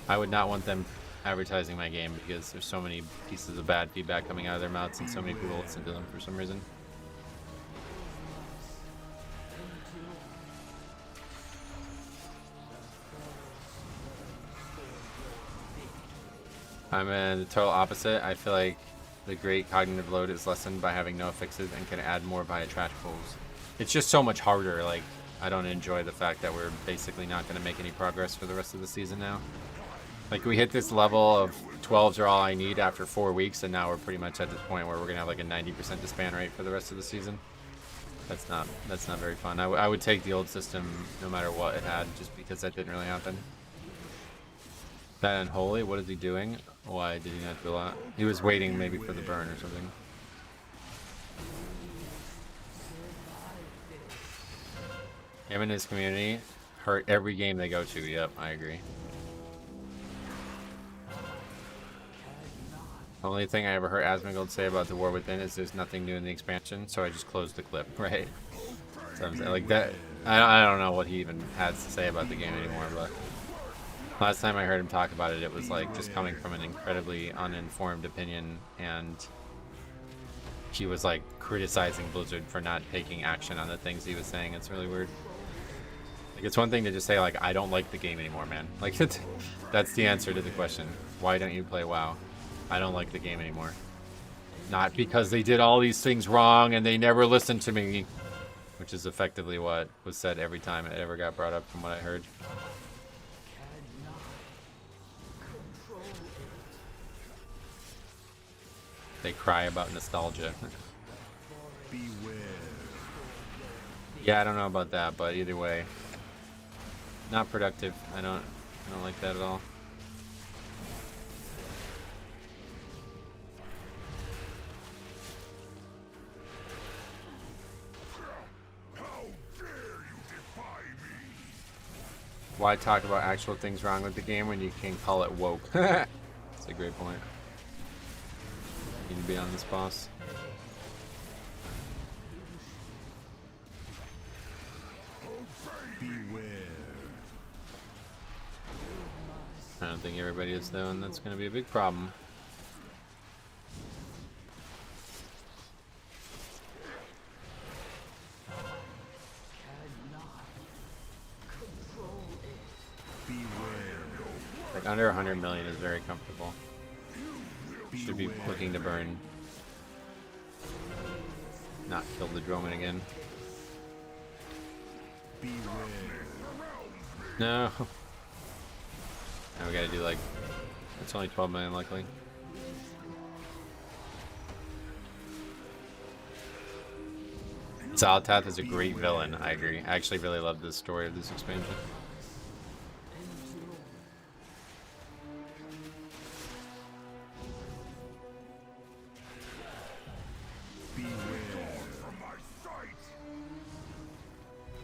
Speaker 1: I would not want them advertising my game because there's so many pieces of bad feedback coming out of their mouths and so many people listen to them for some reason. I'm in the total opposite. I feel like the great cognitive load is lessened by having no fixes and can add more via trash pulls. It's just so much harder. Like, I don't enjoy the fact that we're basically not going to make any progress for the rest of the season now. Like, we hit this level of 12s are all I need after 4 weeks, and now we're pretty much at this point where we're going to have like a 90% disband rate for the rest of the season. That's not very fun. I would take the old system no matter what it had, just because that didn't really happen. That Unholy, what is he doing? Why did he not do a lot? He was waiting maybe for the burn or something. Him and his community hurt every game they go to. Yep, I agree. The only thing I ever heard Asmongold say about the War Within is there's nothing new in the expansion, so I just closed the clip, right? So I'm saying, like that. I don't know what he even has to say about the game anymore, but last time I heard him talk about it, it was like just coming from an incredibly uninformed opinion, and he was like criticizing Blizzard for not taking action on the things he was saying. It's really weird. Like, it's one thing to just say like, I don't like the game anymore, man. Like, that's the answer to the question. Why don't you play WoW? I don't like the game anymore. Not because they did all these things wrong and they never listened to me, which is effectively what was said every time it ever got brought up from what I heard. They cry about nostalgia. Yeah, I don't know about that, but either way, not productive. I don't like that at all. Why talk about actual things wrong with the game when you can call it woke? That's a great point. Need to be on this boss. I don't think everybody is though, and that's going to be a big problem. Like under 100 million is very comfortable. Should be looking to burn not kill the Droman again. No. Now we gotta do like, it's only 12 million luckily. Xal'atath is a great villain, I agree. I actually really love the story of this expansion.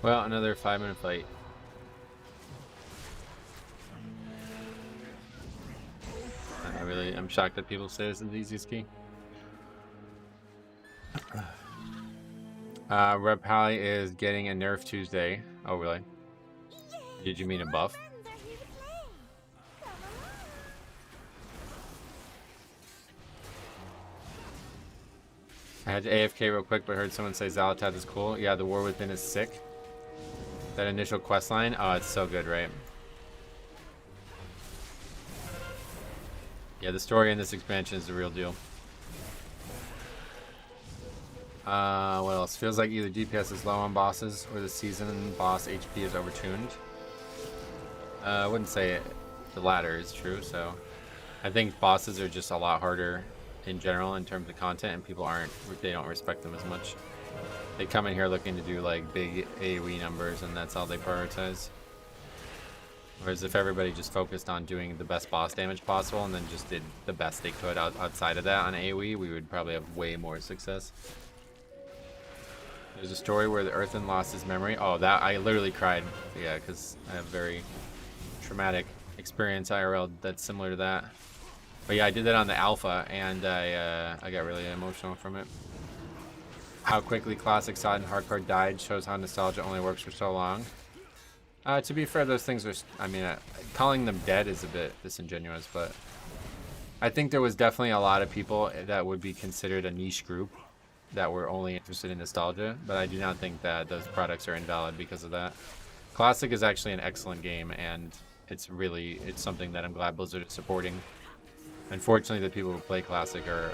Speaker 1: Well, another 5-minute fight. I'm shocked that people say this is the easiest key. Rep Pally is getting a nerf Tuesday. Oh, really? Did you mean a buff? I had to AFK real quick, but heard someone say Xal'atath is cool. Yeah, the War Within is sick. That initial quest line, oh, it's so good, right? Yeah, the story in this expansion is the real deal. What else? Feels like either DPS is low on bosses or the season boss HP is overtuned. I wouldn't say the latter is true, so I think bosses are just a lot harder in general in terms of content, and people they don't respect them as much. They come in here looking to do like big AoE numbers, and that's all they prioritize. Whereas if everybody just focused on doing the best boss damage possible and then just did the best they could outside of that on AoE, we would probably have way more success. There's a story where the Earthen lost his memory. Oh, that I literally cried. Yeah, because I have a very traumatic experience IRL that's similar to that. But yeah, I did that on the alpha, and I got really emotional from it. How quickly Classic, Sod, and Hardcore died shows how nostalgia only works for so long. To be fair, those things are, I mean, calling them dead is a bit disingenuous, but I think there was definitely a lot of people that would be considered a niche group that were only interested in nostalgia, but I do not think that those products are invalid because of that. Classic is actually an excellent game, and it's something that I'm glad Blizzard is supporting. Unfortunately, the people who play Classic are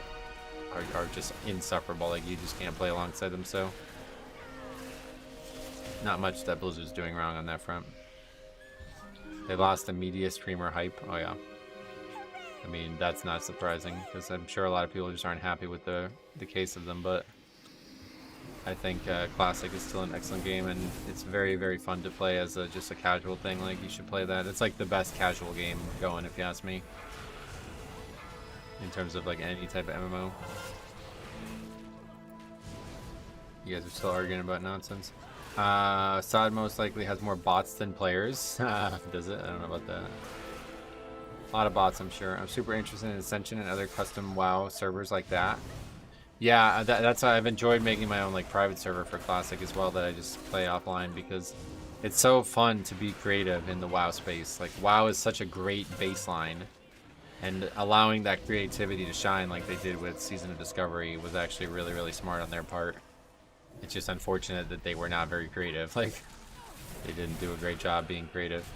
Speaker 1: just insufferable. Like, you just can't play alongside them, so not much that Blizzard's doing wrong on that front. They lost a media streamer hype. Oh yeah. I mean, that's not surprising, because I'm sure a lot of people just aren't happy with the case of them, but I think Classic is still an excellent game, and it's very, very fun to play as just a casual thing. Like, you should play that. It's like the best casual game going, if you ask me, in terms of like any type of MMO. You guys are still arguing about nonsense. Sod most likely has more bots than players. Does it? I don't know about that. A lot of bots, I'm sure. I'm super interested in Ascension and other custom WoW servers like that. Yeah, that's why I've enjoyed making my own like private server for Classic as well, that I just play offline, because it's so fun to be creative in the WoW space. Like, WoW is such a great baseline, and allowing that creativity to shine like they did with Season of Discovery was actually really, really smart on their part. It's just unfortunate that they were not very creative. Like, they didn't do a great job being creative.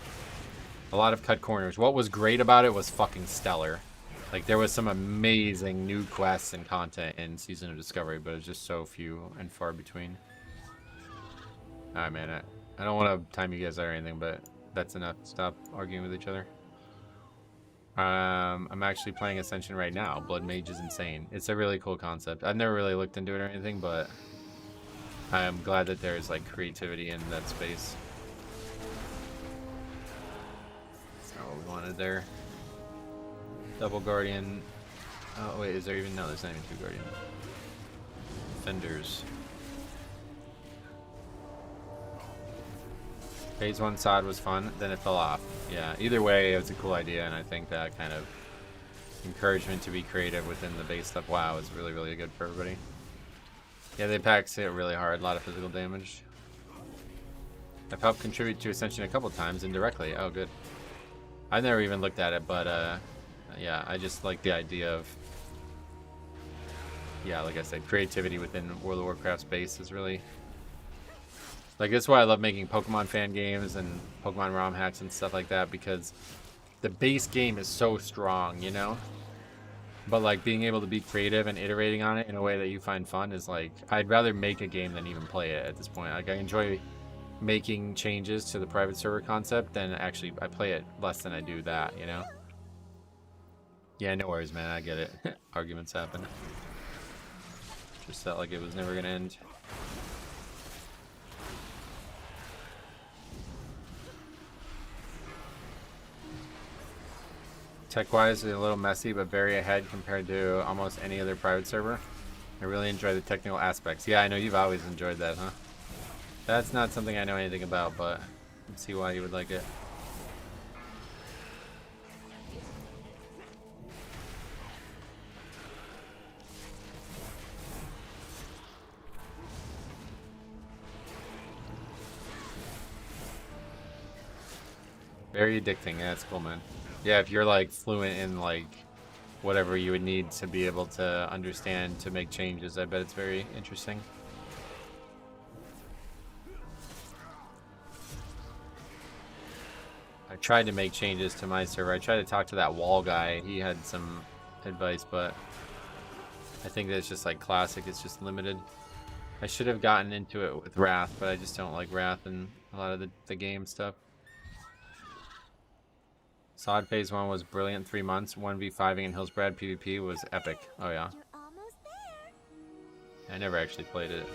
Speaker 1: A lot of cut corners. What was great about it was fucking stellar. Like, there was some amazing new quests and content in Season of Discovery, but it was just so few and far between. Alright, man. I don't want to time you guys out or anything, but that's enough. Stop arguing with each other. I'm actually playing Ascension right now. Blood Mage is insane. It's a really cool concept. I've never really looked into it or anything, but I'm glad that there's like creativity in that space. That's not what we wanted there. Double Guardian. Oh wait, is there even? No, there's not even 2 Guardian. Defenders. Phase 1 Sod was fun, then it fell off. Yeah, either way, it was a cool idea, and I think that kind of encouragement to be creative within the base stuff WoW is really, really good for everybody. Yeah, the impacts hit really hard, a lot of physical damage. I've helped contribute to Ascension a couple times indirectly. Oh, good. I've never even looked at it, but yeah, I just like the idea of, yeah, like I said, creativity within World of Warcraft space is really, like, that's why I love making Pokemon fan games and Pokemon ROM hacks and stuff like that, because the base game is so strong, you know? But like being able to be creative and iterating on it in a way that you find fun is like, I'd rather make a game than even play it at this point. Like I enjoy making changes to the private server concept than actually I play it less than I do that, you know? Yeah, no worries, man. I get it. Arguments happen. Just felt like it was never gonna end. Tech-wise, it's a little messy, but very ahead compared to almost any other private server. I really enjoy the technical aspects. Yeah, I know you've always enjoyed that, huh? That's not something I know anything about, but I can see why you would like it. Very addicting. Yeah, it's cool, man. Yeah, if you're like fluent in like whatever you would need to be able to understand to make changes, I bet it's very interesting. I tried to make changes to my server. I tried to talk to that wall guy. He had some advice, but I think that's just like classic. It's just limited. I should have gotten into it with Wrath, but I just don't like Wrath and a lot of the game stuff. Sod Phase 1 was brilliant. 3 months. 1v5ing in Hillsbrad PvP was epic. Oh yeah. I never actually played it.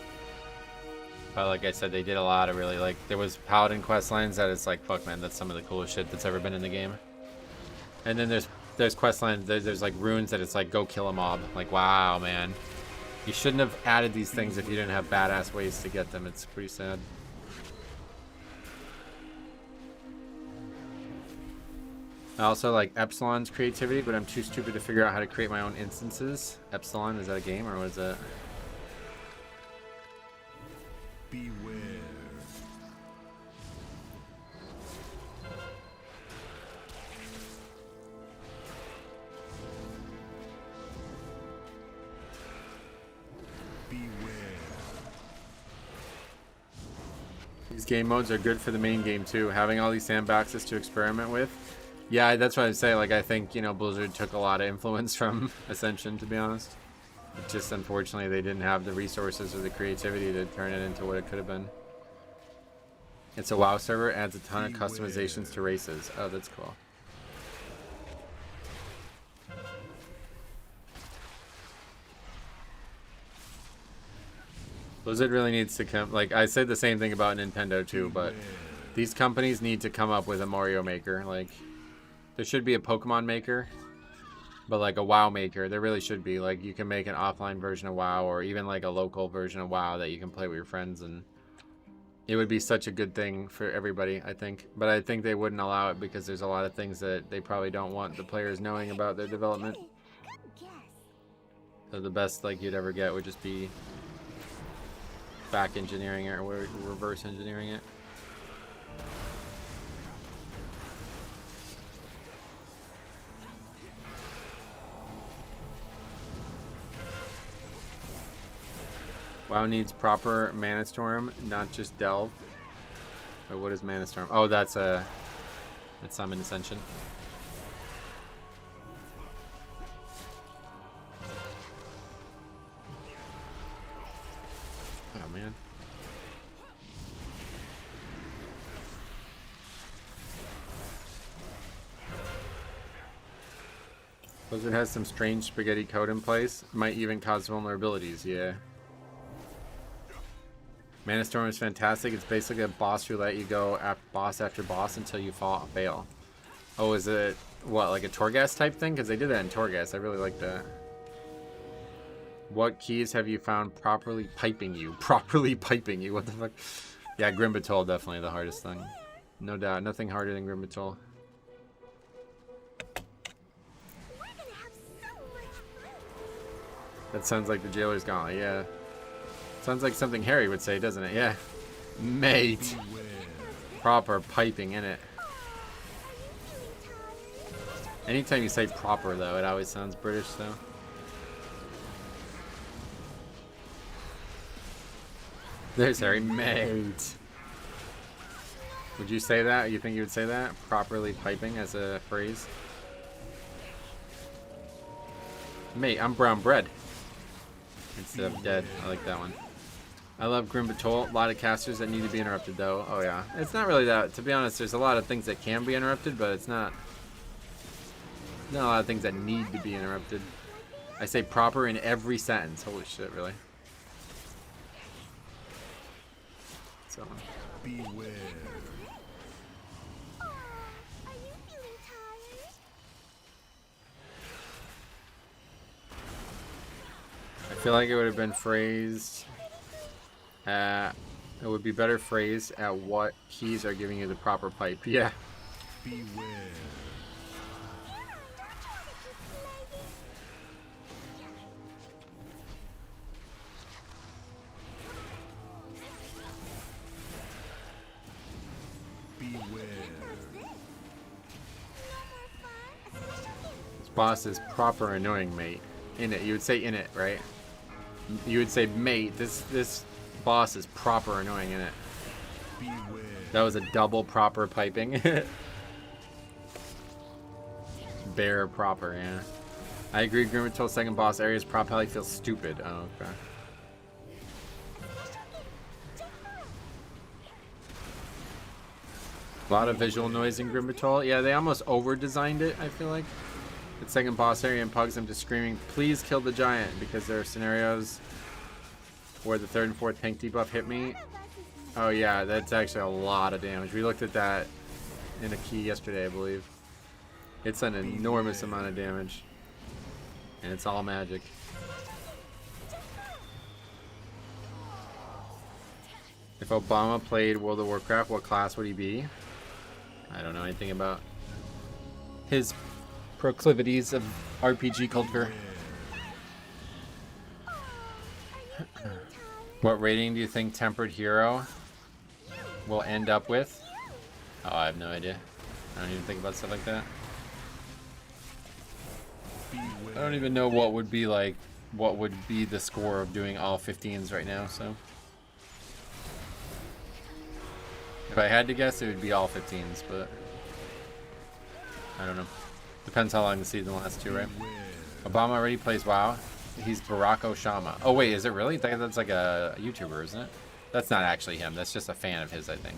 Speaker 1: But like I said, they did a lot of really like, there was Paladin quest lines that is like, fuck man, that's some of the coolest shit that's ever been in the game. And then there's quest lines, there's like runes that it's like, go kill a mob. Like, wow, man. You shouldn't have added these things if you didn't have badass ways to get them. It's pretty sad. I also like Epsilon's creativity, but I'm too stupid to figure out how to create my own instances. Epsilon, is that a game or what is that?
Speaker 3: Beware.
Speaker 1: These game modes are good for the main game too. Having all these sandboxes to experiment with. Yeah, that's what I'd say. Like, I think, you know, Blizzard took a lot of influence from Ascension, to be honest. It just, unfortunately, they didn't have the resources or the creativity to turn it into what it could have been. It's a WoW server, adds a ton of customizations to races. Oh, that's cool. Blizzard really needs to come, like, I said the same thing about Nintendo too, but these companies need to come up with a Mario Maker. Like, there should be a Pokemon Maker, but like a WoW Maker. There really should be. Like, you can make an offline version of WoW, or even like a local version of WoW that you can play with your friends, and it would be such a good thing for everybody, I think. But I think they wouldn't allow it because there's a lot of things that they probably don't want the players knowing about their development. So the best like you'd ever get would just be back engineering it or reverse engineering it. WoW needs proper Mana Storm, not just Delve. Wait, what is Mana Storm? Oh, that's Summon Ascension. Oh man. Blizzard has some strange spaghetti code in place. Might even cause vulnerabilities, yeah. Mana Storm is fantastic. It's basically a boss roulette. You go boss after boss until you fail. Oh, is it, what, like a Torghast type thing? Because they did that in Torghast. I really like that. What keys have you found properly piping you? Properly piping you? What the fuck? Yeah, Grimbatol definitely the hardest thing. No doubt. Nothing harder than Grimbatol. That sounds like the Jailer's Gauntlet, yeah. Sounds like something Harry would say, doesn't it? Yeah. Mate. Proper piping in it. Anytime you say proper, though, it always sounds British, though. There's Harry. Mate. Would you say that? You think you would say that? Properly piping as a phrase? Mate, I'm brown bread. Instead of dead. I like that one. I love Grim Patrol. A lot of casters that need to be interrupted, though. Oh, yeah. It's not really that. To be honest, there's a lot of things that can be interrupted, but it's not... Not a lot of things that need to be interrupted. I say proper in every sentence. Holy shit, really. So...
Speaker 3: Beware.
Speaker 1: I feel like it would have been phrased... it would be better phrased at what keys are giving you the proper pipe. Yeah.
Speaker 3: Beware.
Speaker 1: This boss is proper annoying, mate. In it. You would say in it, right? You would say, mate, this boss is proper annoying, in it. That was a double proper piping. Bear proper, yeah. I agree, Grim Patrol second boss area's prop heli feels stupid. Oh, okay. A lot of visual noise in Grim Patrol. Yeah, they almost over-designed it, I feel like. The second boss area in Pugs, I'm just screaming, please kill the giant, because there are scenarios where the third and fourth pink debuff hit me. Oh yeah, that's actually a lot of damage. We looked at that in a key yesterday, I believe. It's an enormous amount of damage. And it's all magic. If Obama played World of Warcraft, what class would he be? I don't know anything about his proclivities of RPG culture. What rating do you think Tempered Hero will end up with? Oh, I have no idea. I don't even think about stuff like that. I don't even know what would be like, what would be the score of doing all 15s right now, so. If I had to guess, it would be all 15s, but I don't know. Depends how long the season lasts too, right? Obama already plays WoW. He's Barack Oshama. Oh wait, is it really? That's like a YouTuber, isn't it? That's not actually him. That's just a fan of his, I think.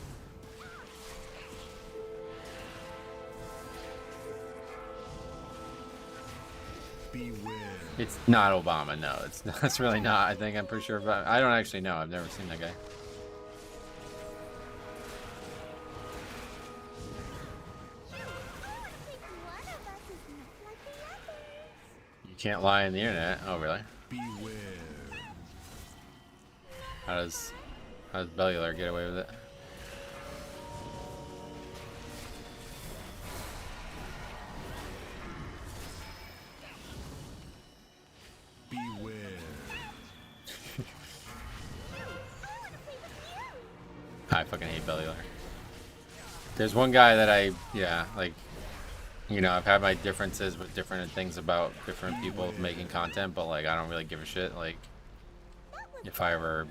Speaker 3: Beware.
Speaker 1: It's not Obama, no. It's really not. I think I'm pretty sure, but I don't actually know. I've never seen that guy. You can't lie on the internet. Oh, really?
Speaker 3: Beware.
Speaker 1: How does Bellular get away with it?
Speaker 3: Beware.
Speaker 1: I fucking hate Bellular. There's one guy that like, you know, I've had my differences with different things about different people making content, but like, I don't really give a shit. Like, if I ever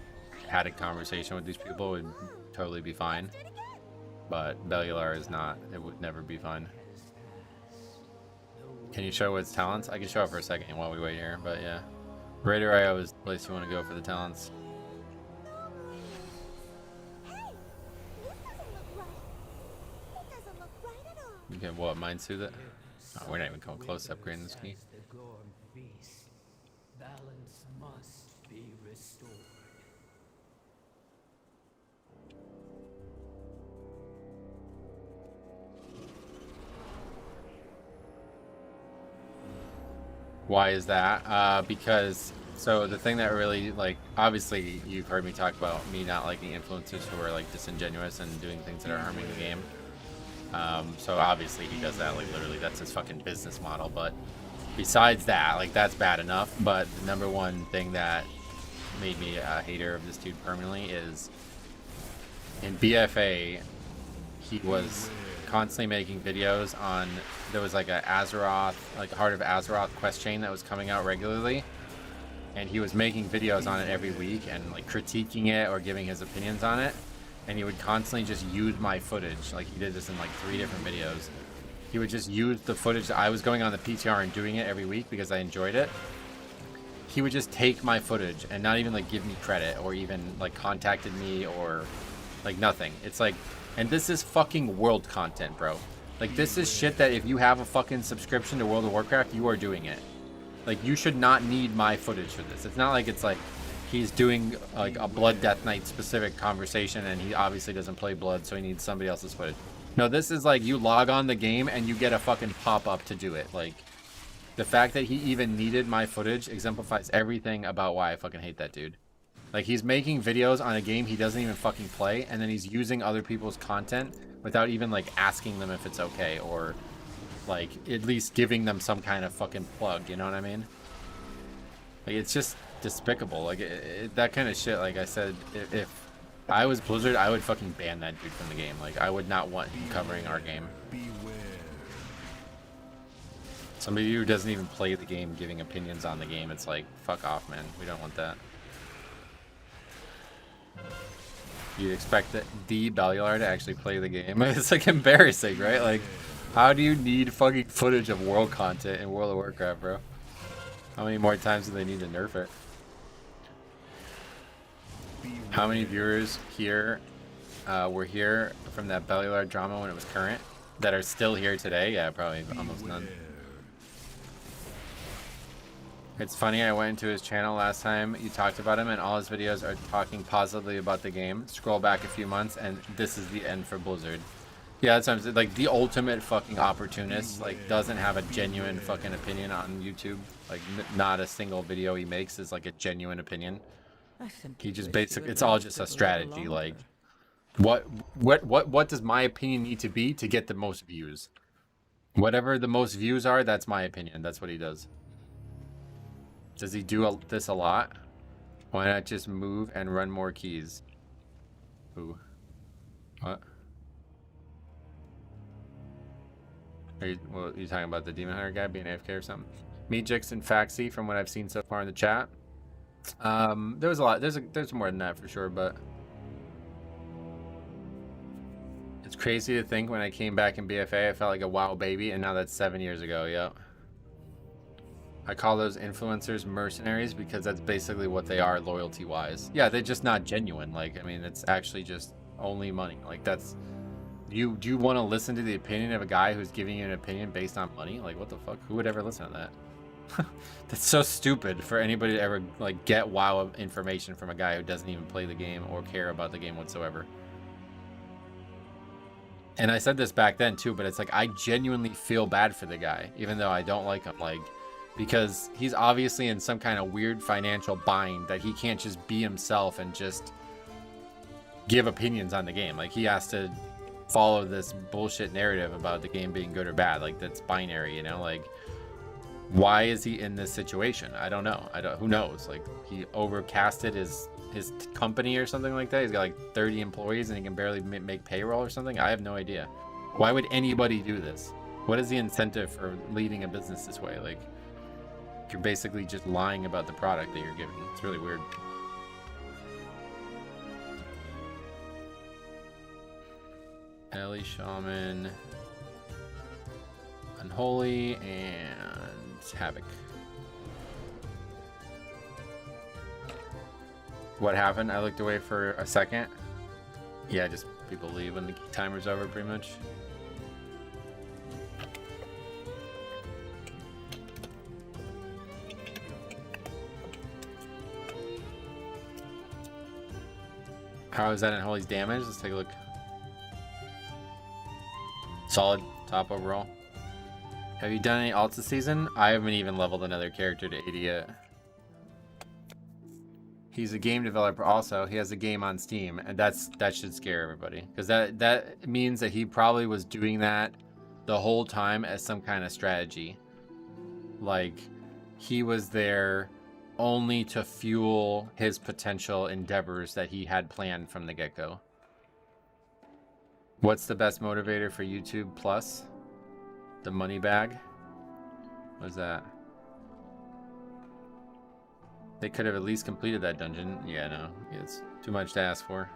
Speaker 1: had a conversation with these people, it would totally be fine. But Bellular is not. It would never be fine. Can you show its talents? I can show it for a second while we wait here, but yeah. Raider IO is the place you want to go for the talents. You can what? Mind soothe it? Oh, we're not even going close to upgrading this key.
Speaker 5: Balance must be restored.
Speaker 1: Why is that? Because, so the thing that really, like, obviously you've heard me talk about me not liking influencers who are like disingenuous and doing things that are harming the game. So obviously he does that, like literally that's his fucking business model. But besides that, like that's bad enough. But the number one thing that made me a hater of this dude permanently is in BFA, he was constantly making videos on, there was like a Azeroth, like Heart of Azeroth quest chain that was coming out regularly, and he was making videos on it every week and like critiquing it or giving his opinions on it, and he would constantly just use my footage. Like he did this in like 3 different videos. He would just use the footage that I was going on the PTR and doing it every week because I enjoyed it, he would just take my footage and not even like give me credit or even like contacted me or like nothing. It's like, and this is fucking world content, bro. Like this is shit that if you have a fucking subscription to World of Warcraft, you are doing it. Like you should not need my footage for this. It's not like it's like he's doing like a Blood Death Knight specific conversation and he obviously doesn't play Blood, so he needs somebody else's footage. No, this is like you log on the game and you get a fucking pop-up to do it. Like the fact that he even needed my footage exemplifies everything about why I fucking hate that dude. Like he's making videos on a game he doesn't even fucking play, and then he's using other people's content without even like asking them if it's okay or like at least giving them some kind of fucking plug, you know what I mean? Like it's just despicable. Like that kind of shit. Like I said, if I was Blizzard, I would fucking ban that dude from the game. Like I would not want him covering our game. Somebody who doesn't even play the game giving opinions on the game, it's like, fuck off, man. We don't want that. You'd expect that the Bellular to actually play the game. It's like embarrassing, right? Like, how do you need fucking footage of world content in World of Warcraft, bro? How many more times do they need to nerf it? How many viewers here were here from that Bellular drama when it was current that are still here today? Yeah, probably almost none. It's funny, I went into his channel last time you talked about him and all his videos are talking positively about the game. Scroll back a few months and this is the end for Blizzard. Yeah, that's what I'm saying. Like the ultimate fucking opportunist, like doesn't have a genuine fucking opinion on YouTube. Like not a single video he makes is like a genuine opinion. He just basically, it's all just a strategy. Like what does my opinion need to be to get the most views? Whatever the most views are, that's my opinion. That's what he does. Does he do this a lot? Why not just move and run more keys? Ooh. What? Are you talking about the Demon Hunter guy being AFK or something? Me, Jix, and Faxi, from what I've seen so far in the chat. There was a lot. There's more than that for sure, but it's crazy to think when I came back in BFA, I felt like a WoW baby, and now that's 7 years ago. Yep. I call those influencers mercenaries because that's basically what they are loyalty-wise. Yeah, they're just not genuine. Like, I mean, it's actually just only money. Like, that's... Do you want to listen to the opinion of a guy who's giving you an opinion based on money? Like, what the fuck? Who would ever listen to that? That's so stupid for anybody to ever, like, get WoW information from a guy who doesn't even play the game or care about the game whatsoever. And I said this back then, too, but it's like, I genuinely feel bad for the guy, even though I don't like him. Like... because he's obviously in some kind of weird financial bind that he can't just be himself and just give opinions on the game. Like he has to follow this bullshit narrative about the game being good or bad. Like that's binary, you know? Like why is he in this situation? I don't know. Who knows? Like he overcasted his company or something like that. He's got like 30 employees and he can barely make payroll or something. I have no idea. Why would anybody do this? What is the incentive for leading a business this way? Like you're basically just lying about the product that you're giving. It's really weird. Ellie Shaman, Unholy, and Havoc. What happened? I looked away for a second. Yeah, just people leave when the timer's over, pretty much. How is that Unholy's damage? Let's take a look. Solid, top overall. Have you done any alts this season? I haven't even leveled another character to 80 yet. He's a game developer also. He has a game on Steam, and that should scare everybody. Because that means that he probably was doing that the whole time as some kind of strategy. Like, he was there only to fuel his potential endeavors that he had planned from the get-go. What's the best motivator for YouTube Plus? The money bag? What's that? They could have at least completed that dungeon. Yeah, no. It's too much to ask for.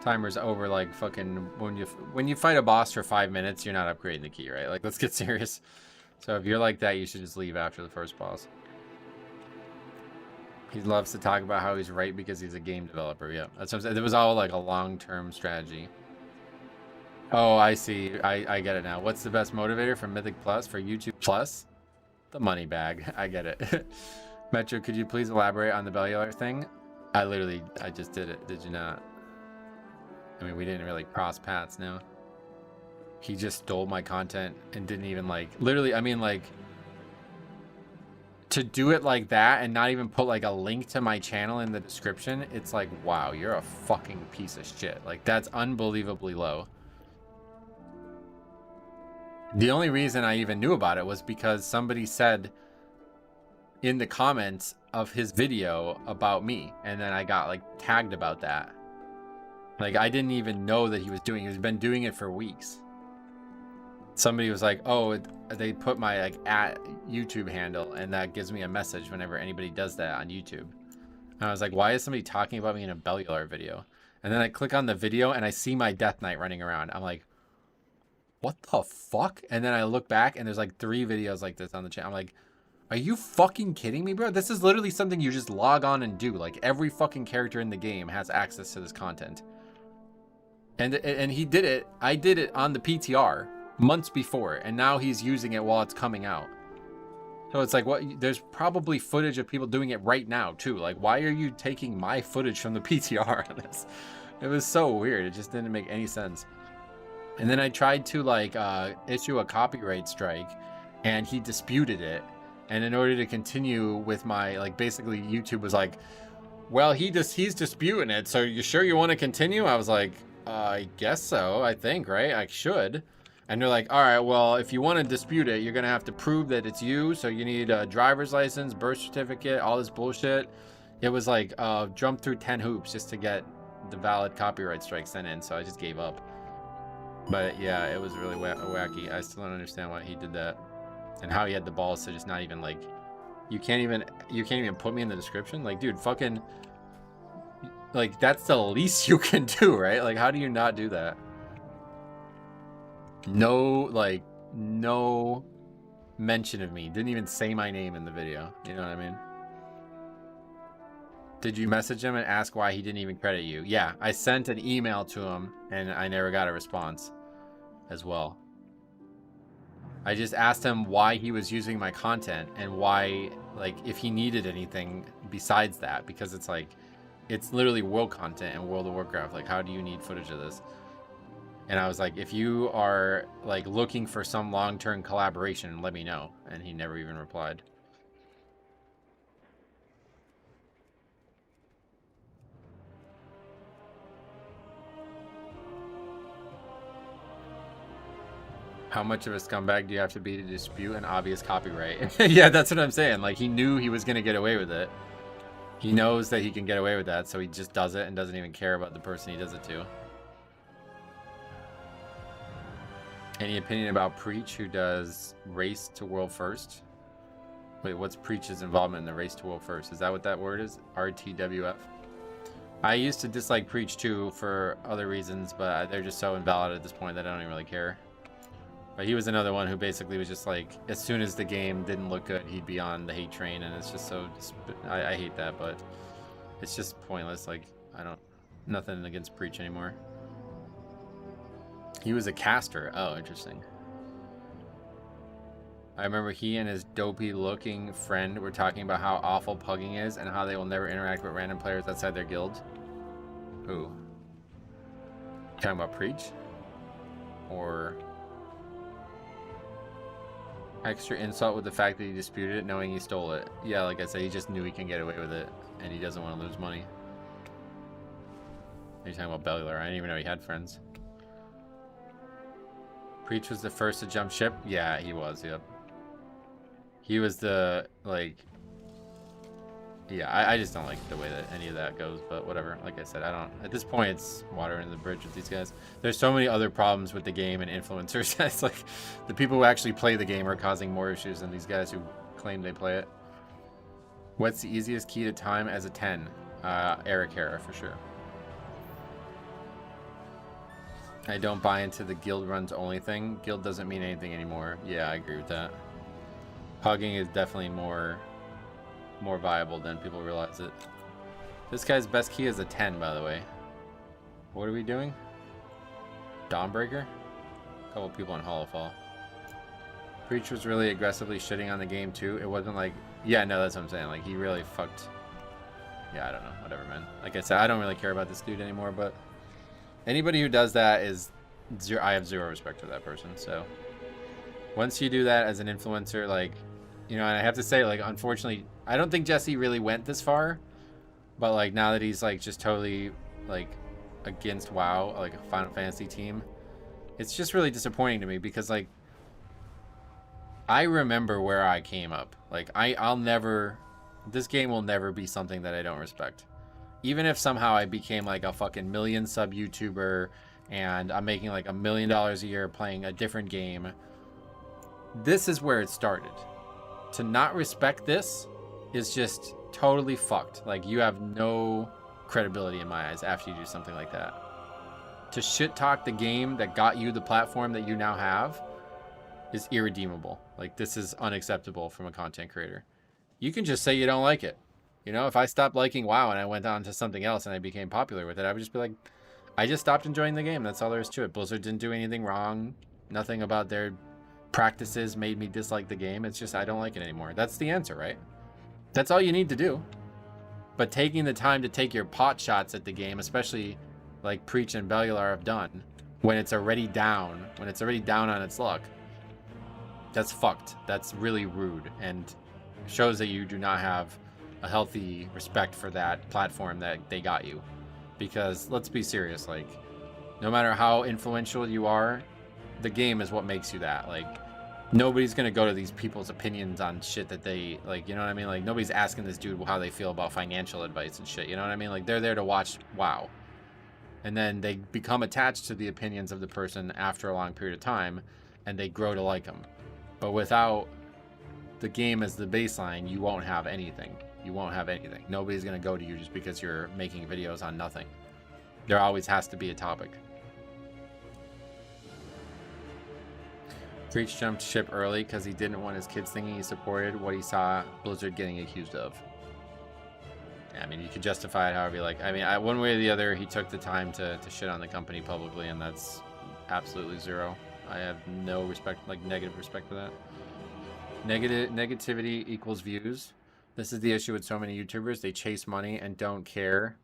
Speaker 1: Timer's over like fucking... When you fight a boss for 5 minutes, you're not upgrading the key, right? Like, let's get serious. So if you're like that, you should just leave after the first boss. He loves to talk about how he's right because he's a game developer. Yeah, that's what I'm saying. It was all like a long-term strategy. Oh, I see. I get it now. What's the best motivator for Mythic Plus for YouTube Plus? The money bag. I get it. Metro, could you please elaborate on the Bellular thing? I just did it. Did you not? I mean, we didn't really cross paths now. He just stole my content and didn't even like, literally, I mean, like, to do it like that and not even put like a link to my channel in the description, it's like, wow, you're a fucking piece of shit. Like, that's unbelievably low. The only reason I even knew about it was because somebody said in the comments of his video about me, and then I got like tagged about that. Like, I didn't even know that he was been doing it for weeks. Somebody was like, oh, they put my like at YouTube handle, and that gives me a message whenever anybody does that on YouTube. And I was like, why is somebody talking about me in a Bellular video? And then I click on the video and I see my Death Knight running around. I'm like, what the fuck? And then I look back and there's like 3 videos like this on the channel. I'm like, are you fucking kidding me, bro? This is literally something you just log on and do. Like, every fucking character in the game has access to this content. And he did it. I did it on the PTR months before, and now he's using it while it's coming out. So it's like, what? There's probably footage of people doing it right now too. Like, why are you taking my footage from the PTR on this? It was so weird. It just didn't make any sense. And then I tried to like issue a copyright strike, and he disputed it. And in order to continue with my, like, basically YouTube was like, well, he's disputing it, so you sure you want to continue? I was like, I guess so, I think, right? I should. And they're like, all right, well, if you want to dispute it, you're going to have to prove that it's you. So you need a driver's license, birth certificate, all this bullshit. It was like jump through 10 hoops just to get the valid copyright strike sent in. So I just gave up. But yeah, it was really wacky. I still don't understand why he did that. And how he had the balls to just not even like, you can't even put me in the description. Like, dude, fucking, like, that's the least you can do, right? Like, how do you not do that? No, like, no mention of me. Didn't even say my name in the video. You know what I mean? Did you message him and ask why he didn't even credit you? Yeah, I sent an email to him and I never got a response as well. I just asked him why he was using my content and why, like, if he needed anything besides that, because it's like, it's literally world content in World of Warcraft. Like, how do you need footage of this? And I was like, if you are like looking for some long-term collaboration, let me know. And he never even replied. How much of a scumbag do you have to be to dispute an obvious copyright? Yeah, that's what I'm saying. Like, he knew he was going to get away with it. He knows that he can get away with that, so he just does it and doesn't even care about the person he does it to. Any opinion about Preach, who does Race to World First? Wait, what's Preach's involvement in the Race to World First? Is that what that word is? RTWF? I used to dislike Preach too for other reasons, but they're just so invalid at this point that I don't even really care. But he was another one who basically was just like, as soon as the game didn't look good, he'd be on the hate train, and it's just so, I hate that, but it's just pointless. Like, nothing against Preach anymore. He was a caster. Oh, interesting. I remember he and his dopey looking friend were talking about how awful Pugging is and how they will never interact with random players outside their guild. Who? Talking about Preach? Or extra insult with the fact that he disputed it knowing he stole it. Yeah, like I said, he just knew he can get away with it and he doesn't want to lose money. Are you talking about Bellular? I didn't even know he had friends. Preach was the first to jump ship? Yeah, he was, yep. He was the, like, yeah, I just don't like the way that any of that goes, but whatever. Like I said, at this point, it's water under the bridge with these guys. There's so many other problems with the game and influencers. It's like, the people who actually play the game are causing more issues than these guys who claim they play it. What's the easiest key to time as a 10? Eric Hera, for sure. I don't buy into the guild runs only thing. Guild doesn't mean anything anymore. Yeah, I agree with that. Pugging is definitely more more viable than people realize it. This guy's best key is a 10, by the way. What are we doing? Dawnbreaker? A couple people in Hollowfall. Preach was really aggressively shitting on the game too. It wasn't like, yeah, no, that's what I'm saying. Like, he really fucked. Yeah, I don't know. Whatever, man. Like I said, I don't really care about this dude anymore, but anybody who does that is zero. I have zero respect for that person. So once you do that as an influencer, like, you know, and I have to say, like, unfortunately, I don't think Jesse really went this far, but like now that he's like just totally like against WoW, like a Final Fantasy team, it's just really disappointing to me because like I remember where I came up. Like I'll never, this game will never be something that I don't respect. Even if somehow I became like a fucking million sub YouTuber and I'm making like $1 million a year playing a different game, this is where it started. To not respect this is just totally fucked. Like, you have no credibility in my eyes after you do something like that. To shit talk the game that got you the platform that you now have is irredeemable. Like, this is unacceptable from a content creator. You can just say you don't like it. You know, if I stopped liking WoW and I went on to something else and I became popular with it, I would just be like, I just stopped enjoying the game. That's all there is to it. Blizzard didn't do anything wrong. Nothing about their practices made me dislike the game. It's just I don't like it anymore. That's the answer, right? That's all you need to do. But taking the time to take your pot shots at the game, especially like Preach and Bellular have done, when it's already down, on its luck, that's fucked. That's really rude and shows that you do not have a healthy respect for that platform that they got you. Because let's be serious, like, no matter how influential you are, the game is what makes you that. Like, nobody's gonna go to these people's opinions on shit that they, like, you know what I mean? Like, nobody's asking this dude how they feel about financial advice and shit, you know what I mean? Like, they're there to watch WoW. And then they become attached to the opinions of the person after a long period of time, and they grow to like them. But without the game as the baseline, you won't have anything. You won't have anything. Nobody's gonna go to you just because you're making videos on nothing. There always has to be a topic. Preach jumped ship early because he didn't want his kids thinking he supported what he saw Blizzard getting accused of. Yeah, I mean, you could justify it however you like. I mean, one way or the other, he took the time to shit on the company publicly, and that's absolutely zero. I have no respect, like negative respect for that. Negativity equals views. This is the issue with so many YouTubers. They chase money and don't care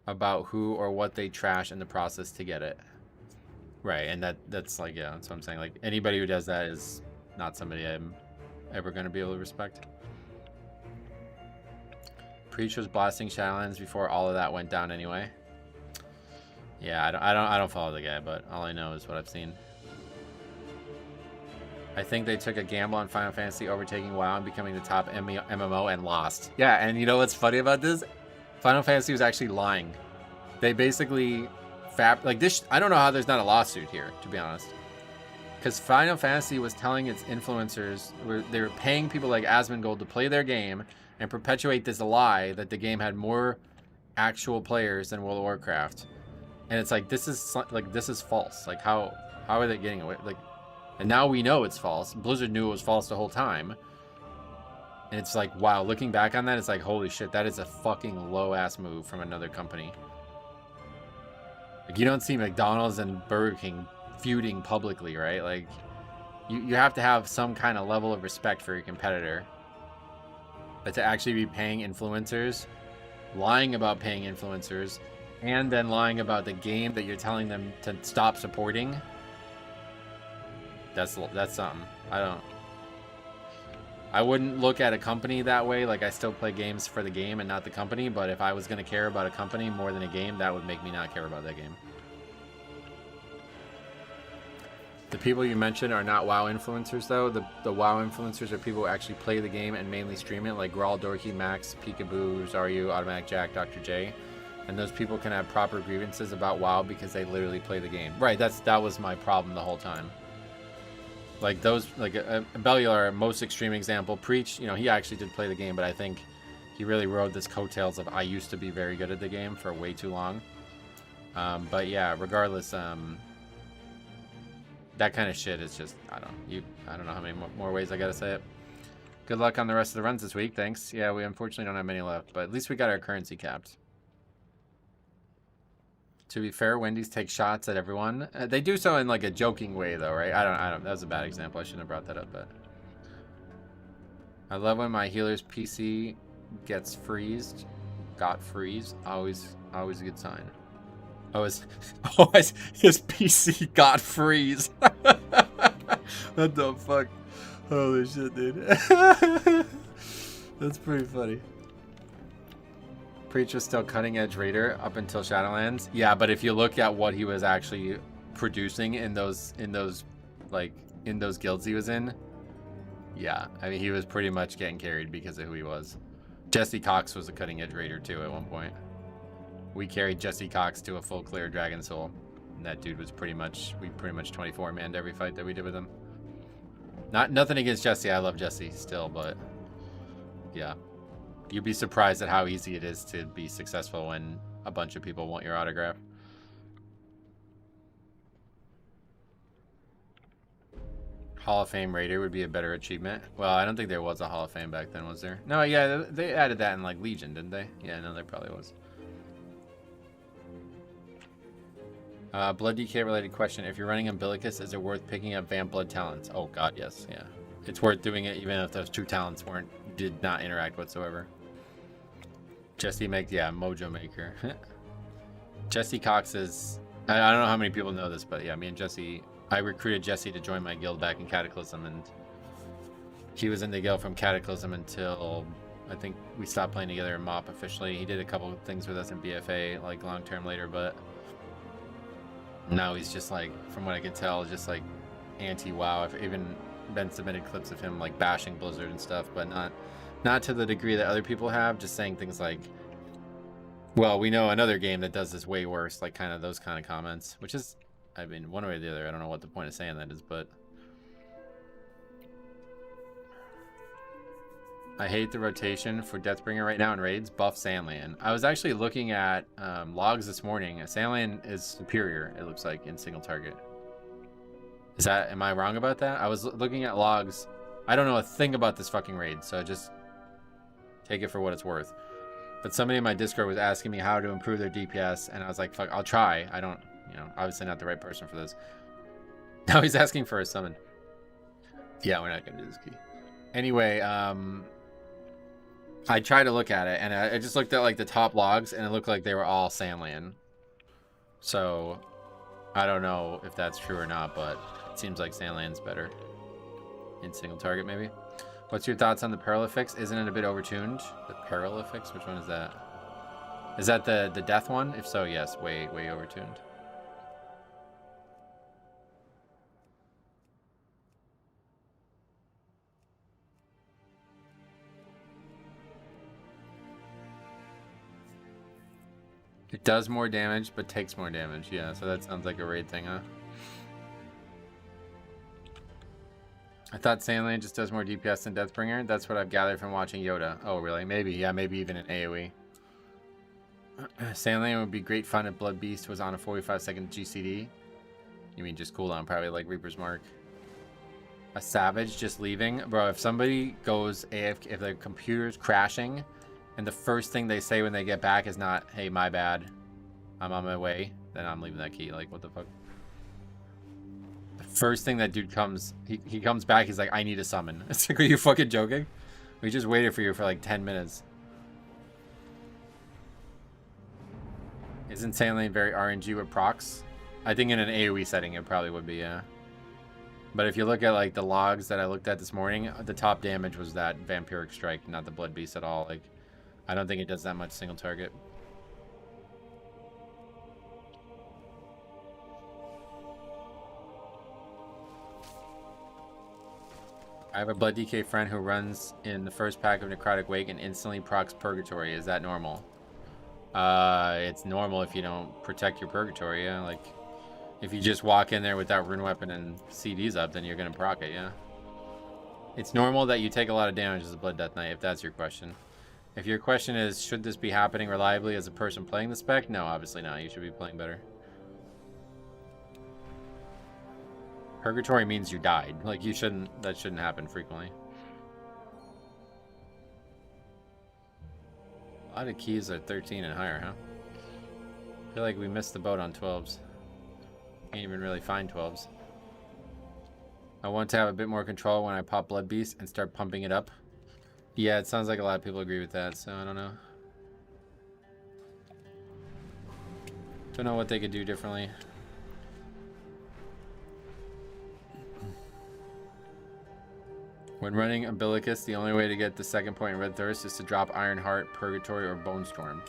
Speaker 1: about who or what they trash in the process to get it. Right, and that's like, yeah, that's what I'm saying. Like, anybody who does that is not somebody I'm ever going to be able to respect. Preach was blasting Shadowlands before all of that went down anyway. Yeah, I don't follow the guy, but all I know is what I've seen. I think they took a gamble on Final Fantasy overtaking WoW and becoming the top MMO and lost. Yeah, and you know what's funny about this? Final Fantasy was actually lying. They basically like this. I don't know how there's not a lawsuit here, to be honest. Because Final Fantasy was telling its influencers, they were paying people like Asmongold to play their game and perpetuate this lie that the game had more actual players than World of Warcraft. And it's like, this is false. Like, how are they getting away? Like, and now we know it's false. Blizzard knew it was false the whole time. And it's like, wow, looking back on that, it's like, holy shit, that is a fucking low-ass move from another company. Like, you don't see McDonald's and Burger King feuding publicly, right? Like, you have to have some kind of level of respect for your competitor. But to actually be paying influencers, lying about paying influencers, and then lying about the game that you're telling them to stop supporting, that's something. I wouldn't look at a company that way. Like, I still play games for the game and not the company, but if I was going to care about a company more than a game, that would make me not care about that game. The people you mentioned are not WoW influencers, though. The WoW influencers are people who actually play the game and mainly stream it, like Grawl, Dorky, Max, Peekaboo, Zaryu, Automatic Jack, Dr. J. And those people can have proper grievances about WoW because they literally play the game. Right, that was my problem the whole time. Like those, like Bellular, most extreme example. Preach, you know, he actually did play the game, but I think he really rode this coattails of I used to be very good at the game for way too long. But yeah, regardless, that kind of shit is just, I don't know how many more ways I gotta say it. Good luck on the rest of the runs this week. Thanks. Yeah, we unfortunately don't have many left, but at least we got our currency capped. To be fair, Wendy's take shots at everyone. They do so in like a joking way, though, right? I don't. That was a bad example. I shouldn't have brought that up, but I love when my healer's PC gets freezed. Got freeze. Always a good sign. Oh, his PC got freeze. What the fuck? Holy shit, dude. That's pretty funny. Preach was still cutting edge raider up until Shadowlands. Yeah, but if you look at what he was actually producing in those guilds he was in, yeah, I mean he was pretty much getting carried because of who he was. Jesse Cox was a cutting edge raider too at one point. We carried Jesse Cox to a full clear Dragon Soul. And that dude was pretty much 24-manned every fight that we did with him. Nothing against Jesse, I love Jesse still, but yeah. You'd be surprised at how easy it is to be successful when a bunch of people want your autograph. Hall of Fame Raider would be a better achievement. Well, I don't think there was a Hall of Fame back then, was there? No, yeah, they added that in like Legion, didn't they? Yeah, no, there probably was. Blood DK related question. If you're running Umbilicus, is it worth picking up Vamp Blood talents? Oh god, yes, yeah. It's worth doing it even if those two talents did not interact whatsoever. Jesse makes, yeah, Mojo Maker. Jesse Cox is, I don't know how many people know this, but yeah, me and Jesse, I recruited Jesse to join my guild back in Cataclysm, and he was in the guild from Cataclysm until I think we stopped playing together in MOP officially. He did a couple things with us in BFA, like long term later, but now he's just like, from what I can tell, just like anti-WoW. I've even been submitted clips of him like bashing Blizzard and stuff, but not to the degree that other people have, just saying things like, well, we know another game that does this way worse, like kind of those kind of comments, which is, I mean, one way or the other, I don't know what the point of saying that is, but I hate the rotation for Deathbringer right now in raids. Buff Sandland. I was actually looking at logs this morning. Sandland is superior, it looks like, in single target. Am I wrong about that? I was looking at logs. I don't know a thing about this fucking raid, so just take it for what it's worth. But somebody in my Discord was asking me how to improve their DPS, and I was like, fuck, I'll try. I don't, obviously not the right person for this. Now he's asking for a summon. Yeah, we're not gonna do this key. Anyway, I tried to look at it, and I just looked at like the top logs, and it looked like they were all Sandland. So I don't know if that's true or not, but it seems like Sandland's better in single target, maybe. What's your thoughts on the Paralifix? Isn't it a bit overtuned? The Paralifix? Which one is that? Is that the death one? If so, yes, way overtuned. It does more damage, but takes more damage. Yeah, so that sounds like a raid thing, huh? I thought Sandland just does more DPS than Deathbringer. That's what I've gathered from watching Yoda. Oh, really? Maybe. Yeah, maybe even in AoE. Sandland would be great fun if Blood Beast was on a 45-second GCD. You mean just cooldown, probably like Reaper's Mark. A Savage just leaving? Bro, if somebody goes AFK, if their computer's crashing, and the first thing they say when they get back is not, hey, my bad, I'm on my way, then I'm leaving that key. Like, what the fuck? The first thing that dude comes, he comes back, he's like, I need a summon. It's like, are you fucking joking? We just waited for you for like 10 minutes. Isn't Sandlane very RNG with procs? I think in an AoE setting it probably would be, yeah. But if you look at like the logs that I looked at this morning, the top damage was that Vampiric Strike, not the Blood Beast at all. Like, I don't think it does that much single target. I have a Blood DK friend who runs in the first pack of Necrotic Wake and instantly procs Purgatory. Is that normal? It's normal if you don't protect your Purgatory, yeah? Like, if you just walk in there without Rune Weapon and CDs up, then you're gonna proc it, yeah? It's normal that you take a lot of damage as a Blood Death Knight, if that's your question. If your question is, should this be happening reliably as a person playing the spec? No, obviously not. You should be playing better. Purgatory means you died. Like, that shouldn't happen frequently. A lot of keys are 13 and higher, huh? I feel like we missed the boat on 12s. Can't even really find 12s. I want to have a bit more control when I pop Blood Beast and start pumping it up. Yeah, it sounds like a lot of people agree with that, so I don't know. Don't know what they could do differently. When running Umbilicus, the only way to get the second point in Red Thirst is to drop Iron Heart, Purgatory, or Bone Storm.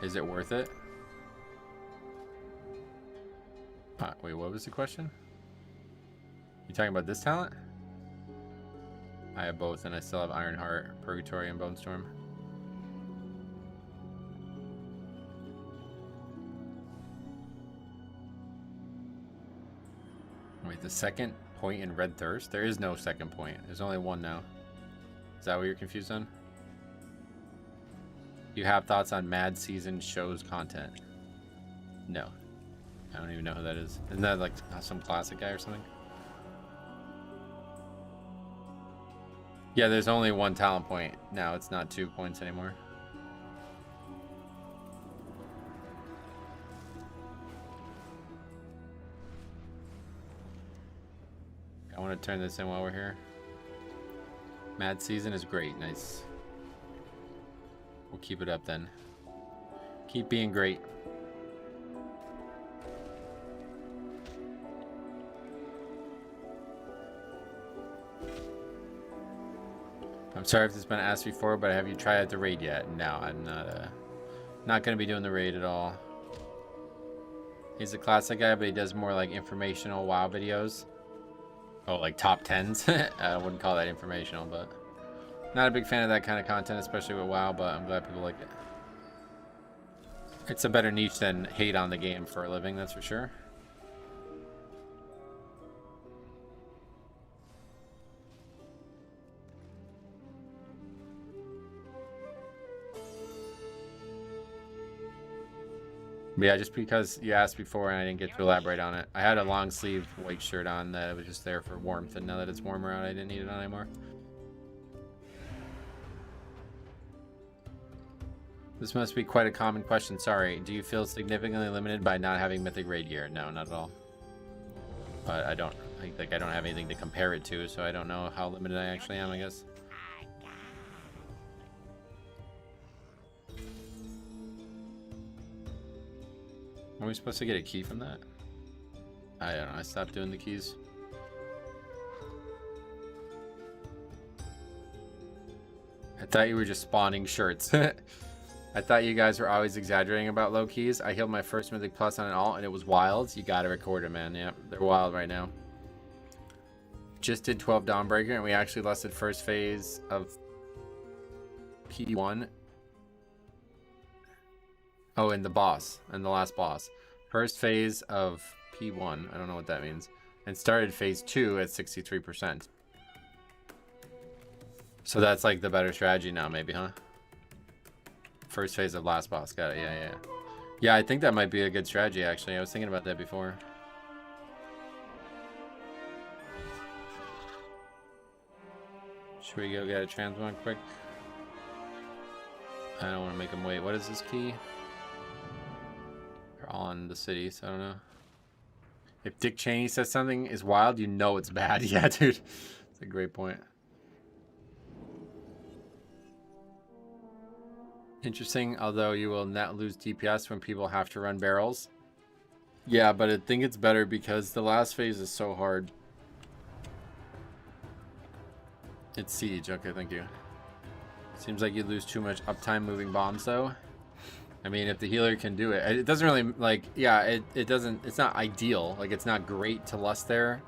Speaker 1: Is it worth it? Wait, what was the question? You talking about this talent? I have both, and I still have Iron Heart, Purgatory, and Bone Storm. Wait, the second point in Red Thirst? There is no second point. There's only one now. Is that what you're confused on? You have thoughts on Mad Season shows content? No. I don't even know who that is. Isn't that like some classic guy or something? Yeah, there's only one talent point now. It's not 2 points anymore. I want to turn this in while we're here. Mad Season is great. Nice. We'll keep it up then. Keep being great. I'm sorry if this has been asked before, but have you tried out the raid yet? No, I'm not going to be doing the raid at all. He's a classic guy, but he does more like informational WoW videos. Oh, like top 10s? I wouldn't call that informational, but not a big fan of that kind of content, especially with WoW, but I'm glad people like it. It's a better niche than hate on the game for a living, that's for sure. But yeah, just because you asked before and I didn't get to elaborate on it. I had a long sleeve white shirt on that was just there for warmth, and now that it's warmer out, I didn't need it on anymore. This must be quite a common question, sorry. Do you feel significantly limited by not having Mythic Raid gear? No, not at all. But I don't have anything to compare it to, so I don't know how limited I actually am, I guess. Are we supposed to get a key from that? I don't know, I stopped doing the keys. I thought you were just spawning shirts. I thought you guys were always exaggerating about low keys. I healed my first Mythic Plus on an alt and it was wild. You gotta record it, man. Yep, they're wild right now. Just did 12 Dawnbreaker and we actually lusted first phase of P1. Oh, and the boss, and the last boss. First phase of P1, I don't know what that means. And started phase 2 at 63%. So that's like the better strategy now, maybe, huh? First phase of last boss, got it, yeah. Yeah, I think that might be a good strategy, actually. I was thinking about that before. Should we go get a transmog quick? I don't want to make him wait. What is this key? On the city, so I don't know. If Dick Cheney says something is wild, you know it's bad. Yeah, dude. That's a great point. Interesting, although you will not lose DPS when people have to run barrels. Yeah, but I think it's better because the last phase is so hard. It's siege. Okay, thank you. Seems like you lose too much uptime moving bombs, though. I mean, if the healer can do it, it doesn't really, like, yeah, it doesn't, it's not ideal. Like, it's not great to lust there.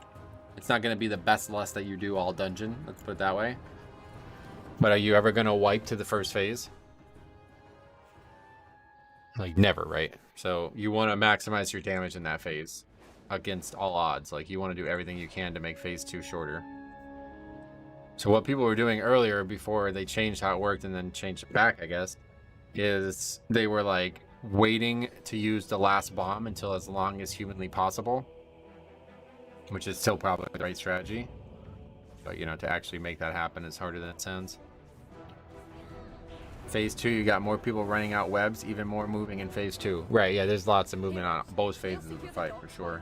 Speaker 1: It's not going to be the best lust that you do all dungeon. Let's put it that way. But are you ever going to wipe to the first phase? Like, never, right? So you want to maximize your damage in that phase against all odds. Like, you want to do everything you can to make phase 2 shorter. So what people were doing earlier before they changed how it worked and then changed it back, I guess, is they were like waiting to use the last bomb until as long as humanly possible, which is still probably the right strategy, but you know, to actually make that happen is harder than it sounds. Phase 2, you got more people running out webs, even more moving in Phase 2. Right, yeah, there's lots of movement on both phases of the fight, for sure.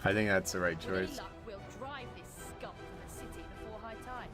Speaker 1: I think that's the right choice.
Speaker 2: We'll drive this scum from the city before high tide.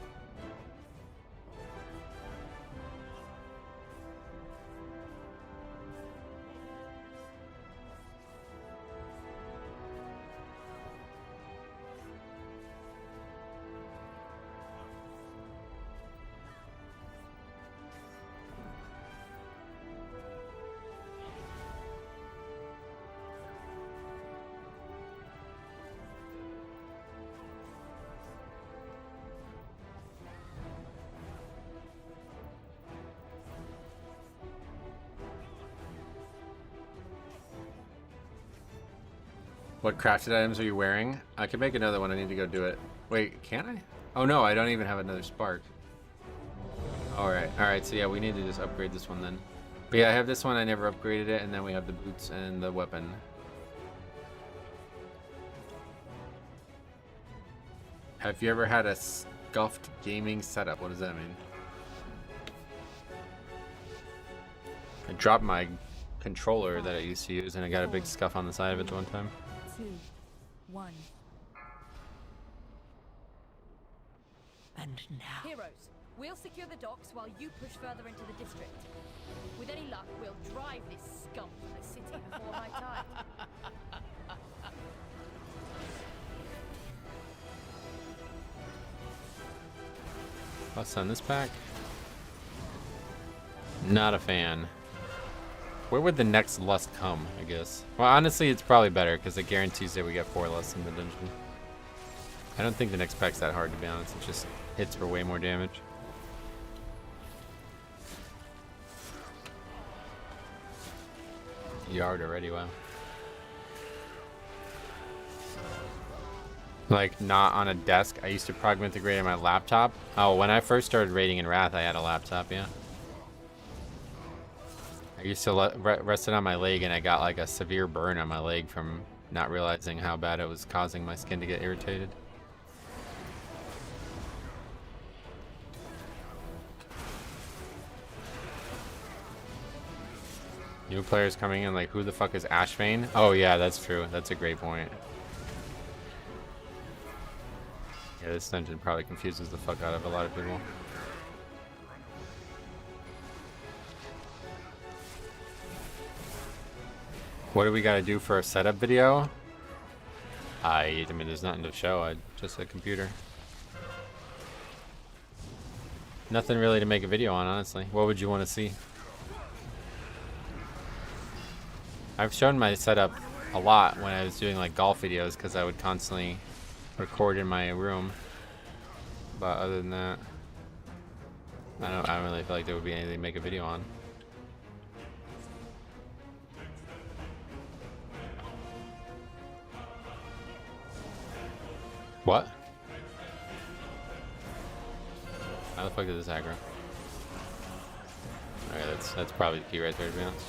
Speaker 1: What crafted items are you wearing? I can make another one. I need to go do it. Wait, can I? Oh no, I don't even have another spark. Alright, so yeah, we need to just upgrade this one then. But yeah, I have this one, I never upgraded it, and then we have the boots and the weapon. Have you ever had a scuffed gaming setup? What does that mean? I dropped my controller that I used to use and I got a big scuff on the side of it one time.
Speaker 2: 2, 1.
Speaker 4: And now,
Speaker 2: Heroes, we'll secure the docks while you push further into the district. With any luck, we'll drive this scum from the city before high tide.
Speaker 1: What's on this pack? Not a fan. Where would the next lust come, I guess? Well, honestly, it's probably better because it guarantees that we get 4 lusts in the dungeon. I don't think the next pack's that hard, to be honest. It just hits for way more damage. Yard already, wow. Like, not on a desk. I used to prog Mythic Run on my laptop. Oh, when I first started raiding in Wrath, I had a laptop, yeah. I used to rest it on my leg, and I got like a severe burn on my leg from not realizing how bad it was causing my skin to get irritated. New players coming in, like, who the fuck is Ashvane? Oh yeah, that's true. That's a great point. Yeah, this dungeon probably confuses the fuck out of a lot of people. What do we gotta do for a setup video? I mean, there's nothing to show. Just a computer. Nothing really to make a video on, honestly. What would you want to see? I've shown my setup a lot when I was doing like golf videos because I would constantly record in my room. But other than that, I don't really feel like there would be anything to make a video on. What? How the fuck is this aggro? Okay, that's probably the key right there, to be honest.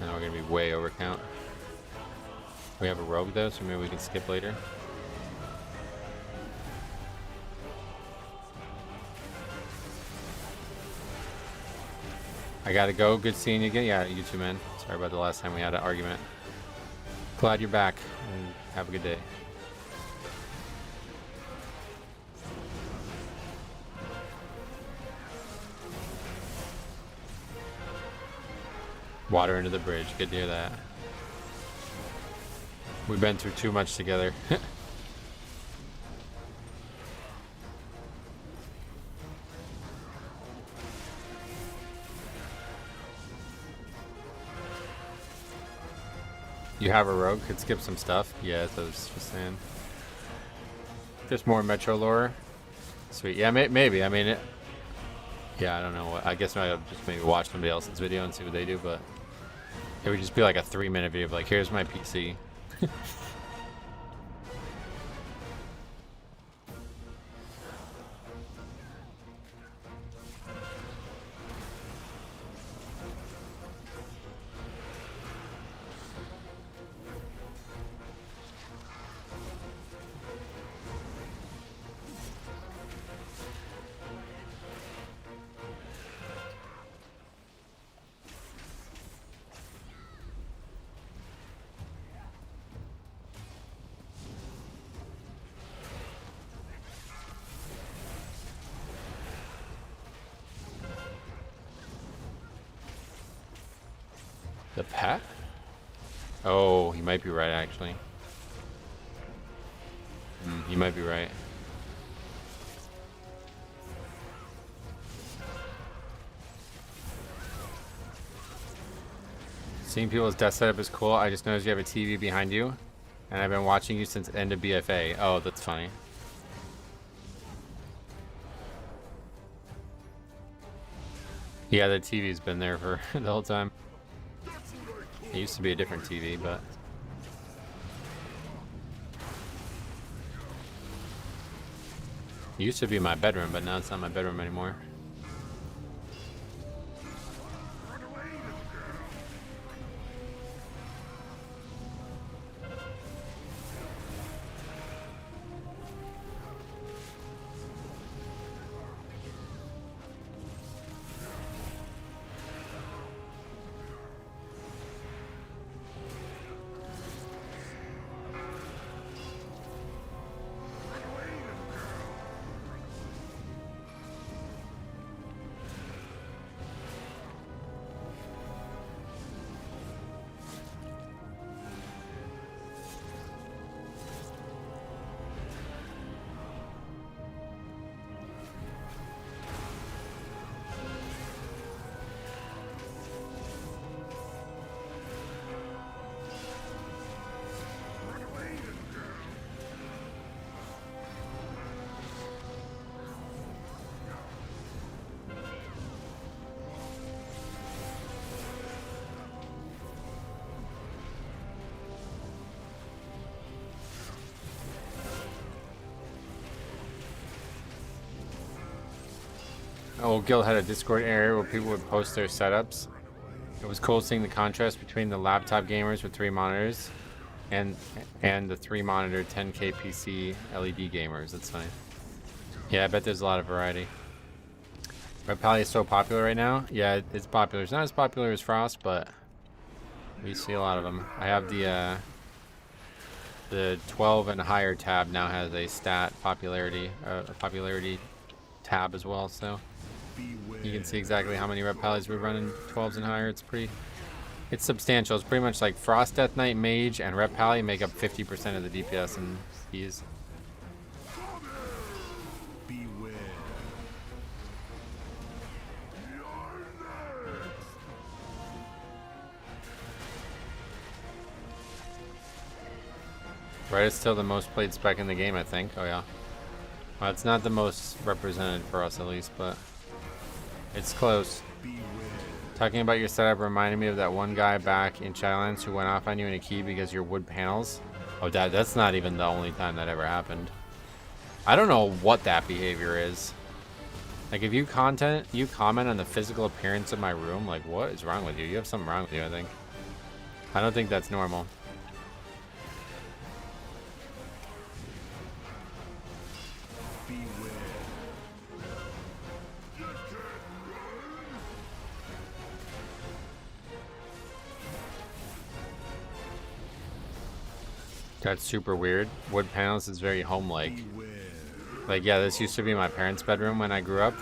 Speaker 1: Now we're gonna be way over count. We have a rogue though, so maybe we can skip later. I gotta go. Good seeing you again. Yeah, you too, man. Sorry about the last time we had an argument. Glad you're back, and have a good day. Water into the bridge. Good to hear that. We've been through too much together. You have a rogue, could skip some stuff. Yeah, that's what I was just saying. There's more Metro lore. Sweet. Yeah, maybe. I mean, yeah, I don't know. I guess I'll just maybe watch somebody else's video and see what they do, but it would just be like a 3-minute video of like, here's my PC. The pet? Oh, you might be right, actually. You might be right. Seeing people's desk setup is cool. I just noticed you have a TV behind you, and I've been watching you since end of BFA. Oh, that's funny. Yeah, the TV's been there for the whole time. It used to be a different TV, but... It used to be my bedroom, but now it's not my bedroom anymore. Oh, Guild had a Discord area where people would post their setups. It was cool seeing the contrast between the laptop gamers with 3 monitors and the 3-monitor 10K PC LED gamers. That's funny. Yeah, I bet there's a lot of variety. Red Pally is so popular right now. Yeah, it's popular. It's not as popular as Frost, but we see a lot of them. I have the 12 and higher tab now has a stat popularity tab as well, so you can see exactly how many Red Pallies we're running 12s and higher. It's substantial. It's pretty much like Frost, Death Knight, Mage, and Red Pally make up 50% of the DPS and keys. Right, it's still the most played spec in the game, I think. Oh yeah. Well, it's not the most represented for us, at least, but it's close. Talking about your setup reminded me of that one guy back in Shadowlands who went off on you in a key because your wood panels. Oh, that's not even the only time that ever happened. I don't know what that behavior is. Like, if you comment on the physical appearance of my room, like, what is wrong with you? You have something wrong with you, I think. I don't think that's normal. That's super weird. Wood panels is very home-like. Like, yeah, this used to be my parents' bedroom when I grew up.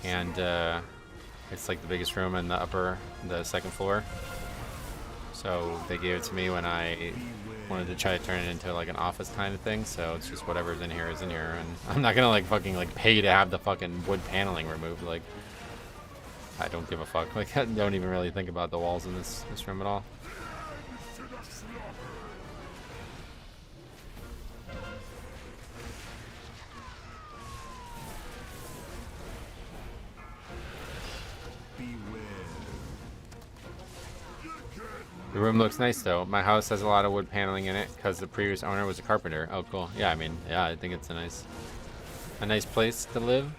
Speaker 1: And it's like the biggest room in the second floor. So they gave it to me when I wanted to try to turn it into like an office kind of thing. So it's just whatever's in here is in here. And I'm not gonna like fucking like pay to have the fucking wood paneling removed. Like, I don't give a fuck. Like, I don't even really think about the walls in this room at all. The room looks nice though. My house has a lot of wood paneling in it because the previous owner was a carpenter. Oh, cool. Yeah, I mean, yeah, I think it's a nice place to live.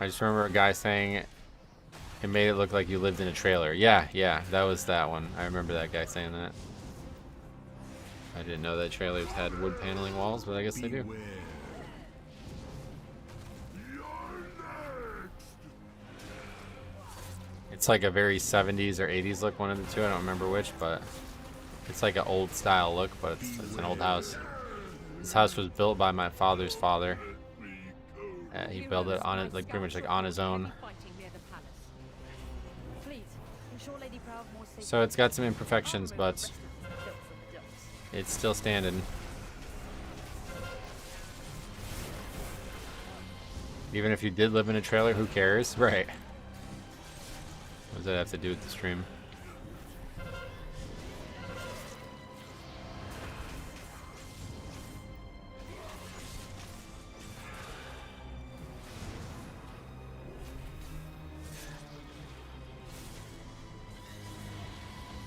Speaker 1: I just remember a guy saying it made it look like you lived in a trailer. Yeah, that was that one. I remember that guy saying that. I didn't know that trailers had wood paneling walls, but I guess they do. It's like a very 70s or 80s look, one of the two. I don't remember which, but it's like an old style look, but it's an old house. This house was built by my father's father. He built it on it, like pretty much like on his own.
Speaker 2: Please carve more sacred
Speaker 1: So it's got some
Speaker 2: symbols.
Speaker 1: imperfections,
Speaker 2: Armor
Speaker 1: but
Speaker 2: and the rest of it's built from the dumps.
Speaker 1: it's still standing. Even if you did live in a trailer, who cares? Right. What does that have to do with the stream?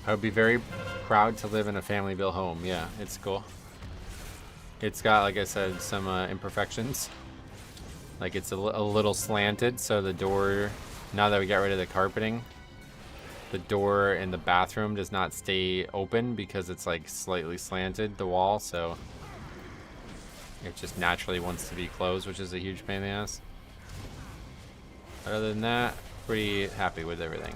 Speaker 1: I would be very proud to live in a family-built home. Yeah, it's cool. It's got, like I said, some imperfections. Like it's a little slanted, so the door, now that we got rid of the carpeting, the door in the bathroom does not stay open because it's like slightly slanted, the wall, so it just naturally wants to be closed, which is a huge pain in the ass. But other than that, pretty happy with everything.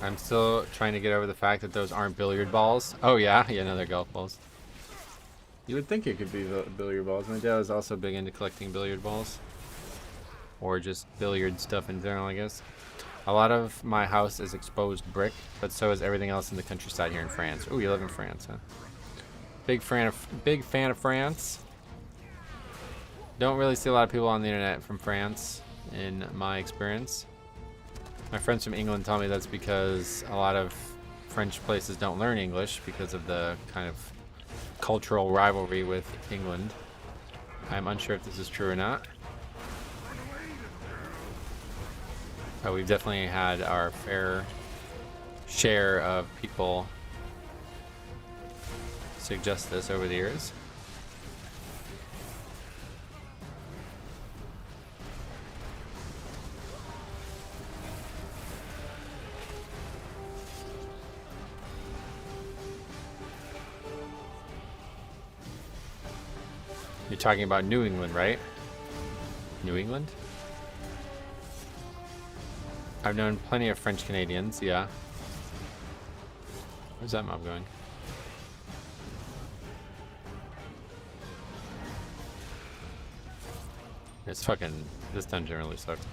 Speaker 1: I'm still trying to get over the fact that those aren't billiard balls. Oh yeah, yeah, no, they're golf balls. You would think it could be billiard balls. My dad was also big into collecting billiard balls. Or just billiard stuff in general, I guess. A lot of my house is exposed brick, but so is everything else in the countryside here in France. Ooh, you live in France, huh? Big fan of France. Don't really see a lot of people on the internet from France, in my experience. My friends from England tell me that's because a lot of French places don't learn English because of the kind of cultural rivalry with England. I'm unsure if this is true or not. But we've definitely had our fair share of people suggest this over the years. You're talking about New England, right? New England? I've known plenty of French Canadians, yeah. Where's that mob going? It's fucking... This dungeon really sucked.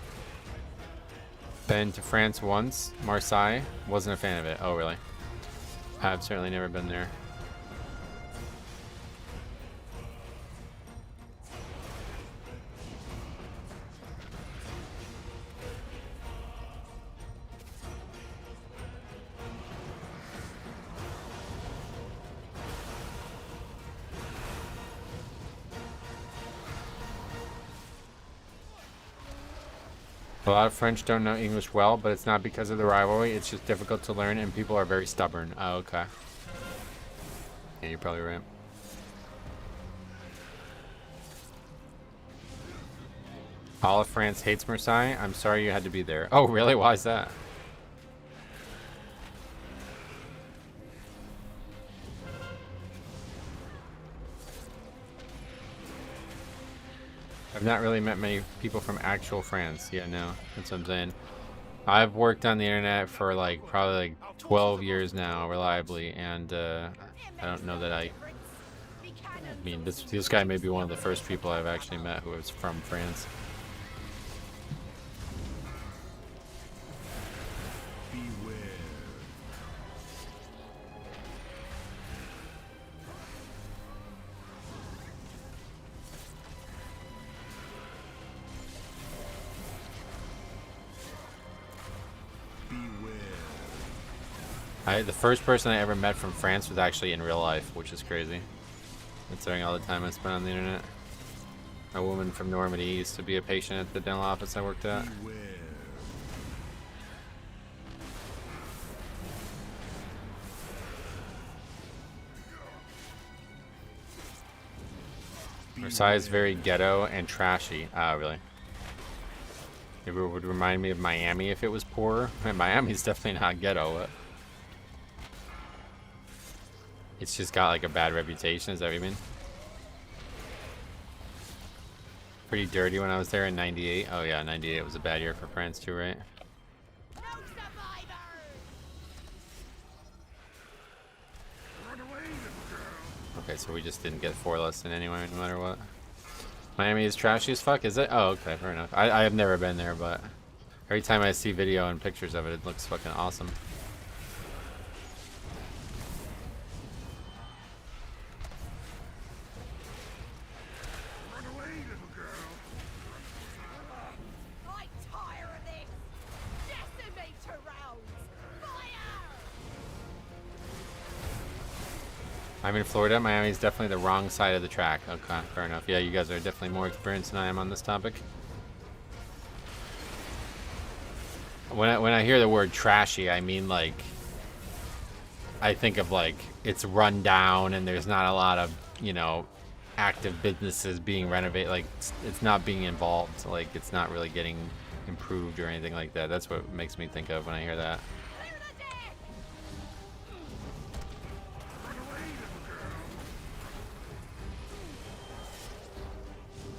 Speaker 1: Been to France once, Marseille. Wasn't a fan of it. Oh, really? I've certainly never been there. A lot of French don't know English well, but it's not because of the rivalry. It's just difficult to learn, and people are very stubborn. Oh, okay. Yeah, you're probably right. All of France hates Marseille. I'm sorry you had to be there. Oh, really? Why is that? I've not really met many people from actual France. Yeah, no, that's what I'm saying. I've worked on the internet for like probably like 12 years now, reliably, and I don't know that I mean, this guy may be one of the first people I've actually met who was from France. The first person I ever met from France was actually in real life, which is crazy, considering all the time I spent on the internet. A woman from Normandy used to be a patient at the dental office I worked at. Marseille is very ghetto and trashy. Ah, really? It would remind me of Miami if it was poorer. Miami's definitely not ghetto. It's just got like a bad reputation, is that what you mean? Pretty dirty when I was there in 98. Oh yeah, 98 was a bad year for France too, right?
Speaker 2: No survivors!
Speaker 3: Run away, little girl.
Speaker 1: Okay, so we just didn't get 4 less than anyway, no matter what. Miami is trashy as fuck, is it? Oh, okay, fair enough. I have never been there, but every time I see video and pictures of it, it looks fucking awesome.
Speaker 2: I tire of this! Decimator rounds! Fire!
Speaker 1: I'm in Florida. Miami's definitely the wrong side of the track. Okay, fair enough. Yeah, you guys are definitely more experienced than I am on this topic. When I hear the word trashy, I mean like, I think of like it's run down and there's not a lot of, you know, active businesses being renovated. Like it's not being involved. Like it's not really getting improved or anything like that. That's what makes me think of when I hear that.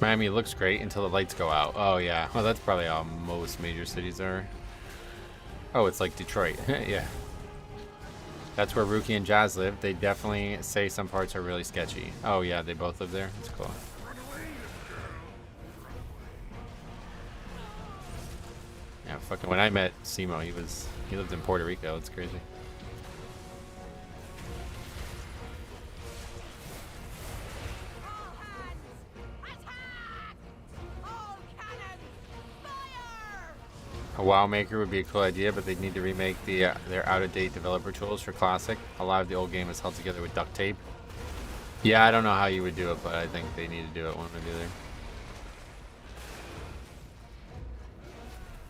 Speaker 1: Miami looks great until the lights go out. Oh yeah, well that's probably how most major cities are. Oh, it's like Detroit. Yeah. That's where Rookie and Jazz live. They definitely say some parts are really sketchy. Oh yeah, they both live there. That's cool. Yeah, fucking when I met Simo, he lived in Puerto Rico. It's crazy. A WoW maker would be a cool idea, but they'd need to remake their out-of-date developer tools for Classic. A lot of the old game is held together with duct tape. Yeah, I don't know how you would do it, but I think they need to do it one way or the other.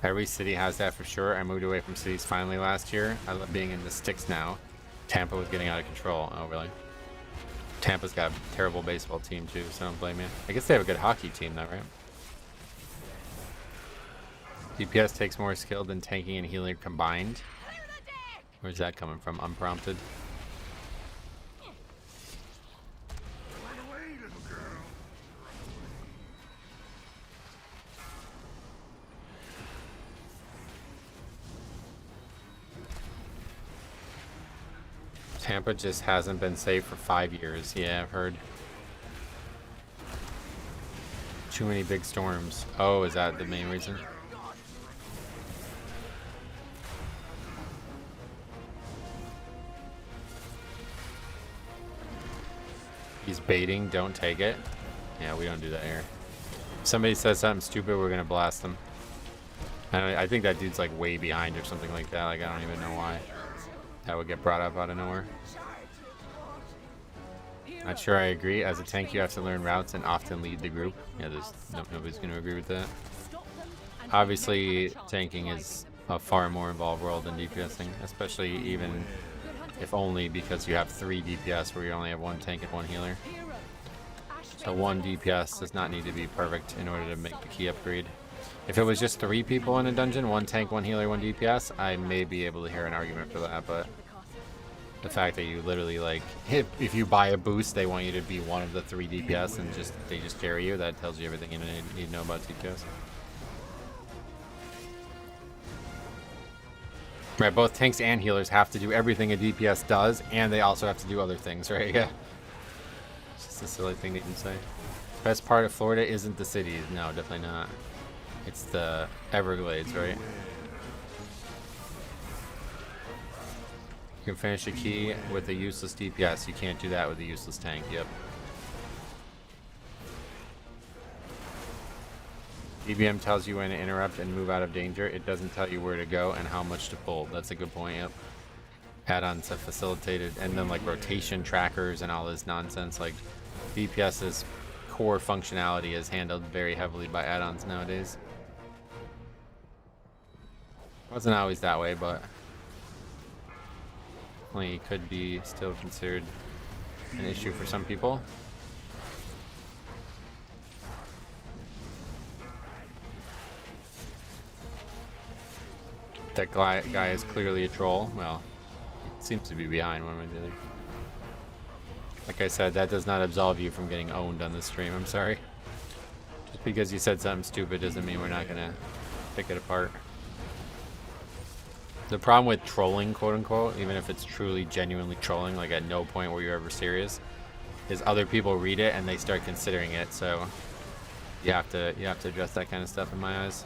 Speaker 1: Every city has that for sure. I moved away from cities finally last year. I love being in the sticks now. Tampa was getting out of control. Oh, really? Tampa's got a terrible baseball team, too, so don't blame me. I guess they have a good hockey team, though, right? DPS takes more skill than tanking and healing combined. Where's that coming from? Unprompted. Tampa just hasn't been safe for 5 years. Yeah, I've heard. Too many big storms. Oh, is that the main reason? He's baiting, don't take it. Yeah, we don't do that here. If somebody says something stupid, we're gonna blast them. I think that dude's like way behind or something like that. Like I don't even know why that would get brought up out of nowhere. Not sure I agree. As a tank, you have to learn routes and often lead the group. Yeah, nobody's gonna agree with that. Obviously, tanking is a far more involved world than DPSing, especially even if only because you have 3 DPS where you only have 1 tank and 1 healer. So 1 DPS does not need to be perfect in order to make the key upgrade. If it was just 3 people in a dungeon, 1 tank, 1 healer, 1 DPS, I may be able to hear an argument for that, but the fact that you literally like, if you buy a boost, they want you to be one of the 3 DPS and they just carry you, that tells you everything you need to know about DPS. Right, both tanks and healers have to do everything a DPS does, and they also have to do other things, right? Yeah. It's just a silly thing to even say. Best part of Florida isn't the cities. No, definitely not. It's the Everglades, right? You can finish a key with a useless DPS. You can't do that with a useless tank. Yep. DBM tells you when to interrupt and move out of danger. It doesn't tell you where to go and how much to pull. That's a good point, yep. Add-ons have facilitated, and then like rotation trackers and all this nonsense. Like DPS's core functionality is handled very heavily by add-ons nowadays. Wasn't always that way, but definitely could be still considered an issue for some people. That guy is clearly a troll. Well, it seems to be behind one way or the other. Like I said, that does not absolve you from getting owned on this stream. I'm sorry. Just because you said something stupid doesn't mean we're not gonna pick it apart. The problem with trolling, quote unquote, even if it's truly genuinely trolling, like at no point were you ever serious, is other people read it and they start considering it. So You have to address that kind of stuff in my eyes.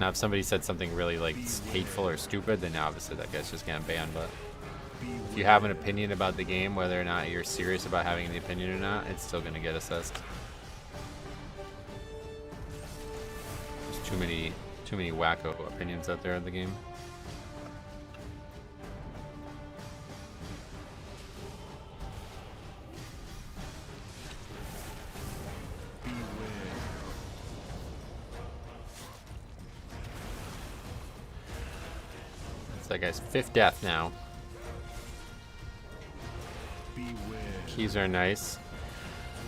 Speaker 1: Now, if somebody said something really like hateful or stupid, then obviously that guy's just getting banned. But if you have an opinion about the game, whether or not you're serious about having the opinion or not, it's still gonna get assessed. There's too many wacko opinions out there in the game. That guy's 5th death now. Keys are nice.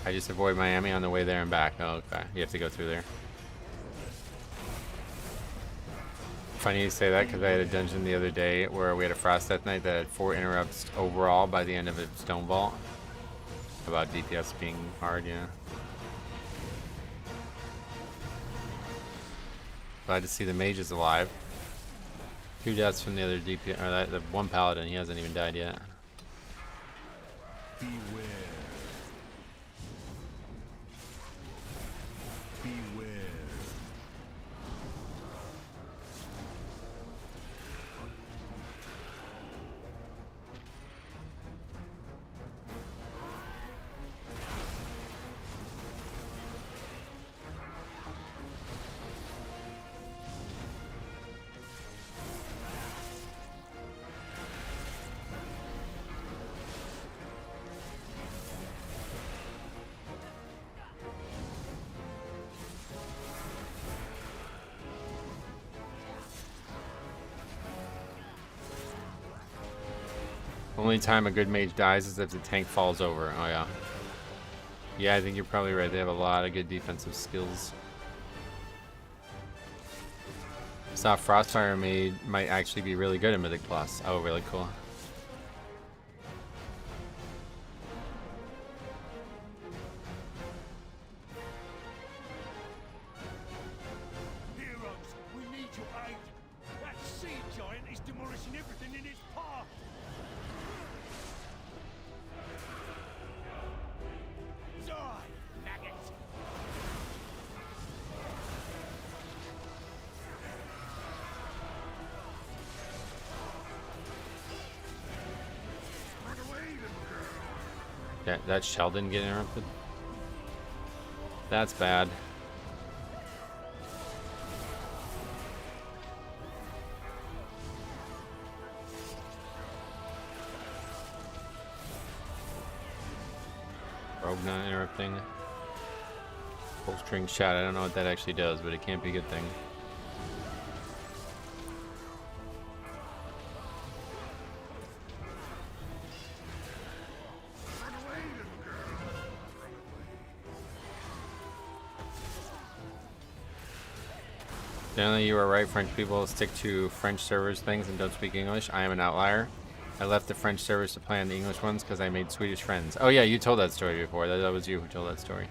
Speaker 1: I just avoid Miami on the way there and back. Oh, okay. You have to go through there. Funny you say that because I had a dungeon the other day where we had a Frost Death Knight that had 4 interrupts overall by the end of its Stone Vault. About DPS being hard, yeah. Glad to see the mage is alive. 2 deaths from the other DPS, or the one paladin, he hasn't even died yet.
Speaker 7: Beware. Beware.
Speaker 1: Only time a good mage dies is if the tank falls over. Oh yeah. Yeah, I think you're probably right. They have a lot of good defensive skills. Saw Frostfire might actually be really good in Mythic Plus. Oh, really cool.
Speaker 7: Heroes, we need your aid. That sea giant is demolishing everything in its path. Die, maggot.
Speaker 1: That shell didn't get interrupted. That's bad. Rogue not interrupting. Full string shot. I don't know what that actually does, but it can't be a good thing. Generally, you are right. French people stick to French servers things and don't speak English. I am an outlier. I left the French servers to play on the English ones because I made Swedish friends. Oh yeah, you told that story before. That was you who told that story.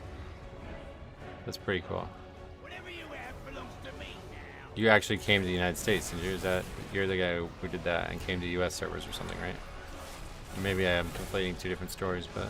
Speaker 1: That's pretty cool.
Speaker 7: Whatever you have belongs to me now.
Speaker 1: You actually came to the United States, and you're the guy who did that and came to U.S. servers or something, right? Maybe I am conflating 2 different stories, but.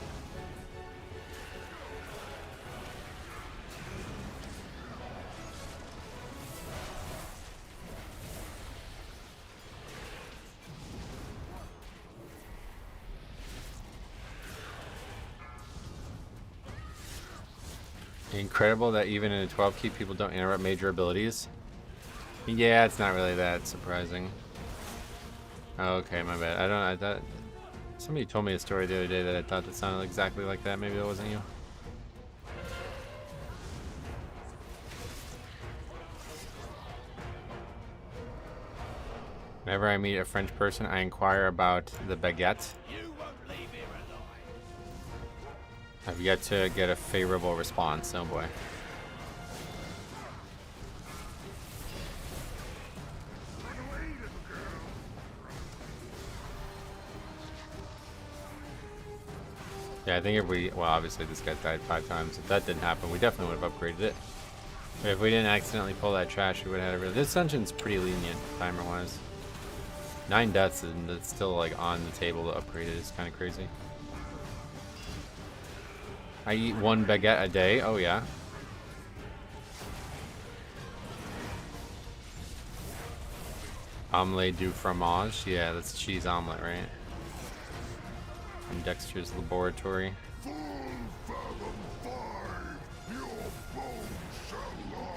Speaker 1: Incredible that even in a 12 key people don't interrupt major abilities. Yeah, it's not really that surprising. Oh, okay, my bad. I thought somebody told me a story the other day that I thought that sounded exactly like that. Maybe that wasn't you. Whenever I meet a French person, I inquire about the baguette.
Speaker 7: You won't leave here alive.
Speaker 1: I've yet to get a favorable response. Oh boy. Yeah, I think if we, well, obviously this guy died 5 times. If that didn't happen, we definitely would have upgraded it. But if we didn't accidentally pull that trash, we would have had a really. This dungeon's pretty lenient, timer-wise. 9 deaths and it's still like on the table to upgrade it. It's kind of crazy. I eat 1 baguette a day. Oh yeah. Omelette du fromage. Yeah, that's cheese omelet, right? From Dexter's Laboratory.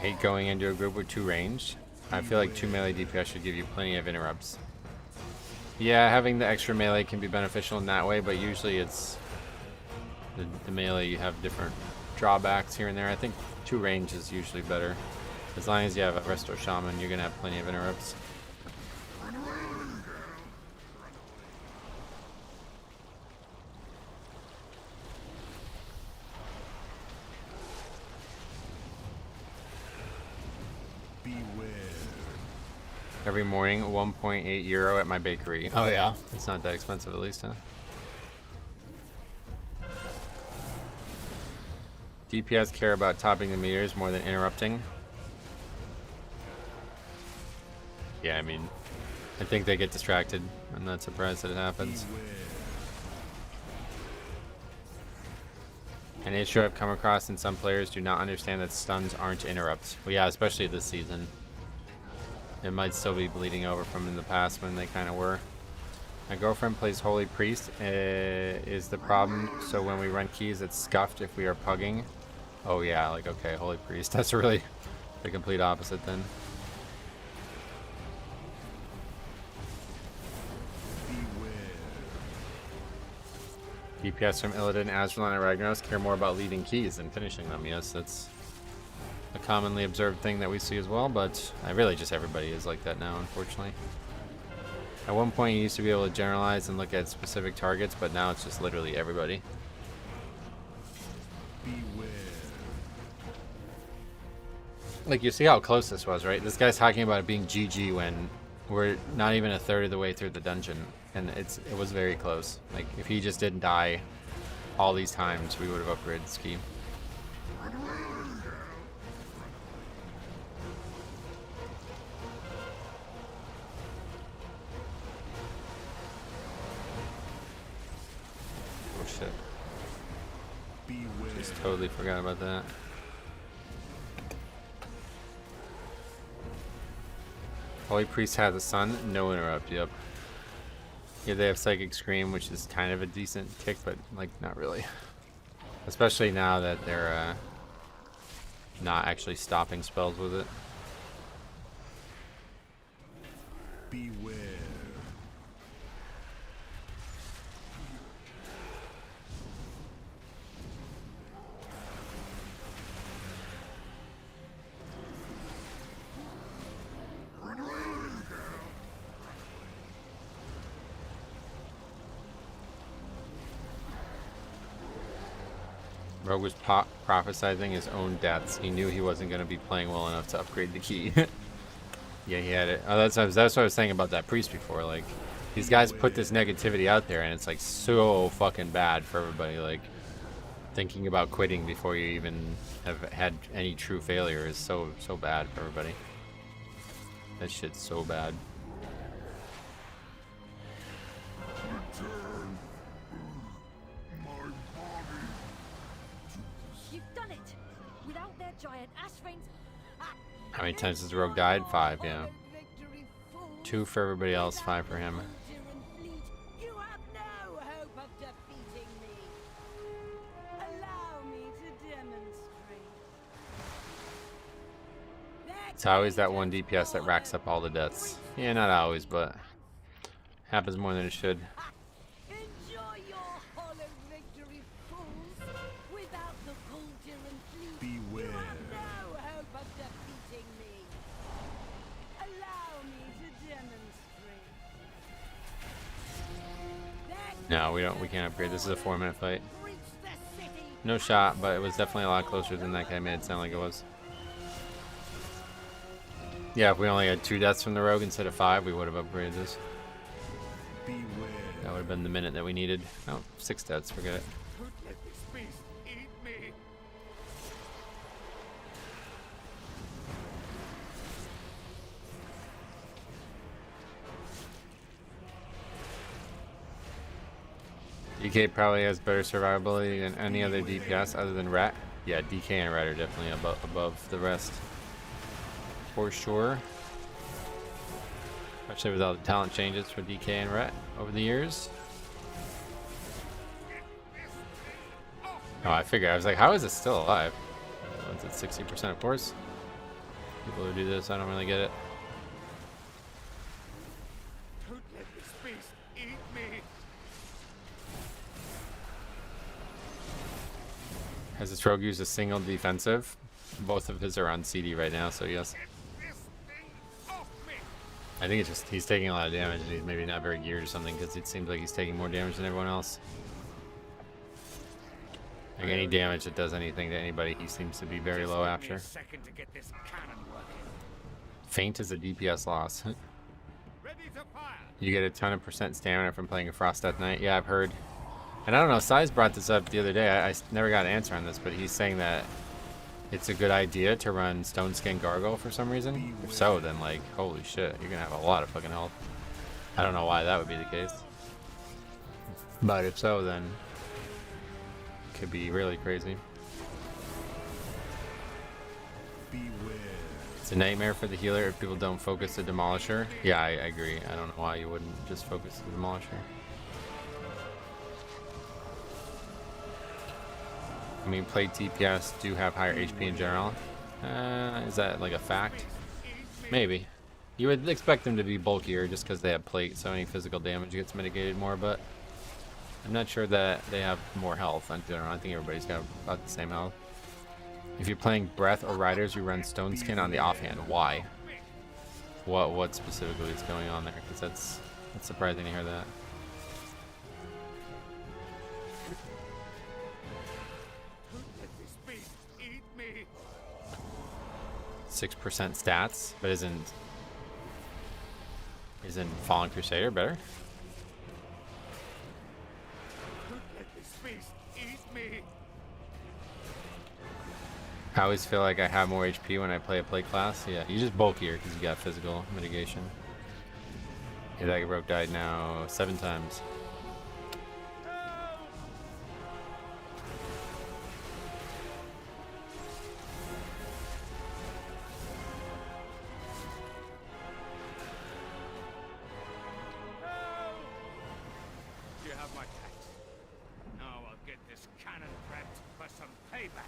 Speaker 1: Hate going into a group with 2 range. I feel like 2 melee DPS should give you plenty of interrupts. Yeah, having the extra melee can be beneficial in that way, but usually it's the melee, you have different drawbacks here and there. I think 2 range is usually better. As long as you have a Resto Shaman, you're gonna have plenty of interrupts. Every morning, 1.8 euro at my bakery. Oh yeah, it's not that expensive at least, huh? DPS care about topping the meters more than interrupting. Yeah, I mean, I think they get distracted. I'm not surprised that it happens. An issue I've come across in some players do not understand that stuns aren't interrupts. Well, yeah, especially this season. It might still be bleeding over from in the past when they kind of were. My girlfriend plays Holy Priest is the problem, so when we run keys it's scuffed if we are pugging. Oh yeah, like okay, Holy Priest. That's really the complete opposite then. DPS from Illidan, Azrael, and Ragnaros care more about leading keys than finishing them. Yes, that's a commonly observed thing that we see as well, but really just everybody is like that now, unfortunately. At one point you used to be able to generalize and look at specific targets, but now it's just literally everybody. Like, you see how close this was, right? This guy's talking about it being GG when we're not even a third of the way through the dungeon, and it was very close. Like, if he just didn't die all these times, we would have upgraded the ski. Oh shit. Just totally forgot about that. Holy Priest has a son, no interrupt, yep. Yeah, they have Psychic Scream, which is kind of a decent kick, but like not really. Especially now that they're not actually stopping spells with it.
Speaker 3: Beware.
Speaker 1: Rogue was prophesizing his own deaths. He knew he wasn't going to be playing well enough to upgrade the key. Yeah, he had it. Oh, that's what I was saying about that priest before. Like, these guys put this negativity out there, and it's like so fucking bad for everybody. Like, thinking about quitting before you even have had any true failure is so bad for everybody. That shit's so bad.
Speaker 2: Giant ash veins.
Speaker 1: How many times has the rogue died? 5, yeah. 2 for everybody else, 5 for him.
Speaker 2: You have no hope of defeating me. Allow me to demonstrate.
Speaker 1: It's always that one DPS that racks up all the deaths. Yeah, not always, but happens more than it should.
Speaker 2: Enjoy your hollow victory, fools. Without the Vulture and Fleet,
Speaker 3: Beware.
Speaker 2: you have no hope of defeating me. Allow me to demonstrate.
Speaker 1: No, we can't upgrade. This is a 4-minute fight.
Speaker 2: Reach the city.
Speaker 1: No shot, but it was definitely a lot closer than that guy made it sound like it was. Yeah, if we only had 2 deaths from the rogue instead of 5, we would have upgraded this.
Speaker 3: Beware.
Speaker 1: That would have been the minute that we needed. Oh, 6 deaths, forget it.
Speaker 7: Don't let this beast eat me.
Speaker 1: DK probably has better survivability than any other DPS other than Rat. Yeah, DK and Rat are definitely above the rest. For sure. Especially with all the talent changes for DK and Rhett over the years. Oh, I figured. I was like, how is it still alive? It's at 60%, of course. People who do this, I don't really get it.
Speaker 7: Don't let this beast eat me.
Speaker 1: Has this rogue used a single defensive? Both of his are on CD right now, so yes.
Speaker 7: Get this thing off me.
Speaker 1: I think it's just he's taking a lot of damage and he's maybe not very geared or something because it seems like he's taking more damage than everyone else. Like any damage that does anything to anybody, he seems to be very low after.
Speaker 7: A second to get this cannon working.
Speaker 1: Faint is a DPS loss.
Speaker 7: Ready to fire.
Speaker 1: You get a ton of % stamina from playing a Frost Death Knight. Yeah, I've heard. And I don't know, Size brought this up the other day. I never got an answer on this, but he's saying that it's a good idea to run Stone Skin Gargoyle for some reason. If so, then like, holy shit, you're gonna have a lot of fucking health. I don't know why that would be the case. But if so, then it could be really crazy. It's a nightmare for the healer if people don't focus the Demolisher. Yeah, I agree. I don't know why you wouldn't just focus the Demolisher. I mean, plate DPS do have higher HP in general. Is that like a fact? Maybe. You would expect them to be bulkier just because they have plate, so any physical damage gets mitigated more, but I'm not sure that they have more health in general. I think everybody's got about the same health. If you're playing Breath or Riders, you run Stone Skin on the offhand. Why? What specifically is going on there? Because that's surprising to hear that.
Speaker 7: Let this beast eat me.
Speaker 1: 6% stats, but isn't Fallen Crusader better?
Speaker 7: Let this beast eat me.
Speaker 1: I always feel like I have more HP when I play a plate class. Yeah, you just bulkier because you got physical mitigation. Yeah, that rogue died now 7 times.
Speaker 7: You have my tax. Now I'll get this cannon prepped for some payback.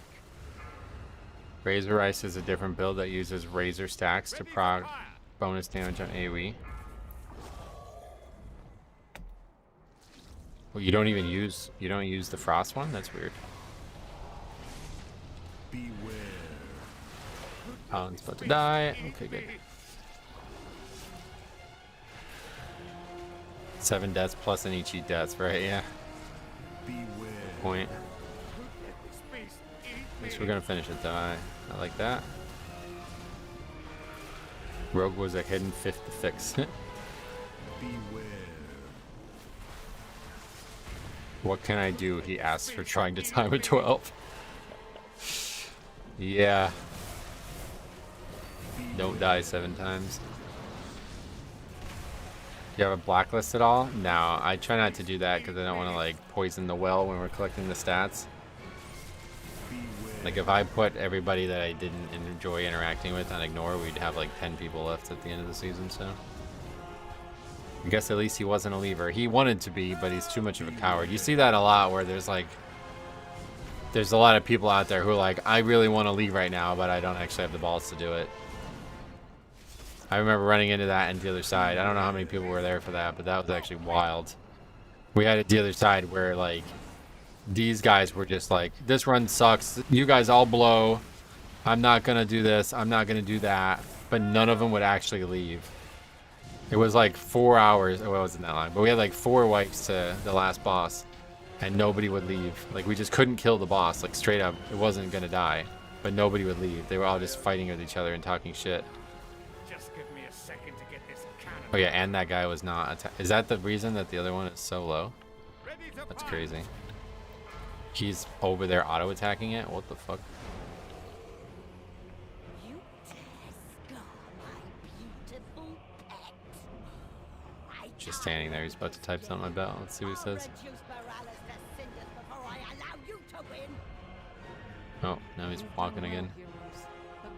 Speaker 1: Razor Ice is a different build that uses Razor stacks to proc bonus damage on AoE. Well, you don't use the Frost one? That's weird. Paladin's about to die. Okay, good. 7 deaths plus any cheat deaths, right? Yeah. Good point. At least we're gonna finish it though. I like that. Rogue was a hidden 5th to fix. What can I do? He asks for trying to time a 12. Yeah. Don't die 7 times. Do you have a blacklist at all? No, I try not to do that because I don't want to like poison the well when we're collecting the stats. Like if I put everybody that I didn't enjoy interacting with on ignore, we'd have like 10 people left at the end of the season, so. I guess at least he wasn't a leaver. He wanted to be, but he's too much of a coward. You see that a lot where there's a lot of people out there who are like, I really want to leave right now, but I don't actually have the balls to do it. I remember running into that in the other side. I don't know how many people were there for that, but that was actually wild. We had it the other side where like these guys were just like, this run sucks. You guys all blow. I'm not going to do this. I'm not going to do that. But none of them would actually leave. It was like 4 hours. Well, it wasn't that long, but we had like 4 wipes to the last boss and nobody would leave. Like we just couldn't kill the boss, like straight up. It wasn't going to die, but nobody would leave. They were all just fighting with each other and talking shit.
Speaker 7: Just give me a second to get this cannon.
Speaker 1: Oh yeah, and that guy was not is that the reason that the other one is so low?
Speaker 7: Ready to
Speaker 1: That's
Speaker 7: fire.
Speaker 1: crazy. He's over there auto attacking it. What the fuck?
Speaker 2: You dare scar my beautiful pet. I
Speaker 1: Just standing there. He's about to type something, I bet. Let's see what he says.
Speaker 2: reduce Morales to cinders before I allow you to win.
Speaker 1: Oh, now he's walking again.
Speaker 8: Heroes, but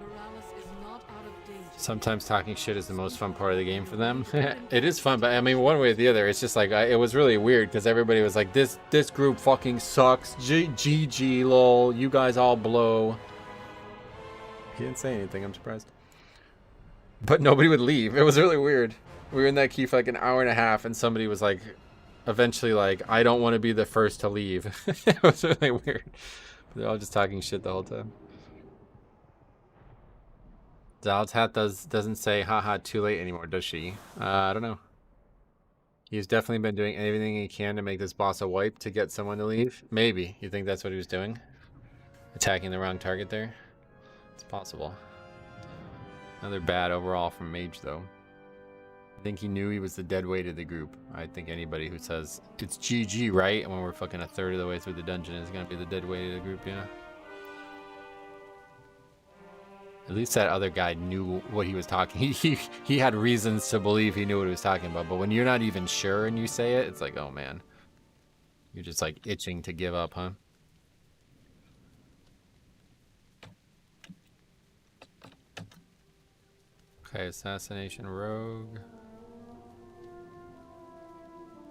Speaker 1: Sometimes talking shit is the most fun part of the game for them. It is fun, but I mean, one way or the other, it's just like, it was really weird because everybody was like, this group fucking sucks. GG, lol. You guys all blow. He didn't say anything, I'm surprised. But nobody would leave. It was really weird. We were in that key for like an hour and a half, and somebody was like, eventually like, I don't want to be the first to leave. It was really weird. They're all just talking shit the whole time. Zald's hat doesn't say haha too late anymore, does she? I don't know. He's definitely been doing everything he can to make this boss a wipe to get someone to leave. Maybe. You think that's what he was doing? Attacking the wrong target there? It's possible. Another bad overall from Mage though. I think he knew he was the dead weight of the group. I think anybody who says it's GG, right? And when we're fucking a third of the way through the dungeon is gonna be the dead weight of the group, yeah. At least that other guy knew what he was talking. He had reasons to believe he knew what he was talking about. But when you're not even sure and you say it, it's like, oh man. You're just like itching to give up, huh? Okay, assassination rogue.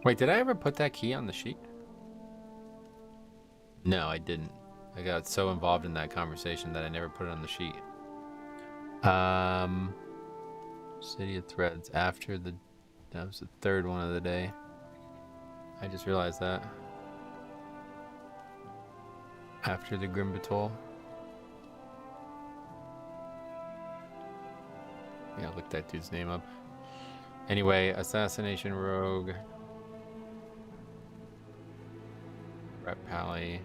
Speaker 1: Wait, did I ever put that key on the sheet? No, I didn't. I got so involved in that conversation that I never put it on the sheet. City of Threads after that was the third one of the day. I just realized that. After the Grim Batol. Yeah, look that dude's name up. Anyway, assassination rogue. Rep Pally.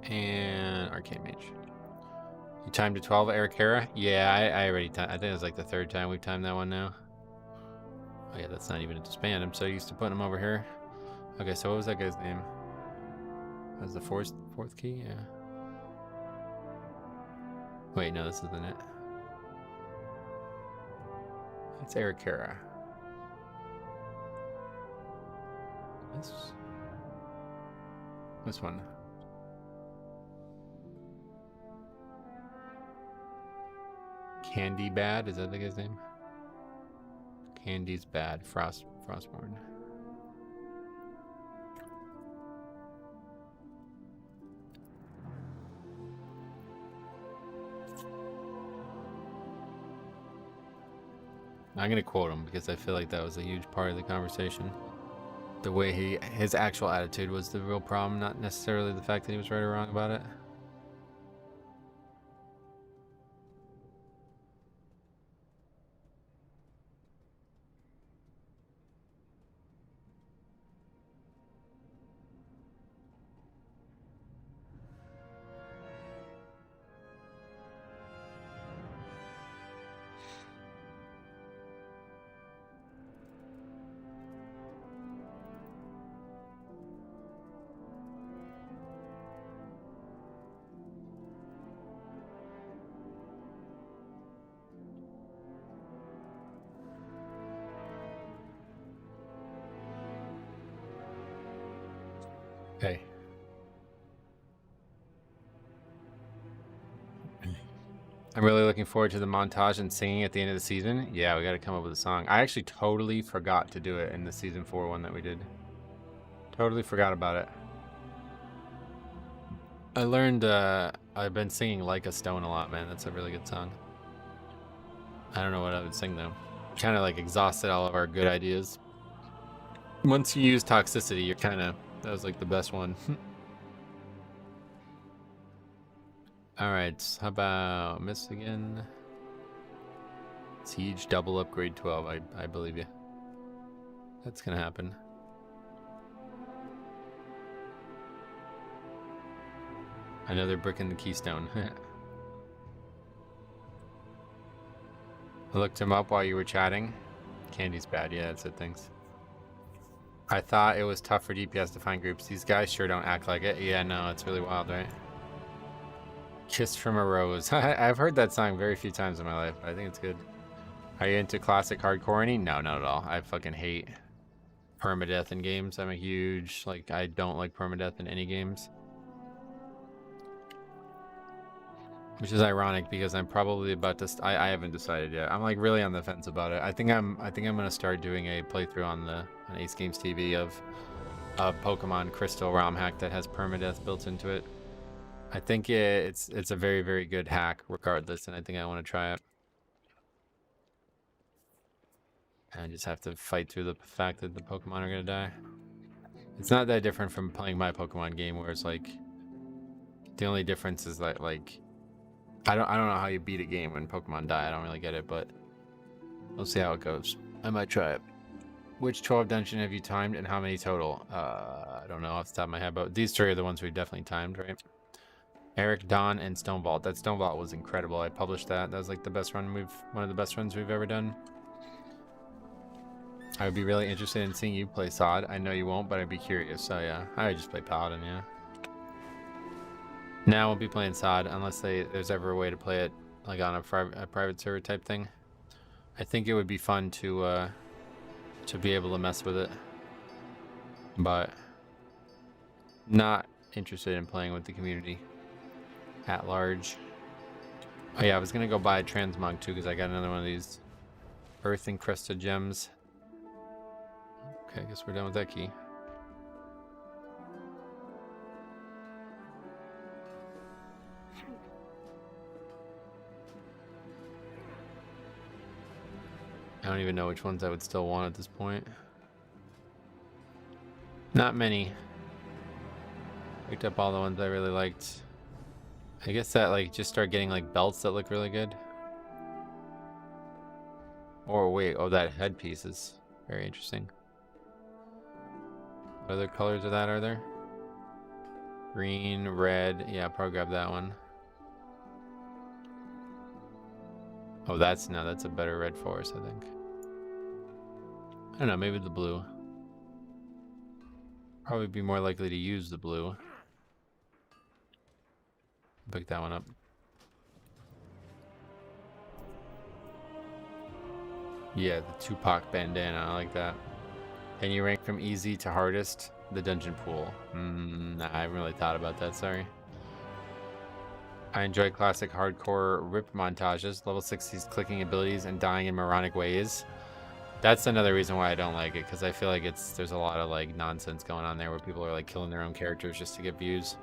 Speaker 1: And Arcane Mage. You timed to 12, Ericara? Yeah, I already timed. I think it was like the third time we've timed that one now. Oh yeah, that's not even a disband. I'm so used to putting them over here. Okay, so what was that guy's name? That was the fourth key? Yeah. Wait, no, this isn't it. It's Ericara. This one. Candy Bad, is that the guy's name? Candy's Bad, Frostborn. I'm gonna quote him because I feel like that was a huge part of the conversation. The way his actual attitude was the real problem, not necessarily the fact that he was right or wrong about it. Okay. I'm really looking forward to the montage and singing at the end of the season. Yeah, we got to come up with a song. I actually totally forgot to do it in the season 4 one that we did. Totally forgot about it. I learned, I've been singing Like a Stone a lot, man. That's a really good song. I don't know what I would sing though. Kind of like exhausted all of our good ideas. Once you use Toxicity, you're kind of, that was like the best one. Alright, how about Miss again? Siege double upgrade 12, I believe you. That's gonna happen. Another brick in the keystone. I looked him up while you were chatting. Candy's Bad, yeah, it said things. I thought it was tough for DPS to find groups. These guys sure don't act like it. Yeah, no, it's really wild, right? Kiss from a Rose. I've heard that song very few times in my life. I think it's good. Are you into classic hardcore any? No, not at all. I fucking hate permadeath in games. I'm a huge, like, I don't like permadeath in any games. Which is ironic because I'm probably about to. I haven't decided yet. I'm like really on the fence about it. I think I'm gonna start doing a playthrough on Ace Games TV of Pokemon Crystal ROM hack that has permadeath built into it. I think it's a very, very good hack regardless, and I think I want to try it. And I just have to fight through the fact that the Pokemon are gonna die. It's not that different from playing my Pokemon game, where it's like the only difference is that like I don't know how you beat a game when Pokemon die. I don't really get it, but we'll see how it goes. I might try it. Which 12 dungeon have you timed and how many total? I don't know off the top of my head, but these three are the ones we definitely timed, right? Eric, Don, and Stone Vault. That Stone Vault was incredible. I published that. That was like the best run one of the best runs we've ever done. I would be really interested in seeing you play Sod. I know you won't, but I'd be curious. So yeah, I would just play Paladin, yeah. Now we'll be playing Sod unless there's ever a way to play it like on a private server type thing. I think it would be fun to be able to mess with it, but not interested in playing with the community at large. Oh yeah, I was gonna go buy a transmog too because I got another one of these earth encrusted gems. Okay, I guess we're done with that key. I don't even know which ones I would still want at this point. Not many. Picked up all the ones I really liked. I guess that like just start getting like belts that look really good. Or wait, oh, that headpiece is very interesting. What other colors of that are there? Green, red. Yeah, I'll probably grab that one. Oh, that's a better red forest, I think. I don't know, maybe the blue. Probably be more likely to use the blue. Pick that one up. Yeah, the Tupac bandana, I like that. Can you rank from easy to hardest? The dungeon pool. Nah, I haven't really thought about that, sorry. I enjoy classic hardcore rip montages, level 60s clicking abilities, and dying in moronic ways. That's another reason why I don't like it, because I feel like there's a lot of like nonsense going on there where people are like killing their own characters just to get views.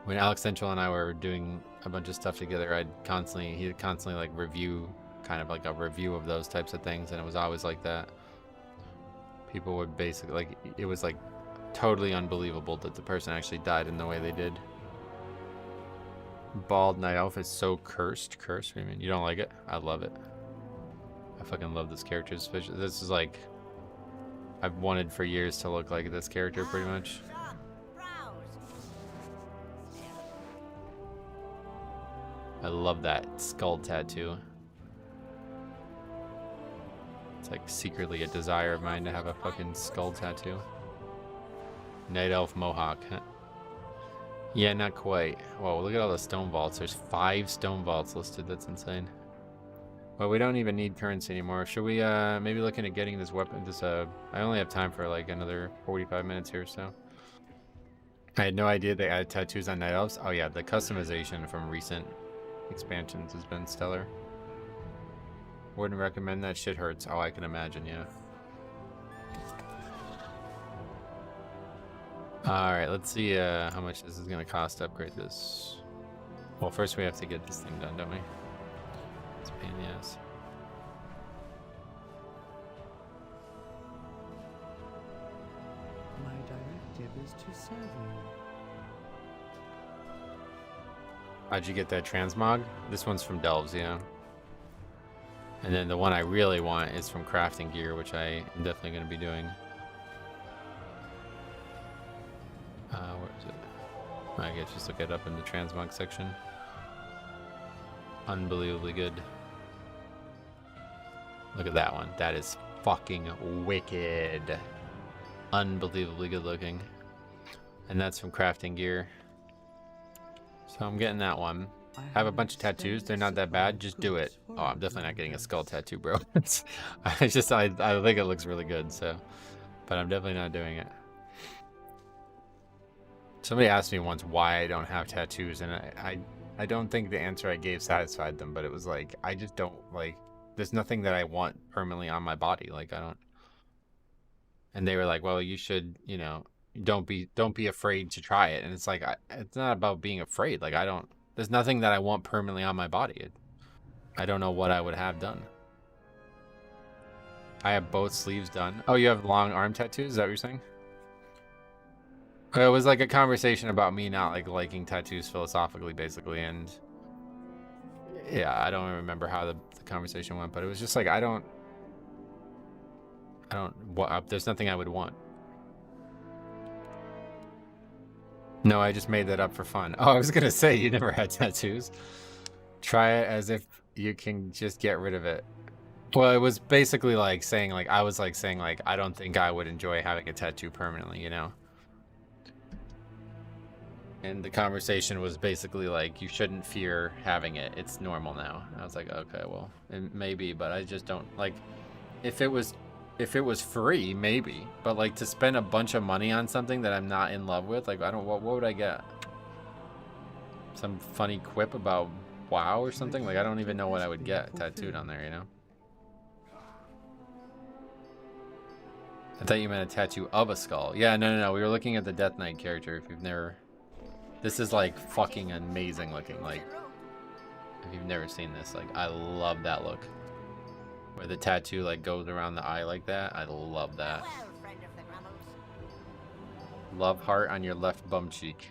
Speaker 1: When Alex Central and I were doing a bunch of stuff together, he'd constantly like review, kind of like a review of those types of things, and it was always like that. People would basically like, it was like totally unbelievable that the person actually died in the way they did. Bald Night Elf is so cursed. Cursed? What do you mean? You don't like it? I love it. I fucking love this character's fish. This is like, I've wanted for years to look like this character pretty much. I love that skull tattoo. It's like secretly a desire of mine to have a fucking skull tattoo. Night Elf Mohawk. Yeah, not quite. Whoa, look at all the stone vaults. There's 5 stone vaults listed. That's insane. Well, we don't even need currency anymore. Should we maybe look into getting this weapon? I only have time for like another 45 minutes here, so. I had no idea they added tattoos on Night Elves. Oh yeah, the customization from recent expansions has been stellar. Wouldn't recommend that. Shit hurts. Oh, I can imagine, yeah. Alright, let's see how much this is going to cost to upgrade this. Well, first we have to get this thing done, don't we? It's a pain in the ass.
Speaker 5: My directive is to serve you.
Speaker 1: How'd you get that transmog? This one's from Delves, yeah. And then the one I really want is from Crafting Gear, which I am definitely going to be doing. Where is it? I guess just look it up in the transmog section. Unbelievably good. Look at that one. That is fucking wicked. Unbelievably good looking. And that's from Crafting Gear. So I'm getting that one. I have a bunch of tattoos. They're not that bad. Just do it. Oh, I'm definitely not getting a skull tattoo, bro. I think it looks really good, so. But I'm definitely not doing it. Somebody asked me once why I don't have tattoos, and I don't think the answer I gave satisfied them, but it was like, I just don't, like, there's nothing that I want permanently on my body. Like, I don't. And they were like, well, you should, you know, don't be afraid to try it. And it's like, it's not about being afraid. Like, there's nothing that I want permanently on my body. I don't know what I would have done. I have both sleeves done. Oh, you have long arm tattoos? Is that what you're saying? It was like a conversation about me not like liking tattoos philosophically, basically, and yeah, I don't remember how the conversation went, but it was just like I don't. There's nothing I would want. No, I just made that up for fun. Oh, I was gonna say you never had tattoos. Try it as if you can just get rid of it. Well, it was basically like saying like I was like saying like I don't think I would enjoy having a tattoo permanently, you know. And the conversation was basically like, you shouldn't fear having it. It's normal now. And I was like, okay, well, it may be, but I just don't like. If it was free, maybe. But like to spend a bunch of money on something that I'm not in love with, like I don't. What would I get? Some funny quip about WoW or something? Like I don't even know what I would get tattooed on there. You know. I thought you meant a tattoo of a skull. Yeah, no. We were looking at the Death Knight character. If you've never. This is like fucking amazing looking. Like, if you've never seen this, like, I love that look. Where the tattoo like goes around the eye like that. I love that. Love heart on your left bum cheek.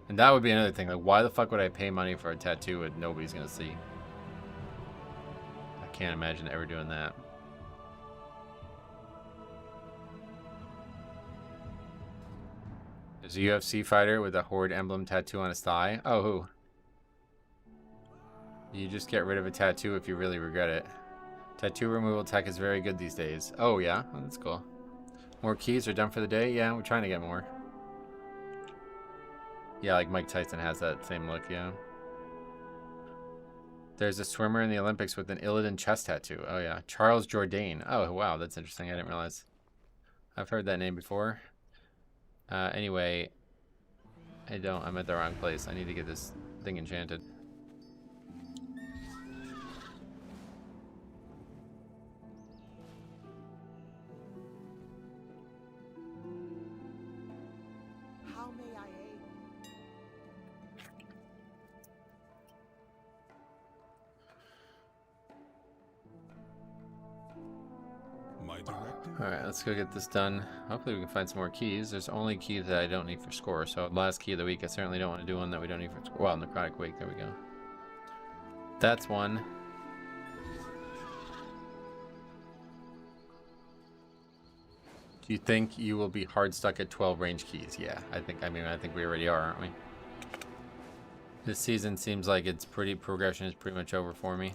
Speaker 1: And that would be another thing. Like, why the fuck would I pay money for a tattoo that nobody's gonna see? I can't imagine ever doing that. There's a UFC fighter with a Horde emblem tattoo on his thigh. Oh, who? You just get rid of a tattoo if you really regret it. Tattoo removal tech is very good these days. Oh, yeah? Oh, that's cool. More keys are done for the day? Yeah, we're trying to get more. Yeah, like Mike Tyson has that same look, yeah. There's a swimmer in the Olympics with an Illidan chest tattoo. Oh, yeah. Charles Jourdain. Oh, wow, that's interesting. I didn't realize. I've heard that name before. Anyway, I'm at the wrong place. I need to get this thing enchanted.
Speaker 8: How may I aid?
Speaker 3: My directive?
Speaker 1: Alright, let's go get this done. Hopefully we can find some more keys. There's only keys that I don't need for score, so last key of the week, I certainly don't want to do one that we don't need for score. Well, Necrotic Wake, there we go. That's one. Do you think you will be hard stuck at 12 range keys? Yeah, I think we already are, aren't we? This season seems like progression is pretty much over for me.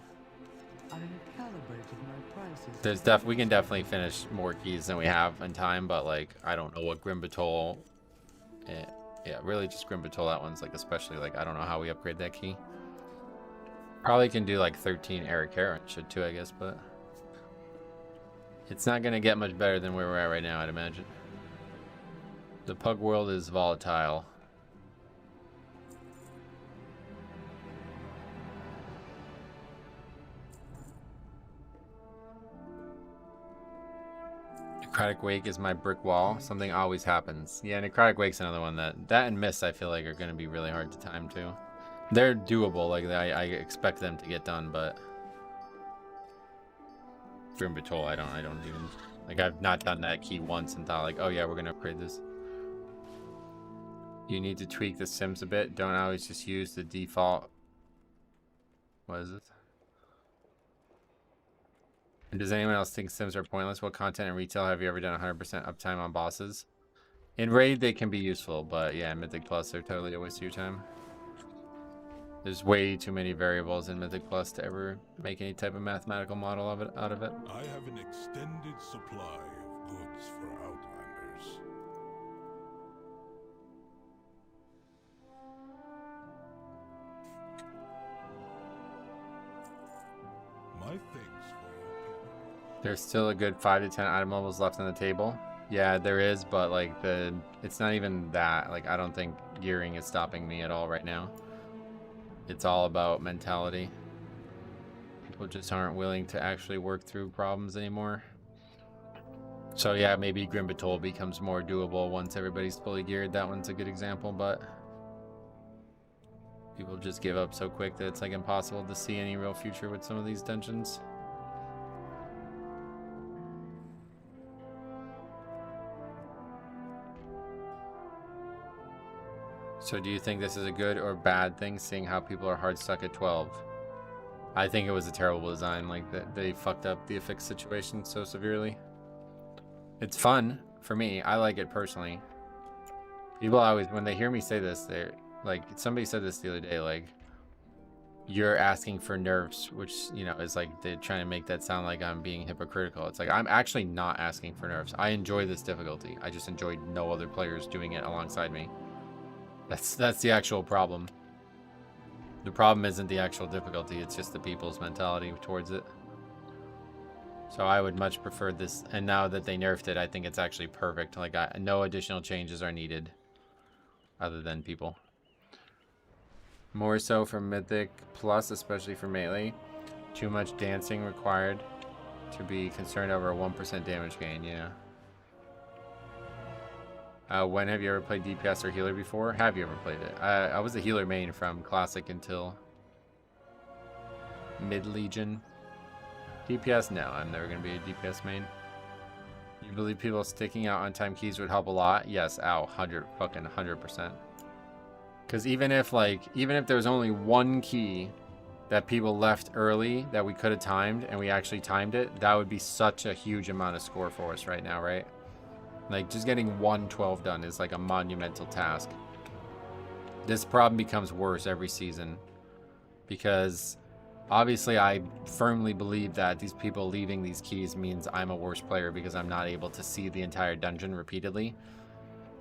Speaker 1: We can definitely finish more keys than we have in time, but like I don't know what Grim Batol. Yeah, really just Grim Batol. That one's like especially like I don't know how we upgrade that key. Probably can do like 13 Eric Heron should too, I guess, but it's not gonna get much better than where we're at right now, I'd imagine. The Pug world is volatile. Necrotic Wake is my brick wall. Something always happens. Yeah, Necrotic Wake's another one that and Mist I feel like are going to be really hard to time too. They're doable. Like I expect them to get done, but Grim Batol, I don't even like. I've not done that key once and thought like, oh yeah, we're gonna upgrade this. You need to tweak the Sims a bit. Don't always just use the default. What is it? And does anyone else think Sims are pointless? What content in retail have you ever done 100% uptime on bosses? In Raid, they can be useful, but yeah, Mythic Plus, they're totally a waste of your time. There's way too many variables in Mythic Plus to ever make any type of mathematical model out of it.
Speaker 3: I have an extended supply of goods for Outlanders. My thanks for your opinion.
Speaker 1: There's still a good 5 to 10 item levels left on the table. Yeah, there is, but like it's not even that. Like I don't think gearing is stopping me at all right now. it's all about mentality. People just aren't willing to actually work through problems anymore. So yeah, maybe Grim Batol becomes more doable once everybody's fully geared. That one's a good example, but people just give up so quick that it's like impossible to see any real future with some of these dungeons. So do you think this is a good or bad thing, seeing how people are hard stuck at 12? I think it was a terrible design, like that they fucked up the affix situation so severely. It's fun for me. I like it personally. People always, when they hear me say this, they're like, somebody said this the other day, like, you're asking for nerfs, which, you know, is like they're trying to make that sound like I'm being hypocritical. It's like, I'm actually not asking for nerfs. I enjoy this difficulty. I just enjoy no other players doing it alongside me. That's the actual problem. The problem isn't the actual difficulty, it's just the people's mentality towards it. So I would much prefer this, and now that they nerfed it, I think it's actually perfect. Like, no additional changes are needed other than people. More so for Mythic Plus, especially for melee. Too much dancing required to be concerned over a 1% damage gain, yeah. When have you ever played DPS or healer before? Have you ever played it? I was a healer main from Classic until mid-Legion. DPS? No, I'm never going to be a DPS main. You believe people sticking out on time keys would help a lot? Yes, 100%. Because even if there was only one key that people left early that we could have timed, and we actually timed it, that would be such a huge amount of score for us right now, right? Like, just getting 112 done is like a monumental task. This problem becomes worse every season because obviously I firmly believe that these people leaving these keys means I'm a worse player because I'm not able to see the entire dungeon repeatedly.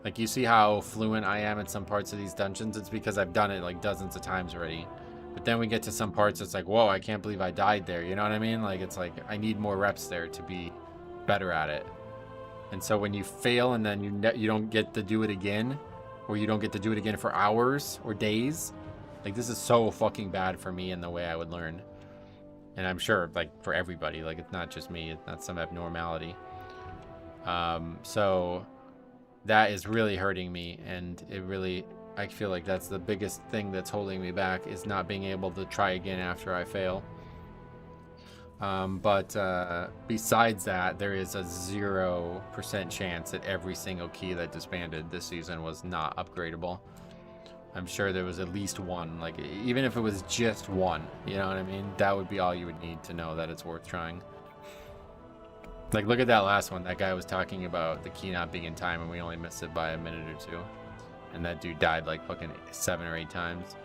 Speaker 1: Like, you see how fluent I am in some parts of these dungeons? It's because I've done it like dozens of times already. But then we get to some parts, it's like, whoa, I can't believe I died there. You know what I mean? Like, it's like I need more reps there to be better at it. And so when you fail and then you don't get to do it again, or you don't get to do it again for hours or days, like, this is so fucking bad for me in the way I would learn. And I'm sure, like, for everybody, like, it's not just me, it's not some abnormality. So that is really hurting me, and I feel like that's the biggest thing that's holding me back, is not being able to try again after I fail. But besides that, there is a 0% chance that every single key that disbanded this season was not upgradable. I'm sure there was at least one, like, even if it was just one, you know what I mean? That would be all you would need to know that it's worth trying. Like, look at that last one. That guy was talking about the key not being in time, and we only missed it by a minute or two. And that dude died like fucking 7 or 8 times.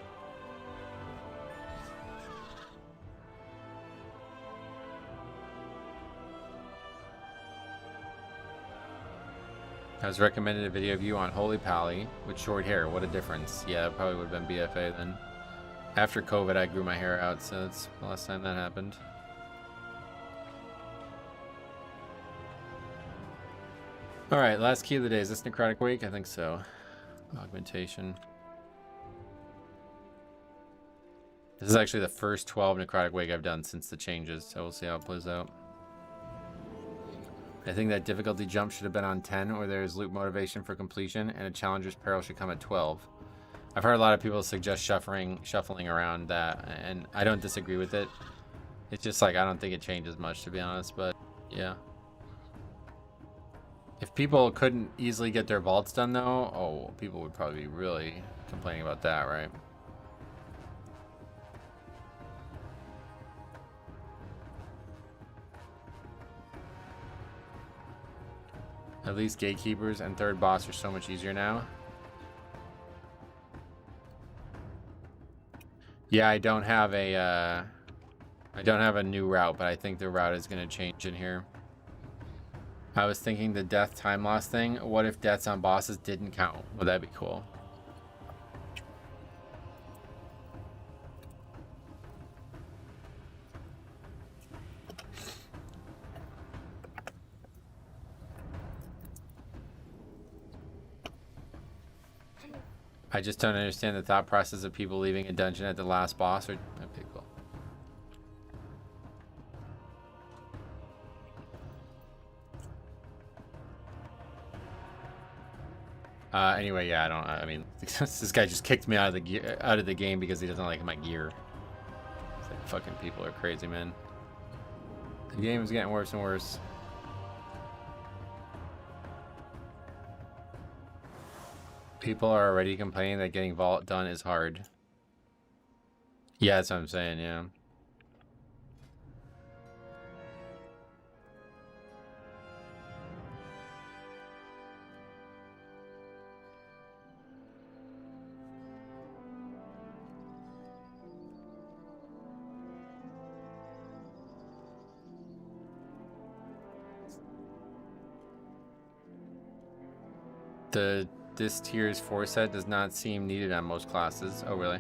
Speaker 1: I was recommended a video of you on Holy Pally with short hair. What a difference. Yeah, it probably would have been BFA then. After COVID, I grew my hair out, so that's the last time that happened. Alright, last key of the day. Is this Necrotic Wake? I think so. Augmentation. This is actually the first 12 Necrotic Wake I've done since the changes, so we'll see how it plays out. I think that difficulty jump should have been on 10, or there's loot motivation for completion, and a challenger's peril should come at 12. I've heard a lot of people suggest shuffling around that, and I don't disagree with it. It's just like, I don't think it changes much, to be honest, but yeah. If people couldn't easily get their vaults done, though, oh, people would probably be really complaining about that, right? At least gatekeepers and third boss are so much easier now. Yeah, I don't have a new route, but I think the route is going to change in here. I was thinking the death time loss thing. What if deaths on bosses didn't count? Would that be cool? I just don't understand the thought process of people leaving a dungeon at the last boss. Or okay, cool. Anyway, yeah, I mean, this guy just kicked me out of the game because he doesn't like my gear. It's like fucking people are crazy, man. The game is getting worse and worse. People are already complaining that getting vault done is hard. Yeah, that's what I'm saying, yeah. This tier's 4 set does not seem needed on most classes. Oh, really?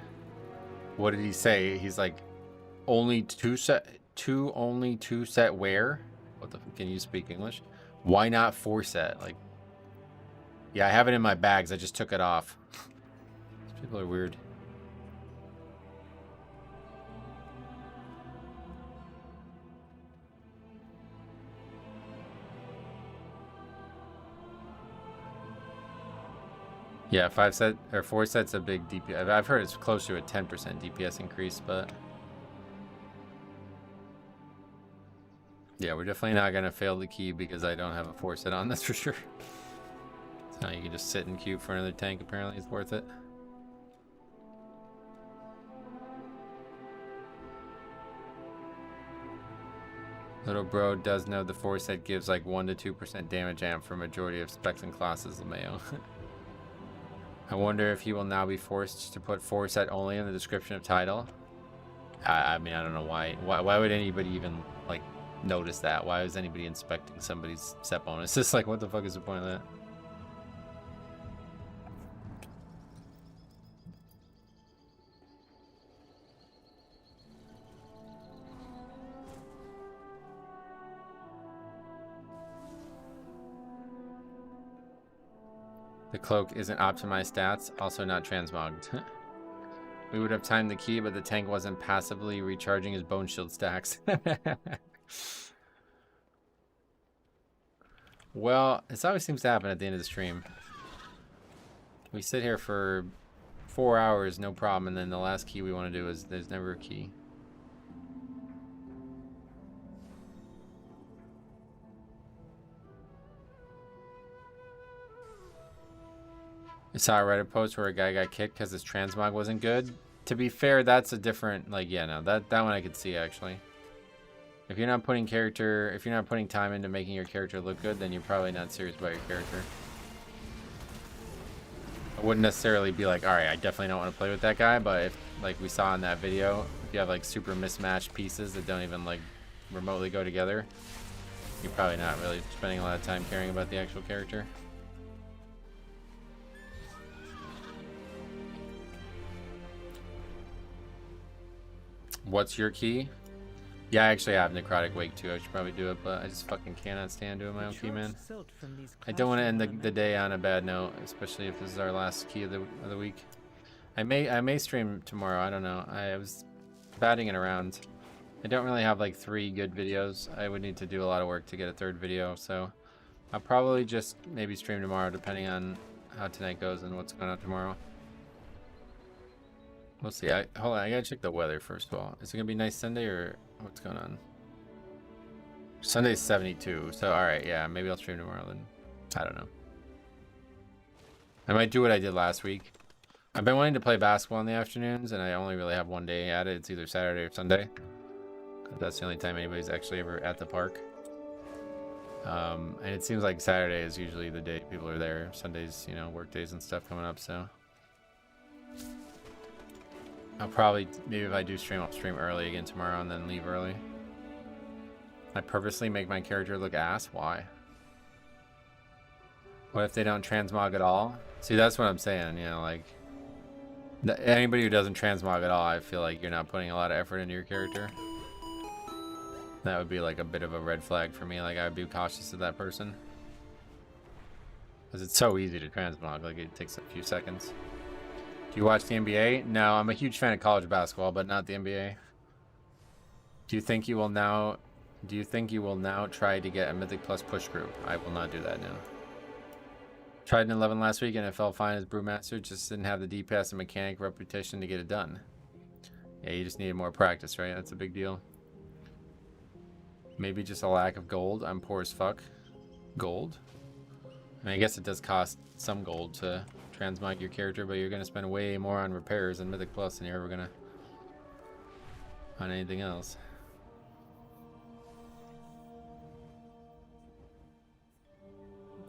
Speaker 1: What did he say? He's like, only two set where? What the fuck? Can you speak English? Why not 4 set? Like, yeah, I have it in my bags. I just took it off. These people are weird. Yeah, 5 set or 4 sets a big DPS. I've heard it's close to a 10% DPS increase, but yeah, we're definitely not gonna fail the key because I don't have a 4 set on. That's for sure. So you can just sit and queue for another tank. Apparently, it's worth it. Little bro does know the 4 set gives like 1 to 2% damage amp for majority of specs and classes. LeMayo. I wonder if he will now be forced to put 4 set only in the description of title. I mean, I don't know why. Why would anybody even like notice that? Why is anybody inspecting somebody's set bonus? It's like, what the fuck is the point of that? The cloak isn't optimized stats, also not transmogged. We would have timed the key, but the tank wasn't passively recharging his bone shield stacks. Well, this always seems to happen at the end of the stream. We sit here for 4 hours, no problem, and then the last key we want to do is there's never a key. I saw a Reddit post where a guy got kicked because his transmog wasn't good. To be fair, that's a different, like, yeah, no, that one I could see, actually. If you're not putting time into making your character look good, then you're probably not serious about your character. I wouldn't necessarily be like, alright, I definitely don't want to play with that guy, but if, like we saw in that video, if you have, like, super mismatched pieces that don't even, like, remotely go together, you're probably not really spending a lot of time caring about the actual character. What's your key? Yeah, I actually have Necrotic Wake too. I should probably do it, but I just fucking cannot stand doing my own key, man. I don't want to end the day on a bad note, especially if this is our last key of the week. I may stream tomorrow. I don't know. I was batting it around. I don't really have like 3 good videos. I would need to do a lot of work to get a 3rd video, so I'll probably just maybe stream tomorrow, depending on how tonight goes and what's going on tomorrow. We'll see. Hold on, I gotta check the weather first of all. Is it gonna be nice Sunday or what's going on? Sunday's 72, so alright, yeah, maybe I'll stream tomorrow then. I don't know. I might do what I did last week. I've been wanting to play basketball in the afternoons, and I only really have one day at it. It's either Saturday or Sunday. That's the only time anybody's actually ever at the park. And it seems like Saturday is usually the day people are there. Sundays, you know, work days and stuff coming up, so. I'll probably, maybe if I do stream, I'll stream early again tomorrow and then leave early. I purposely make my character look ass? Why? What if they don't transmog at all? See, that's what I'm saying, you know, like, anybody who doesn't transmog at all, I feel like you're not putting a lot of effort into your character. That would be like a bit of a red flag for me, like I would be cautious of that person. Because it's so easy to transmog, like it takes a few seconds. Do you watch the NBA? No, I'm a huge fan of college basketball, but not the NBA. Do you think you will now try to get a Mythic Plus push group? I will not do that now. Tried an 11 last week and it felt fine as Brewmaster, just didn't have the DPS and mechanic repetition to get it done. Yeah, you just needed more practice, right? That's a big deal. Maybe just a lack of gold. I'm poor as fuck. Gold? I mean, I guess it does cost some gold to transmog your character, but you're going to spend way more on repairs in Mythic Plus than you're ever going to on anything else.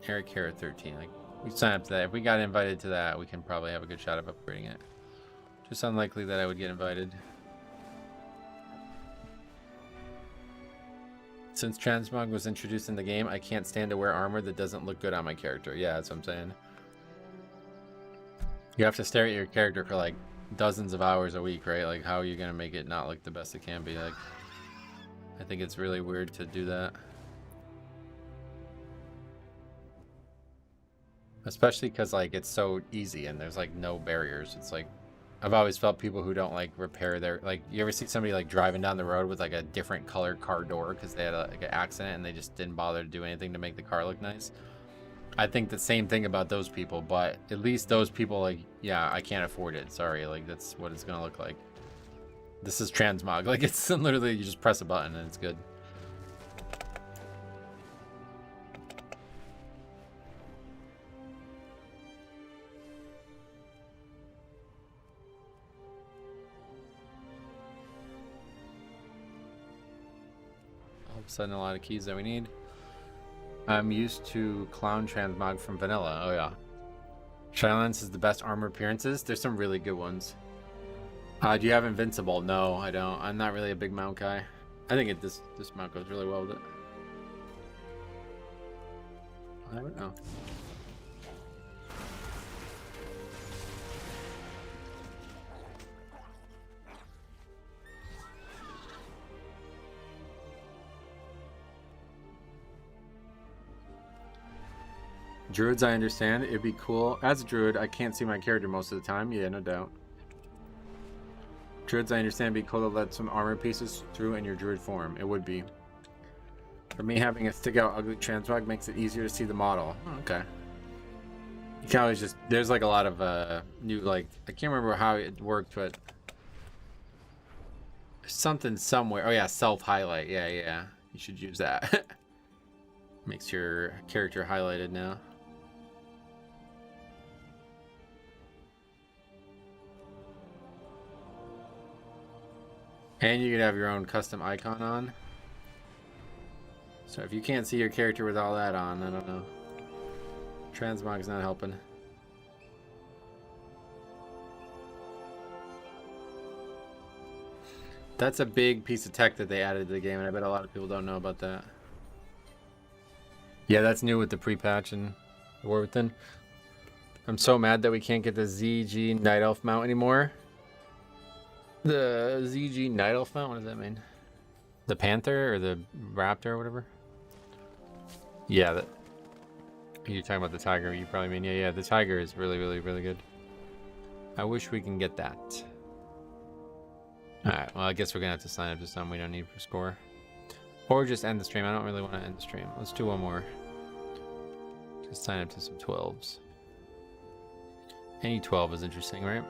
Speaker 1: Eric Hera 13. Like, we sign up to that. If we got invited to that, we can probably have a good shot of upgrading it. Just unlikely that I would get invited. Since transmog was introduced in the game, I can't stand to wear armor that doesn't look good on my character. Yeah, that's what I'm saying. You have to stare at your character for like dozens of hours a week, right? Like, how are you gonna make it not look the best it can be? Like, I think it's really weird to do that. Especially because like it's so easy and there's like no barriers. It's like, I've always felt people who don't like repair their, like, you ever see somebody like driving down the road with like a different colored car door because they had like an accident and they just didn't bother to do anything to make the car look nice? I think the same thing about those people, but at least those people, like, yeah, I can't afford it. Sorry, like, that's what it's gonna look like. This is transmog. Like, it's literally, you just press a button and it's good. All of a sudden, a lot of keys that we need. I'm used to clown transmog from vanilla. Oh yeah. Shylance is the best armor appearances. There's some really good ones. Do you have invincible? No, I don't. I'm not really a big mount guy. I think this mount goes really well with it. I don't know. Druids, I understand. It'd be cool. As a druid, I can't see my character most of the time. Yeah, no doubt. Druids, I understand. It'd be cool to let some armor pieces through in your druid form. It would be. For me, having a stick out ugly transmog makes it easier to see the model. Oh, okay. You can always just, there's like a lot of new, like, I can't remember how it worked, but something somewhere. Oh yeah, self highlight. Yeah. You should use that. Makes your character highlighted now. And you could have your own custom icon on. So if you can't see your character with all that on, I don't know. Transmog's not helping. That's a big piece of tech that they added to the game, and I bet a lot of people don't know about that. Yeah, that's new with the pre-patch and War Within. I'm so mad that we can't get the ZG Night Elf mount anymore. The ZG Night Elf mount? What does that mean? The Panther or the Raptor or whatever? Yeah, that. You're talking about the Tiger, you probably mean. Yeah, the Tiger is really, really, really good. I wish we can get that. Alright, well, I guess we're gonna have to sign up to something we don't need for score. Or just end the stream. I don't really want to end the stream. Let's do one more. Just sign up to some 12s. Any 12 is interesting, right?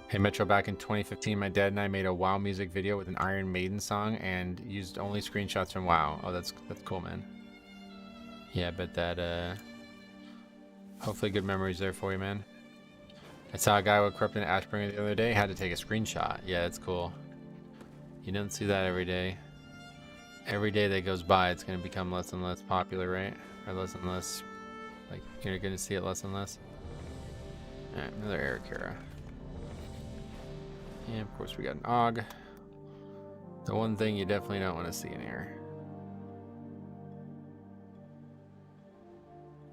Speaker 1: Hey Metro, back in 2015, my dad and I made a WoW music video with an Iron Maiden song and used only screenshots from WoW. Oh, that's cool, man. Yeah, I bet that, hopefully good memories there for you, man. I saw a guy with corrupted Ashbringer the other day, had to take a screenshot. Yeah, that's cool. You don't see that every day. Every day that goes by, it's going to become less and less popular, right? Or less and less, like, you're going to see it less and less. Alright, another Eric Hera. And of course we got an Og. The one thing you definitely don't want to see in here.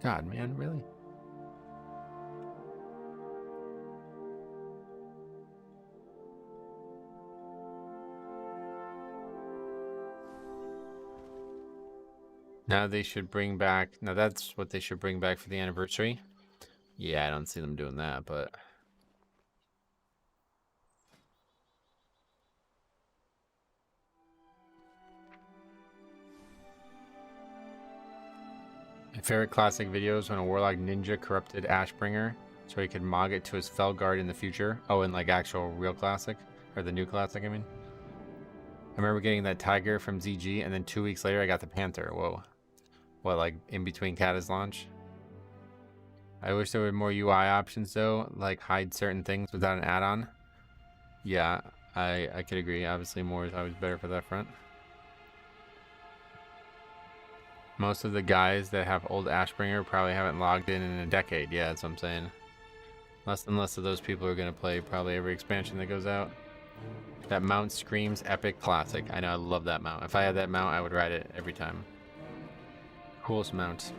Speaker 1: God, man, really? Now they should bring back, now that's what they should bring back for the anniversary. Yeah, I don't see them doing that, but My favorite classic videos when a Warlock Ninja corrupted Ashbringer so he could mog it to his Felguard in the future. Oh, in like actual real classic, or the new classic, I mean. I remember getting that Tiger from ZG, and then 2 weeks later I got the Panther. Whoa. What, like in between Kata's launch? I wish there were more UI options though, like hide certain things without an add-on. Yeah, I could agree. Obviously more is always better for that front. Most of the guys that have old Ashbringer probably haven't logged in a decade. Yeah, that's what I'm saying. Less and less of those people are going to play probably every expansion that goes out. That mount screams epic classic. I know, I love that mount. If I had that mount, I would ride it every time. Coolest mount.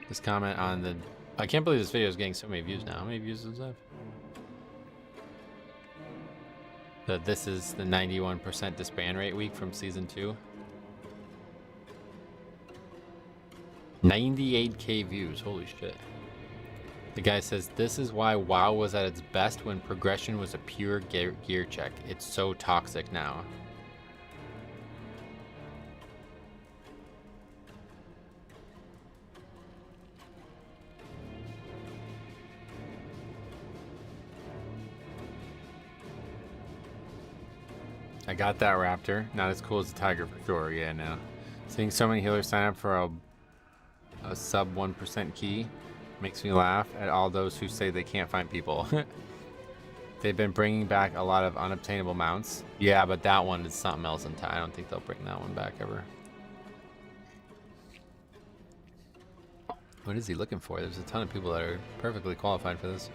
Speaker 1: This comment on the... I can't believe this video is getting so many views now. How many views does it have? This is the 91% disband rate week from season 2. 98k views, holy shit. The guy says, this is why WoW was at its best when progression was a pure gear check. It's so toxic now. I got that Raptor. Not as cool as the Tiger for sure. Yeah, no. Seeing so many healers sign up for a sub 1% key makes me laugh at all those who say they can't find people. They've been bringing back a lot of unobtainable mounts. Yeah, but that one is something else entirely. I don't think they'll bring that one back ever. What is he looking for? There's a ton of people that are perfectly qualified for this.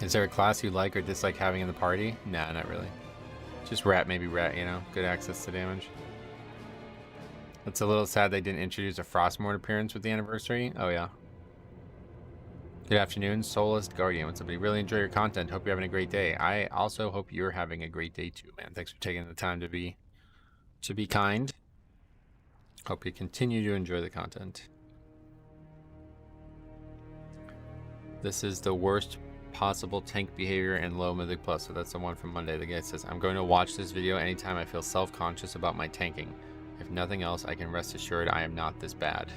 Speaker 1: Is there a class you like or dislike having in the party? Nah, not really. Just rat, maybe rat, you know? Good access to damage. It's a little sad they didn't introduce a Frostmourne appearance with the anniversary. Oh, yeah. Good afternoon, Solist Guardian. What's up, buddy? Really enjoy your content. Hope you're having a great day. I also hope you're having a great day too, man. Thanks for taking the time to be kind. Hope you continue to enjoy the content. This is the worst possible tank behavior and low mythic plus. So that's the one from Monday. The guy says, I'm going to watch this video anytime I feel self-conscious about my tanking. If nothing else, I can rest assured I am not this bad.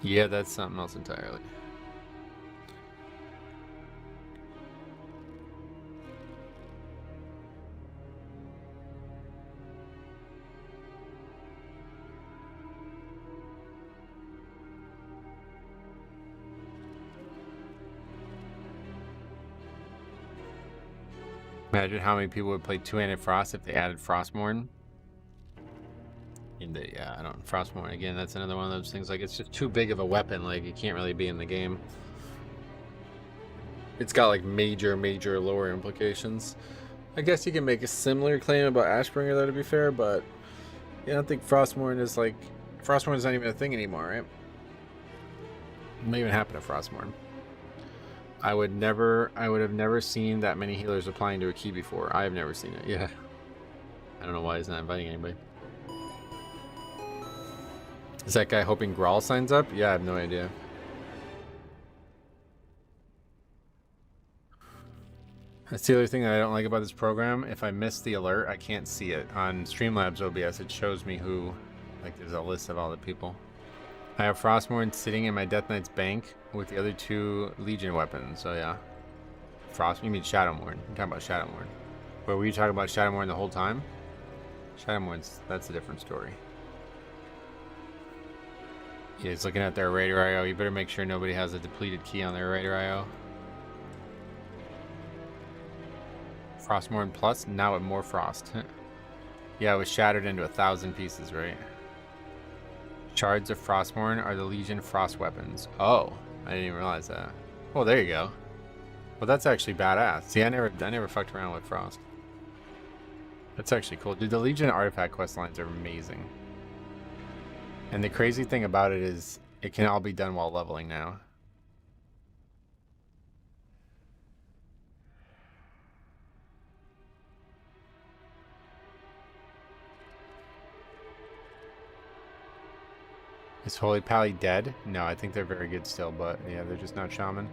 Speaker 1: Yeah, that's something else entirely. Imagine how many people would play two-handed Frost if they added Frostmourne. Yeah, I don't... Frostmourne, again, that's another one of those things, like, it's just too big of a weapon, like, it can't really be in the game. It's got, like, major lore implications. I guess you can make a similar claim about Ashbringer, though, to be fair, but... yeah, I don't think Frostmourne is, like... Frostmourne is not even a thing anymore, right? It may even happen to Frostmourne. I would have never seen that many healers applying to a key before. I have never seen it, yeah. I don't know why he's not inviting anybody. Is that guy hoping Grawl signs up? Yeah, I have no idea. That's the other thing that I don't like about this program. If I miss the alert, I can't see it. On Streamlabs OBS, it shows me who, like there's a list of all the people. I have Frostmourne sitting in my Death Knight's bank with the other two Legion weapons, so yeah. You mean Shadowmourne. You're talking about Shadowmourne. But were you talking about Shadowmourne the whole time? Shadowmourne's, that's a different story. Yeah, he's looking at their Raider IO. You better make sure nobody has a depleted key on their Raider IO. Frostmourne Plus, now with more Frost. Yeah, it was shattered into 1,000 pieces, right? Shards of Frostmourne are the Legion Frost weapons. Oh, I didn't even realize that. Well, there you go. Well, that's actually badass. See, I never fucked around with Frost. That's actually cool. Dude, the Legion artifact quest lines are amazing. And the crazy thing about it is it can all be done while leveling now. Is Holy Pally dead? No, I think they're very good still, but yeah, they're just not shaman.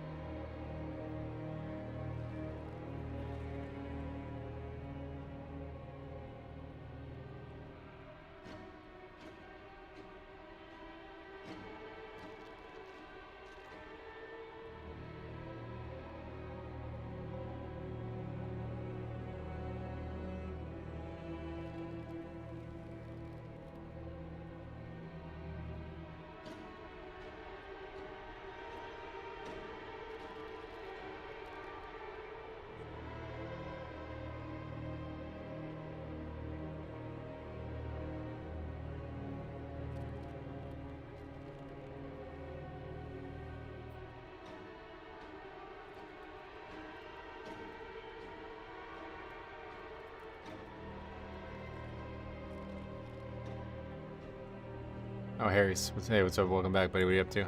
Speaker 1: Oh, Harry's. Hey, what's up? Welcome back, buddy. What are you up to?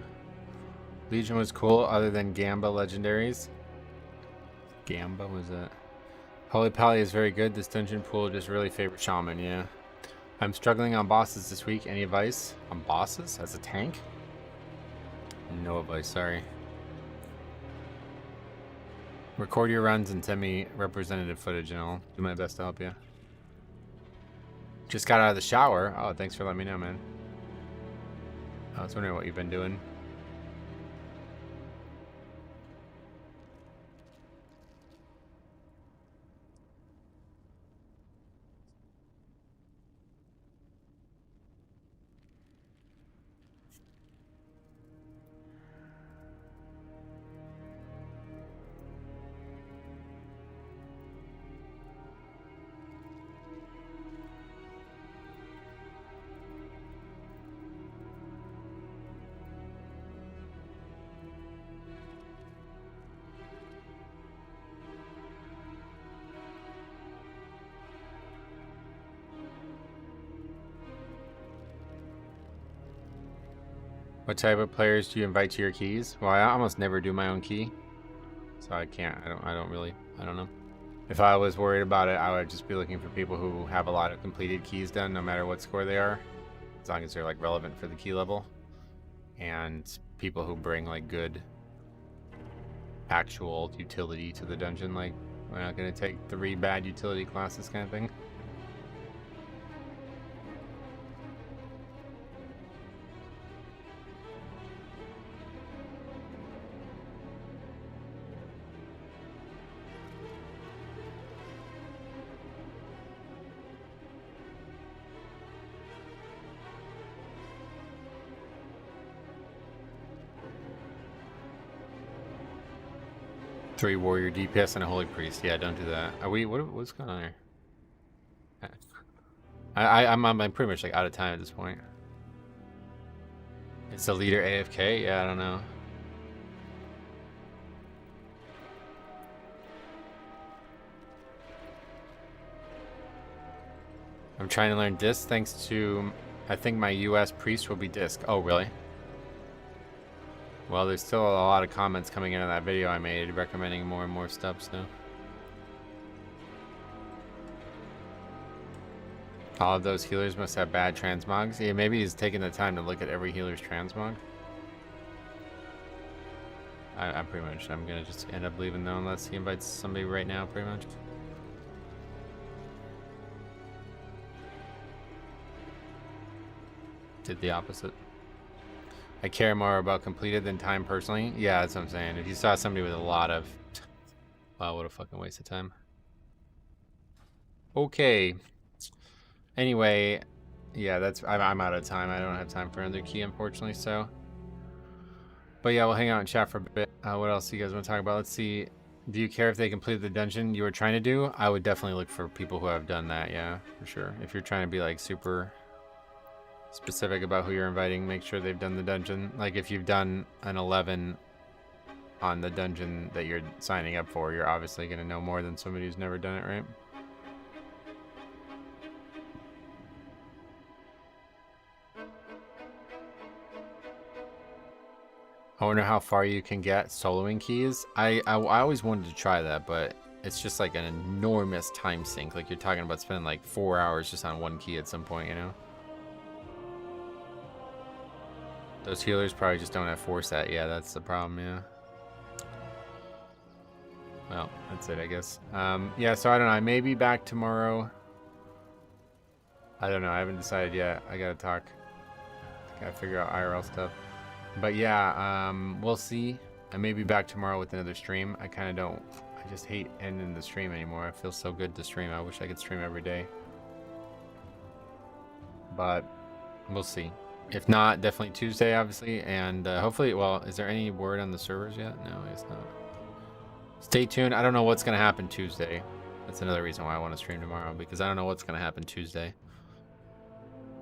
Speaker 1: Legion was cool, other than Gamba legendaries. Gamba was it? Holy Pally is very good. This dungeon pool just really favors shaman, yeah. I'm struggling on bosses this week. Any advice on bosses as a tank? No advice, sorry. Record your runs and send me representative footage and I'll do my best to help you. Just got out of the shower. Oh, thanks for letting me know, man. I was wondering what you've been doing. What type of players do you invite to your keys? Well, I almost never do my own key, so I can't. I don't know. If I was worried about it, I would just be looking for people who have a lot of completed keys done, no matter what score they are, as long as they're like relevant for the key level, and people who bring like good actual utility to the dungeon. Like, we're not gonna take 3 bad utility classes, kind of thing. Three warrior DPS and a holy priest. Yeah, don't do that. Are we? What's going on here? I'm pretty much like out of time at this point. Is the leader AFK? Yeah, I don't know. I'm trying to learn disc thanks to, I think my US priest will be disc. Oh, really? Well, there's still a lot of comments coming into that video I made recommending more and more stuff, so. All of those healers must have bad transmogs. Yeah, maybe he's taking the time to look at every healer's transmog. I'm gonna just end up leaving though unless he invites somebody right now, pretty much. Did the opposite. I care more about completed than time personally. Yeah, that's what I'm saying. If you saw somebody with a lot of... Wow, what a fucking waste of time. Okay. Anyway, yeah, that's... I'm out of time. I don't have time for another key, unfortunately, so... But yeah, we'll hang out and chat for a bit. What else do you guys want to talk about? Let's see. Do you care if they completed the dungeon you were trying to do? I would definitely look for people who have done that, yeah, for sure. If you're trying to be, like, super... specific about who you're inviting, make sure they've done the dungeon. Like if you've done an 11 on the dungeon that you're signing up for, you're obviously going to know more than somebody who's never done it, right? I wonder how far you can get soloing keys. I always wanted to try that, but it's just like an enormous time sink. Like you're talking about spending like 4 hours just on one key at some point, you know? Those healers probably just don't have force at. Yeah, that's the problem, yeah. Well, that's it, I guess. Yeah, so I don't know. I may be back tomorrow. I don't know. I haven't decided yet. I gotta talk. Gotta figure out IRL stuff. But yeah, we'll see. I may be back tomorrow with another stream. I kind of don't. I just hate ending the stream anymore. I feel so good to stream. I wish I could stream every day. But we'll see. If not, definitely Tuesday, obviously. And hopefully, well, is there any word on the servers yet? No, it's not. Stay tuned. I don't know what's going to happen Tuesday. That's another reason why I want to stream tomorrow, because I don't know what's going to happen Tuesday.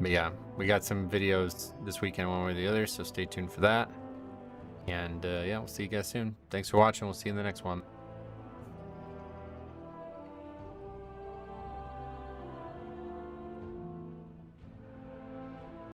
Speaker 1: But yeah, we got some videos this weekend, one way or the other, so stay tuned for that. And yeah, we'll see you guys soon. Thanks for watching. We'll see you in the next one.